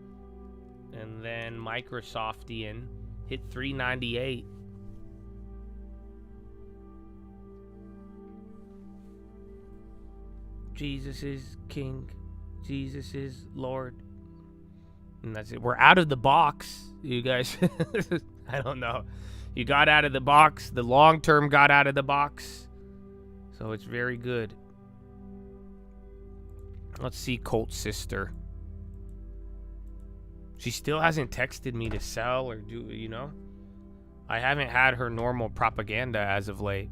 And then Microsoftian hit 398. Jesus is King. Jesus is Lord. And that's it. We're out of the box, you guys. I don't know. You got out of the box. The long term got out of the box. So it's very good. Let's see Colt's sister. She still hasn't texted me to sell or do, you know? I haven't had her normal propaganda as of late.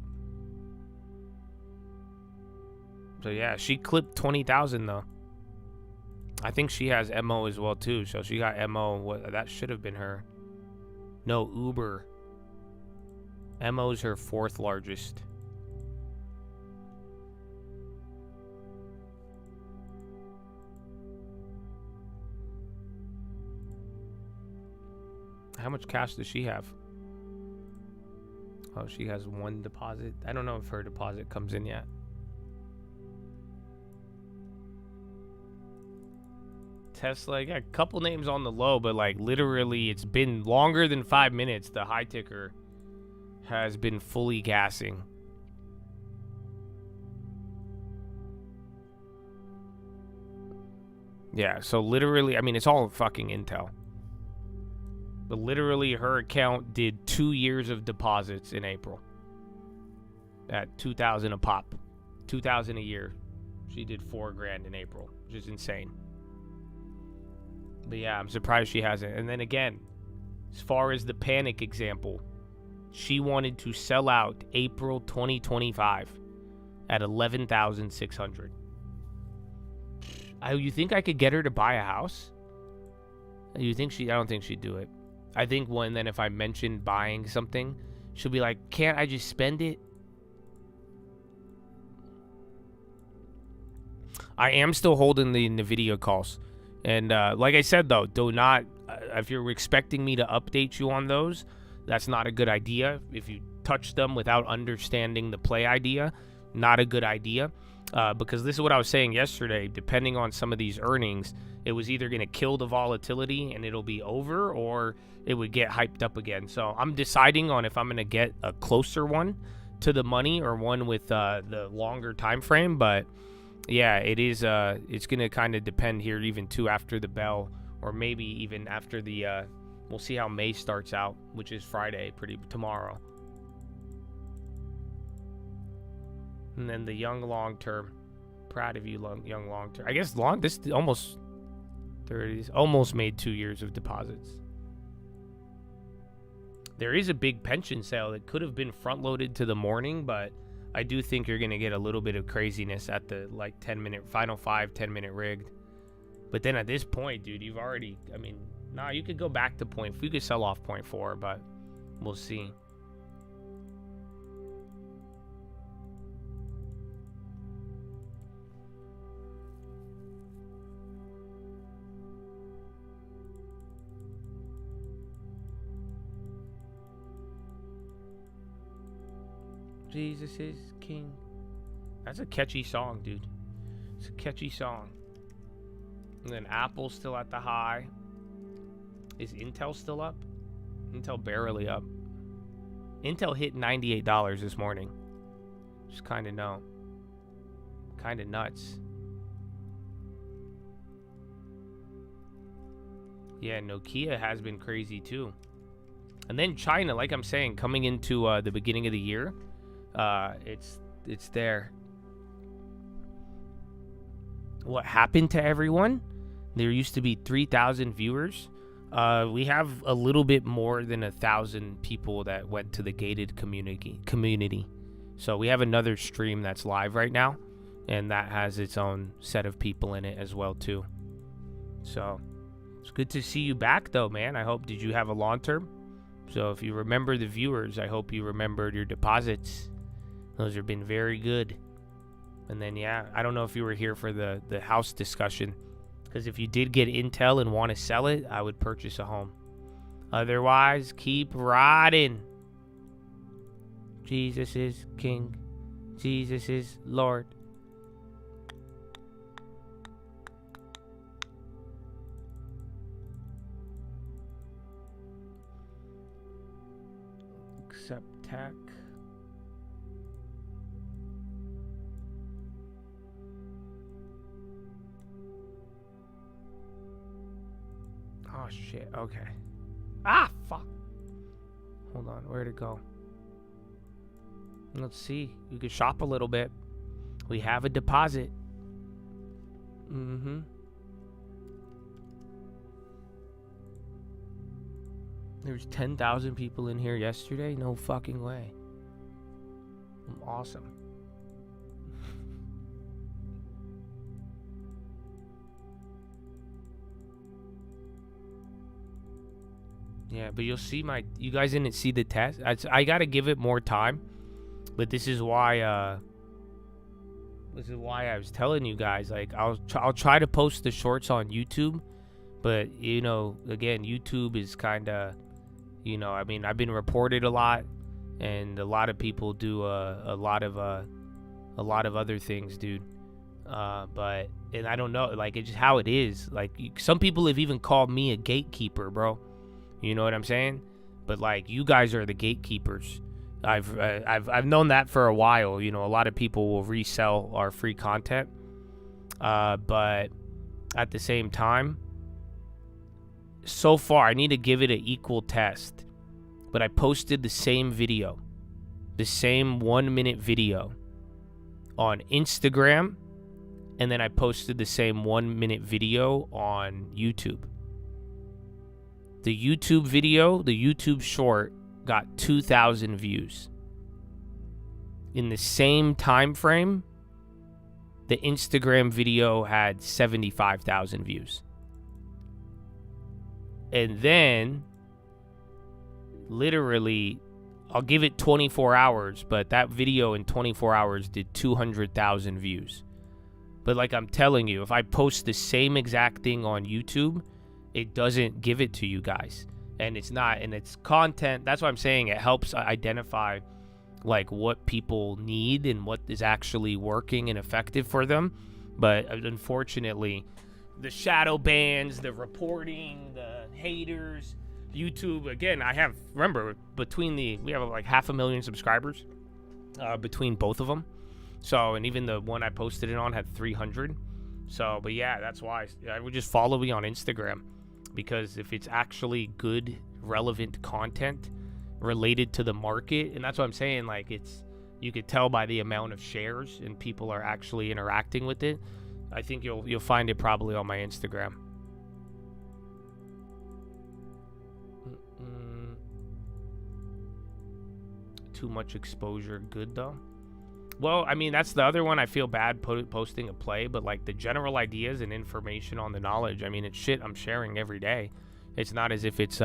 So yeah, she clipped 20,000 though. I think she has MO as well too. So she got MO. What, that should have been her. No, Uber. MO's her 4th largest. How much cash does she have? Oh, she has 1 deposit. I don't know if her deposit comes in yet. Tesla. I got a couple names on the low, but like literally it's been longer than 5 minutes. The high ticker has been fully gassing. Yeah, so literally, I mean, it's all fucking Intel. But literally, her account did 2 years of deposits in April. At $2,000 a pop. $2,000 a year. She did $4 grand in April, which is insane. But yeah, I'm surprised she hasn't. And then again, as far as the panic example, she wanted to sell out April 2025 at 11,600. You think I could get her to buy a house? You think I don't think she'd do it. I think then if I mentioned buying something, she'll be like, can't I just spend it? I am still holding the NVIDIA calls. And like I said, though, do not, if you're expecting me to update you on those, that's not a good idea. If you touch them without understanding the play idea, not a good idea. Because this is what I was saying yesterday, depending on some of these earnings, it was either going to kill the volatility and it'll be over, or it would get hyped up again. So I'm deciding on if I'm going to get a closer one to the money or one with the longer time frame. But yeah, it's going to kind of depend here even too after the bell, or maybe even after the we'll see how May starts out, which is Friday, tomorrow. And then the young long-term. Proud of you, young long-term. I guess this almost 30s. Almost made 2 years of deposits. There is a big pension sale that could have been front-loaded to the morning, but I do think you're going to get a little bit of craziness at the, 10-minute, final 10-minute rigged. But then at this point, dude, you've already, you could go back to you could sell off 0.4, but we'll see. Jesus is King. That's a catchy song, dude. It's a catchy song. And then Apple's still at the high. Is Intel still up? Intel barely up. Intel hit $98 this morning. Just kind of nuts. Yeah, Nokia has been crazy too. And then China, like I'm saying, coming into the beginning of the year, it's there. What happened to everyone? There used to be 3,000 viewers. We have a little bit more than 1,000 people that went to the gated community. So we have another stream that's live right now, and that has its own set of people in it as well too. So it's good to see you back though, man. Did you have a long term? So if you remember the viewers, I hope you remembered your deposits. Those have been very good. And then, yeah, I don't know if you were here for the house discussion, because if you did get Intel and want to sell it, I would purchase a home. Otherwise, keep riding. Jesus is King. Jesus is Lord. Accept tech. Oh shit, okay. Ah, fuck. Hold on, where'd it go? Let's see. You could shop a little bit. We have a deposit. There's 10,000 people in here yesterday? No fucking way. I'm awesome. Yeah, but you'll see you guys didn't see the test. I gotta give it more time, but this is why I was telling you guys, I'll try to post the shorts on YouTube, but again, YouTube is kind of, I've been reported a lot, and a lot of people do a lot of other things, dude. And I don't know, like, it's just how it is. Like, some people have even called me a gatekeeper, bro. You know what I'm saying? But like, you guys are the gatekeepers. I've known that for a while. You know, a lot of people will resell our free content, but at the same time, so far I need to give it an equal test. But I posted the same video, the same 1-minute video on Instagram, and then I posted the same 1-minute video on YouTube. The YouTube video, the YouTube short, got 2,000 views. In the same time frame, the Instagram video had 75,000 views. And then, literally, I'll give it 24 hours, but that video in 24 hours did 200,000 views. But like I'm telling you, if I post the same exact thing on YouTube, it doesn't give it to you guys. And it's not, and it's content. That's what I'm saying. It helps identify like what people need and what is actually working and effective for them. But unfortunately, the shadow bans, the reporting, the haters, YouTube, again, remember, we have like 500,000 subscribers between both of them. So, and even the one I posted it on had 300. So, but yeah, that's why I would just follow me on Instagram, because if it's actually good, relevant content related to the market, and that's what I'm saying, like, you could tell by the amount of shares and people are actually interacting with it. I think you'll find it probably on my Instagram. Too much exposure, good though. Well, I mean, that's the other one. I feel bad posting a play, but like the general ideas and information on the knowledge, I mean, it's shit I'm sharing every day. It's not as if it's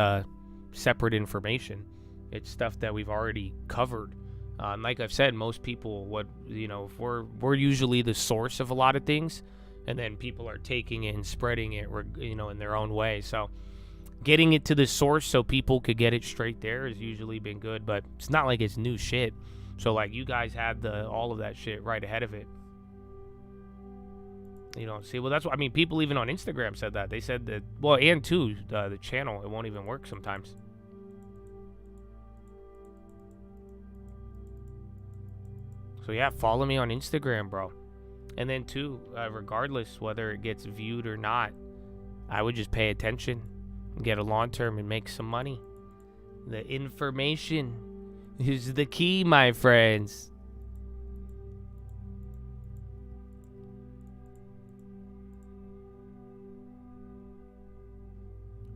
separate information. It's stuff that we've already covered. And like I've said, most people, we're usually the source of a lot of things, and then people are taking it and spreading it, in their own way. So getting it to the source so people could get it straight there has usually been good, but it's not like it's new shit. So like, you guys had all of that shit right ahead of it. See, well, that's what I mean. People even on Instagram said that. They said that, well, and too, the channel, it won't even work sometimes. So yeah, follow me on Instagram, bro. And then too, regardless whether it gets viewed or not, I would just pay attention, get a long term, and make some money. The information is the key, my friends.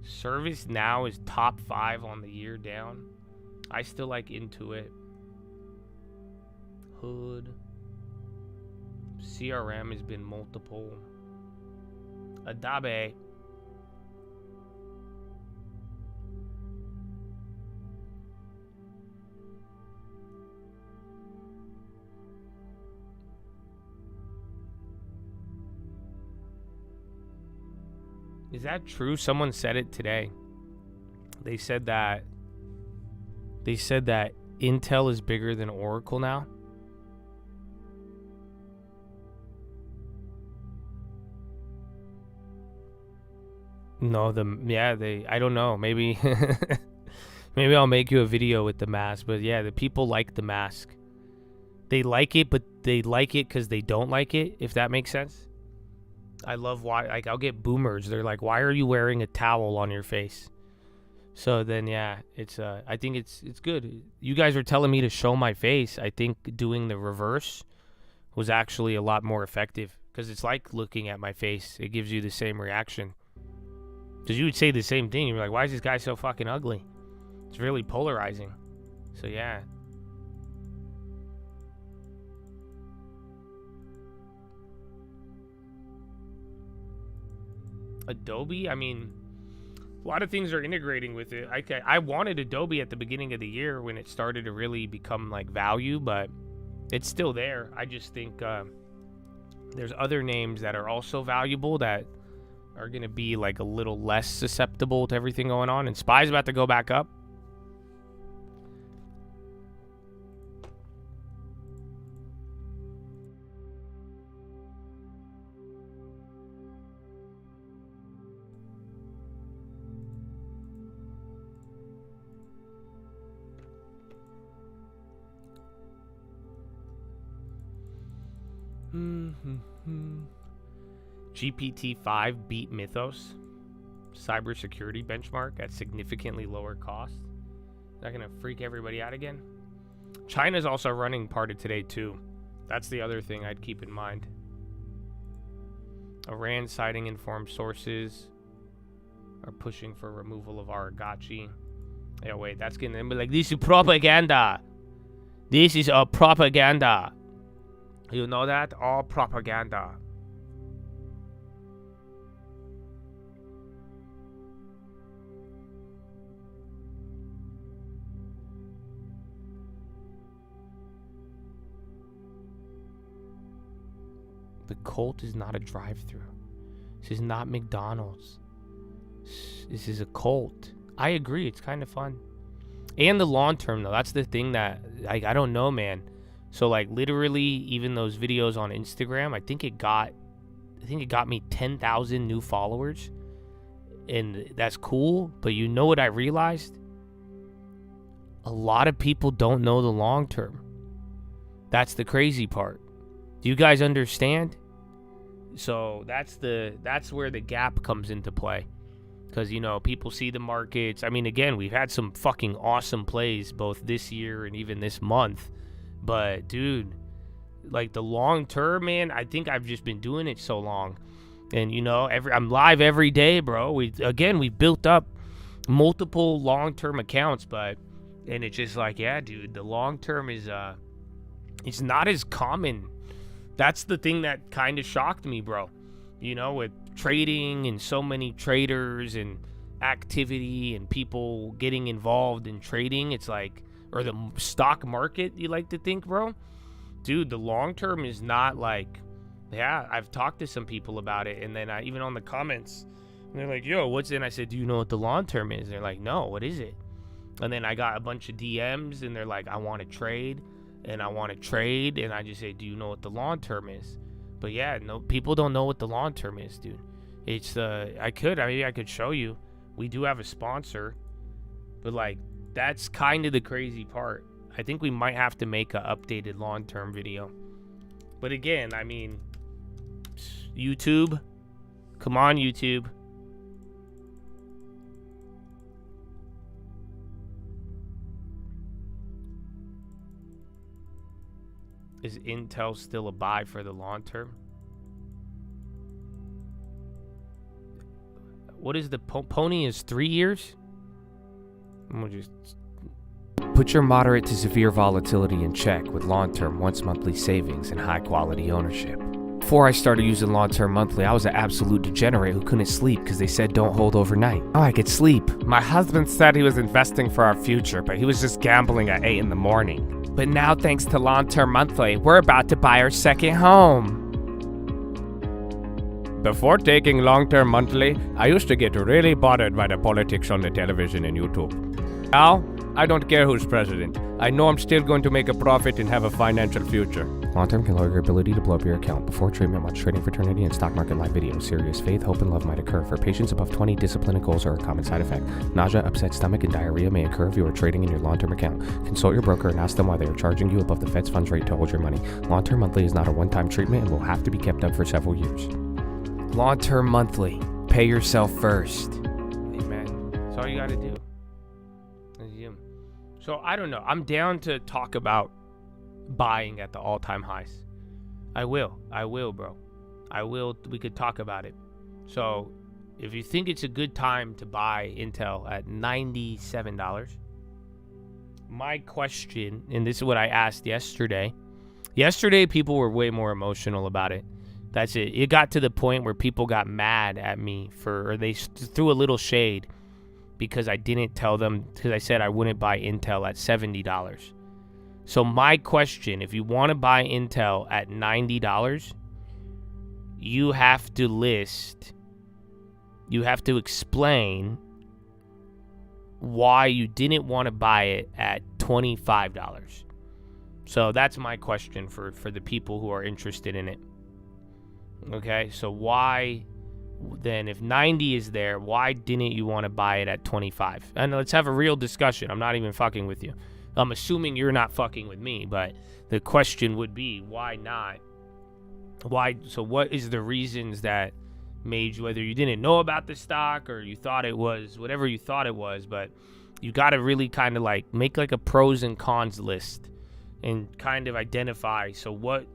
ServiceNow is top 5 on the year down. I still like Intuit. Hood. CRM has been multiple. Adobe. Is that true? Someone said it today. They said that Intel is bigger than Oracle now. No, I don't know. Maybe maybe I'll make you a video with the mask, but yeah, the people like the mask. They like it, but they like it because they don't like it, if that makes sense. I love I'll get boomers. They're like, why are you wearing a towel on your face? So then, yeah, I think it's good. You guys are telling me to show my face. I think doing the reverse was actually a lot more effective, because it's like looking at my face. It gives you the same reaction. Because you would say the same thing. You're like, why is this guy so fucking ugly? It's really polarizing. So, yeah. Adobe, I mean, a lot of things are integrating with it. I wanted Adobe at the beginning of the year when it started to really become like value, but it's still there. I just think there's other names that are also valuable that are going to be like a little less susceptible to everything going on. And SPY's about to go back up. GPT-5 beat Mythos cybersecurity benchmark at significantly lower cost. Is that gonna freak everybody out again? China's also running part of today too. That's the other thing I'd keep in mind. Iran citing informed sources are pushing for removal of oligarchy. Yeah, wait, that's gonna be like, this is propaganda. This is a propaganda. You know that? All propaganda. The cult is not a drive-thru. This is not McDonald's. This is a cult. I agree, it's kind of fun. And the long term though, that's the thing that I don't know, man. So like literally even those videos on Instagram, I think it got me 10,000 new followers. And that's cool, but you know what I realized? A lot of people don't know the long term. That's the crazy part. Do you guys understand? So that's where the gap comes into play. Because, you know, people see the markets. I mean, again, we've had some fucking awesome plays both this year and even this month. But, dude, like the long term, man, I think I've just been doing it so long. And, you know, I'm live every day, bro. We built up multiple long-term accounts, and it's just like, yeah, dude, the long term is, it's not as common. That's the thing that kind of shocked me, bro. You know, with trading and so many traders and activity and people getting involved in trading, it's like, or the stock market, you like to think, bro? Dude, the long term is not like, yeah, I've talked to some people about it, and then even on the comments, and they're like, yo, what's it? And I said, do you know what the long term is? And they're like, no, what is it? And then I got a bunch of DMs, and they're like, I want to trade, and I want to trade, and I just say, do you know what the long term is? But yeah, no, people don't know what the long term is, dude. It's I could show you. We do have a sponsor, but like that's kind of the crazy part. I think we might have to make an updated long term video. But again, I mean, YouTube, come on, YouTube. Is Intel still a buy for the long term? What is the pony is 3 years? I'm gonna just put your moderate to severe volatility in check with long-term once monthly savings and high-quality ownership. Before I started using long-term monthly, I was an absolute degenerate who couldn't sleep because they said don't hold overnight. Oh, I could sleep. My husband said he was investing for our future, but he was just gambling at 8 in the morning. But now, thanks to long-term monthly, we're about to buy our second home. Before taking long-term monthly, I used to get really bothered by the politics on the television and YouTube. Now, I don't care who's president. I know I'm still going to make a profit and have a financial future. Long-term can lower your ability to blow up your account. Before treatment, watch Trading Fraternity and Stock Market Live videos. Serious faith, hope, and love might occur. For patients above 20, discipline and goals are a common side effect. Nausea, upset stomach, and diarrhea may occur if you are trading in your long-term account. Consult your broker and ask them why they are charging you above the Fed's funds rate to hold your money. Long-term monthly is not a one-time treatment and will have to be kept up for several years. Long-term monthly. Pay yourself first. Amen. That's all you got to do. So I don't know. I'm down to talk about buying at the all-time highs. I will, bro. I will. We could talk about it. So if you think it's a good time to buy Intel at $97, my question, and this is what I asked yesterday. Yesterday, people were way more emotional about it. That's it. It got to the point where people got mad at me or they threw a little shade because I didn't tell them, because I said I wouldn't buy Intel at $70. So my question, if you want to buy Intel at $90, you have to explain why you didn't want to buy it at $25. So that's my question for the people who are interested in it. Okay, so why then, if 90 is there, why didn't you want to buy it at 25? And let's have a real discussion. I'm not even fucking with you. I'm assuming you're not fucking with me, but the question would be, why not? Why? So what is the reasons that made you, whether you didn't know about the stock or you thought it was whatever you thought it was, but you got to really kind of like make like a pros and cons list and kind of identify. So what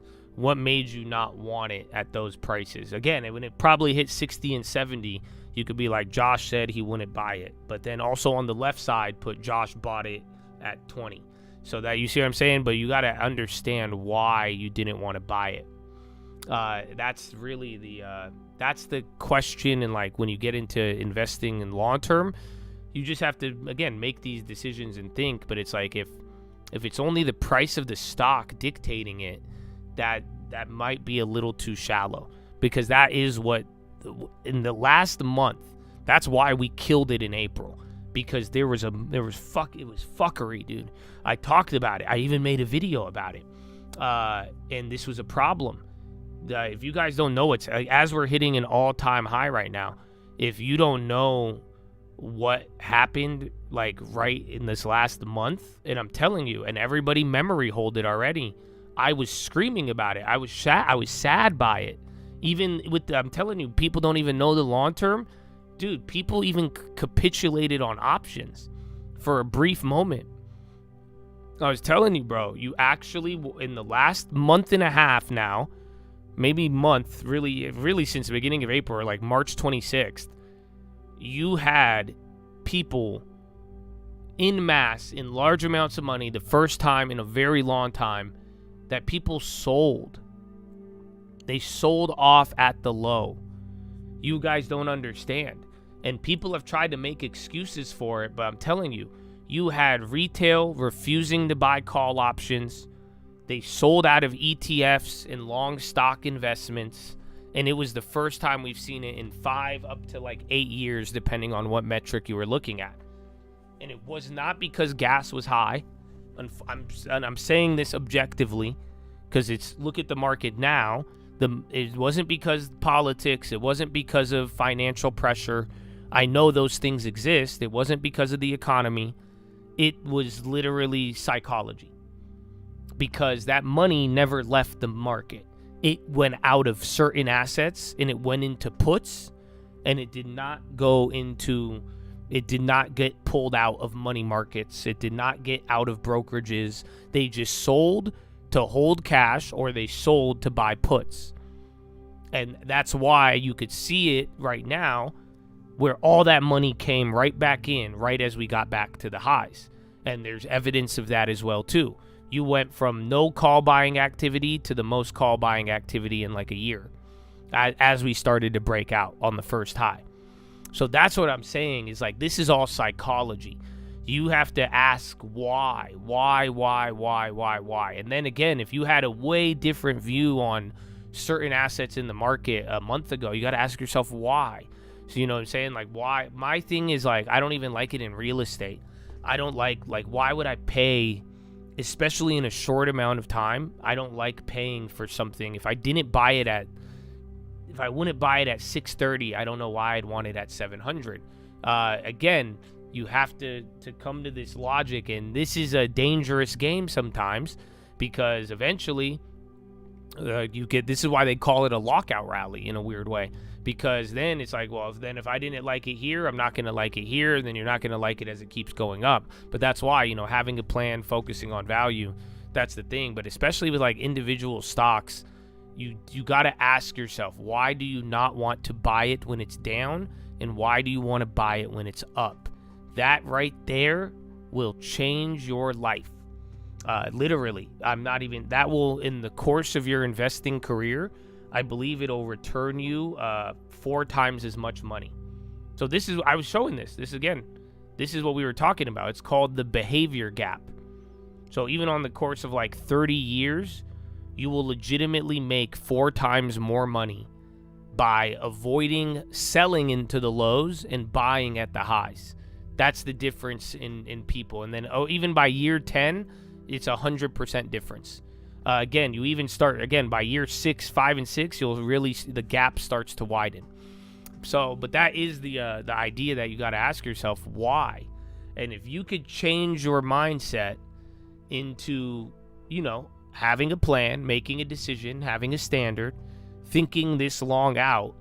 made you not want it at those prices? Again, when it probably hit 60 and 70, you could be like, Josh said he wouldn't buy it. But then also on the left side, put Josh bought it at 20. So that, you see what I'm saying? But you got to understand why you didn't want to buy it. That's really that's the question. And like when you get into investing in long term, you just have to, again, make these decisions and think. But it's like if it's only the price of the stock dictating it, that might be a little too shallow, because that is what in the last month, that's why we killed it in April, because it was fuckery, dude. I talked about it. I even made a video about it. And this was a problem. If you guys don't know, it's as we're hitting an all-time high right now. If you don't know what happened like right in this last month, and I'm telling you, and everybody memory hold it already, I was screaming about it. I was sad by it. Even with I'm telling you, people don't even know the long term. Dude, people even capitulated on options for a brief moment. I was telling you, bro, you actually, in the last month and a half now, maybe month, really since the beginning of April, or like March 26th, you had people in mass, in large amounts of money, the first time in a very long time, that people sold. They sold off at the low. You guys don't understand. And people have tried to make excuses for it, but I'm telling you, you had retail refusing to buy call options. They sold out of ETFs and long stock investments. And it was the first time we've seen it in 5 up to like 8 years, depending on what metric you were looking at. And it was not because gas was high. And I'm saying this objectively, because it's, look at the market now. It wasn't because of politics. It wasn't because of financial pressure. I know those things exist. It wasn't because of the economy. It was literally psychology, because that money never left the market. It went out of certain assets and it went into puts, and it did not get pulled out of money markets. It did not get out of brokerages. They just sold to hold cash, or they sold to buy puts. And that's why you could see it right now, where all that money came right back in right as we got back to the highs. And there's evidence of that as well too. You went from no call buying activity to the most call buying activity in like a year, as we started to break out on the first high. So that's what I'm saying, is like, this is all psychology. You have to ask why. And then again, if you had a way different view on certain assets in the market a month ago, you got to ask yourself why. So, you know what I'm saying? Like, why? My thing is, like, I don't even like it in real estate. I don't like, why would I pay, especially in a short amount of time? I don't like paying for something. If I wouldn't buy it at 630, I don't know why I'd want it at 700. Again, you have to come to this logic, and this is a dangerous game sometimes, because eventually this is why they call it a lockout rally in a weird way, because then it's like, well, if I didn't like it here, I'm not going to like it here, and then you're not going to like it as it keeps going up. But that's why, having a plan, focusing on value, that's the thing. But especially with like individual stocks, you got to ask yourself, why do you not want to buy it when it's down, and why do you want to buy it when it's up? That right there will change your life. Literally, that will, in the course of your investing career, I believe it'll return you 4 times as much money. So I was showing this is what we were talking about. It's called the behavior gap. So even on the course of like 30 years, you will legitimately make 4 times more money by avoiding selling into the lows and buying at the highs. That's the difference in people. And then even by year 10, it's 100% difference. Again, you even start, by year 6, 5, and 6, the gap starts to widen. So, but that is the idea that you got to ask yourself, why? And if you could change your mindset into, having a plan, making a decision, having a standard, thinking this long out,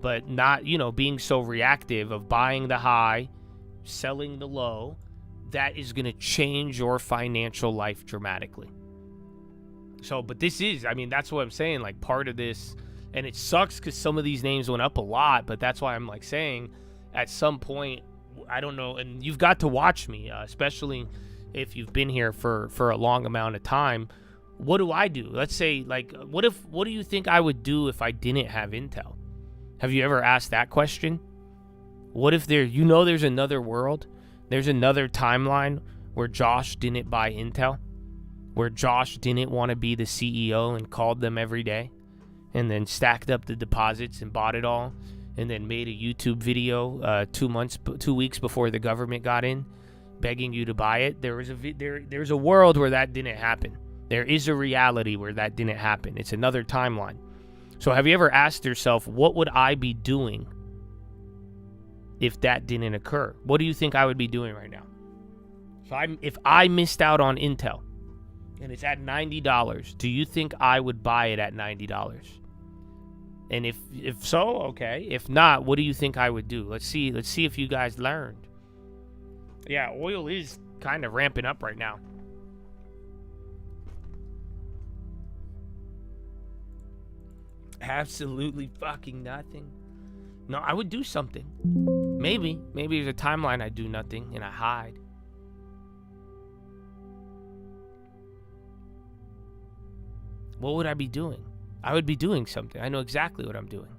but not, being so reactive of buying the high, selling the low, that is going to change your financial life dramatically. So, but this is, that's what I'm saying, like part of this, and it sucks because some of these names went up a lot, but that's why I'm like saying at some point, I don't know, and you've got to watch me, especially if you've been here for a long amount of time. What do I do? Let's say, like, what do you think I would do if I didn't have Intel? Have you ever asked that question? What if there's another world? There's another timeline where Josh didn't buy Intel, where Josh didn't want to be the CEO and called them every day, and then stacked up the deposits and bought it all, and then made a YouTube video 2 weeks before the government got in, begging you to buy it. There's a world where that didn't happen. There is a reality where that didn't happen. It's another timeline. So have you ever asked yourself, what would I be doing if that didn't occur? What do you think I would be doing right now? So if I missed out on Intel and it's at $90, do you think I would buy it at $90? And if so, okay. If not, what do you think I would do? Let's see if you guys learned. Yeah, oil is kind of ramping up right now. Absolutely fucking nothing. No, I would do something. Maybe there's a timeline I do nothing and I hide. What would I be doing? I would be doing something. I know exactly what I'm doing.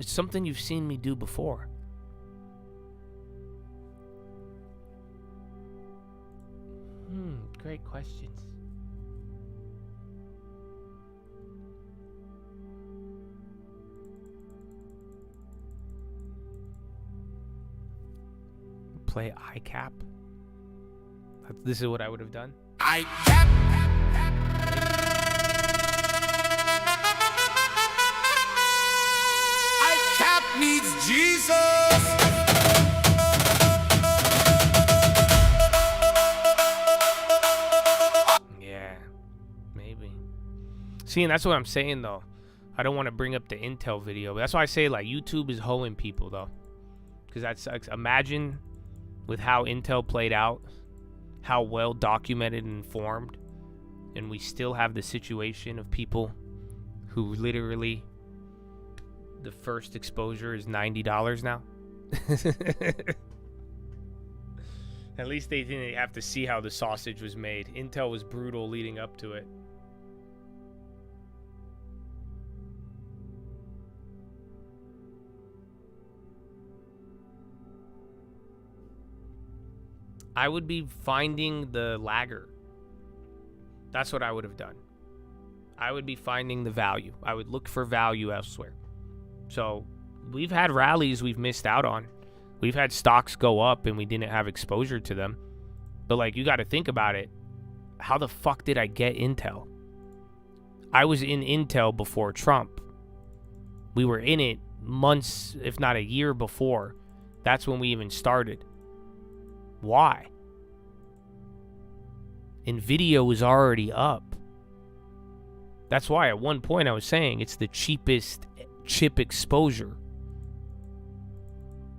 It's something you've seen me do before. Great questions. Play ICAP. This is what I would have done. ICAP. ICAP needs Jesus. Yeah, maybe. See, and that's what I'm saying though. I don't want to bring up the Intel video, but that's why I say like YouTube is hoeing people though, because that's imagine. With how Intel played out, how well documented and informed, and we still have the situation of people who literally the first exposure is $90 now. At least they didn't have to see how the sausage was made. Intel was brutal leading up to it. I would be finding the lagger. That's what I would have done. I would be finding the value. I would look for value elsewhere. So we've had rallies we've missed out on. We've had stocks go up and we didn't have exposure to them. But like, you got to think about it. How the fuck did I get Intel? I was in Intel before Trump. We were in it months, if not a year before. That's when we even started. Why? Nvidia was already up. That's why at one point I was saying it's the cheapest chip exposure.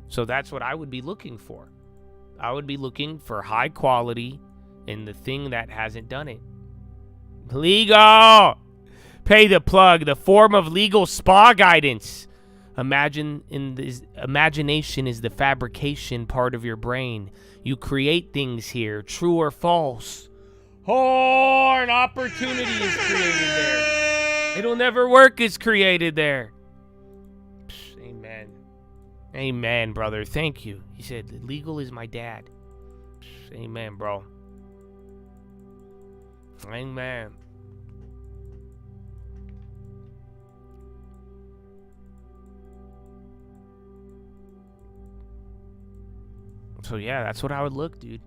So that's what I would be looking for. I would be looking for high quality in the thing that hasn't done it. Legal! Pay the plug. The form of legal spa guidance. Imagination is the fabrication part of your brain. You create things here, true or false. Oh, an opportunity is created there. It'll never work is created there. Psh, amen. Amen, brother. Thank you. He said, legal is my dad. Psh, amen, bro. Amen. So yeah, that's what I would look, dude.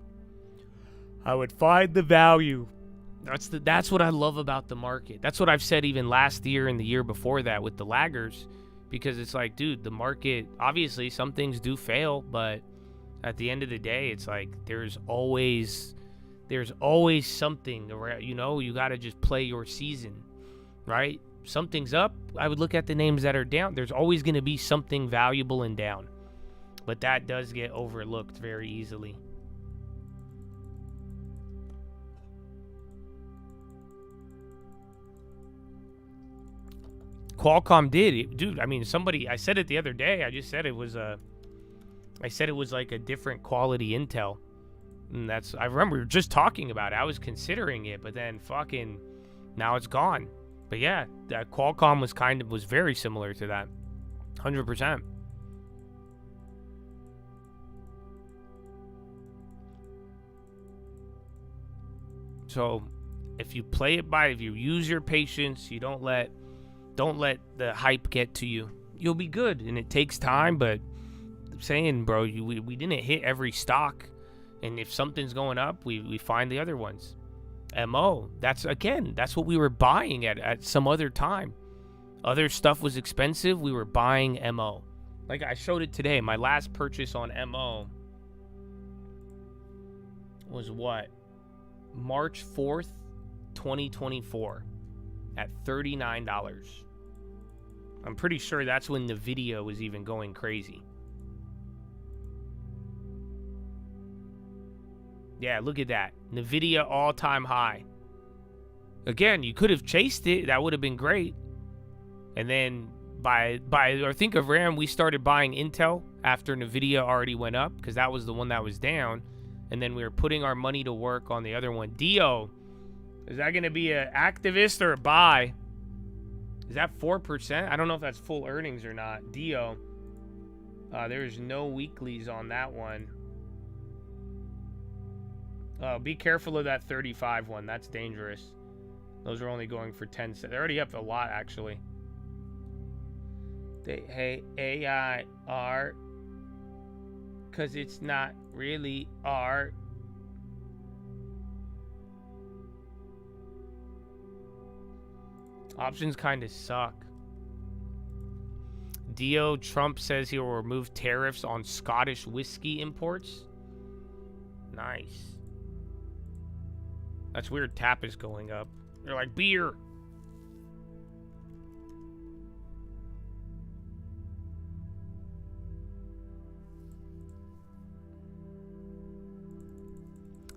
I would find the value. That's what I love about the market. That's what I've said even last year and the year before that with the laggers, because it's like, dude, the market, obviously some things do fail, but at the end of the day, it's like there's always There's always something around, you know, you got to just play your season, right? Something's up, I would look at the names that are down. There's always going to be something valuable and down. But that does get overlooked very easily. Qualcomm did, dude. I mean, I said it the other day. I just said it was like a different quality Intel. And I remember we were just talking about it. I was considering it, but then fucking now it's gone. But yeah, that Qualcomm was very similar to that. 100%. So if you use your patience, you don't let the hype get to you, you'll be good. And it takes time, but I'm saying, bro, we didn't hit every stock. And if something's going up, we find the other ones. MO, that's what we were buying at some other time. Other stuff was expensive, we were buying MO. Like I showed it today, my last purchase on MO was what? March 4th, 2024 at $39. I'm pretty sure that's when the video was even going crazy. Yeah, look at that. NVIDIA all-time high. Again, you could have chased it. That would have been great. And then by I think of RAM, we started buying Intel after NVIDIA already went up because that was the one that was down. And then we were putting our money to work on the other one. Dio, is that going to be an activist or a buy? Is that 4%? I don't know if that's full earnings or not. Dio, there's no weeklies on that one. Be careful of that 35 one. That's dangerous. Those are only going for 10 cents. They're already up a lot, actually. Hey, AI art. Because it's not really art. Options kind of suck. Dio, Trump says he will remove tariffs on Scottish whiskey imports. Nice. That's weird. Tap is going up. They're like beer.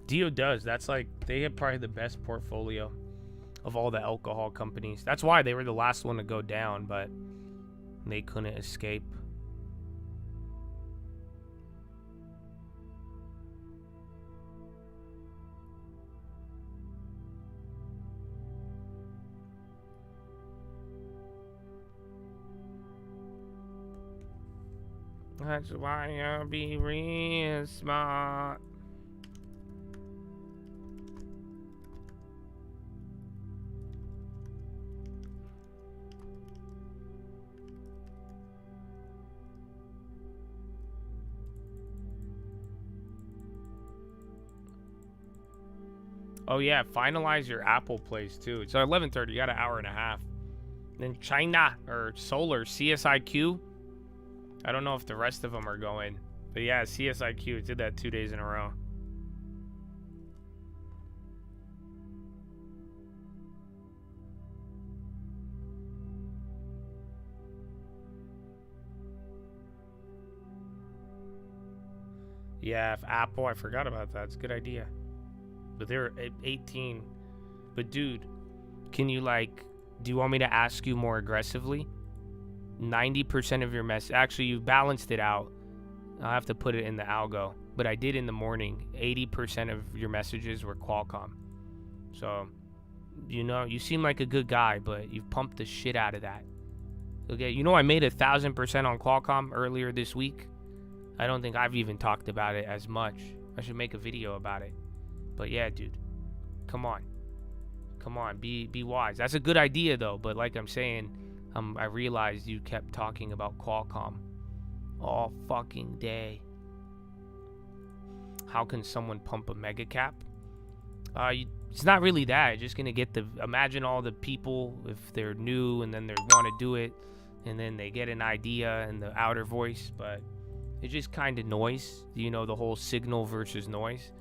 Dio does. That's like, they have probably the best portfolio of all the alcohol companies. That's why they were the last one to go down, but they couldn't escape. That's why I'll be real smart. Oh yeah, finalize your Apple plays too. It's 11:30. You got an hour and a half. Then China or Solar CSIQ. I don't know if the rest of them are going, but yeah, CSIQ did that 2 days in a row. Yeah, if Apple, I forgot about that. It's a good idea. But they're at 18. But dude, can you do you want me to ask you more aggressively? 90% of your actually you balanced it out. I'll have to put it in the algo, but I did in the morning. 80% of your messages were Qualcomm. So, you know, you seem like a good guy, but you've pumped the shit out of that. Okay, you know I made 1,000% on Qualcomm earlier this week. I don't think I've even talked about it as much. I should make a video about it. But yeah, dude, come on, be wise. That's a good idea though, but like I'm saying, I realized you kept talking about Qualcomm all fucking day. How can someone pump a mega cap? It's not really that. It's just gonna get imagine all the people, if they're new and then they want to do it, and then they get an idea and the outer voice, but it's just kind of noise. You know, the whole signal versus noise.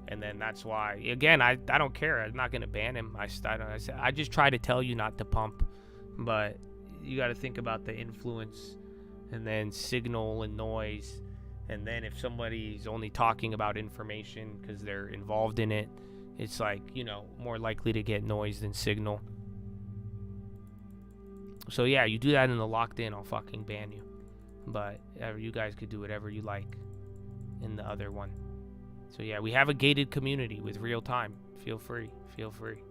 And then that's why, again, I don't care. I'm not going to ban him. I just try to tell you not to pump. But you got to think about the influence and then signal and noise. And then if somebody's only talking about information because they're involved in it, it's like, you know, more likely to get noise than signal. So yeah, you do that in the locked in, I'll fucking ban you. But you guys could do whatever you like in the other one. So yeah, we have a gated community with real time. Feel free. Feel free.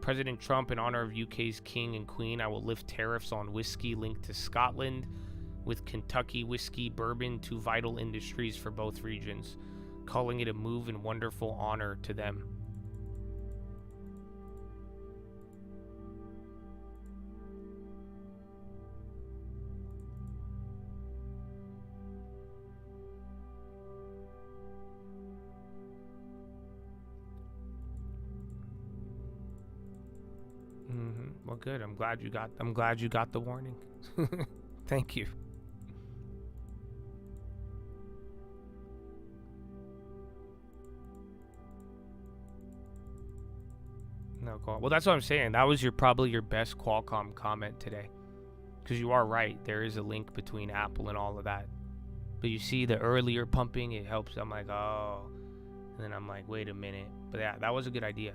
President Trump, in honor of UK's King and Queen, I will lift tariffs on whiskey linked to Scotland, with Kentucky whiskey, bourbon, two vital industries for both regions, calling it a move in wonderful honor to them. Well, good. I'm glad you got the warning. Thank you. No call. Well, that's what I'm saying. That was probably your best Qualcomm comment today, because you are right. There is a link between Apple and all of that. But you see the earlier pumping, it helps. I'm like, oh, and then I'm like, wait a minute. But yeah, that was a good idea.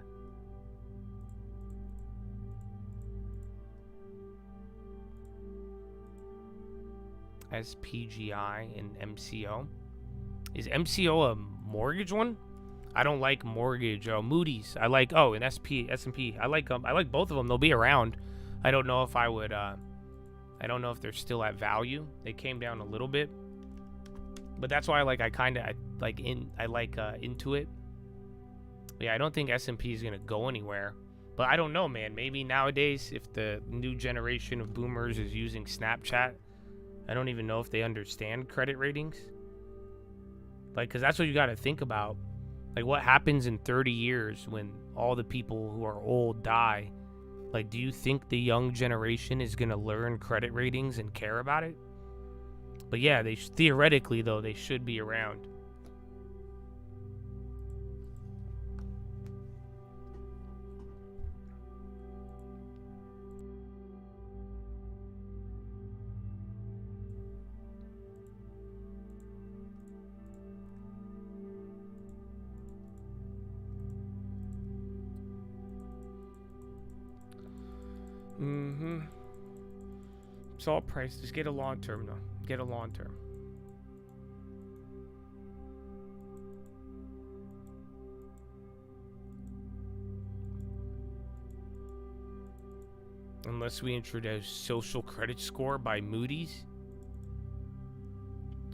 SPGI and MCO. Is MCO a mortgage one? I don't like mortgage. Moody's. I like and S&P. I like both of them. They'll be around. I don't know if I would. I don't know if they're still at value. They came down a little bit, but that's why I like Intuit. Yeah, I don't think S&P is gonna go anywhere. But I don't know, man. Maybe nowadays, if the new generation of boomers is using Snapchat, I don't even know if they understand credit ratings. Like, because that's what you got to think about. Like, what happens in 30 years when all the people who are old die? Like, do you think the young generation is going to learn credit ratings and care about it? But yeah, theoretically, though, they should be around. Salt price. Just get a long term though. Get a long term. Unless we introduce social credit score by Moody's.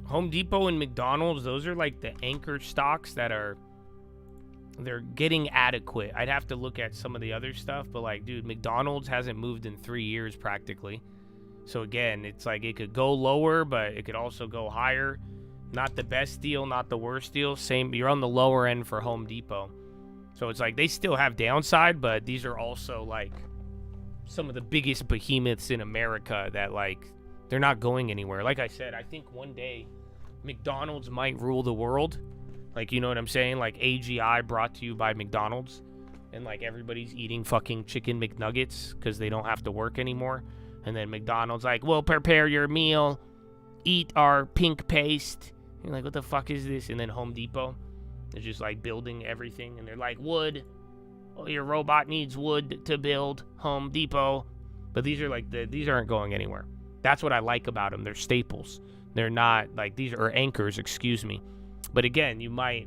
Home Depot and McDonald's, those are like the anchor stocks that they're getting adequate. I'd have to look at some of the other stuff, but like, dude, McDonald's hasn't moved in 3 years practically. So again, it's like it could go lower, but it could also go higher. Not the best deal, not the worst deal. Same, you're on the lower end for Home Depot. So it's like they still have downside, but these are also like some of the biggest behemoths in America that like they're not going anywhere. Like I said, I think one day McDonald's might rule the world. Like, you know what I'm saying? Like AGI brought to you by McDonald's, and like everybody's eating fucking chicken McNuggets because they don't have to work anymore. And then McDonald's like, we'll prepare your meal, eat our pink paste. You're like, what the fuck is this? And then Home Depot is just like building everything, and they're like, wood. Oh, your robot needs wood to build Home Depot. But these are like these aren't going anywhere. That's what I like about them. They're staples. They're not like these are anchors, excuse me. But again, you may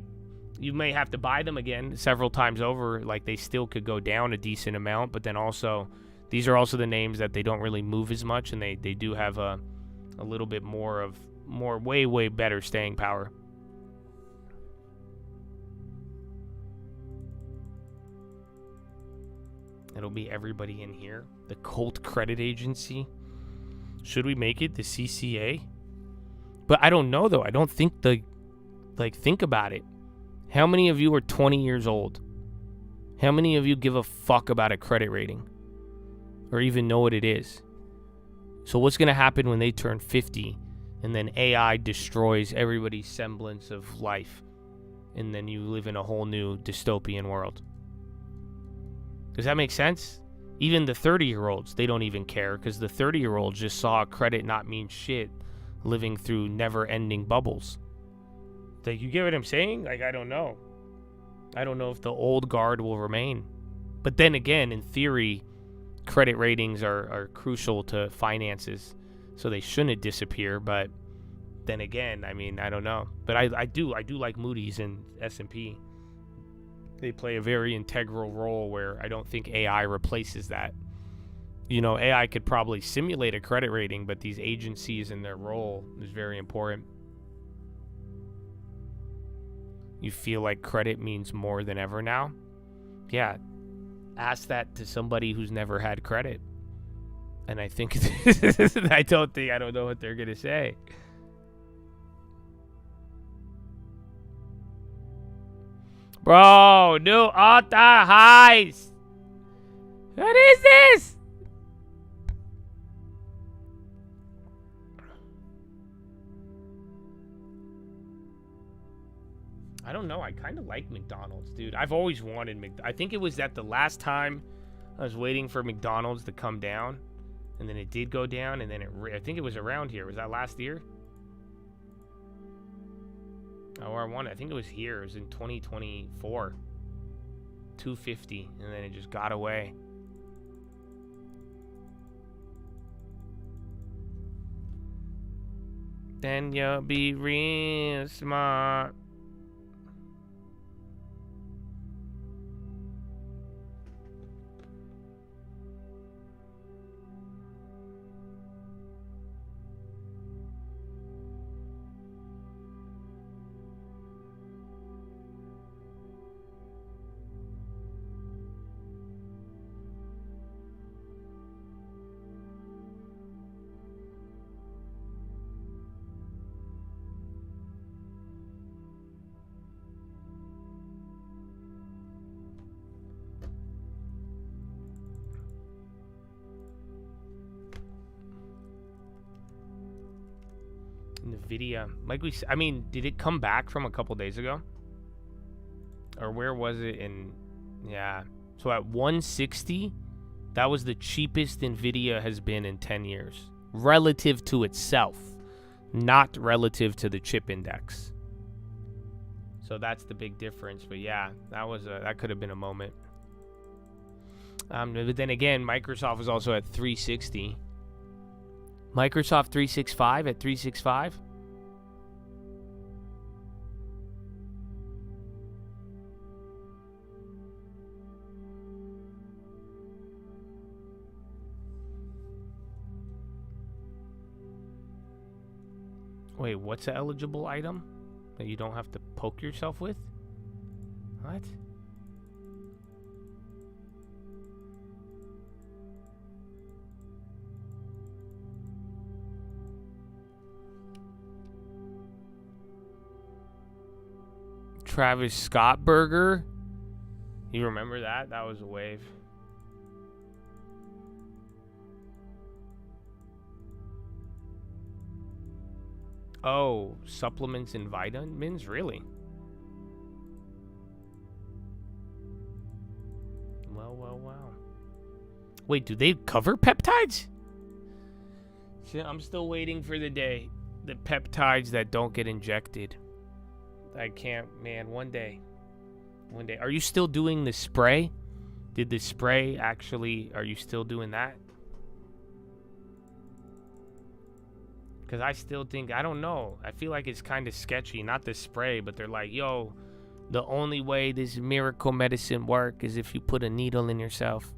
have to buy them again several times over. Like they still could go down a decent amount, but then also these are also the names that they don't really move as much, and they do have a little bit more way better staying power. It'll be everybody in here. The Colt Credit Agency. Should we make it the CCA? But I don't know though. I don't think think about it. How many of you are 20 years old? How many of you give a fuck about a credit rating? Or even know what it is? So what's going to happen when they turn 50 and then AI destroys everybody's semblance of life, and then you live in a whole new dystopian world. Does that make sense? Even the 30-year-olds, they don't even care, because the 30-year-olds just saw credit not mean shit, living through never-ending bubbles. Like, you get what I'm saying? Like, I don't know. I don't know if the old guard will remain. But then again, in theory, credit ratings are crucial to finances, so they shouldn't disappear. But then again, I mean, I don't know. But I do like Moody's and S&P. They play a very integral role where I don't think AI replaces that. You know, AI could probably simulate a credit rating, but these agencies and their role is very important. You feel like credit means more than ever now? Yeah. Ask that to somebody who's never had credit. And I think I don't know what they're going to say. Bro, new all-time highs. What is this? I don't know. I kind of like McDonald's, dude. I've always wanted McDonald's. I think it was that the last time I was waiting for McDonald's to come down, and then it did go down, and then I think it was around here. Was that last year? Oh, I think it was here. It was in 2024. 250, and then it just got away. Then you'll be real smart. Nvidia, like I mean, did it come back from a couple days ago? Or where was it in? Yeah, so at 160, that was the cheapest Nvidia has been in 10 years, relative to itself, not relative to the chip index. So that's the big difference. But yeah, that could have been a moment. But then again, Microsoft was also at 360. Microsoft 365 at 365. Wait, what's an eligible item that you don't have to poke yourself with? What? Travis Scott burger. You remember that? That was a wave. Oh, supplements and vitamins? Really? Well. Wait, do they cover peptides? Shit, I'm still waiting for the day. The peptides that don't get injected. I can't, man, one day. Are you still doing the spray? Did the spray actually, are you still doing that? Because I still think, I don't know. I feel like it's kind of sketchy. Not the spray, but they're like, yo, the only way this miracle medicine work is if you put a needle in yourself.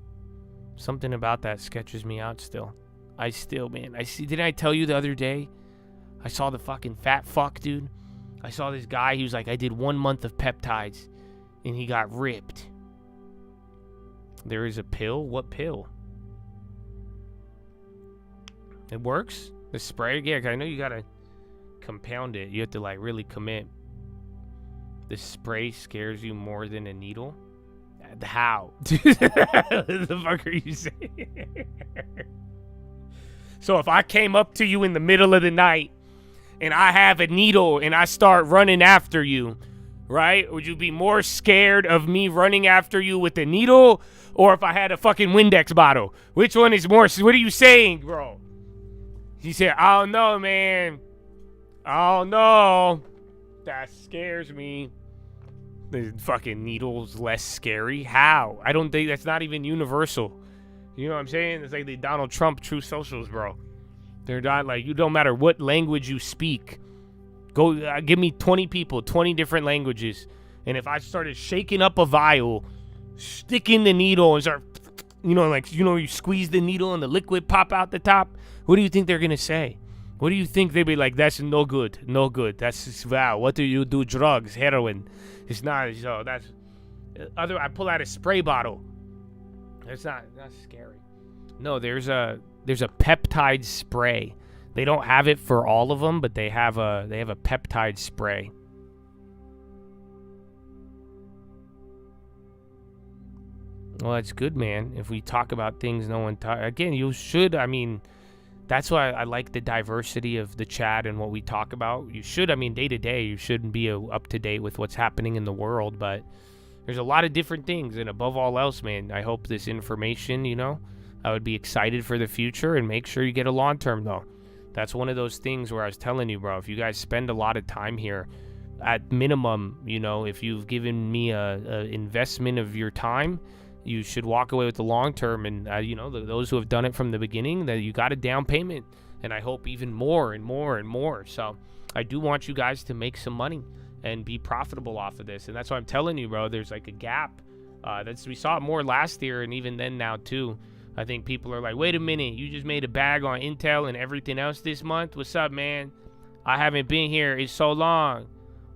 Something about that sketches me out still. Man, didn't I tell you the other day? I saw the fucking fat fuck, dude. I saw this guy, he was like, I did 1 month of peptides, and he got ripped. There is a pill? What pill? It works? The spray? Yeah, 'cause I know you gotta compound it. You have to, like, really commit. The spray scares you more than a needle? How? What the fuck are you saying? So if I came up to you in the middle of the night and I have a needle and I start running after you, right? Would you be more scared of me running after you with a needle or if I had a fucking Windex bottle? Which one is more? What are you saying, bro? He said, I don't know, man. I don't know. That scares me. The fucking needle's less scary. How? I don't think that's not even universal. You know what I'm saying? It's like the Donald Trump True Socials, bro. They're not like, you don't matter what language you speak. Go give me 20 people, 20 different languages. And if I started shaking up a vial, sticking the needle and start, you squeeze the needle and the liquid pop out the top, what do you think they're going to say? What do you think they'd be like, that's no good, no good. That's just, wow, what do you do? Drugs, heroin. It's not, so that's, I pull out a spray bottle. It's not scary. No, there's a peptide spray. They don't have it for all of them, but they have a peptide spray. Well, that's good, man. If we talk about things no one again, you should. I mean, that's why I like the diversity of the chat and what we talk about. You should. I mean, day to day, you shouldn't be up to date with what's happening in the world, but there's a lot of different things, and above all else, man, I hope this information, I would be excited for the future, and make sure you get a long term, though. That's one of those things where I was telling you, bro, if you guys spend a lot of time here, at minimum, if you've given me a investment of your time, you should walk away with the long term. And, those who have done it from the beginning, that you got a down payment, and I hope even more and more and more. So I do want you guys to make some money and be profitable off of this. And that's why I'm telling you, bro, there's like a gap. We saw it more last year, and even then now too. I think people are like, wait a minute, you just made a bag on Intel and everything else this month? What's up, man? I haven't been here in so long.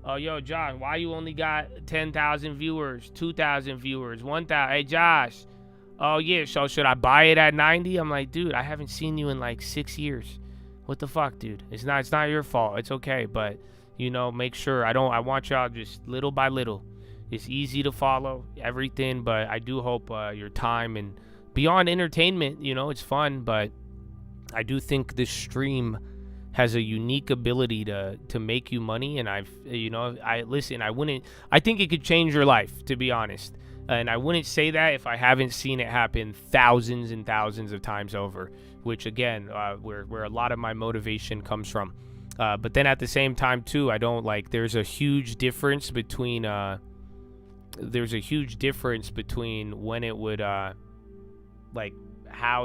Oh, yo, Josh, why you only got 10,000 viewers, 2,000 viewers, 1,000? Hey, Josh. Oh, yeah, so should I buy it at 90? I'm like, dude, I haven't seen you in like 6 years. What the fuck, dude? It's not your fault. It's okay, but, make sure. I want y'all just little by little. It's easy to follow everything, but I do hope your time and beyond entertainment, it's fun, but I do think this stream has a unique ability to make you money. And I think it could change your life, to be honest. And I wouldn't say that if I haven't seen it happen thousands and thousands of times over, which again, where a lot of my motivation comes from. But then at the same time too, there's a huge difference between when it would, how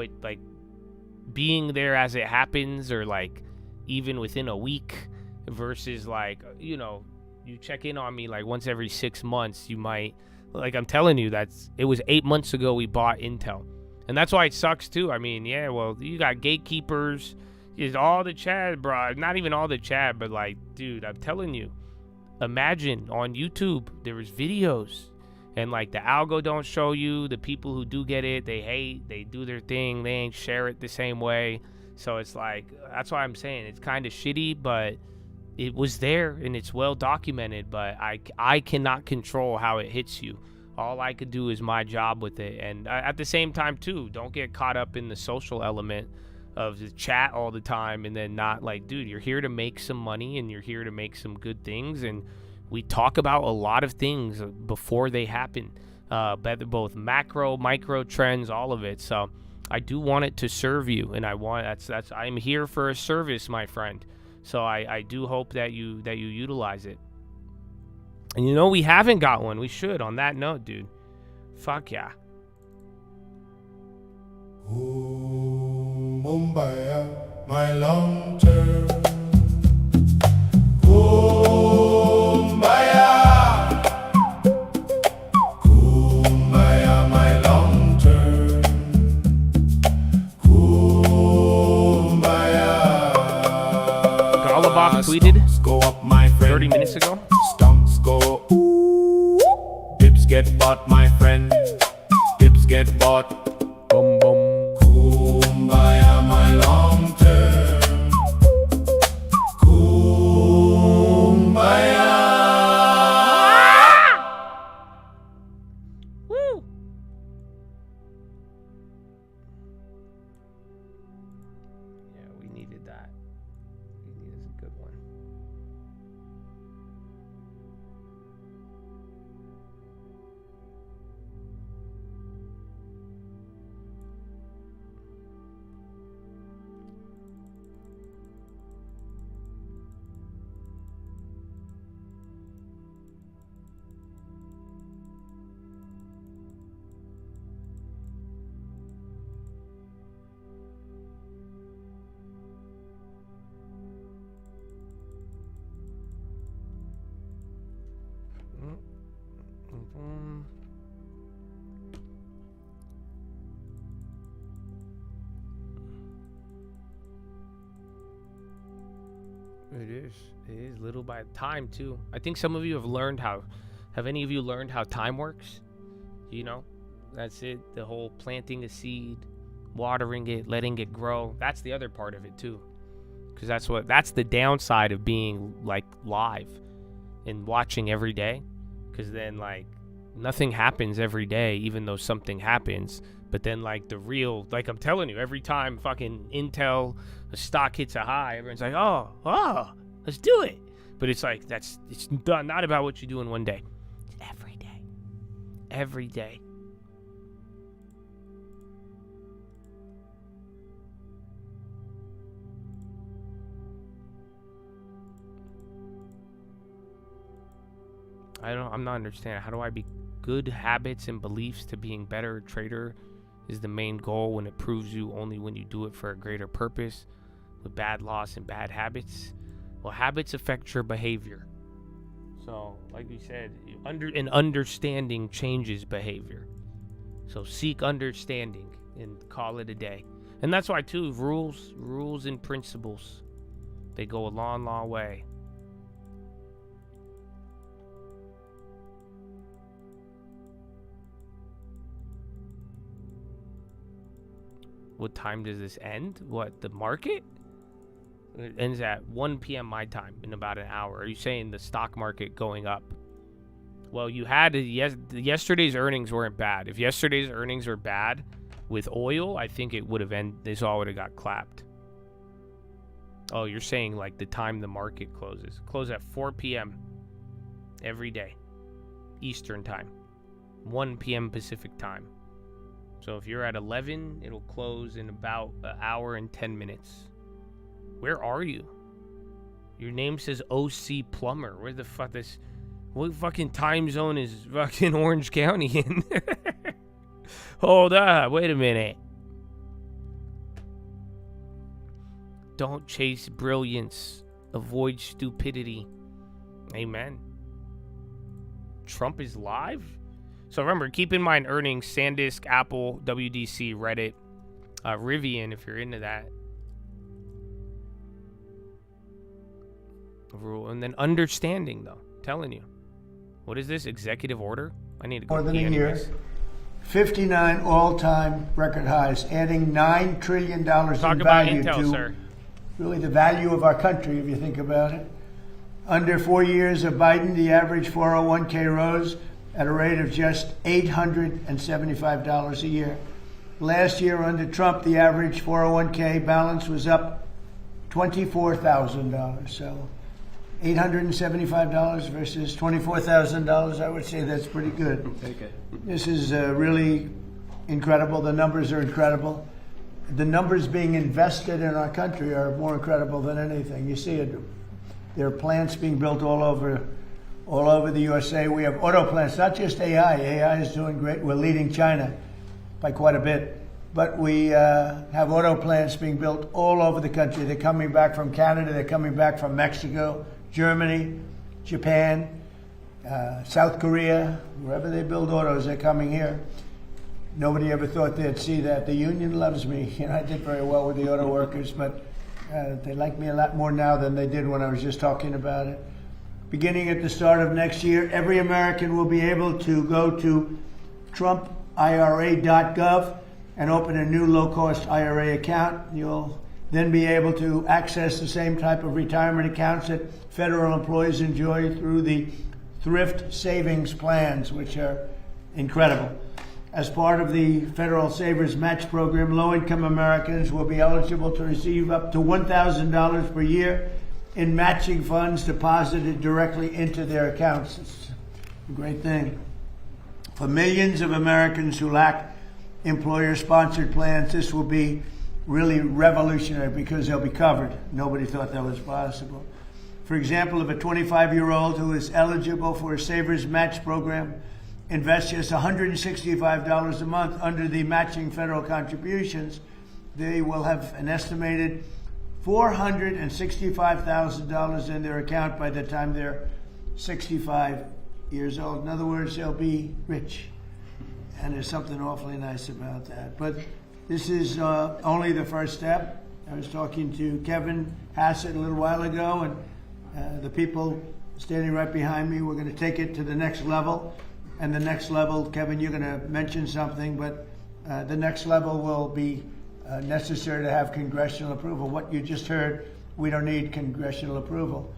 it, being there as it happens, or even within a week, versus you check in on me once every 6 months. You might, I'm telling you, it was 8 months ago we bought Intel, and that's why it sucks too. I mean, yeah, well, you got gatekeepers, is all the chat, bro. Not even all the chat, but dude, I'm telling you, imagine on YouTube there was videos, and the algo don't show you. The people who do get it, they hate, they do their thing, they ain't share it the same way. So it's that's why I'm saying it's kind of shitty, but it was there and it's well documented. But I cannot control how it hits you. All I could do is my job with it. And at the same time too, don't get caught up in the social element of the chat all the time, and then not dude, you're here to make some money and you're here to make some good things. And we talk about a lot of things before they happen, both macro, micro trends, all of it. So I do want it to serve you, and I'm here for a service, my friend. So I do hope that you utilize it. And we haven't got one. We should. On that note, dude. Fuck yeah. Ooh, Mumbai, my long term. Kumbaya, my long term. Kumbaya. Golubov tweeted go up, my friend. 30 minutes ago. Stonks go. Pips get bought, my friend. Pips get bought. Boom, boom. Kumbaya, my long term. Kumbaya. Woo. Yeah, we needed that. This is a good one. It is. It is little by time too. I think some of you have learned how. Have any of you learned how time works? You know, that's it. The whole planting a seed, watering it, letting it grow. That's the other part of it too. Because that's the downside of being like live and watching every day. Because then like nothing happens every day, even though something happens. But then like the real, like I'm telling you, every time fucking Intel, the stock hits a high, everyone's like, oh, let's do it. But it's like, it's not about what you do in one day. It's every day. Every day. I'm not understanding. How do I be good habits and beliefs to being better trader is the main goal when it proves you only when you do it for a greater purpose with bad loss and bad habits? Well, habits affect your behavior. So, like we said, understanding changes behavior. So seek understanding and call it a day. And that's why, too, rules and principles, they go a long, long way. What time does this end? What, the market? It ends at 1 p.m. my time in about an hour. Are you saying the stock market going up? Well, you had yesterday's earnings weren't bad. If yesterday's earnings were bad with oil, I think it would have this all would have got clapped. Oh, you're saying like the time the market closes. Close at 4 p.m. every day. Eastern time. 1 p.m. Pacific time. So if you're at 11, it'll close in about an hour and 10 minutes. Where are you? Your name says OC Plumber. Where the fuck what fucking time zone is fucking Orange County in? Hold up, wait a minute. Don't chase brilliance. Avoid stupidity. Amen. Trump is live? So remember, keep in mind earnings, SanDisk, Apple, WDC, Reddit, Rivian, if you're into that. Rule. And then understanding, though. Telling you. What is this? Executive order? I need to go more than a year. 59 all-time record highs, adding $9 trillion in value Intel, to sir. Really the value of our country, if you think about it. Under 4 years of Biden, the average 401k rose at a rate of just $875 a year. Last year under Trump, the average 401k balance was up $24,000. So $875 versus $24,000, I would say that's pretty good. Take it. This is really incredible. The numbers are incredible. The numbers being invested in our country are more incredible than anything. You see it. There are plants being built all over the USA. We have auto plants, not just AI. AI is doing great. We're leading China by quite a bit. But we have auto plants being built all over the country. They're coming back from Canada. They're coming back from Mexico, Germany, Japan, South Korea. Wherever they build autos, they're coming here. Nobody ever thought they'd see that. The union loves me. You know, I did very well with the auto workers, but they like me a lot more now than they did when I was just talking about it. Beginning at the start of next year, every American will be able to go to TrumpIRA.gov and open a new low-cost IRA account. You'll then be able to access the same type of retirement accounts that federal employees enjoy through the thrift savings plans, which are incredible. As part of the Federal Savers Match Program, low-income Americans will be eligible to receive up to $1,000 per year in matching funds deposited directly into their accounts. It's a great thing. For millions of Americans who lack employer-sponsored plans, this will be really revolutionary because they'll be covered. Nobody thought that was possible. For example, if a 25-year-old who is eligible for a Savers Match Program invest just $165 a month under the matching federal contributions, they will have an estimated $465,000 in their account by the time they're 65 years old. In other words, they'll be rich. And there's something awfully nice about that. But this is only the first step. I was talking to Kevin Hassett a little while ago, and the people standing right behind me, we're going to take it to the next level. And the next level, Kevin, you're going to mention something, but the next level will be necessary to have congressional approval. What you just heard, we don't need congressional approval.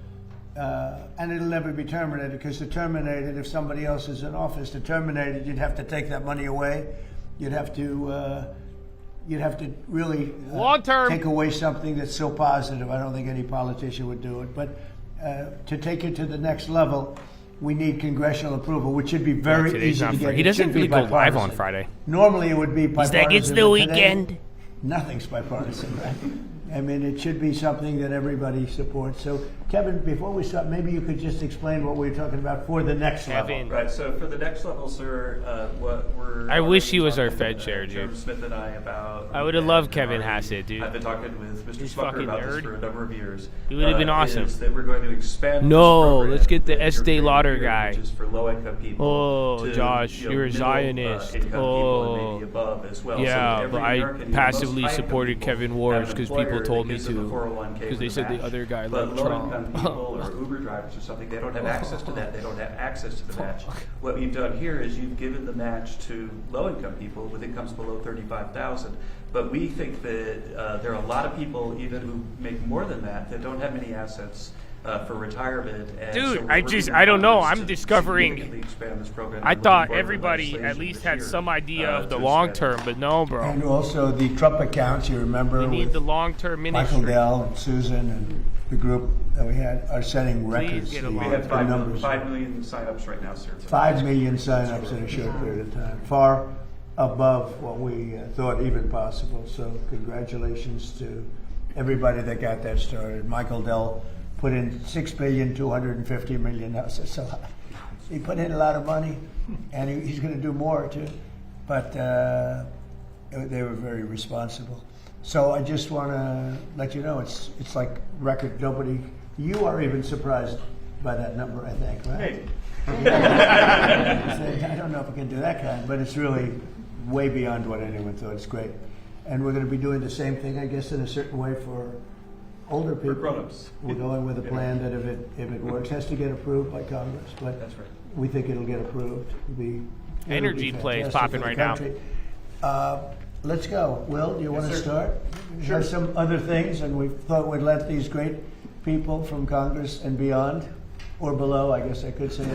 And it'll never be terminated, because to terminate it, if somebody else is in office, to terminate it, you'd have to take that money away. You'd have to really take away something that's so positive. I don't think any politician would do it. But to take it to the next level, we need congressional approval, which should be very easy to get. He doesn't really go live on Friday. Normally it would be bipartisan. He's like, it's the weekend. Nothing's bipartisan, right? I mean, it should be something that everybody supports. So, Kevin, before we start, maybe you could just explain what we're talking about for the next level. Right, so for the next level, sir, what we're... I wish he was our Fed chair, dude. Chairman Smith and I about... I would have loved Kevin Hassett, dude. I've been talking with Mr. He's Smucker fucking about nerd. this for a number of years. He would have been awesome. Is that we're going to expand No, this let's get the program Estee Lauder here, guy. which is for low-income people. Oh, to, Josh, you know, you're a middle, Zionist. income people and maybe above as well. Yeah, so but I passively supported Kevin Wars because people told me to. Because they said the other guy but liked Trump. low-income people or Uber drivers or something, they don't have access to that. They don't have access to the match. What you've done here is you've given the match to low-income people with incomes below $35,000. But we think that there are a lot of people, even who make more than that don't have many assets for retirement. And Dude, so I don't know. I'm discovering. Expand this program I thought everybody at least had some idea of the long term, but no, bro. And also the Trump accounts, you remember. We need the long term ministry. Michael Dell and Susan and the group that we had are setting records. We have 5 million signups right now, sir. 5 million signups in a short period of time, far above what we thought even possible. So congratulations to everybody that got that started. Michael Dell put in $6,250,000,000. That's a lot. He put in a lot of money, and he's going to do more too. But they were very responsible. So I just want to let you know it's like record. Nobody, you are even surprised by that number, I think, right? Hey. I don't know if we can do that kind, but it's really way beyond what anyone thought. It's great, and we're going to be doing the same thing, I guess, in a certain way for older people. For grown-ups. We're going with a plan that if it works, has to get approved by Congress. But that's right. We think it'll get approved. Energy plays popping right now. Let's go. Will, do you want to start? Sure. There's some other things, and we thought we'd let these great people from Congress and beyond, or below, I guess I could say.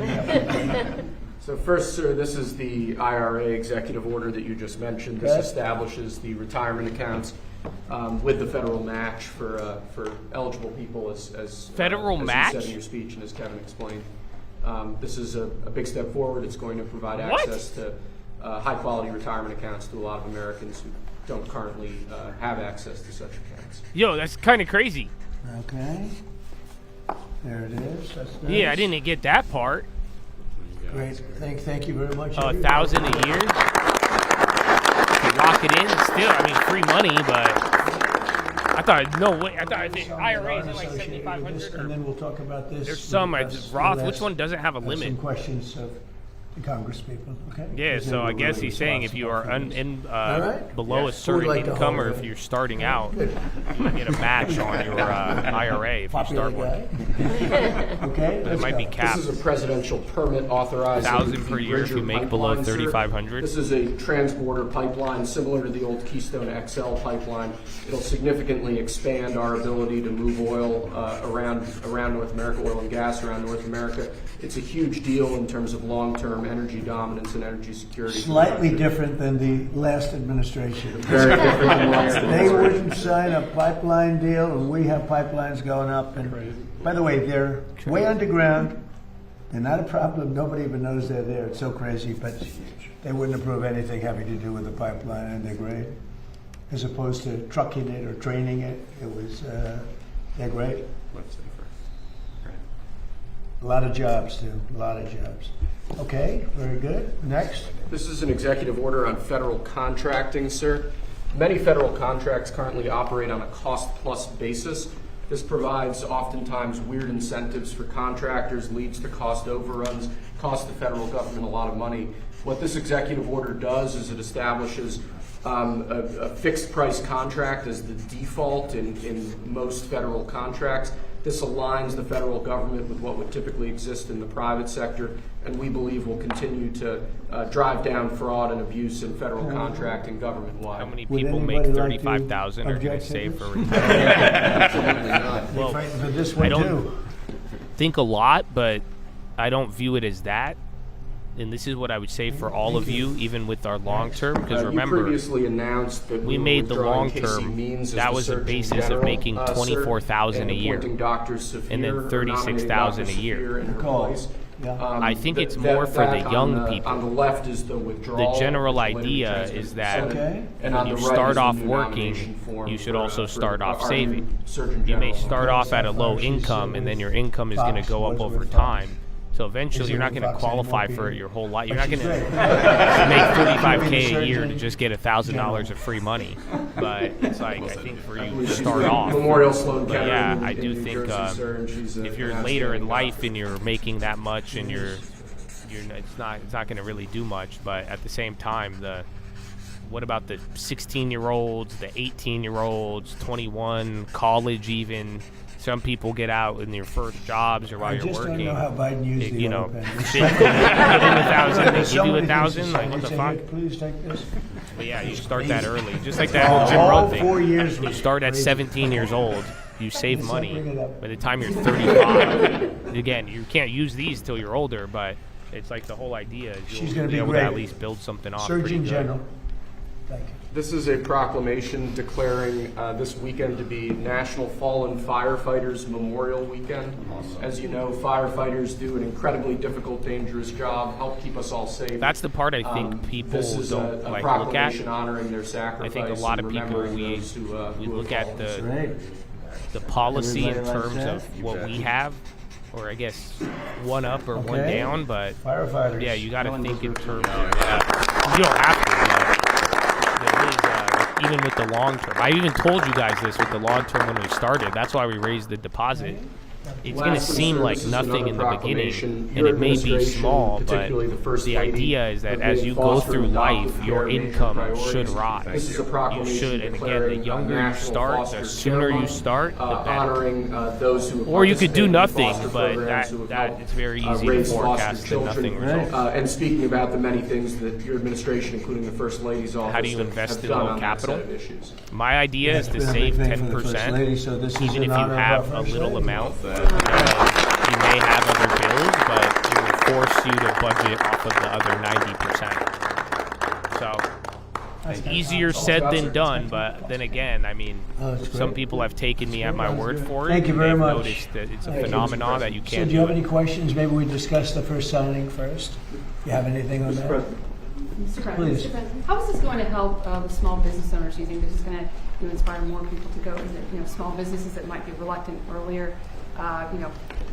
So first, sir, this is the IRA executive order that you just mentioned. This establishes the retirement accounts with the federal match for eligible people, as federal match? you said in your speech and as Kevin explained. This is a big step forward. It's going to provide access to high-quality retirement accounts to a lot of Americans who don't currently have access to such accounts. Yo, that's kind of crazy. Okay. There it is. That's nice. Yeah, I didn't get that part. Great. Thank you very much. $1,000 a year. To lock it in. Still, I mean, free money, but I thought, no way. I thought the IRA is like $7,500. And then we'll talk about this. There's some, Roth, which one doesn't have a limit? Some questions of the Congress people, okay? Yeah, so I guess he's saying if you are below a certain income or if you're starting out, you get a match on your IRA if you start one. Okay, but it might be capped. This is a presidential permit authorizing $1,000 per year if you make below $3,500. This is a transborder pipeline similar to the old Keystone XL pipeline. It'll significantly expand our ability to move oil around North America, oil and gas around North America. It's a huge deal in terms of long-term energy dominance and energy security. Slightly different than the last administration. Very different than the last administration. They wouldn't sign a pipeline deal, and we have pipelines going up. And by the way, they're way underground. They're not a problem. Nobody even knows they're there. It's so crazy, but they wouldn't approve anything having to do with the pipeline, and they're great. As opposed to trucking it or training it, they're great. A lot of jobs, too. A lot of jobs. Okay, very good. Next. This is an executive order on federal contracting, sir. Many federal contracts currently operate on a cost-plus basis. This provides oftentimes weird incentives for contractors, leads to cost overruns, costs the federal government a lot of money. What this executive order does is it establishes a fixed price contract as the default in most federal contracts. This aligns the federal government with what would typically exist in the private sector, and we believe will continue to drive down fraud and abuse in federal contracting government-wide. How many people make $35,000 are going to save for retirement? Absolutely not. Well, For this one I don't too. think a lot, but I don't view it as that. And this is what I would say for all of you, even with our long term, because remember, you previously announced that we made the long term. That was the basis of making $24,000 a year, and then $36,000 a year. I think it's more for the young people. On the left is the withdrawal. The general idea is that when you start off working, you should also start off saving. You may start off at a low income, and then your income is going to go up over time. So eventually, you're not going to qualify for it your whole life. You're not going to make $35K a year to just get $1,000 of free money. But it's like, I think for you to start off. Memorial Sloan But yeah, I do think if you're later in life and you're making that much and it's not going to really do much. But at the same time, what about the 16-year-olds, the 18-year-olds, 21, college even? Some people get out in their first jobs or while you're working. I just don't know how Biden used the you open. get in 1,000, they give you 1,000. Like, what the fuck? Please take this. But yeah, you start that early, just like that whole Jim Rohn thing. 4 years. You start at 17 years old. You save money. By the time you're 35, again, you can't use these till you're older. But it's like the whole idea is you'll be able to at least build something off. Surgeon General. Thank you. This is a proclamation declaring this weekend to be National Fallen Firefighters Memorial Weekend. Awesome. As you know, firefighters do an incredibly difficult, dangerous job, help keep us all safe. That's the part I think people don't a like proclamation look at. Honoring their sacrifice. I think a lot of people we look at the policy in terms of what we have, or I guess one up or one down. But firefighters. Yeah, you got to think in terms of you don't have to. Even with the long term. I even told you guys this with the long term when we started. That's why we raised the deposit. It's going to seem like nothing in the beginning, and it may be small, but the idea is that as you go through life, your income should rise. You should, and again, the younger you start, the sooner you start, the better. Or you could do nothing, but that it's very easy to forecast the nothing result. And speaking about the many things that your administration, including the First Lady's office, how do you invest in low capital? My idea is to save 10%, even if you have a little amount. You may have other bills, but it will force you to budget off of the other 90%. So, easier said than done, but then again, I mean, some people have taken me at my word for it. Thank you very They've much. noticed that it's a phenomenon that you can't So do you have any questions? Maybe we discuss the first signing first. You have anything on that? Mr. President, Please. Mr. President, how is this going to help small business owners? Do you think this is going to inspire more people to go? Is it small businesses that might be reluctant earlier?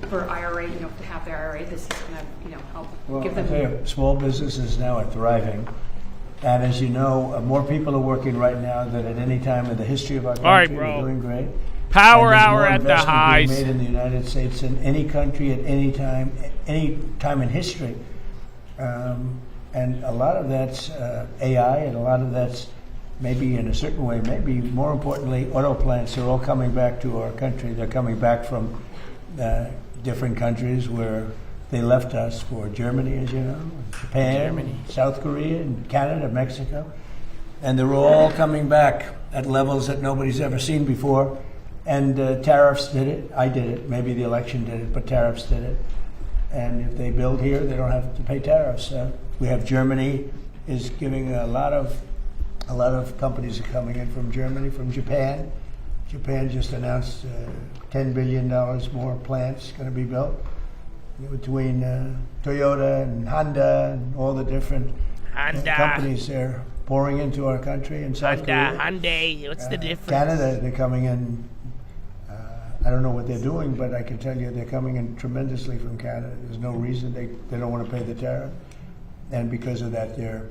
For IRA, to have their IRA, this is going to, help give them. I'll tell you, small businesses now are thriving, and as you know, more people are working right now than at any time in the history of our country. All right, bro. We're doing great. Power hour more at the investment highs. being made in the United States in any country at any time in history, and a lot of that's AI, and a lot of that's maybe in a certain way, maybe more importantly, auto plants are all coming back to our country. They're coming back from different countries where they left us for Germany, as you know, Japan, South Korea, and Canada, Mexico. And they're all coming back at levels that nobody's ever seen before. And tariffs did it. I did it. Maybe the election did it, but tariffs did it. And if they build here, they don't have to pay tariffs. We have Germany is giving a lot of companies are coming in from Germany, from Japan. Japan just announced $10 billion more plants going to be built between Toyota and Honda and all the different companies there pouring into our country. And South Korea. Hyundai, what's the difference? Canada, they're coming in. I don't know what they're doing, but I can tell you they're coming in tremendously from Canada. There's no reason they don't want to pay the tariff. And because of that, they're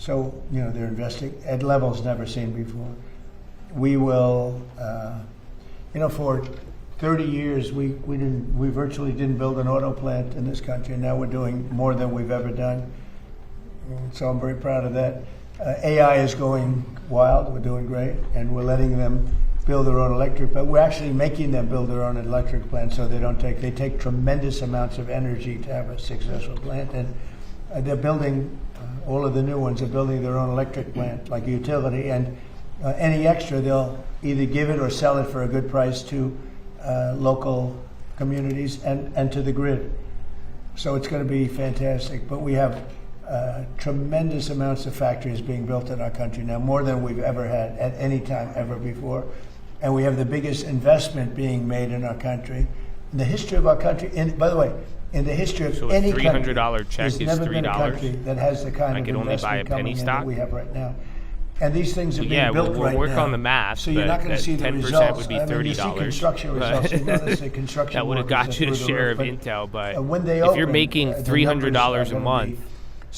investing at levels never seen before. We will, for 30 years, we virtually didn't build an auto plant in this country, and now we're doing more than we've ever done. So I'm very proud of that. AI is going wild. We're doing great, and we're letting them build their own electric plant. We're actually making them build their own electric plant, so they take tremendous amounts of energy to have a successful plant, and they're building all of the new ones are building their own electric plant, like a utility, and any extra they'll either give it or sell it for a good price to local communities and to the grid. So it's going to be fantastic. But we have tremendous amounts of factories being built in our country now, more than we've ever had at any time ever before. And we have the biggest investment being made in our country, in the history of our country. And by the way, in the history of any country, $300 check is there's never been a $3. country that has the kind of investment coming in that we have right now. And these things are being built right now. We'll work on the math. So you're not going to see the 10% results. would be I mean, you see construction results. You notice the construction that would have got you a share of Intel, but if you're making $300 a month,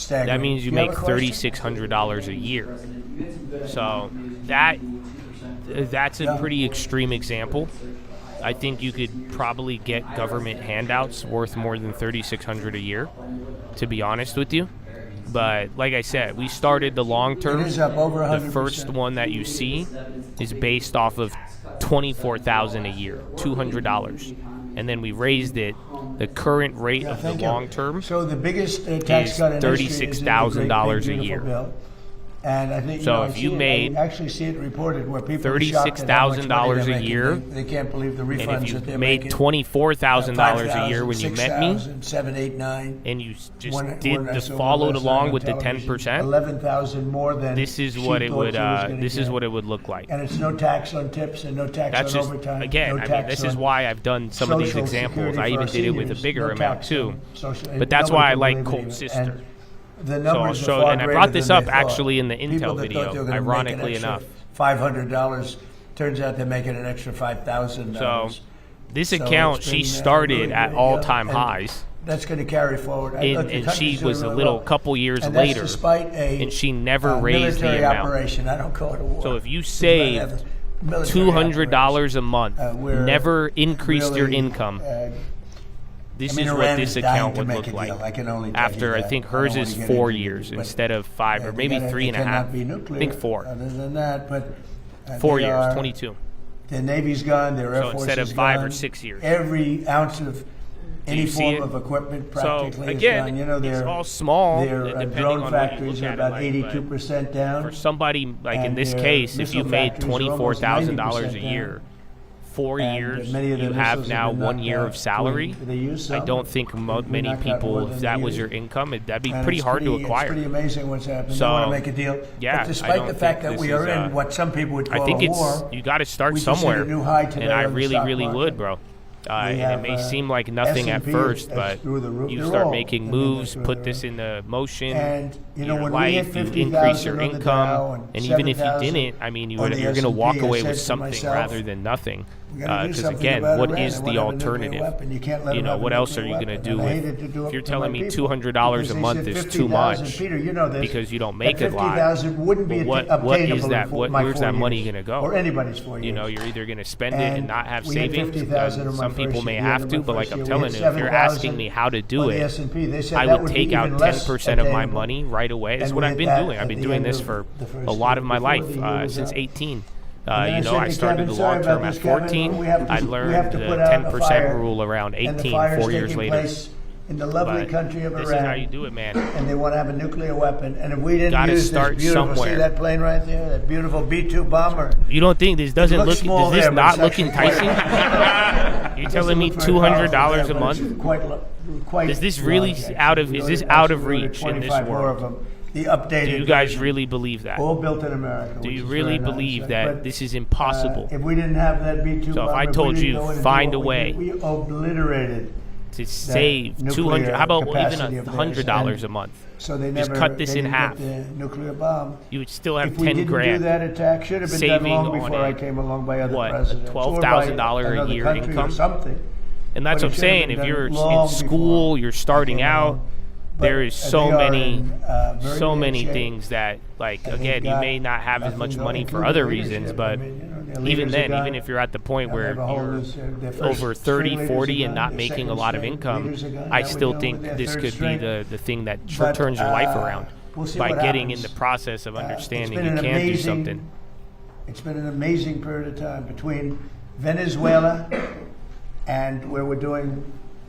that means you make $3,600 a year. So that's a pretty extreme example. I think you could probably get government handouts worth more than $3,600 a year, to be honest with you. But like I said, we started the long term. It is up over 100%. The first one that you see is based off of $24,000 a year, $200, and then we raised it. The current rate of the long term so the biggest tax cut in $36,000 a year. Bill. And I think so. If you made actually see it reported where people $36,000 a year, they can't believe the refunds and if you that they're made $24,000 a year when you met me, 7, 8, 9, and you just followed along with the 10%, 11,000 more than this is what it would. This is what it would look like. And it's no tax on tips and no tax on overtime. Again, I mean, this is why I've done some of these examples. I even did it with a bigger amount too. But that's why I like Colt Sister. The numbers so I'll show, and I brought this up actually in the Intel video, ironically enough. $500 turns out they're making an extra $5,000. So this account, she started at all-time highs. That's going to carry forward. And she was a couple years later, and she never raised the amount. Operation. I don't call it a war. So if you saved $200 a month, never increased your income, this is what this account would look like after, I think hers is 4 years instead of 5 or maybe 3.5. I think 4. Other than that, but 4 years, 22. The Navy's gone, their Air Force is gone. So instead of 5 or 6 years. Every ounce of any form of equipment practically is gone. You know, it's all small. Their drone factories are about 82% down. For somebody, like in this case, if you made $24,000 a year, 4 years, you have now 1 year of salary. I don't think many people, if that was your income, that'd be pretty hard to acquire. It's pretty amazing what's happening. So, they want to make a deal. Yeah, but despite the fact that we are in what some people would call I think a war, you got to start somewhere, and I really would, bro. And it may seem like nothing at first, but you start making moves, put this into motion, your life, you increase your income, and even if you didn't, I mean, you're going to walk away with something rather than nothing. Because again, what is the alternative? You know, what else are you going to do if you're telling me $200 a month is too much because you don't make a lot? What is that? Where's that money going to go? Or anybody's 4 years. You know, you're either going to spend it and not have savings. Some people may have to, but like I'm telling you, if you're asking me how to do it, I would take out 10% of my money right away. That's what I've been doing. I've been doing this for a lot of my life, since 18. You know, I started the long term at 14. I learned the 10% rule around 18, 4 years later. In the lovely country of Iran. This is how you do it, man. And they want to have a nuclear weapon. And if we didn't use start this beautiful, somewhere. See that plane right there? That beautiful B-2 bomber. You don't think this doesn't look? Does this not look enticing? You're telling me $200 a month? Is this really out of? Is this out of reach in this world? The updated. Do you guys really believe that? All built in America. Do you really believe that this is impossible? If we didn't have that B-2 so bomber, if I told you, find a way we obliterated to save $200, how about even $100 a month? So they just cut this in half. Nuclear bomb. You would still have if we didn't $10,000. Do that attack should have been done long before I came along by other presidents. $12,000 a year income. Something. And that's what I'm saying. If you're in school, you're starting out. There is so many things that, like, again, you may not have as much money for other reasons, but even then, even if you're at the point where you're over 30, 40 and not making a lot of income, I still think this could be the thing that turns your life around. We'll see by what getting happens. in the process of understanding It's you been an can do amazing- something. It's been an amazing period of time between Venezuela and where we're doing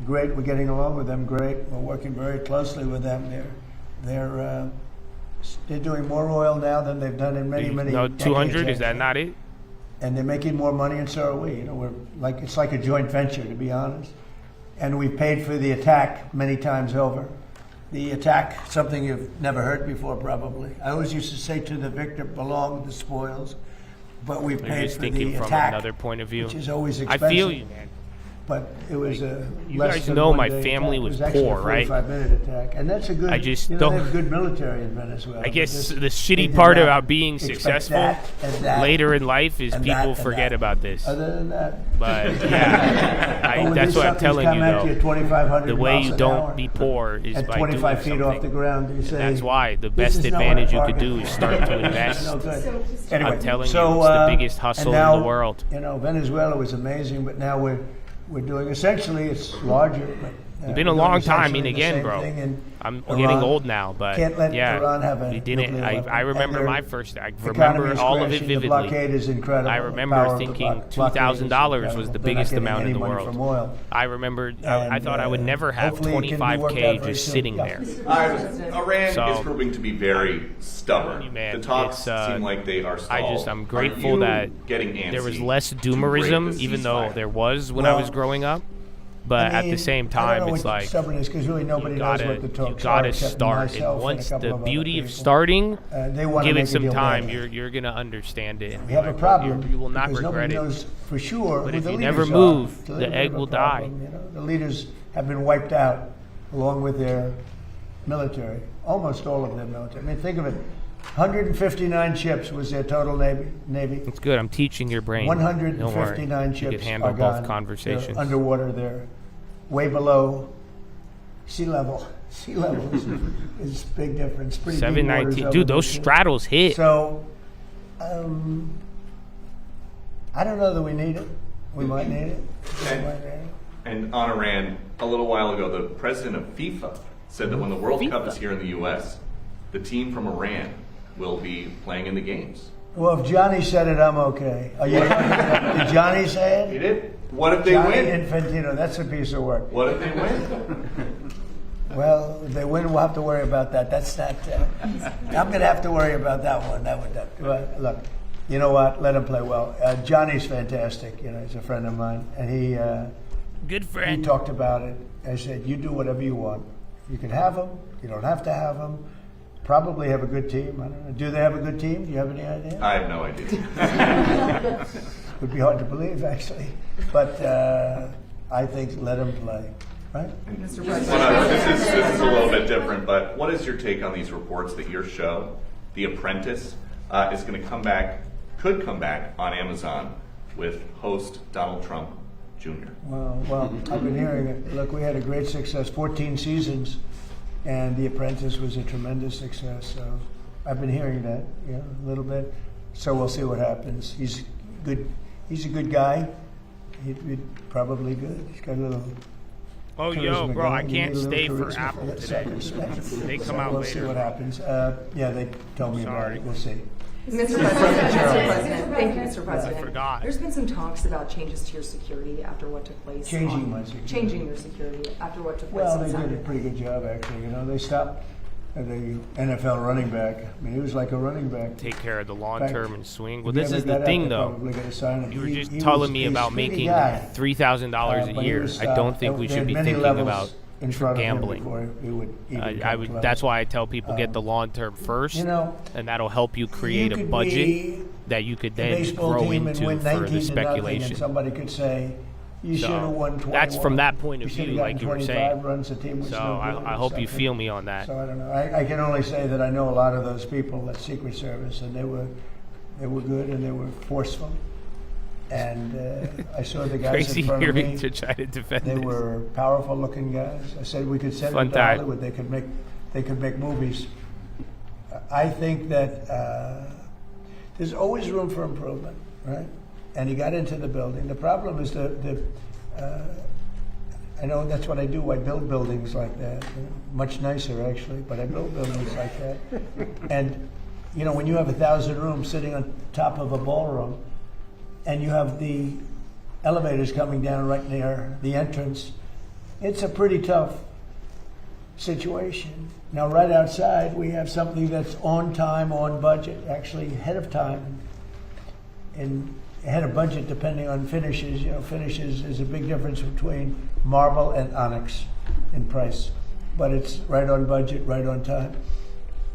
great. We're getting along with them great. We're working very closely with them. They're doing more oil now than they've done in many No, 200, is that not it? And they're making more money, and so are we. You know, it's like a joint venture, to be honest. And we paid for the attack many times over. The attack, something you've never heard before, probably. I always used to say to the victor, belong the spoils, but we You're paid just for thinking the from attack, another point of view. which is always I expensive. feel you, man. But it was a You less guys than know one my day family attack. was It actually poor, right? a 45-minute attack, and that's a good. I just they don't- have good military in Venezuela. I guess but the they shitty did part not about being expect successful that and that later in life is and people that and forget that. about this. Other than that, But yeah, When that's these what I'm suckers telling come you at though. at 2,500 The way miles you an don't hour be poor is at by 25 doing feet off the something. ground. You say, That's why the "This best is not advantage you what I could do is start to invest. No good. I'm Anyway, telling so, you, it's the biggest hustle and now, in the world. You know, Venezuela was amazing, but now we're doing essentially it's larger. But, It's been a we're doing long time. I essentially mean, the again, same bro, thing in I'm Iran. getting old now, but Can't let yeah, Iran have a we didn't. nuclear weapon. I remember And my their first. I economy remember is all of it crashing. The vividly. blockade is incredible. I The remember power of the thinking blockade is $2,000 was incredible. the They're not biggest getting amount any in the money world. from oil. I remember. I And, thought I would never have hopefully it can be worked 25K out very just soon. sitting Yeah. there. Iran So- is proving to be very stubborn. Man, the talks it's, seem like they are stalled. I'm Are grateful you that getting antsy there was less to break doomerism, the even though ceasefire? there was when I was growing up. But I at the mean, same I time, don't know it's what like stubborn is because really nobody you knows gotta, what the you talks gotta are except start. myself And once and a couple the of other beauty of people. starting, They wanna give make it a some deal time. better. You're gonna understand it. We have a Like, problem. You will not because regret nobody it. knows for sure But who if the you never leaders move, are. It's a the little bit egg of a will die. problem, you know? The leaders have been wiped out along with their military. Almost all of their military. I mean, think of it. 159 ships was their total Navy. It's good. I'm teaching your brain. Don't worry. 159 ships You can handle are both gone. conversations. They're underwater. They're way below sea level. Sea level is a big difference. Pretty deep waters 719. over Dude, there, those too. straddles hit. So, I don't know that we need it. We might need it. And on Iran, a little while ago, the president of FIFA said that when the World Cup is here in the U.S., the team from Iran will be playing in the games. Well, if Johnny said it, I'm okay. Did Johnny say it? He did. What if they Johnny win? Infantino, that's a piece of work. What if they win? Well, if they win, we'll have to worry about that. That's not. I'm going to have to worry about that one. Look, you know what? Let him play well. Johnny's fantastic. You know, he's a friend of mine, and he. Good friend. He talked about it. I said, "You do whatever you want. You can have them. You don't have to have them. Probably have a good team. I don't know. Do they have a good team? Do you have any idea?" I have no idea. Would be hard to believe, actually. But I think let them play. Right? Mr. President. This is a little bit different, but what is your take on these reports that your show, The Apprentice, is going to could come back on Amazon with host Donald Trump Jr.? Well, I've been hearing it. Look, we had a great success, 14 seasons, and The Apprentice was a tremendous success. So I've been hearing that, a little bit. So we'll see what happens. He's good. He's a good guy. He'd probably good. He's got a little. Oh, yo, bro, I can't stay for Apple today. They come out We'll later. see what happens. Yeah, they told me about it. We'll see. Mr. President, thank you, Mr. President. I forgot. There's been some talks about changes to your security after what took place. Changing my security. Changing your security after what took place. Well, on they did a Saturday. pretty good job, actually. They stopped the NFL running back. I mean, he was like a running back. Take care of the long In fact, term and swing. Well, if you this ever is got the out, thing, they're though. probably gonna sign him. You were just He telling was me a about speedy making guy. $3,000 a But he year. was, I don't think we there should had be many thinking levels about in front of him gambling. before he would even come close. That's why I tell people get the long term first, and that'll help you create a could budget be that you could the then baseball grow team and into win for 19 the to nothing, speculation. and somebody could say, you So, should have won 21. that's from that point of You should view, have like you were gotten saying. 25 runs, the team would So still be I hope you second. feel me on that. So I don't know. I can only say that I know a lot of those people at Secret Service, and they were good and they were forceful. And I saw the guys Crazy in front of hearing me. to try to defend They this. were powerful-looking guys. I said we could send Fun them to time. Hollywood. They could make movies. I think that there's always room for improvement, right? And he got into the building. The problem is I know that's what I do. I build buildings like that. Much nicer, actually, but I build buildings like that. And, you know, when you have 1,000 rooms sitting on top of a ballroom, and you have the elevators coming down right near the entrance, it's a pretty tough situation. Now, right outside, we have something that's on time, on budget, actually ahead of time, and ahead of budget depending on finishes. You know, finishes is a big difference between marble and onyx in price, but it's right on budget, right on time.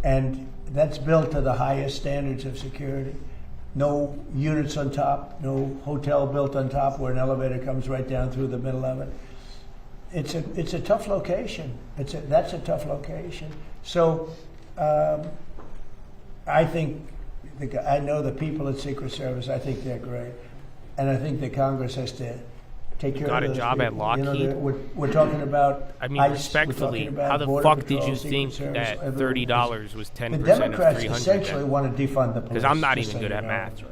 And that's built to the highest standards of security. No units on top, no hotel built on top where an elevator comes right down through the middle of it. It's a tough location. That's a tough location. So I think I know the people at Secret Service. I think they're great, and I think that Congress has to take care of got those a job people. at Lockheed. You know, we're talking about. I mean, ICE, respectfully, how the Border fuck Patrol, did you Secret think Service, that everyone. $30 was 10% The of Democrats 300? essentially want to defund the police. Because I'm not just even so good you at know. math.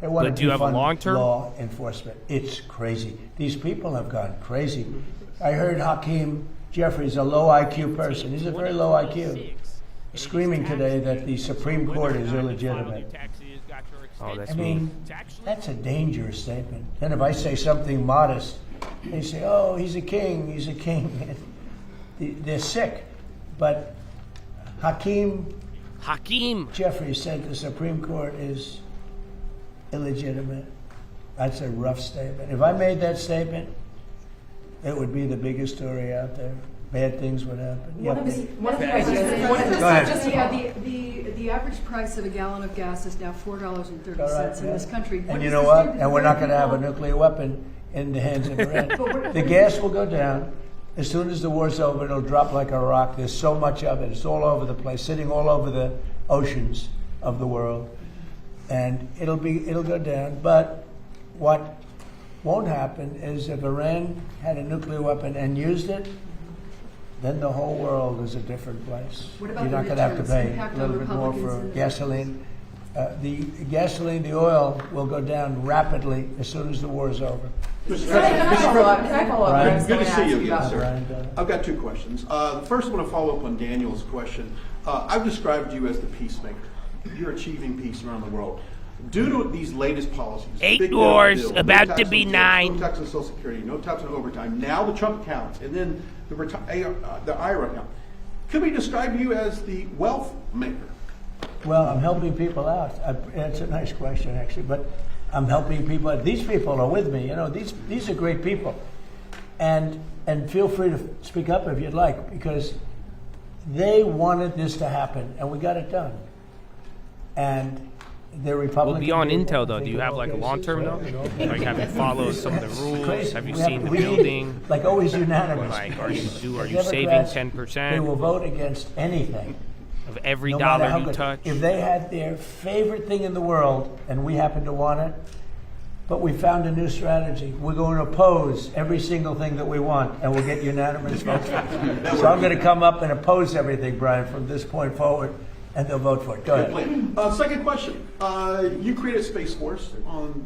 They want But to do you have a defund long-term? law enforcement. It's crazy. These people have gone crazy. I heard Hakeem Jeffries, a low IQ person. He's a very low IQ, screaming today that the Supreme Court is illegitimate. Oh, that's I mean, that's a dangerous statement. Then if I say something modest, they say, "Oh, he's a king. He's a king." They're sick. But Hakeem Jeffries said the Supreme Court is illegitimate. That's a rough statement. If I made that statement, it would be the biggest story out there. Bad things would happen. Go ahead. The average price of a gallon of gas is now $4.30 in this country. And you know what? And we're not going to have a nuclear weapon in the hands of Iran. The gas will go down. As soon as the war's over, it'll drop like a rock. There's so much of it. It's all over the place, sitting all over the oceans of the world. And it'll go down. But what won't happen is if Iran had a nuclear weapon and used it, then the whole world is a different place. What about You're not going to have to pay a little bit more for gasoline. The oil will go down rapidly as soon as the war is over. Can I follow up? Brian, good to see you about again, sir. I've got two questions. First, I want to follow up on Daniel's question. I've described you as the peacemaker. You're achieving peace around the world. Due to these latest policies, 8 wars, about to be 9. No tax on Social Security, no tax on overtime, now the Trump accounts, and then the IRA account. Could we describe you as the wealth maker? Well, I'm helping people out. That's a nice question, actually, but I'm helping people out. These people are with me. You know, these are great people, and feel free to speak up if you'd like, because they wanted this to happen, and we got it done. And they're Republican. Well, beyond people. Intel, though, do you have like a long term though? Like, have you followed some of the rules? Crazy. Have you We seen the we need, building? like always, unanimous. Like, are you The saving Democrats, 10%? They will vote against anything. Of every No matter how dollar you good. touch? If they had their favorite thing in the world and we happen to want it, but we found a new strategy. We're going to oppose every single thing that we want, and we'll get unanimous votes. So I'm going to come up and oppose everything, Brian, from this point forward, and they'll vote for it. Go ahead. Second question. You created Space Force on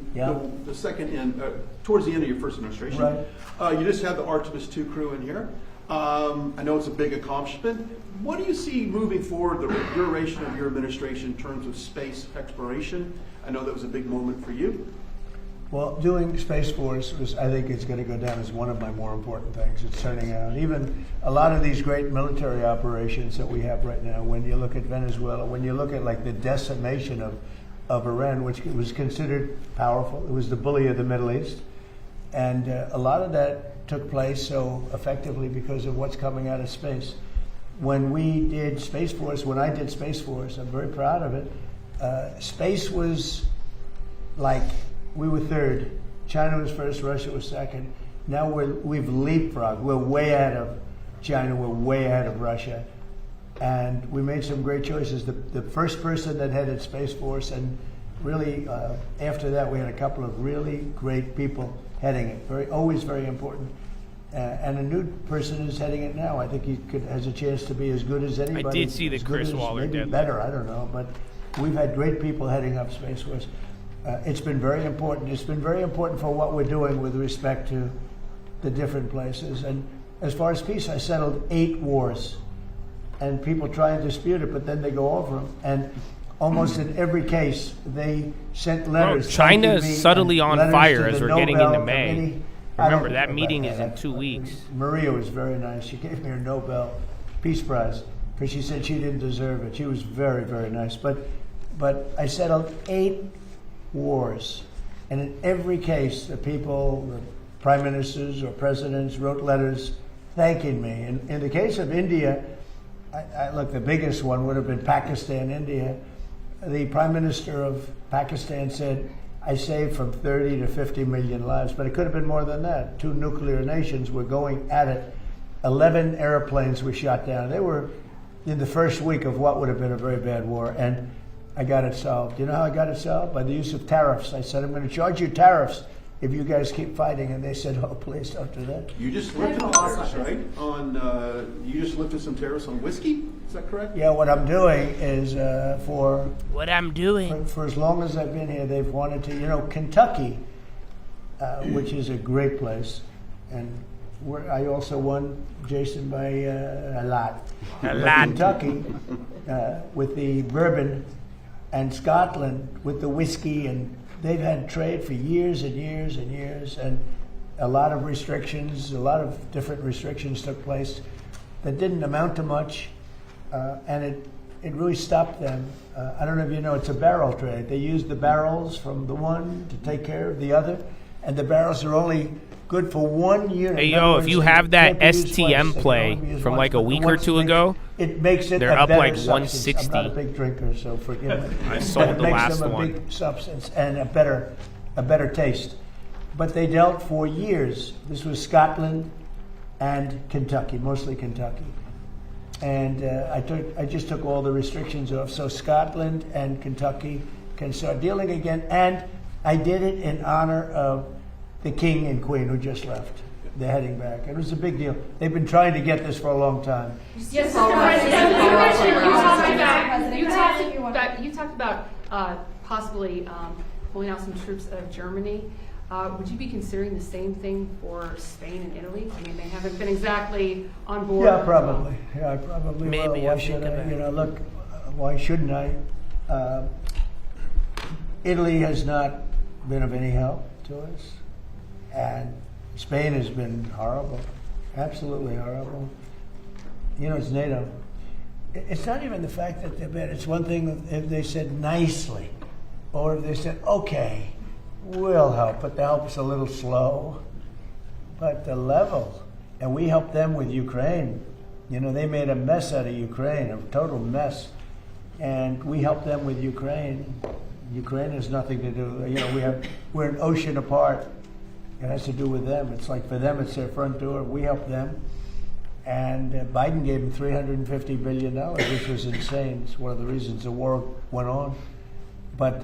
the second end, towards the end of your first administration. Right. You just had the Artemis II crew in here. I know it's a big accomplishment. What do you see moving forward, the duration of your administration in terms of space exploration? I know that was a big moment for you. Well, doing Space Force I think it's going to go down as one of my more important things. It's turning out, even a lot of these great military operations that we have right now, when you look at Venezuela, when you look at like the decimation of Iran, which was considered powerful, it was the bully of the Middle East. And a lot of that took place so effectively because of what's coming out of space. When we did Space Force, when I did Space Force, I'm very proud of it. Space was like, we were third. China was first, Russia was second. Now we've leapfrogged. We're way ahead of China, we're way ahead of Russia. And we made some great choices. The first person that headed Space Force, and really after that we had a couple of really great people heading it. Always very important. And a new person is heading it now. I think he has a chance to be as good as anybody. I did see the Chris Waller maybe deadline. better, I don't know. But we've had great people heading up Space Force. It's been very important. It's been very important for what we're doing with respect to the different places. And as far as peace, I settled 8 wars. And people try and dispute it, but then they go over them. And almost in every case, they sent letters. China is subtly on fire as we're getting into Nobel May. Committee. Remember, that meeting is in 2 weeks. Maria was very nice. She gave me her Nobel Peace Prize because she said she didn't deserve it. She was very, very nice. But I settled 8 wars. And in every case, the people, the prime ministers or presidents wrote letters thanking me. And in the case of India, look, the biggest one would have been Pakistan, India. The prime minister of Pakistan said, I saved from 30 to 50 million lives, but it could have been more than that. 2 nuclear nations were going at it. 11 airplanes were shot down. They were in the first week of what would have been a very bad war, and I got it solved. You know how I got it solved? By the use of tariffs. I said, I'm going to charge you tariffs if you guys keep fighting, and they said, oh, please don't do that. You just lifted tariffs, right? You just lifted some tariffs on whiskey. Is that correct? Yeah, what I'm doing is for as long as I've been here, they've wanted to. Kentucky, which is a great place, and I also won, Jason, by a lot. Kentucky with the bourbon, and Scotland with the whiskey, and they've had trade for years and years and years, and a lot of restrictions, a lot of different restrictions took place that didn't amount to much. And it really stopped them. I don't know if you know, it's a barrel trade. They use the barrels from the one to take care of the other, and the barrels are only good for 1 unit. Hey, yo, if you have that STM play from like a week or two ago, it makes it they're a up better like substance. 160. I'm not a big drinker, so forgive me. I sold the last one. It makes them a big substance and a better taste. But they dealt for years. This was Scotland and Kentucky, mostly Kentucky. And I just took all the restrictions off. So Scotland and Kentucky can start dealing again. And I did it in honor of the king and queen who just left. They're heading back. It was a big deal. They've been trying to get this for a long time. Yes, you talked about possibly pulling out some troops out of Germany. Would you be considering the same thing for Spain and Italy? I mean, they haven't been exactly on board. Yeah, probably. Yeah, I probably Maybe will. Why should I? Look, why shouldn't I? Italy has not been of any help to us, and Spain has been horrible, absolutely horrible. It's NATO. It's not even the fact that they're bad. It's one thing if they said nicely, or if they said, okay, we'll help, but the help's a little slow. But the level, and we helped them with Ukraine. They made a mess out of Ukraine, a total mess. And we helped them with Ukraine. Ukraine has nothing to do, we're an ocean apart. It has to do with them. It's like for them, it's their front door. We helped them. And Biden gave them $350 billion, which was insane. It's one of the reasons the war went on. But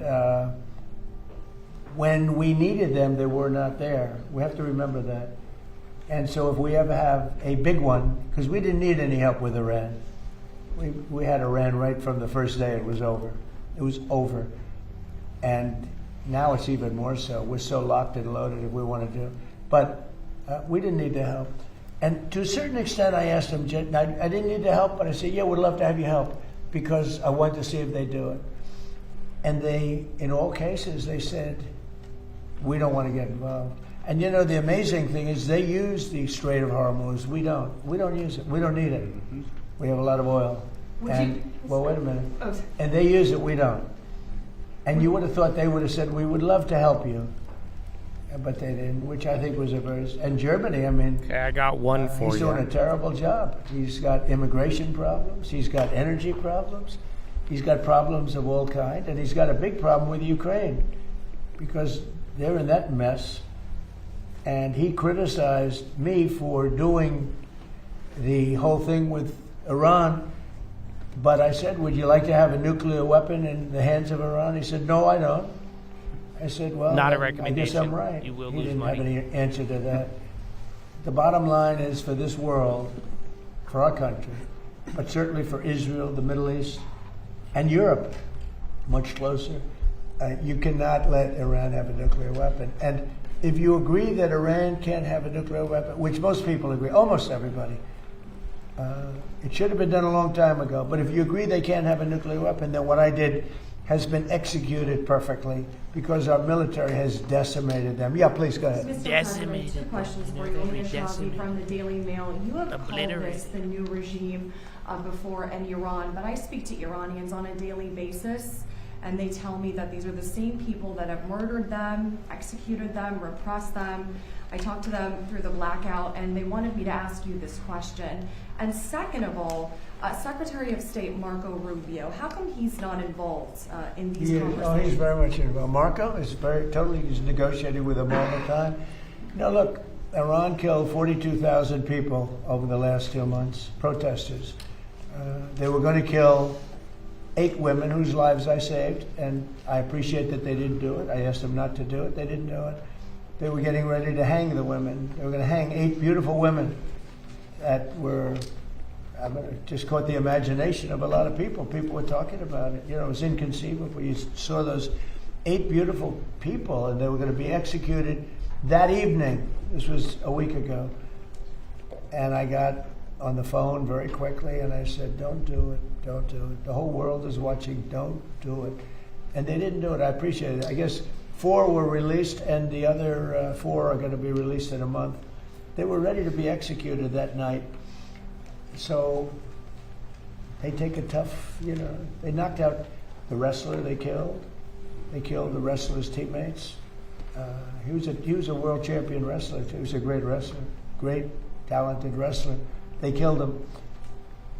when we needed them, they were not there. We have to remember that. And so if we ever have a big one, because we didn't need any help with Iran. We had Iran right from the first day it was over. It was over. And now it's even more so. We're so locked and loaded if we want to do. But we didn't need the help. And to a certain extent, I asked them, I didn't need the help, but I said, yeah, we'd love to have you help because I want to see if they do it. And they, in all cases, they said, we don't want to get involved. And the amazing thing is they use the Strait of Hormuz. We don't. We don't use it. We don't need it. We have a lot of oil. Wait a minute. And they use it. We don't. And you would have thought they would have said, we would love to help you. But they didn't, which I think was a very... And Germany, Okay, I got one for you. He's doing a terrible job. He's got immigration problems. He's got energy problems. He's got problems of all kinds. And he's got a big problem with Ukraine because they're in that mess. And he criticized me for doing the whole thing with Iran. But I said, would you like to have a nuclear weapon in the hands of Iran? He said, no, I don't. I said, well, not a I recommendation. guess I'm right. You will he lose didn't money. have any answer to that. The bottom line is for this world, for our country, but certainly for Israel, the Middle East, and Europe, much closer, you cannot let Iran have a nuclear weapon. And if you agree that Iran can't have a nuclear weapon, which most people agree, almost everybody, it should have been done a long time ago. But if you agree they can't have a nuclear weapon, then what I did has been executed perfectly because our military has decimated them. Yeah, please go ahead. Mr. President, two questions for you. Leah Shazi from the Daily Mail. You have called this the new regime before in Iran, but I speak to Iranians on a daily basis, and they tell me that these are the same people that have murdered them, executed them, repressed them. I talked to them through the blackout, and they wanted me to ask you this question. And second of all, Secretary of State Marco Rubio, how come he's not involved in these conversations? Oh, he's very much involved. Marco is he's negotiating with them all the time. Look, Iran killed 42,000 people over the last 2 months, protesters. They were going to kill 8 women whose lives I saved, and I appreciate that they didn't do it. I asked them not to do it. They didn't do it. They were getting ready to hang the women. They were going to hang 8 beautiful women that were, just caught the imagination of a lot of people. People were talking about it. It was inconceivable. You saw those 8 beautiful people, and they were going to be executed that evening. This was a week ago. And I got on the phone very quickly, and I said, don't do it, don't do it. The whole world is watching, don't do it. And they didn't do it. I appreciate it. I guess 4 were released, and the other 4 are going to be released in a month. They were ready to be executed that night. So they take a tough, they knocked out the wrestler they killed. They killed the wrestler's teammates. He was a world champion wrestler. He was a great wrestler, great, talented wrestler. They killed him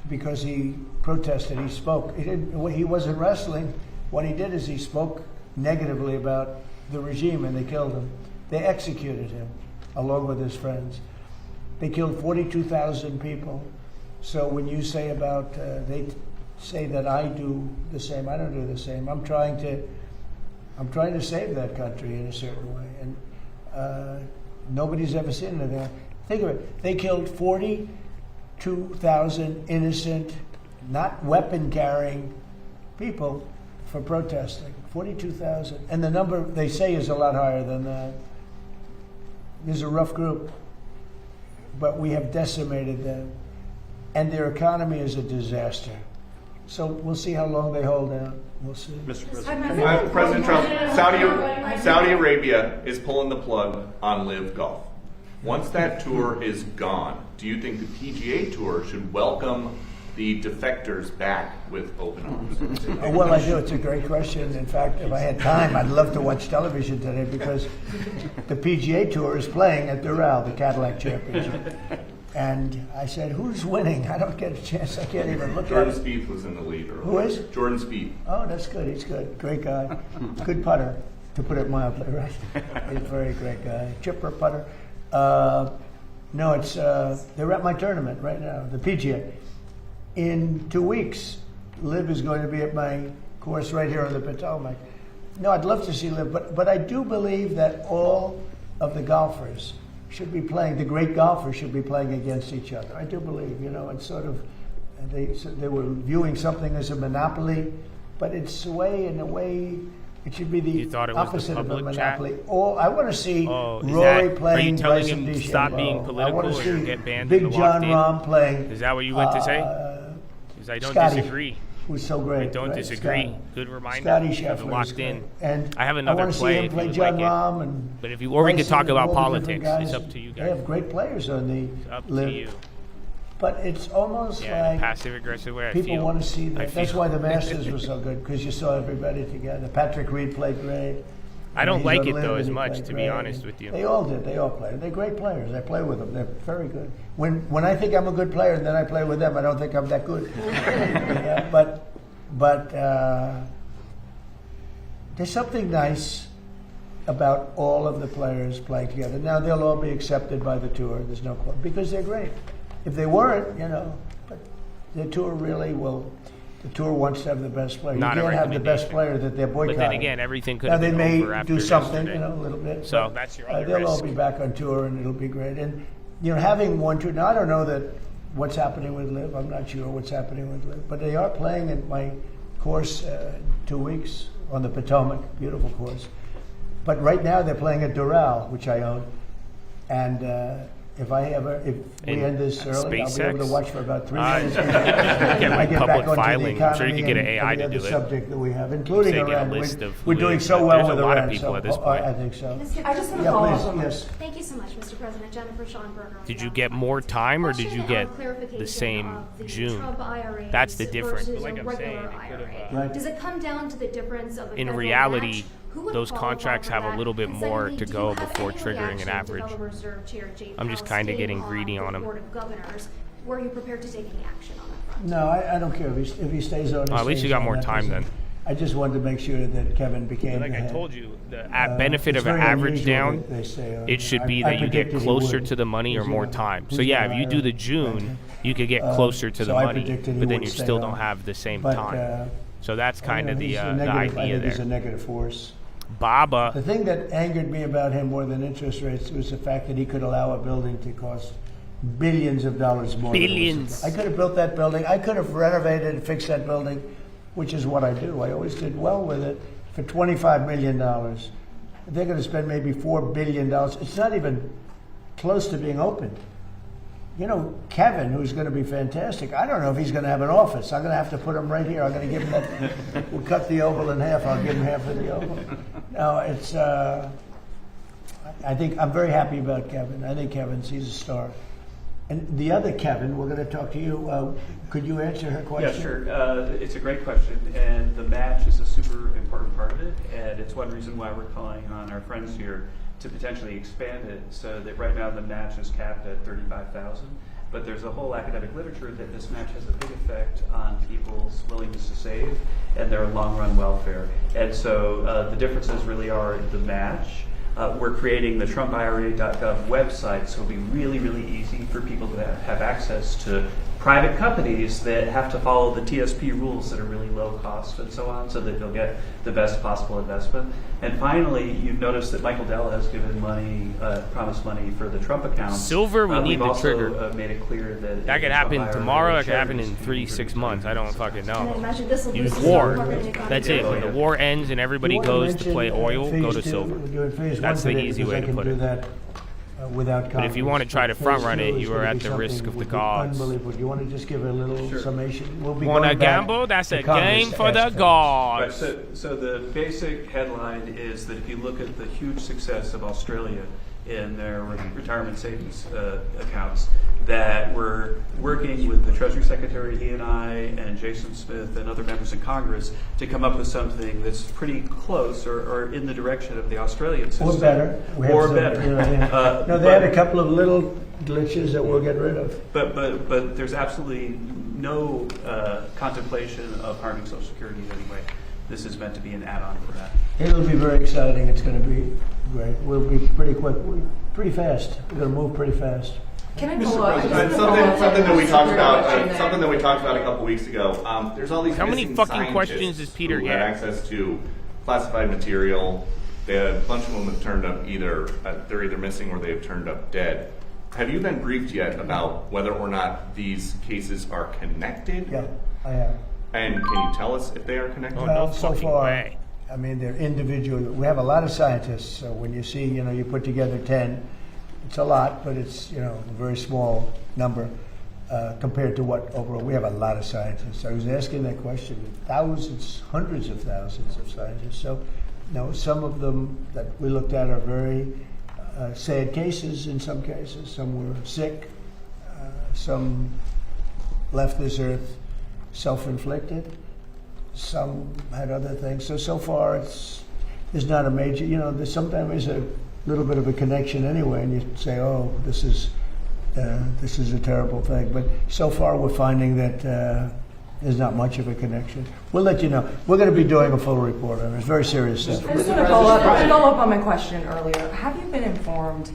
because he protested. He spoke. He wasn't wrestling. What he did is he spoke negatively about the regime, and they killed him. They executed him along with his friends. They killed 42,000 people. So when you say about, they say that I do the same, I don't do the same. I'm trying to save that country in a certain way, and nobody's ever seen it. Think of it. They killed 42,000 innocent, not weapon-carrying people for protesting. 42,000, and the number they say is a lot higher than that. There's a rough group, but we have decimated them. And their economy is a disaster. So we'll see how long they hold out. We'll see. Mr. President. President Trump, Saudi Arabia is pulling the plug on Live Golf. Once that tour is gone, do you think the PGA Tour should welcome the defectors back with open arms? Well, I do. It's a great question. In fact, if I had time, I'd love to watch television today because the PGA Tour is playing at Doral, the Cadillac Championship. And I said, who's winning? I don't get a chance. I can't even look Jordan at it. Spieth was in the lead earlier. Who is? Jordan Spieth. Oh, that's good. He's good. Great guy. Good putter, to put it mildly, right? He's a very great guy. Chipper putter. No, it's they're at my tournament right now, the PGA. In 2 weeks, Liv is going to be at my course right here on the Potomac. No, I'd love to see Liv, but I do believe that all of the golfers should be playing, the great golfers should be playing against each other. I do believe, it's sort of, they were viewing something as a monopoly, but it's in a way, it should be the opposite of a monopoly. I want to see Rory playing Bryson DeChambeau. Stop being political I want to see get banned Big in the John locked-in? Rahm playing. Is that what you went to say? Because I don't Scotty, disagree. Who's so great. I don't right? disagree. Scotty. Good reminder. Scotty of Scheffler the is locked great. in. And I have another I want to play see him if play you John like Rahm it. and But if you, or we could Bryson talk and about all the different politics. guys. It's up to you guys. They have great players on the It's up Live. to you. But it's almost like passive aggressive way. people want to see that. That's why the Masters were were so good, because you saw everybody together. Patrick Reed played great. I don't He's like on it Live though and as he much, played to be great. honest with you. They all did. They all played. They're great players. I play with them. They're very good. When I think I'm a good player and then I play with them, I don't think I'm that good. Yeah, but there's something nice about all of the players playing together. Now they'll all be accepted by the tour. There's no question, because they're great. If they weren't, but the tour really will. The tour wants to have the best player. Not you a can't have the best player that they're boycotting. But then again, everything could now have they been may over after do something, yesterday. a little bit. So but, that's your other they'll all risk. be back on tour, and it'll be great. And having one tour. Now I don't know that what's happening with Liv. I'm not sure what's happening with Liv, but they are playing at my course 2 weeks on the Potomac. Beautiful course. But right now they're playing at Doral, which I own, and if we end this early, I'll be able to watch for about 3 minutes. I get public filing. I'm sure you can get an AI to do it. Subject that we have, including Iran. We're doing is, so well there's with a lot Iran. of people So at this point. I think so. I just want to Yeah, follow please, up on yes. Thank you so much, Mr. President. Jennifer Schonberger. Did you get more time, or did you get the same June? That's the difference. But like I'm saying, it could have, Right. Does it come down to the difference of in reality, those contracts have a little bit more to go before triggering an average. I'm just kind of getting greedy on them. Were you prepared to take any action on that front? No, I don't care if he stays on. At least you got more time then. I just wanted to make sure that Kevin became. Like I told you, the benefit of an average down, it should be that you get closer to the money or more time. So yeah, if you do the June, you could get closer to the money, but then you still don't have the same time. So that's kind of the idea I think he's a there. negative force. Baba. The thing that angered me about him more than interest rates was the fact that he could allow a building to cost billions of dollars more. Billions. I could have built that building. I could have renovated and fixed that building, which is what I do. I always did well with it, for $25 million. They're going to spend maybe $4 billion. It's not even close to being opened. You know, Kevin, who's going to be fantastic, I don't know if he's going to have an office. I'm going to have to put him right here. I'm going to give him that. We'll cut the oval in half. I'll give him half of the oval. No, it's, I think, I'm very happy about Kevin. I think he's a star. And the other Kevin, we're going to talk to you. Could you answer her question? Yeah, sure. It's a great question, and the match is a super important part of it, and it's one reason why we're calling on our friends here to potentially expand it so that right now the match is capped at $35,000. But there's a whole academic literature that this match has a big effect on people's willingness to save and their long-run welfare. And so the differences really are the match. We're creating the TrumpIRA.gov website, so it'll be really, really easy for people to have access to private companies that have to follow the TSP rules that are really low cost and so on, so that they'll get the best possible investment. And finally, you've noticed that Michael Dell has given money, promised money for the Trump account. Silver, we need the trigger. We've also made it clear that that could happen tomorrow. That could happen in 3-6 months. I don't fucking know. And I imagine this will Use boost war. the market economy. That's it. When the war ends and everybody goes to play oil, go to silver. That's the easy way to put it. But if you want to try to front run it, you are at the risk of the gods. Unbelievable. Do you want to just give a little summation? We'll be Want to going back gamble? That's to a Congress game to for the ask gods. Right, so the basic headline is that if you look at the huge success of Australia in their retirement savings accounts, that we're working with the Treasury Secretary, he and I, and Jason Smith and other members of Congress to come up with something that's pretty close or in the direction of the Australian system. Or better. Or better. No, they had a couple of little glitches that we'll get rid of. But there's absolutely no contemplation of harming Social Security in any way. This is meant to be an add-on for that. It'll be very exciting. It's going to be great. We'll be pretty quick, pretty fast. We're going to move pretty fast. Can I Mr. follow up? President, something that we talked about. Something that we talked about a couple weeks ago. There's all these. How many missing fucking questions does Peter who get? had access to classified material. A bunch of them have turned up they're either missing or they have turned up dead. Have you been briefed yet about whether or not these cases are connected? Yeah, I have. And can you tell us if they are connected? Well, so far, I mean, they're individual. We have a lot of scientists, so when you see, you put together 10, it's a lot, but it's, a very small number compared to what overall. We have a lot of scientists. I was asking that question. Thousands, hundreds of thousands of scientists. So, some of them that we looked at are very sad cases in some cases. Some were sick. Some left this earth self-inflicted. Some had other things. So far, there's not a major. There's sometimes a little bit of a connection anyway, and you say, "Oh, this is a terrible thing." But so far, we're finding that there's not much of a connection. We'll let you know. We're going to be doing a full report on it. It's very serious stuff. I just want to follow up on my question earlier. Have you been informed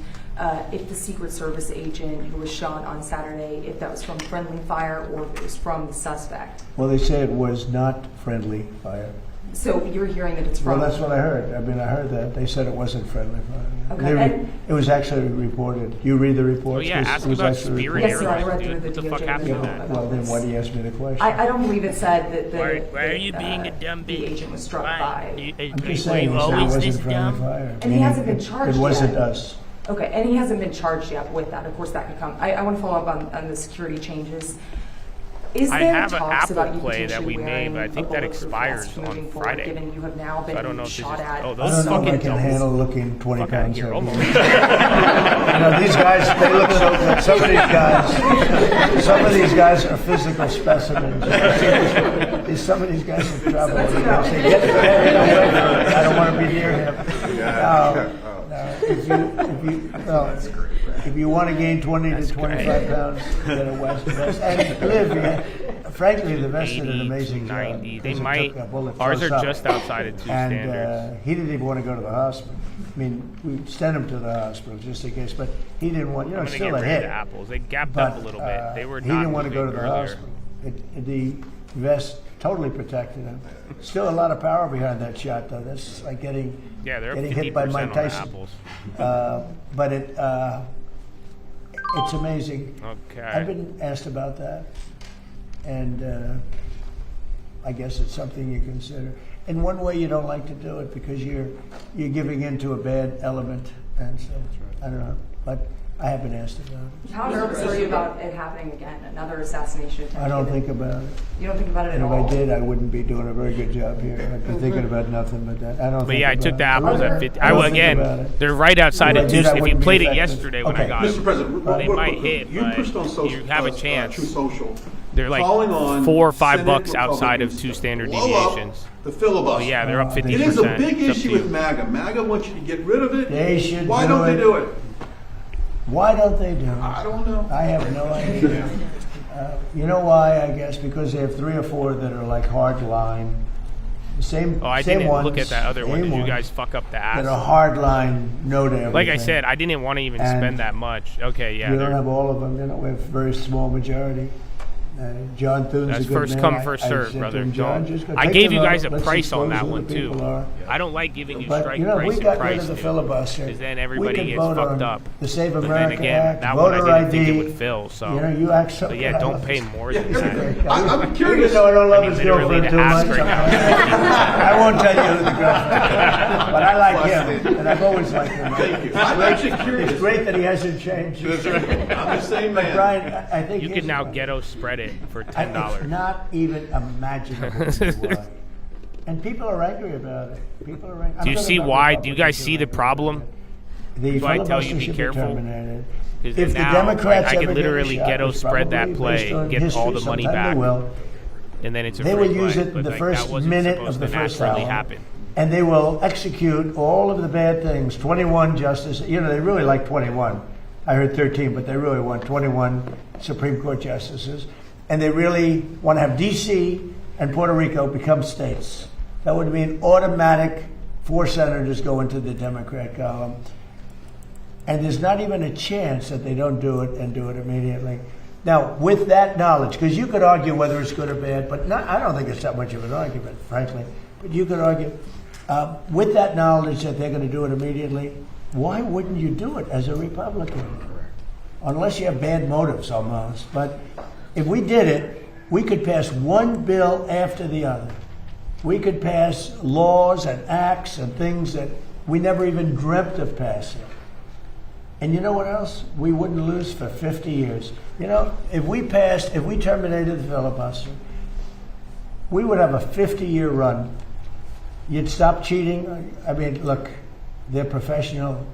if the Secret Service agent who was shot on Saturday, if that was from friendly fire or if it was from the suspect? Well, they say it was not friendly fire. So you're hearing that it's from... Well, that's what I heard. I mean, I heard that. They said it wasn't friendly fire. Okay. It was actually reported. You read the reports? Oh, yeah, ask about Spirit Yes, sir, I Airlines, read dude. through What the the fuck DOJ happened to memo that? Well, then why do you ask me the question? I don't believe it said that Why are you being a dumb the bitch? agent was struck Why? by... I'm just saying it wasn't friendly fire. And he hasn't been charged It wasn't yet. us. Okay, and he hasn't been charged yet with that. Of course, that could come. I want to follow up on the security changes. Is I there have an talks Apple about you Play that we potentially made, but I wearing think a that bulletproof expires vest on moving forward, Friday. given you have now been So I don't know if this shot is. at? Oh, I those don't know if I fucking can dogs. handle looking 20 Fuck outta pounds here. heavy. Oh, You know, these guys, they look so good. Some of these guys are physical specimens. Some of these guys have trouble. They say, get away. I don't want to be near him. If you want to gain 20 to 25 pounds, get a vest. And Olivia, frankly, the vest did an amazing job. 90. They because it might. took a bullet Ours are close up. just outside of 2 standards. And he didn't even want to go to the hospital. I mean, we sent him to the hospital just in case, but he didn't want. You know, I'm it's gonna still get a rid of hit. the apples. They gapped But, up a little bit. They were he not didn't want to go to moving the earlier. hospital. The vest totally protected him. Still a lot of power behind that shot, though. That's like getting Yeah, they're up hit by 50% Mike on the Tyson. apples. But it's amazing. Okay. I've been asked about that, and I guess it's something you consider. In one way, you don't like to do it because you're giving into a bad element, and so I don't know. But I have been asked about it. How nervous are you about it happening again? Another assassination attempt? I don't think about it. You don't think about it at And if all? I did, I wouldn't be doing a very good job here. I'd be thinking about nothing but that. I don't. But think yeah, I about took the it. apples at 50. I don't think Again, about it. they're right outside If of I did, 2. I If you wouldn't be played it effective. yesterday when I Okay. got Mr. it, President, they might hit, you but pushed on social, you have a chance. True Social. They're like calling on $4 or $5 Senate bucks outside of Republicans 2 to standard blow up deviations. The filibuster. But yeah, they're up 50%. It is a big It's up issue to you. with MAGA. MAGA wants you to get rid of it. They should. Why don't they do it? Why don't they do it? I don't know. I have no idea. You know why? I guess because they have 3 or 4 that are like hard line. The same. Oh, I same didn't ones, look at that other one. same Did you ones guys fuck up the That ass? are hard line, no to everything. Like I said, I didn't want to even And spend that much. Okay, yeah. You don't they're- have all of them. You know, we have a very small majority. John Thune's That's a good first man. come, first I serve, said to brother. him, John, Don't. just go I take gave the you guys a vote. Let's price on expose that who the one too. people are. I don't like giving you But strike you know, price we and got rid price, of the dude. filibuster. Because then We everybody could gets vote fucked on up. the Save But America then again, Act, that one I voter didn't think it ID. would fill. So You know, you act so. but yeah, don't pay more than that. I'm curious. Even though I don't love his literally girlfriend the too ass much, right now. I won't tell you who the girlfriend is. But I like him, and I've always liked him. Thank you. I'm actually curious. It's great that he hasn't changed. That's right. I'm the same But man. Brian, I think You here's can now the- ghetto spread it for It's $10. not even imaginable why. And people are angry about it. People are angry. Do you see why? Do you guys see the problem? The Do I tell you filibuster be should careful? terminated. Because If the now, Democrats I ever could get a literally shot, ghetto which spread that probably, play, based on get all history, the money sometime back, they will. and then it's a They free will use play. it in But the like, first that wasn't minute supposed of the to first naturally hour. happen. And they will execute all of the bad things. 21 justices. You know, they really like 21. I heard 13, but they really want 21 Supreme Court justices. And they really want to have D.C. and Puerto Rico become states. That would mean automatic 4 senators go into the Democrat column. And there's not even a chance that they don't do it and do it immediately. Now, with that knowledge, because you could argue whether it's good or bad, but I don't think it's that much of an argument, frankly. But you could argue, with that knowledge that they're going to do it immediately, why wouldn't you do it as a Republican? Unless you have bad motives almost. But if we did it, we could pass one bill after the other. We could pass laws and acts and things that we never even dreamt of passing. And you know what else? We wouldn't lose for 50 years. You know, if we terminated the filibuster, we would have a 50-year run. You'd stop cheating. I mean, look, they're professional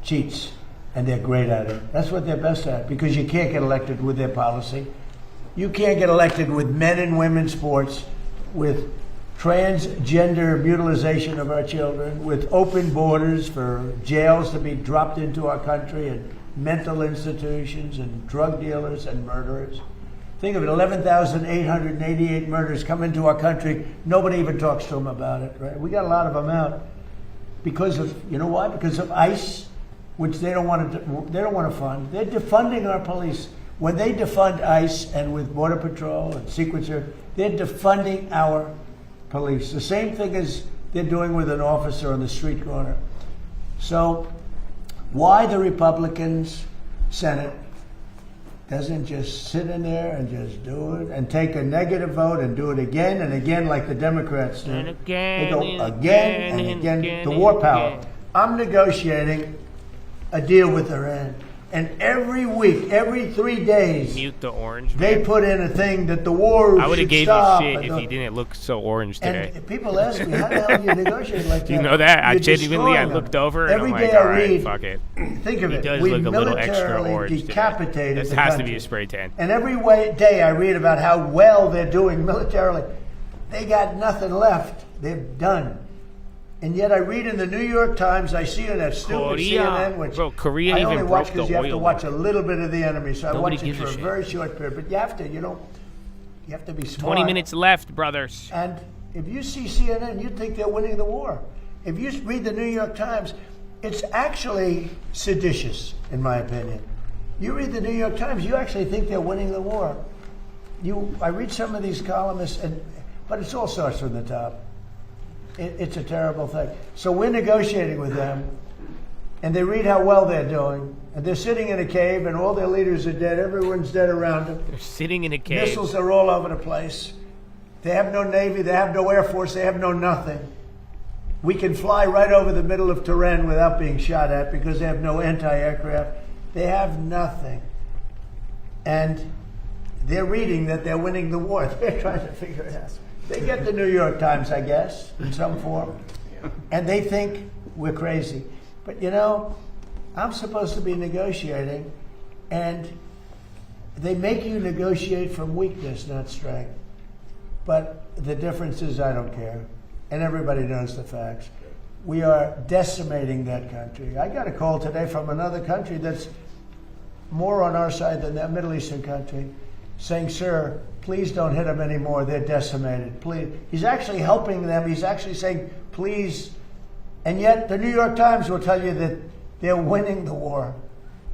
cheats, and they're great at it. That's what they're best at, because you can't get elected with their policy. You can't get elected with men and women's sports, with transgender mutilization of our children, with open borders for jails to be dropped into our country, and mental institutions, and drug dealers and murderers. Think of it, 11,888 murders come into our country. Nobody even talks to them about it, right? We got a lot of them out because of, you know why? Because of ICE, which they don't want to fund. They're defunding our police. When they defund ICE and with Border Patrol and Secret Service, they're defunding our police. The same thing as they're doing with an officer on the street corner. So why the Republicans Senate doesn't just sit in there and just do it and take a negative vote and do it again and again like the Democrats do. And again, they go and again and again. The war power. I'm negotiating a deal with Iran. And every week, every 3 days, mute the orange. They put in a thing that the war I would have should gave stop. you shit if you didn't look so orange today. And people ask me, how the hell do you negotiate like that? Do you know that? I You're genuinely, I destroying looked them. over and Every I'm day like, I all right, read, fuck it. Think of he it. does We look a little extra militarily orange decapitated This the has country. to be a spray tan. And every day I read about how well they're doing militarily. They got nothing left. They're done. And yet I read in the New York Times, I see in that stupid CNN, which Korea I even only broke watch the because you have to oil watch a line. little bit of the enemy. So Nobody I watch it gives for a a shit. very short period. But you have to, you have to be smart. 20 minutes left, brothers. And if you see CNN, you'd think they're winning the war. If you read the New York Times, it's actually seditious, in my opinion. You read the New York Times, you actually think they're winning the war. I read some of these columnists, but it all starts from the top. It's a terrible thing. So we're negotiating with them, and they read how well they're doing, and they're sitting in a cave, and all their leaders are dead. Everyone's dead around them. They're sitting in a cave. Missiles are all over the place. They have no Navy. They have no Air Force. They have no nothing. We can fly right over the middle of Tehran without being shot at because they have no anti-aircraft. They have nothing. And they're reading that they're winning the war. They're trying to figure it out. They get the New York Times, I guess, in some form. And they think we're crazy. But I'm supposed to be negotiating, and they make you negotiate from weakness, not strength. But the difference is I don't care. And everybody knows the facts. We are decimating that country. I got a call today from another country that's more on our side than that Middle Eastern country, saying, sir, please don't hit them anymore. They're decimated. Please. He's actually helping them. He's actually saying, please. And yet the New York Times will tell you that they're winning the war.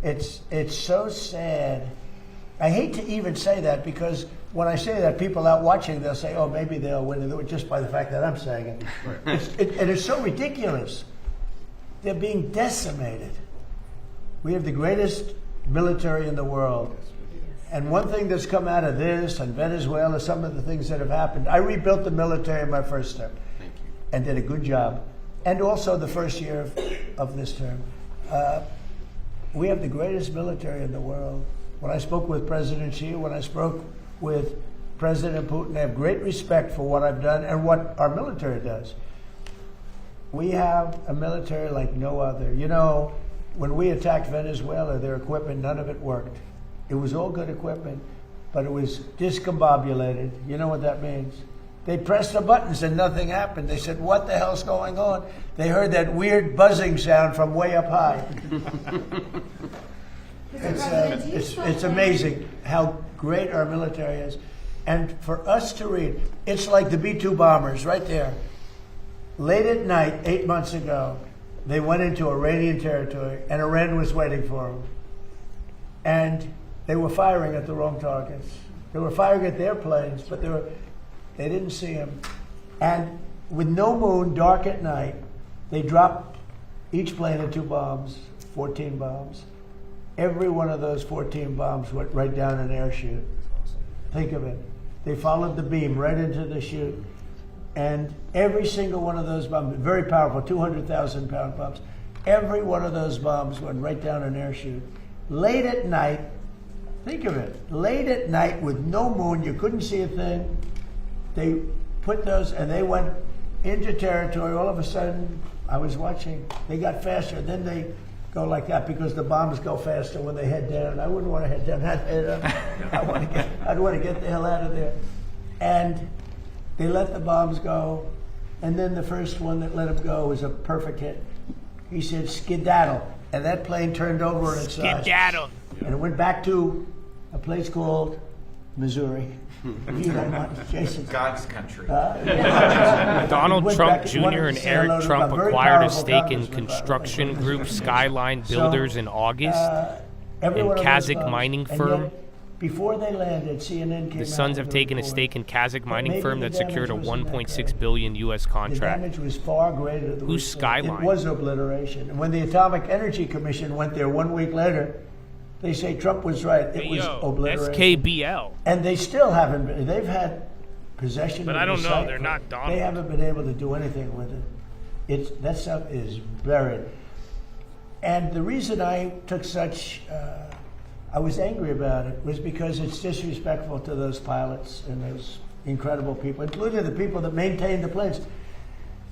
It's so sad. I hate to even say that because when I say that, people out watching, they'll say, oh, maybe they'll win the war just by the fact that I'm saying it. Right. And it's so ridiculous. They're being decimated. We have the greatest military in the world. And one thing that's come out of this and Venezuela, some of the things that have happened, I rebuilt the military in my first term and did a good job. And also the first year of this term. We have the greatest military in the world. When I spoke with President Xi, when I spoke with President Putin, I have great respect for what I've done and what our military does. We have a military like no other. When we attacked Venezuela, their equipment, none of it worked. It was all good equipment, but it was discombobulated. You know what that means? They pressed the buttons and nothing happened. They said, what the hell's going on? They heard that weird buzzing sound from way up high. It's amazing how great our military is. And for us to read, it's like the B-2 bombers right there. Late at night, 8 months ago, they went into Iranian territory, and Iran was waiting for them. And they were firing at the wrong targets. They were firing at their planes, but they didn't see them. And with no moon, dark at night, they dropped each plane at 2 bombs, 14 bombs. Every one of those 14 bombs went right down an air chute. Think of it. They followed the beam right into the chute. And every single one of those bombs, very powerful, 200,000-pound bombs, every one of those bombs went right down an air chute. Late at night, think of it, late at night with no moon, you couldn't see a thing. They put those, and they went into territory. All of a sudden, I was watching, they got faster. Then they go like that because the bombs go faster when they head down. I wouldn't want to head down. I'd head up. I'd want to get the hell out of there. And they let the bombs go, and then the first one that let them go was a perfect hit. He said, skedaddle, and that plane turned over on its side. Skedaddle. And it went back to a place called Missouri. If you don't mind, Jason. God's country. Donald Trump Jr. and Eric Trump acquired a stake in construction group Skyline Builders in August, and Kazakh mining firm Before they landed, CNN came The Suns have taken a stake in Kazakh mining firm that secured a 1.6 billion U.S. contract. The damage was far greater than Who's Skyline? It was obliteration. And when the Atomic Energy Commission went there 1 week later, they say Trump was right. It was obliteration. SKBL. And they still haven't been. They've had possession But of I don't the know. site. They're not Donald. They haven't been able to do anything with it. That stuff is buried. And the reason I took such... I was angry about it was because it's disrespectful to those pilots and those incredible people, including the people that maintained the planes.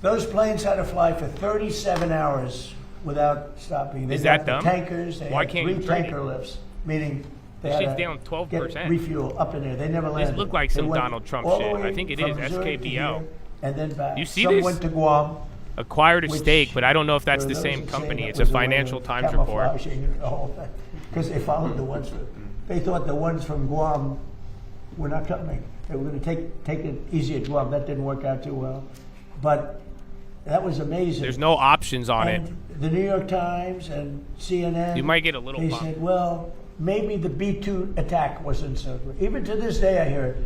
Those planes had to fly for 37 hours without stopping. They Is got that dumb? Tankers. They Why had can't 3 you trade tanker it? lifts, meaning they This had shit's to down 12%. get refuel up in there. They never landed. This looked like They some went Donald Trump all the shit. way I think it from is Missouri to SKBL. here and then back. You see Some this? went to Guam. Acquired a which stake, but I don't know if that's there the are those same that say company. that It's a was way Financial of Times report. camouflaging the whole thing, because they followed the ones that they thought the ones from Guam were not coming. They were going to take it easy at Guam. That didn't work out too well, but that was amazing. There's no options on it. The New York Times and CNN. You might get a little They bump. said, well, maybe the B-2 attack wasn't so good. Even to this day, I hear it,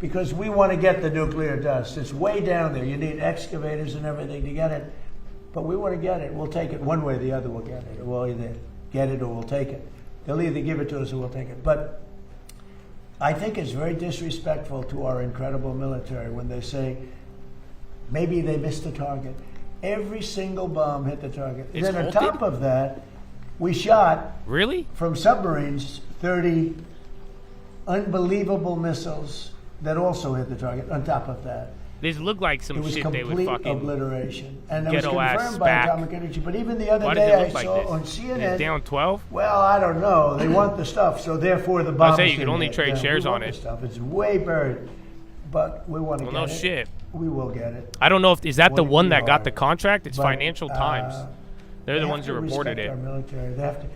because we want to get the nuclear dust. It's way down there. You need excavators and everything to get it, but we want to get it. We'll take it one way or the other. We'll get it. We'll either get it or we'll take it. They'll either give it to us or we'll take it. But I think it's very disrespectful to our incredible military when they say maybe they missed the target. Every single bomb hit the target. It's then on halted? top of that, we shot from submarines 30 unbelievable missiles that also hit the target on top of that. This looked like It some was shit they would complete fucking obliteration. And it was ghetto ass confirmed by SPAC. Atomic Energy. But even the other Why does day it I look like saw this? on CNN. It's down 12? Well, I don't know. They want the stuff, so therefore the bombs. I say you can only trade shares on it. Stuff. It's way buried, but we want to Well, get no it. shit. We will get it. I don't know if is that the When one we that got are. the contract. It's But, Financial Times. They're They the have ones to who reported respect it. Our military. They have to.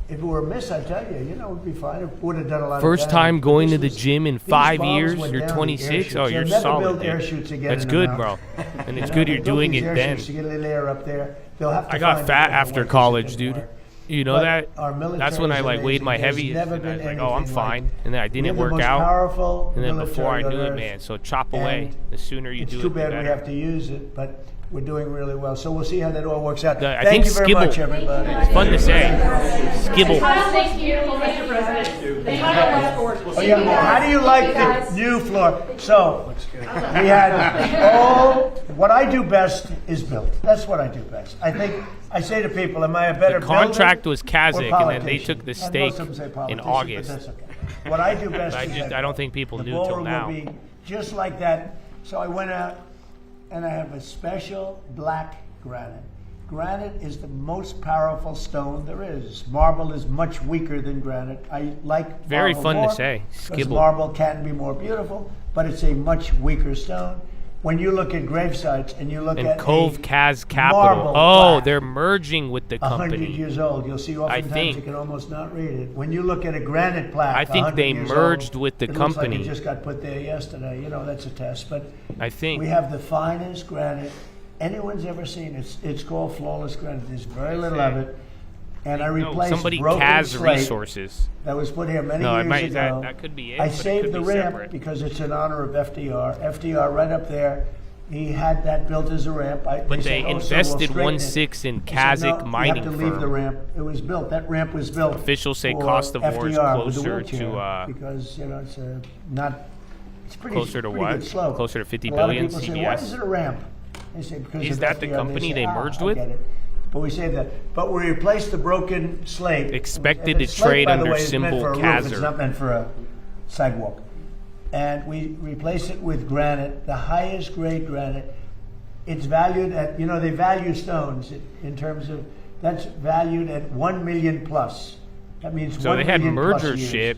If it were a miss, I tell you, we'd be fine. It would have done a lot. First of time damage. going to This the was- gym in these 5 bombs years. went You're down the 26. Oh, airships. you're They'll never solid, build dude. airships again That's in good, the bro. mountain. And it's You good know, you're they built doing these it then. airships to get a little air up there. They'll have to I got find fat a way after to college, make it dude. work. You know But that? our military That's when I is like weighed amazing. my There's heaviest, never and I was been like, "Oh, I'm anything fine." like- And then I We're didn't the work most out. powerful And then before I military knew on it, earth. man. So chop away. And The sooner you it's do it, too the bad we better. have to use it, but we're doing really well. So we'll see how that all works out. I Thank think you very Skibble- much, everybody. It's fun to say. Skibble. Thank you, Mr. President. Oh, yeah. How do you like the new floor? So, we had what I do best is build. That's what I do best. I think, I say to people, am I a better The contract builder was or Kazakh, and then they politician? took the And stake most of them say in politician, but August. that's okay. What I do best is I don't think people the knew till ballroom now. will be just like that. So I went out and I have a special black granite. Granite is the most powerful stone there is. Marble is much weaker than granite. I like Very marble fun to more say. because Skibble. marble can be more beautiful, but it's a much weaker stone. When you look at grave sites and you look And at Cove Kaz Capital. marble Oh, plaque, they're merging with the 100 company. years old. You'll see oftentimes think- you can almost not read it. When you look at a granite plaque, I think 100 they years merged old, with the it looks like company. it just got put there yesterday. That's a test. But I think. we have the finest granite anyone's ever seen. It's called flawless granite. There's very little of it. And I No, replaced somebody broken Kaz slate Resources. that was put here many No, it years might- ago. that could be it, I but it saved could the be ramp separate. because it's in honor of FDR. FDR right up there. He had that built as a ramp. But they said, "Oh, so we'll invested straighten it." 1.6 in I said, Kazakh "No, mining you have to leave firm. the ramp. It was built. That ramp was built. Officials say for cost of war is FDR with the closer wheelchair to, because it's not. It's pretty Closer to pretty what? good slope. Closer to 50 A lot of billion people say, why CBS? is it a ramp? They say because Is of that the FDR. company say, they merged I with? get it. But we say that. But we replaced the broken slate. Expected And the to slate, trade by the under way, is meant symbol for a roof. Kazakh. It's not meant for a sidewalk. And we replace it with granite, the highest grade granite. It's valued at, they value stones in terms of, that's valued at 1 million plus. That means So 1 they had million plus merger years. shit,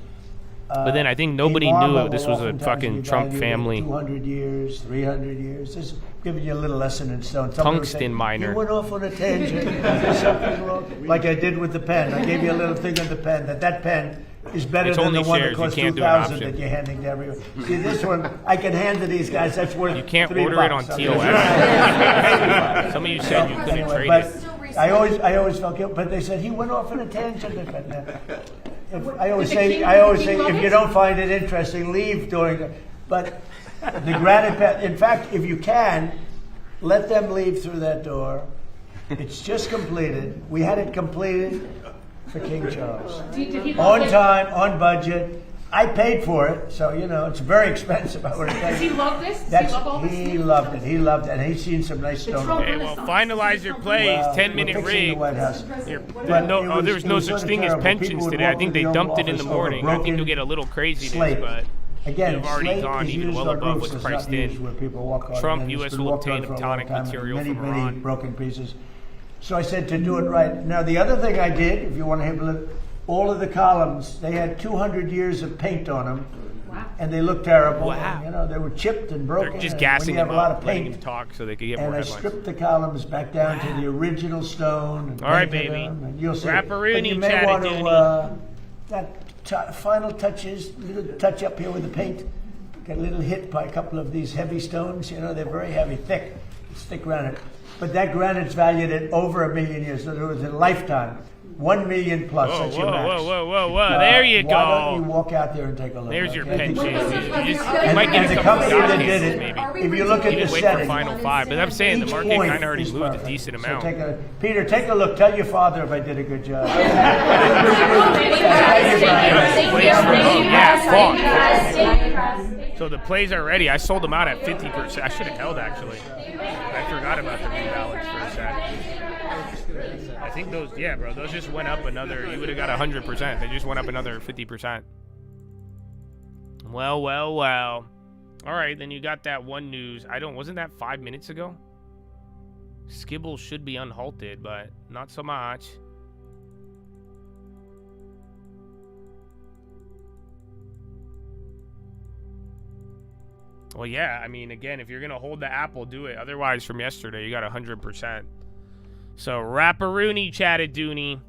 but then I think nobody marble knew this will was a oftentimes fucking be Trump valued at family. 200 years, 300 years. Just giving you a little lesson in stone. Somebody would say, Tungsten miner. You went off on a tangent. There's something wrong. Like I did with the pen. I gave you a little thing on the pen. That pen is better It's than only the one shares. that You cost can't do an 2,000 option. that you're handing to everyone. See, this one, I can hand to these guys. That's worth You can't $3. order it on I mean, TOS. Some of you said you couldn't anyway, trade but it. I always felt guilty. But they said he went off on a tangent. I always say, if you don't find it interesting, leave during the. But the granite, in fact, if you can, let them leave through that door. It's just completed. We had it completed for King Charles. On time, on budget. I paid for it, so it's very expensive. Does he love this? He loved it. He loved it. And he's seen some nice stone. Okay, well, finalize your plays. 10-minute rig. There was no such thing as pensions today. I think they dumped it in the morning. I think you'll get a little craziness, but again, they've already gone is even used well on above roofs. what's It's priced not used in. where people walk on, Trump, and it's U.S. been will walked on obtain for a long tonic time, material many, from many Iran. broken pieces. So I said to do it right. Now the other thing I did, if you want to have a look, all of the columns, they had 200 years of paint on them. Wow. And they looked terrible. Wow. And, they were chipped and broken. They're just and gassing when you have them a lot up, of letting paint, them talk so they could get more and I headlines. stripped the columns back down to the original stone. And All right, painted baby. them, and you'll see. Rapparoony, But you may want Chattadoony. that final touches, little touch up here with the paint. Get a little hit by a couple of these heavy stones. They're very heavy, thick. It's thick granite. But that granite's valued at over $1 million years. So there was a lifetime. 1 million plus. That's your max. Whoa. There you go. Why don't you walk out there and take a look? There's your okay? pension. You And might get a the couple company that of did it, maybe. if you look at You the didn't wait for setting, final five, but I'm saying the each market point kind of already is moved a perfect. decent So amount. Peter, take a look. Tell your father if I did a good job. So the plays are ready. I sold them out at 50%. I should have held, actually. I forgot about the rebalance for a sec. I think those, bro, those just went up another, you would have got 100%. They just went up another 50%. Well. All right, then you got that one news. Wasn't that 5 minutes ago? Skibble should be unhalted, but not so much. Well, yeah, I mean, again, if you're going to hold the Apple, do it. Otherwise, from yesterday, you got 100%. So, Rapparoony, Chattadoony.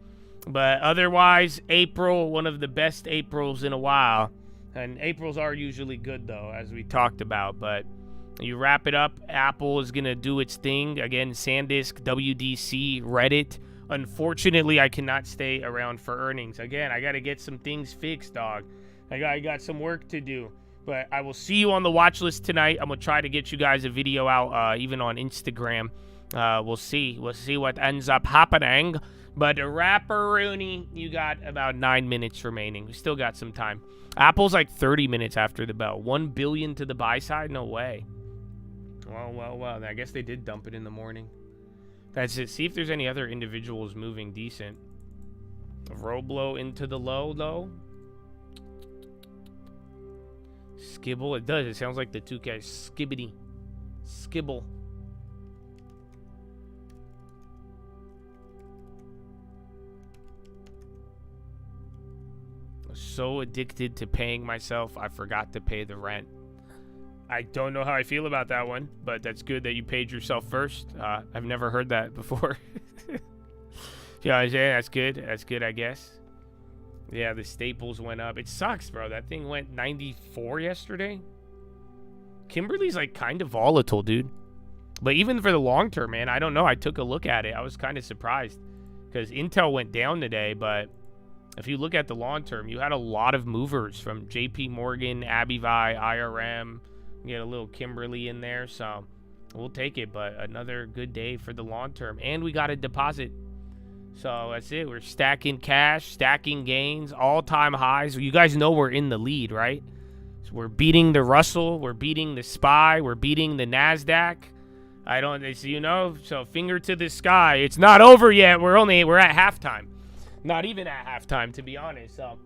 But otherwise, April, one of the best Aprils in a while. And Aprils are usually good, though, as we talked about. But you wrap it up. Apple is going to do its thing. Again, SanDisk, WDC, Reddit. Unfortunately, I cannot stay around for earnings. Again, I got to get some things fixed, dog. I got some work to do. But I will see you on the watch list tonight. I'm going to try to get you guys a video out, even on Instagram. We'll see. We'll see what ends up happening. But Rapparoony, you got about 9 minutes remaining. We still got some time. Apple's like 30 minutes after the bell. 1 billion to the buy side? No way. Well. I guess they did dump it in the morning. That's it. See if there's any other individuals moving decent. Roblo into the low, though. Skibble. It does. It sounds like the two guys. Skibbity. Skibble. So addicted to paying myself, I forgot to pay the rent. I don't know how I feel about that one, but that's good that you paid yourself first. I've never heard that before. Yeah, that's good. That's good, I guess. Yeah, the staples went up. It sucks, bro. That thing went 94 yesterday. Kimberly's like kind of volatile, dude. But even for the long term, man, I don't know. I took a look at it. I was kind of surprised because Intel went down today, but if you look at the long term, you had a lot of movers from JP Morgan, Abivai, IRM. You get a little Kimberly in there, so we'll take it. But another good day for the long term. And we got a deposit. So that's it. We're stacking cash, stacking gains, all-time highs. You guys know we're in the lead, right? So we're beating the Russell. We're beating the SPY. We're beating the NASDAQ. So finger to the sky. It's not over yet. We're at halftime. Not even at halftime, to be honest. So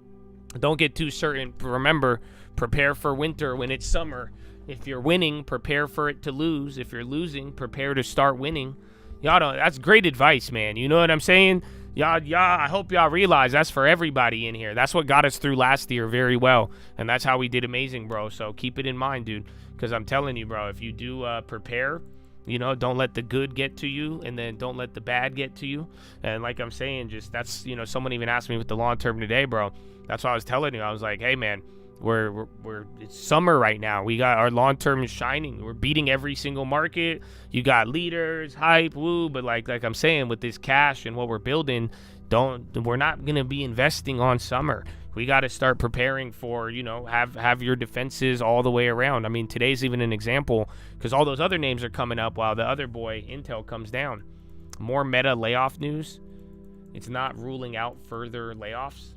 don't get too certain. Remember, prepare for winter when it's summer. If you're winning, prepare for it to lose. If you're losing, prepare to start winning. That's great advice, man. You know what I'm saying? I hope y'all realize that's for everybody in here. That's what got us through last year very well. And that's how we did amazing, bro. So keep it in mind, dude. Because I'm telling you, bro, if you do prepare, don't let the good get to you, and then don't let the bad get to you. And like I'm saying, that's someone even asked me with the long term today, bro. That's what I was telling you. I was like, hey, man, it's summer right now. We got our long term is shining. We're beating every single market. You got leaders, hype, woo. But like I'm saying, with this cash and what we're building, we're not gonna be investing on summer. we got to start preparing for, you know, have your defenses all the way around. I mean, today's even an example because all those other names are coming up while the other boy, Intel, comes down. More Meta layoff news. It's not ruling out further layoffs.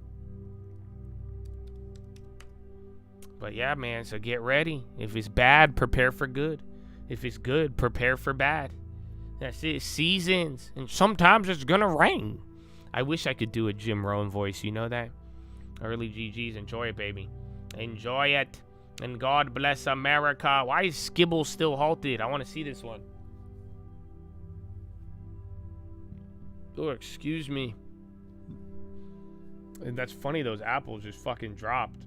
But yeah, man, so get ready. If it's bad, prepare for good. If it's good, prepare for bad. That's it. Seasons. And sometimes it's going to rain. I wish I could do a Jim Rohn voice. You know that? Early GGs. Enjoy it, baby. Enjoy it. And God bless America. Why is Skibble still halted? I want to see this one. Oh, excuse me. And that's funny. Those apples just fucking dropped.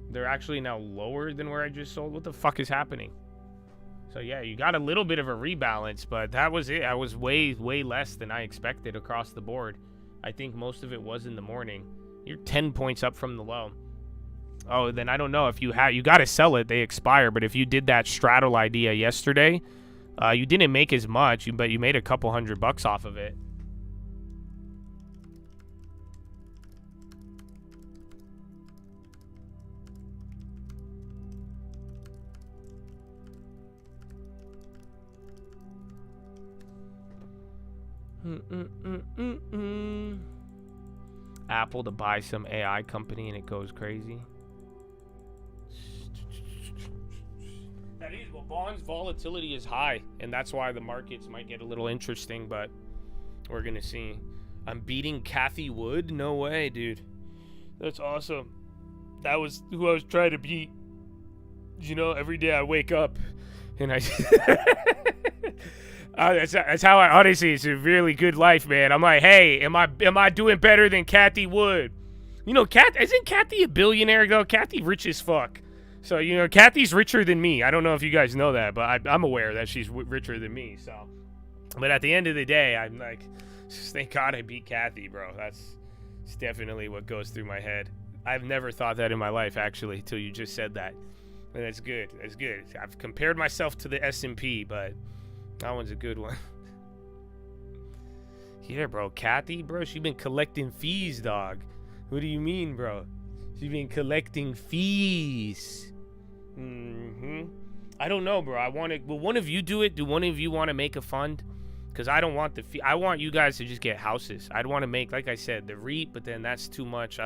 They're actually now lower than where I just sold. What the fuck is happening? So yeah, you got a little bit of a rebalance, but that was it. I was way less than I expected across the board. I think most of it was in the morning. You're 10 points up from the low. Oh, then I don't know if you got to sell it. They expire. But if you did that straddle idea yesterday, you didn't make as much, but you made a couple $100 off of it. Apple to buy some AI company and it goes crazy. That is, well, bonds volatility is high, and that's why the markets might get a little interesting, but we're gonna see. I'm beating Cathie Wood? No way, dude. That's awesome. That was who I was trying to beat. You know, every day I wake up and I that's how I, honestly, it's a really good life, man. I'm like, hey, am I doing better than Cathie Wood? You know, isn't Cathie a billionaire though? Cathie rich as fuck. So, you know, Cathie's richer than me. I don't know if you guys know that, but I'm aware that she's richer than me. So, but at the end of the day, I'm like, thank God I beat Cathie, bro. That's definitely what goes through my head. I've never thought that in my life, actually, until you just said that. And that's good. That's good. I've compared myself to the S&P, but that one's a good one. Yeah, bro. Cathie, bro, she been collecting fees, dog. What do you mean, bro? She been collecting fees. I don't know, bro. Will one of you do it? Do one of you want to make a fund? Because I don't want the fee. I want you guys to just get houses. I'd want to make, like I said, the REIT, but then that's too much.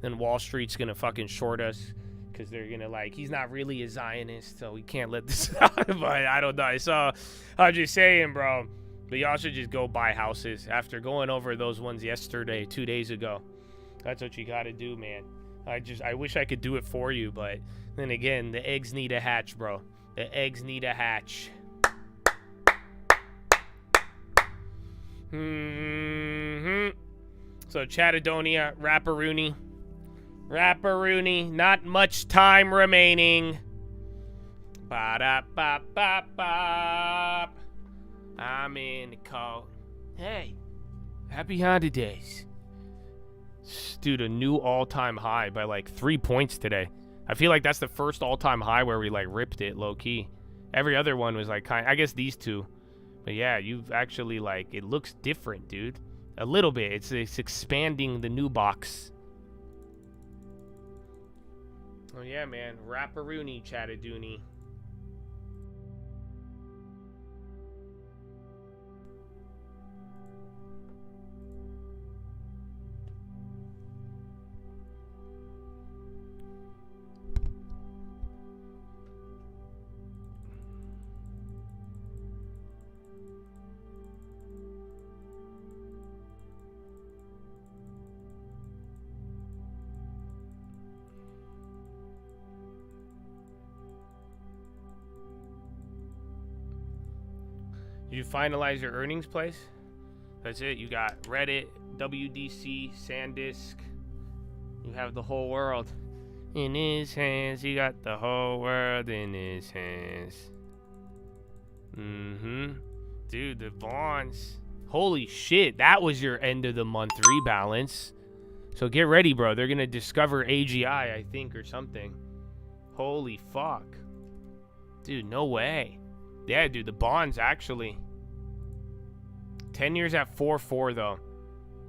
Then Wall Street's going to fucking short us. Because they're going to like, he's not really a Zionist, so we can't let this out. But I don't know. So I'm just saying, bro. But y'all should just go buy houses. After going over those ones yesterday, 2 days ago. That's what you got to do, man. I wish I could do it for you, but then again, the eggs need a hatch, bro. The eggs need a hatch. So Chattadonia, Rapparoony, not much time remaining. Ba-da-ba-ba-bop. I'm in the cold. Hey, happy holidays. Dude, a new all-time high by like 3 points today. I feel like that's the first all-time high where we like ripped it low-key. Every other one was like I guess these two. But yeah, you've actually like, it looks different, dude. A little bit. It's expanding the new box. Oh yeah, man. Rapparoony, Chattadoony. You finalize your earnings place? That's it. You got Reddit, WDC, SanDisk. You have the whole world in his hands. You got the whole world in his hands. Dude, the bonds. Holy shit. That was your end of the month rebalance. So get ready, bro. They're going to discover AGI, I think, or something. Holy fuck. Dude, no way. Yeah, dude, the bonds actually. 10 years at 4.4 though.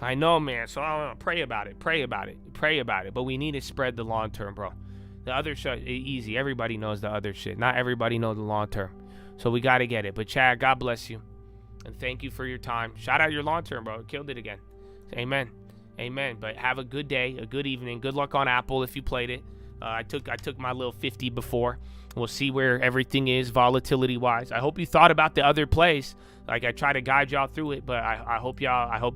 I know, man. So I don't know, pray about it. But we need to spread the long term, bro. The other shit, easy. Everybody knows the other shit. Not everybody knows the long term. So we got to get it. But Chad, God bless you. And thank you for your time. Shout out your long term, bro. Killed it again. Amen. But have a good day, a good evening. Good luck on Apple if you played it. I took my little 50 before. We'll see where everything is volatility-wise. I hope you thought about the other plays. Like, I try to guide y'all through it, but I hope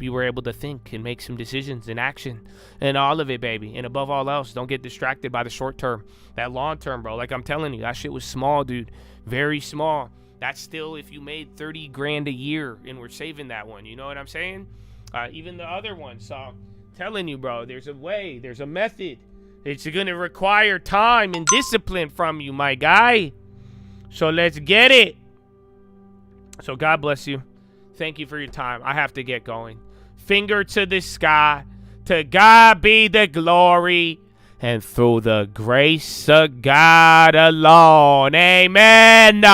you were able to think and make some decisions and action and all of it, baby. And above all else, don't get distracted by the short term. That long term, bro, like I'm telling you, that shit was small, dude. Very small. That's still if you made 30 grand a year and we're saving that one. You know what I'm saying? Even the other one. So I'm telling you, bro, there's a way. There's a method. It's going to require time and discipline from you, my guy. So let's get it. So God bless you. Thank you for your time. I have to get going. Finger to the sky. To God be the glory. And through the grace of God alone. Amen.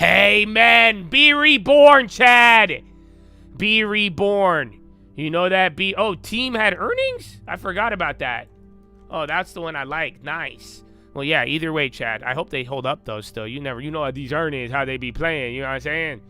Amen. Be reborn, Chad. Be reborn. You know that team had earnings? I forgot about that. Oh, that's the one I like. Nice. Well, yeah, either way, Chad. I hope they hold up, though, still. You know these earnings, how they be playing. You know what I'm saying?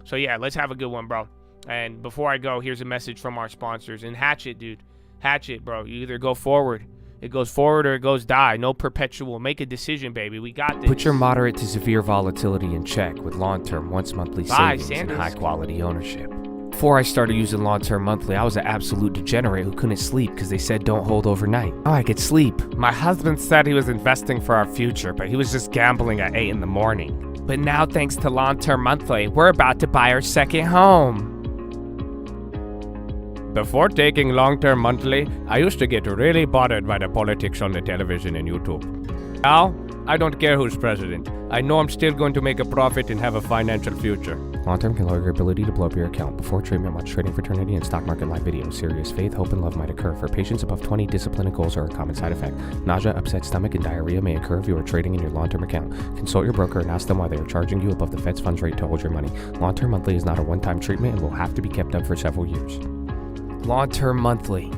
So, yeah, let's have a good one, bro. And before I go, here's a message from our sponsors. And Hatchet, dude. Hatchet, bro. You either go forward. It goes forward or it goes die. No perpetual. Make a decision, baby. We got this. Put your moderate to severe volatility in check with long-term, once-monthly savings and high-quality ownership. Before I started using long-term monthly, I was an absolute degenerate who couldn't sleep because they said don't hold overnight. Now I could sleep. My husband said he was investing for our future, but he was just gambling at 8 in the morning. But now, thanks to long-term monthly, we're about to buy our second home. Before taking long-term monthly, I used to get really bothered by the politics on the television and YouTube. Now, I don't care who's president. I know I'm still going to make a profit and have a financial future. Long-term can lower your ability to blow up your account. Before treatment, watch Trading Fraternity and Stock Market Live videos. Serious faith, hope, and love might occur. For patients above 20, discipline and goals are a common side effect. Nausea, upset stomach, and diarrhea may occur if you are trading in your long-term account. Consult your broker and ask them why they are charging you above the Fed's funds rate to hold your money. Long-term monthly is not a one-time treatment and will have to be kept up for several years. Long-term monthly.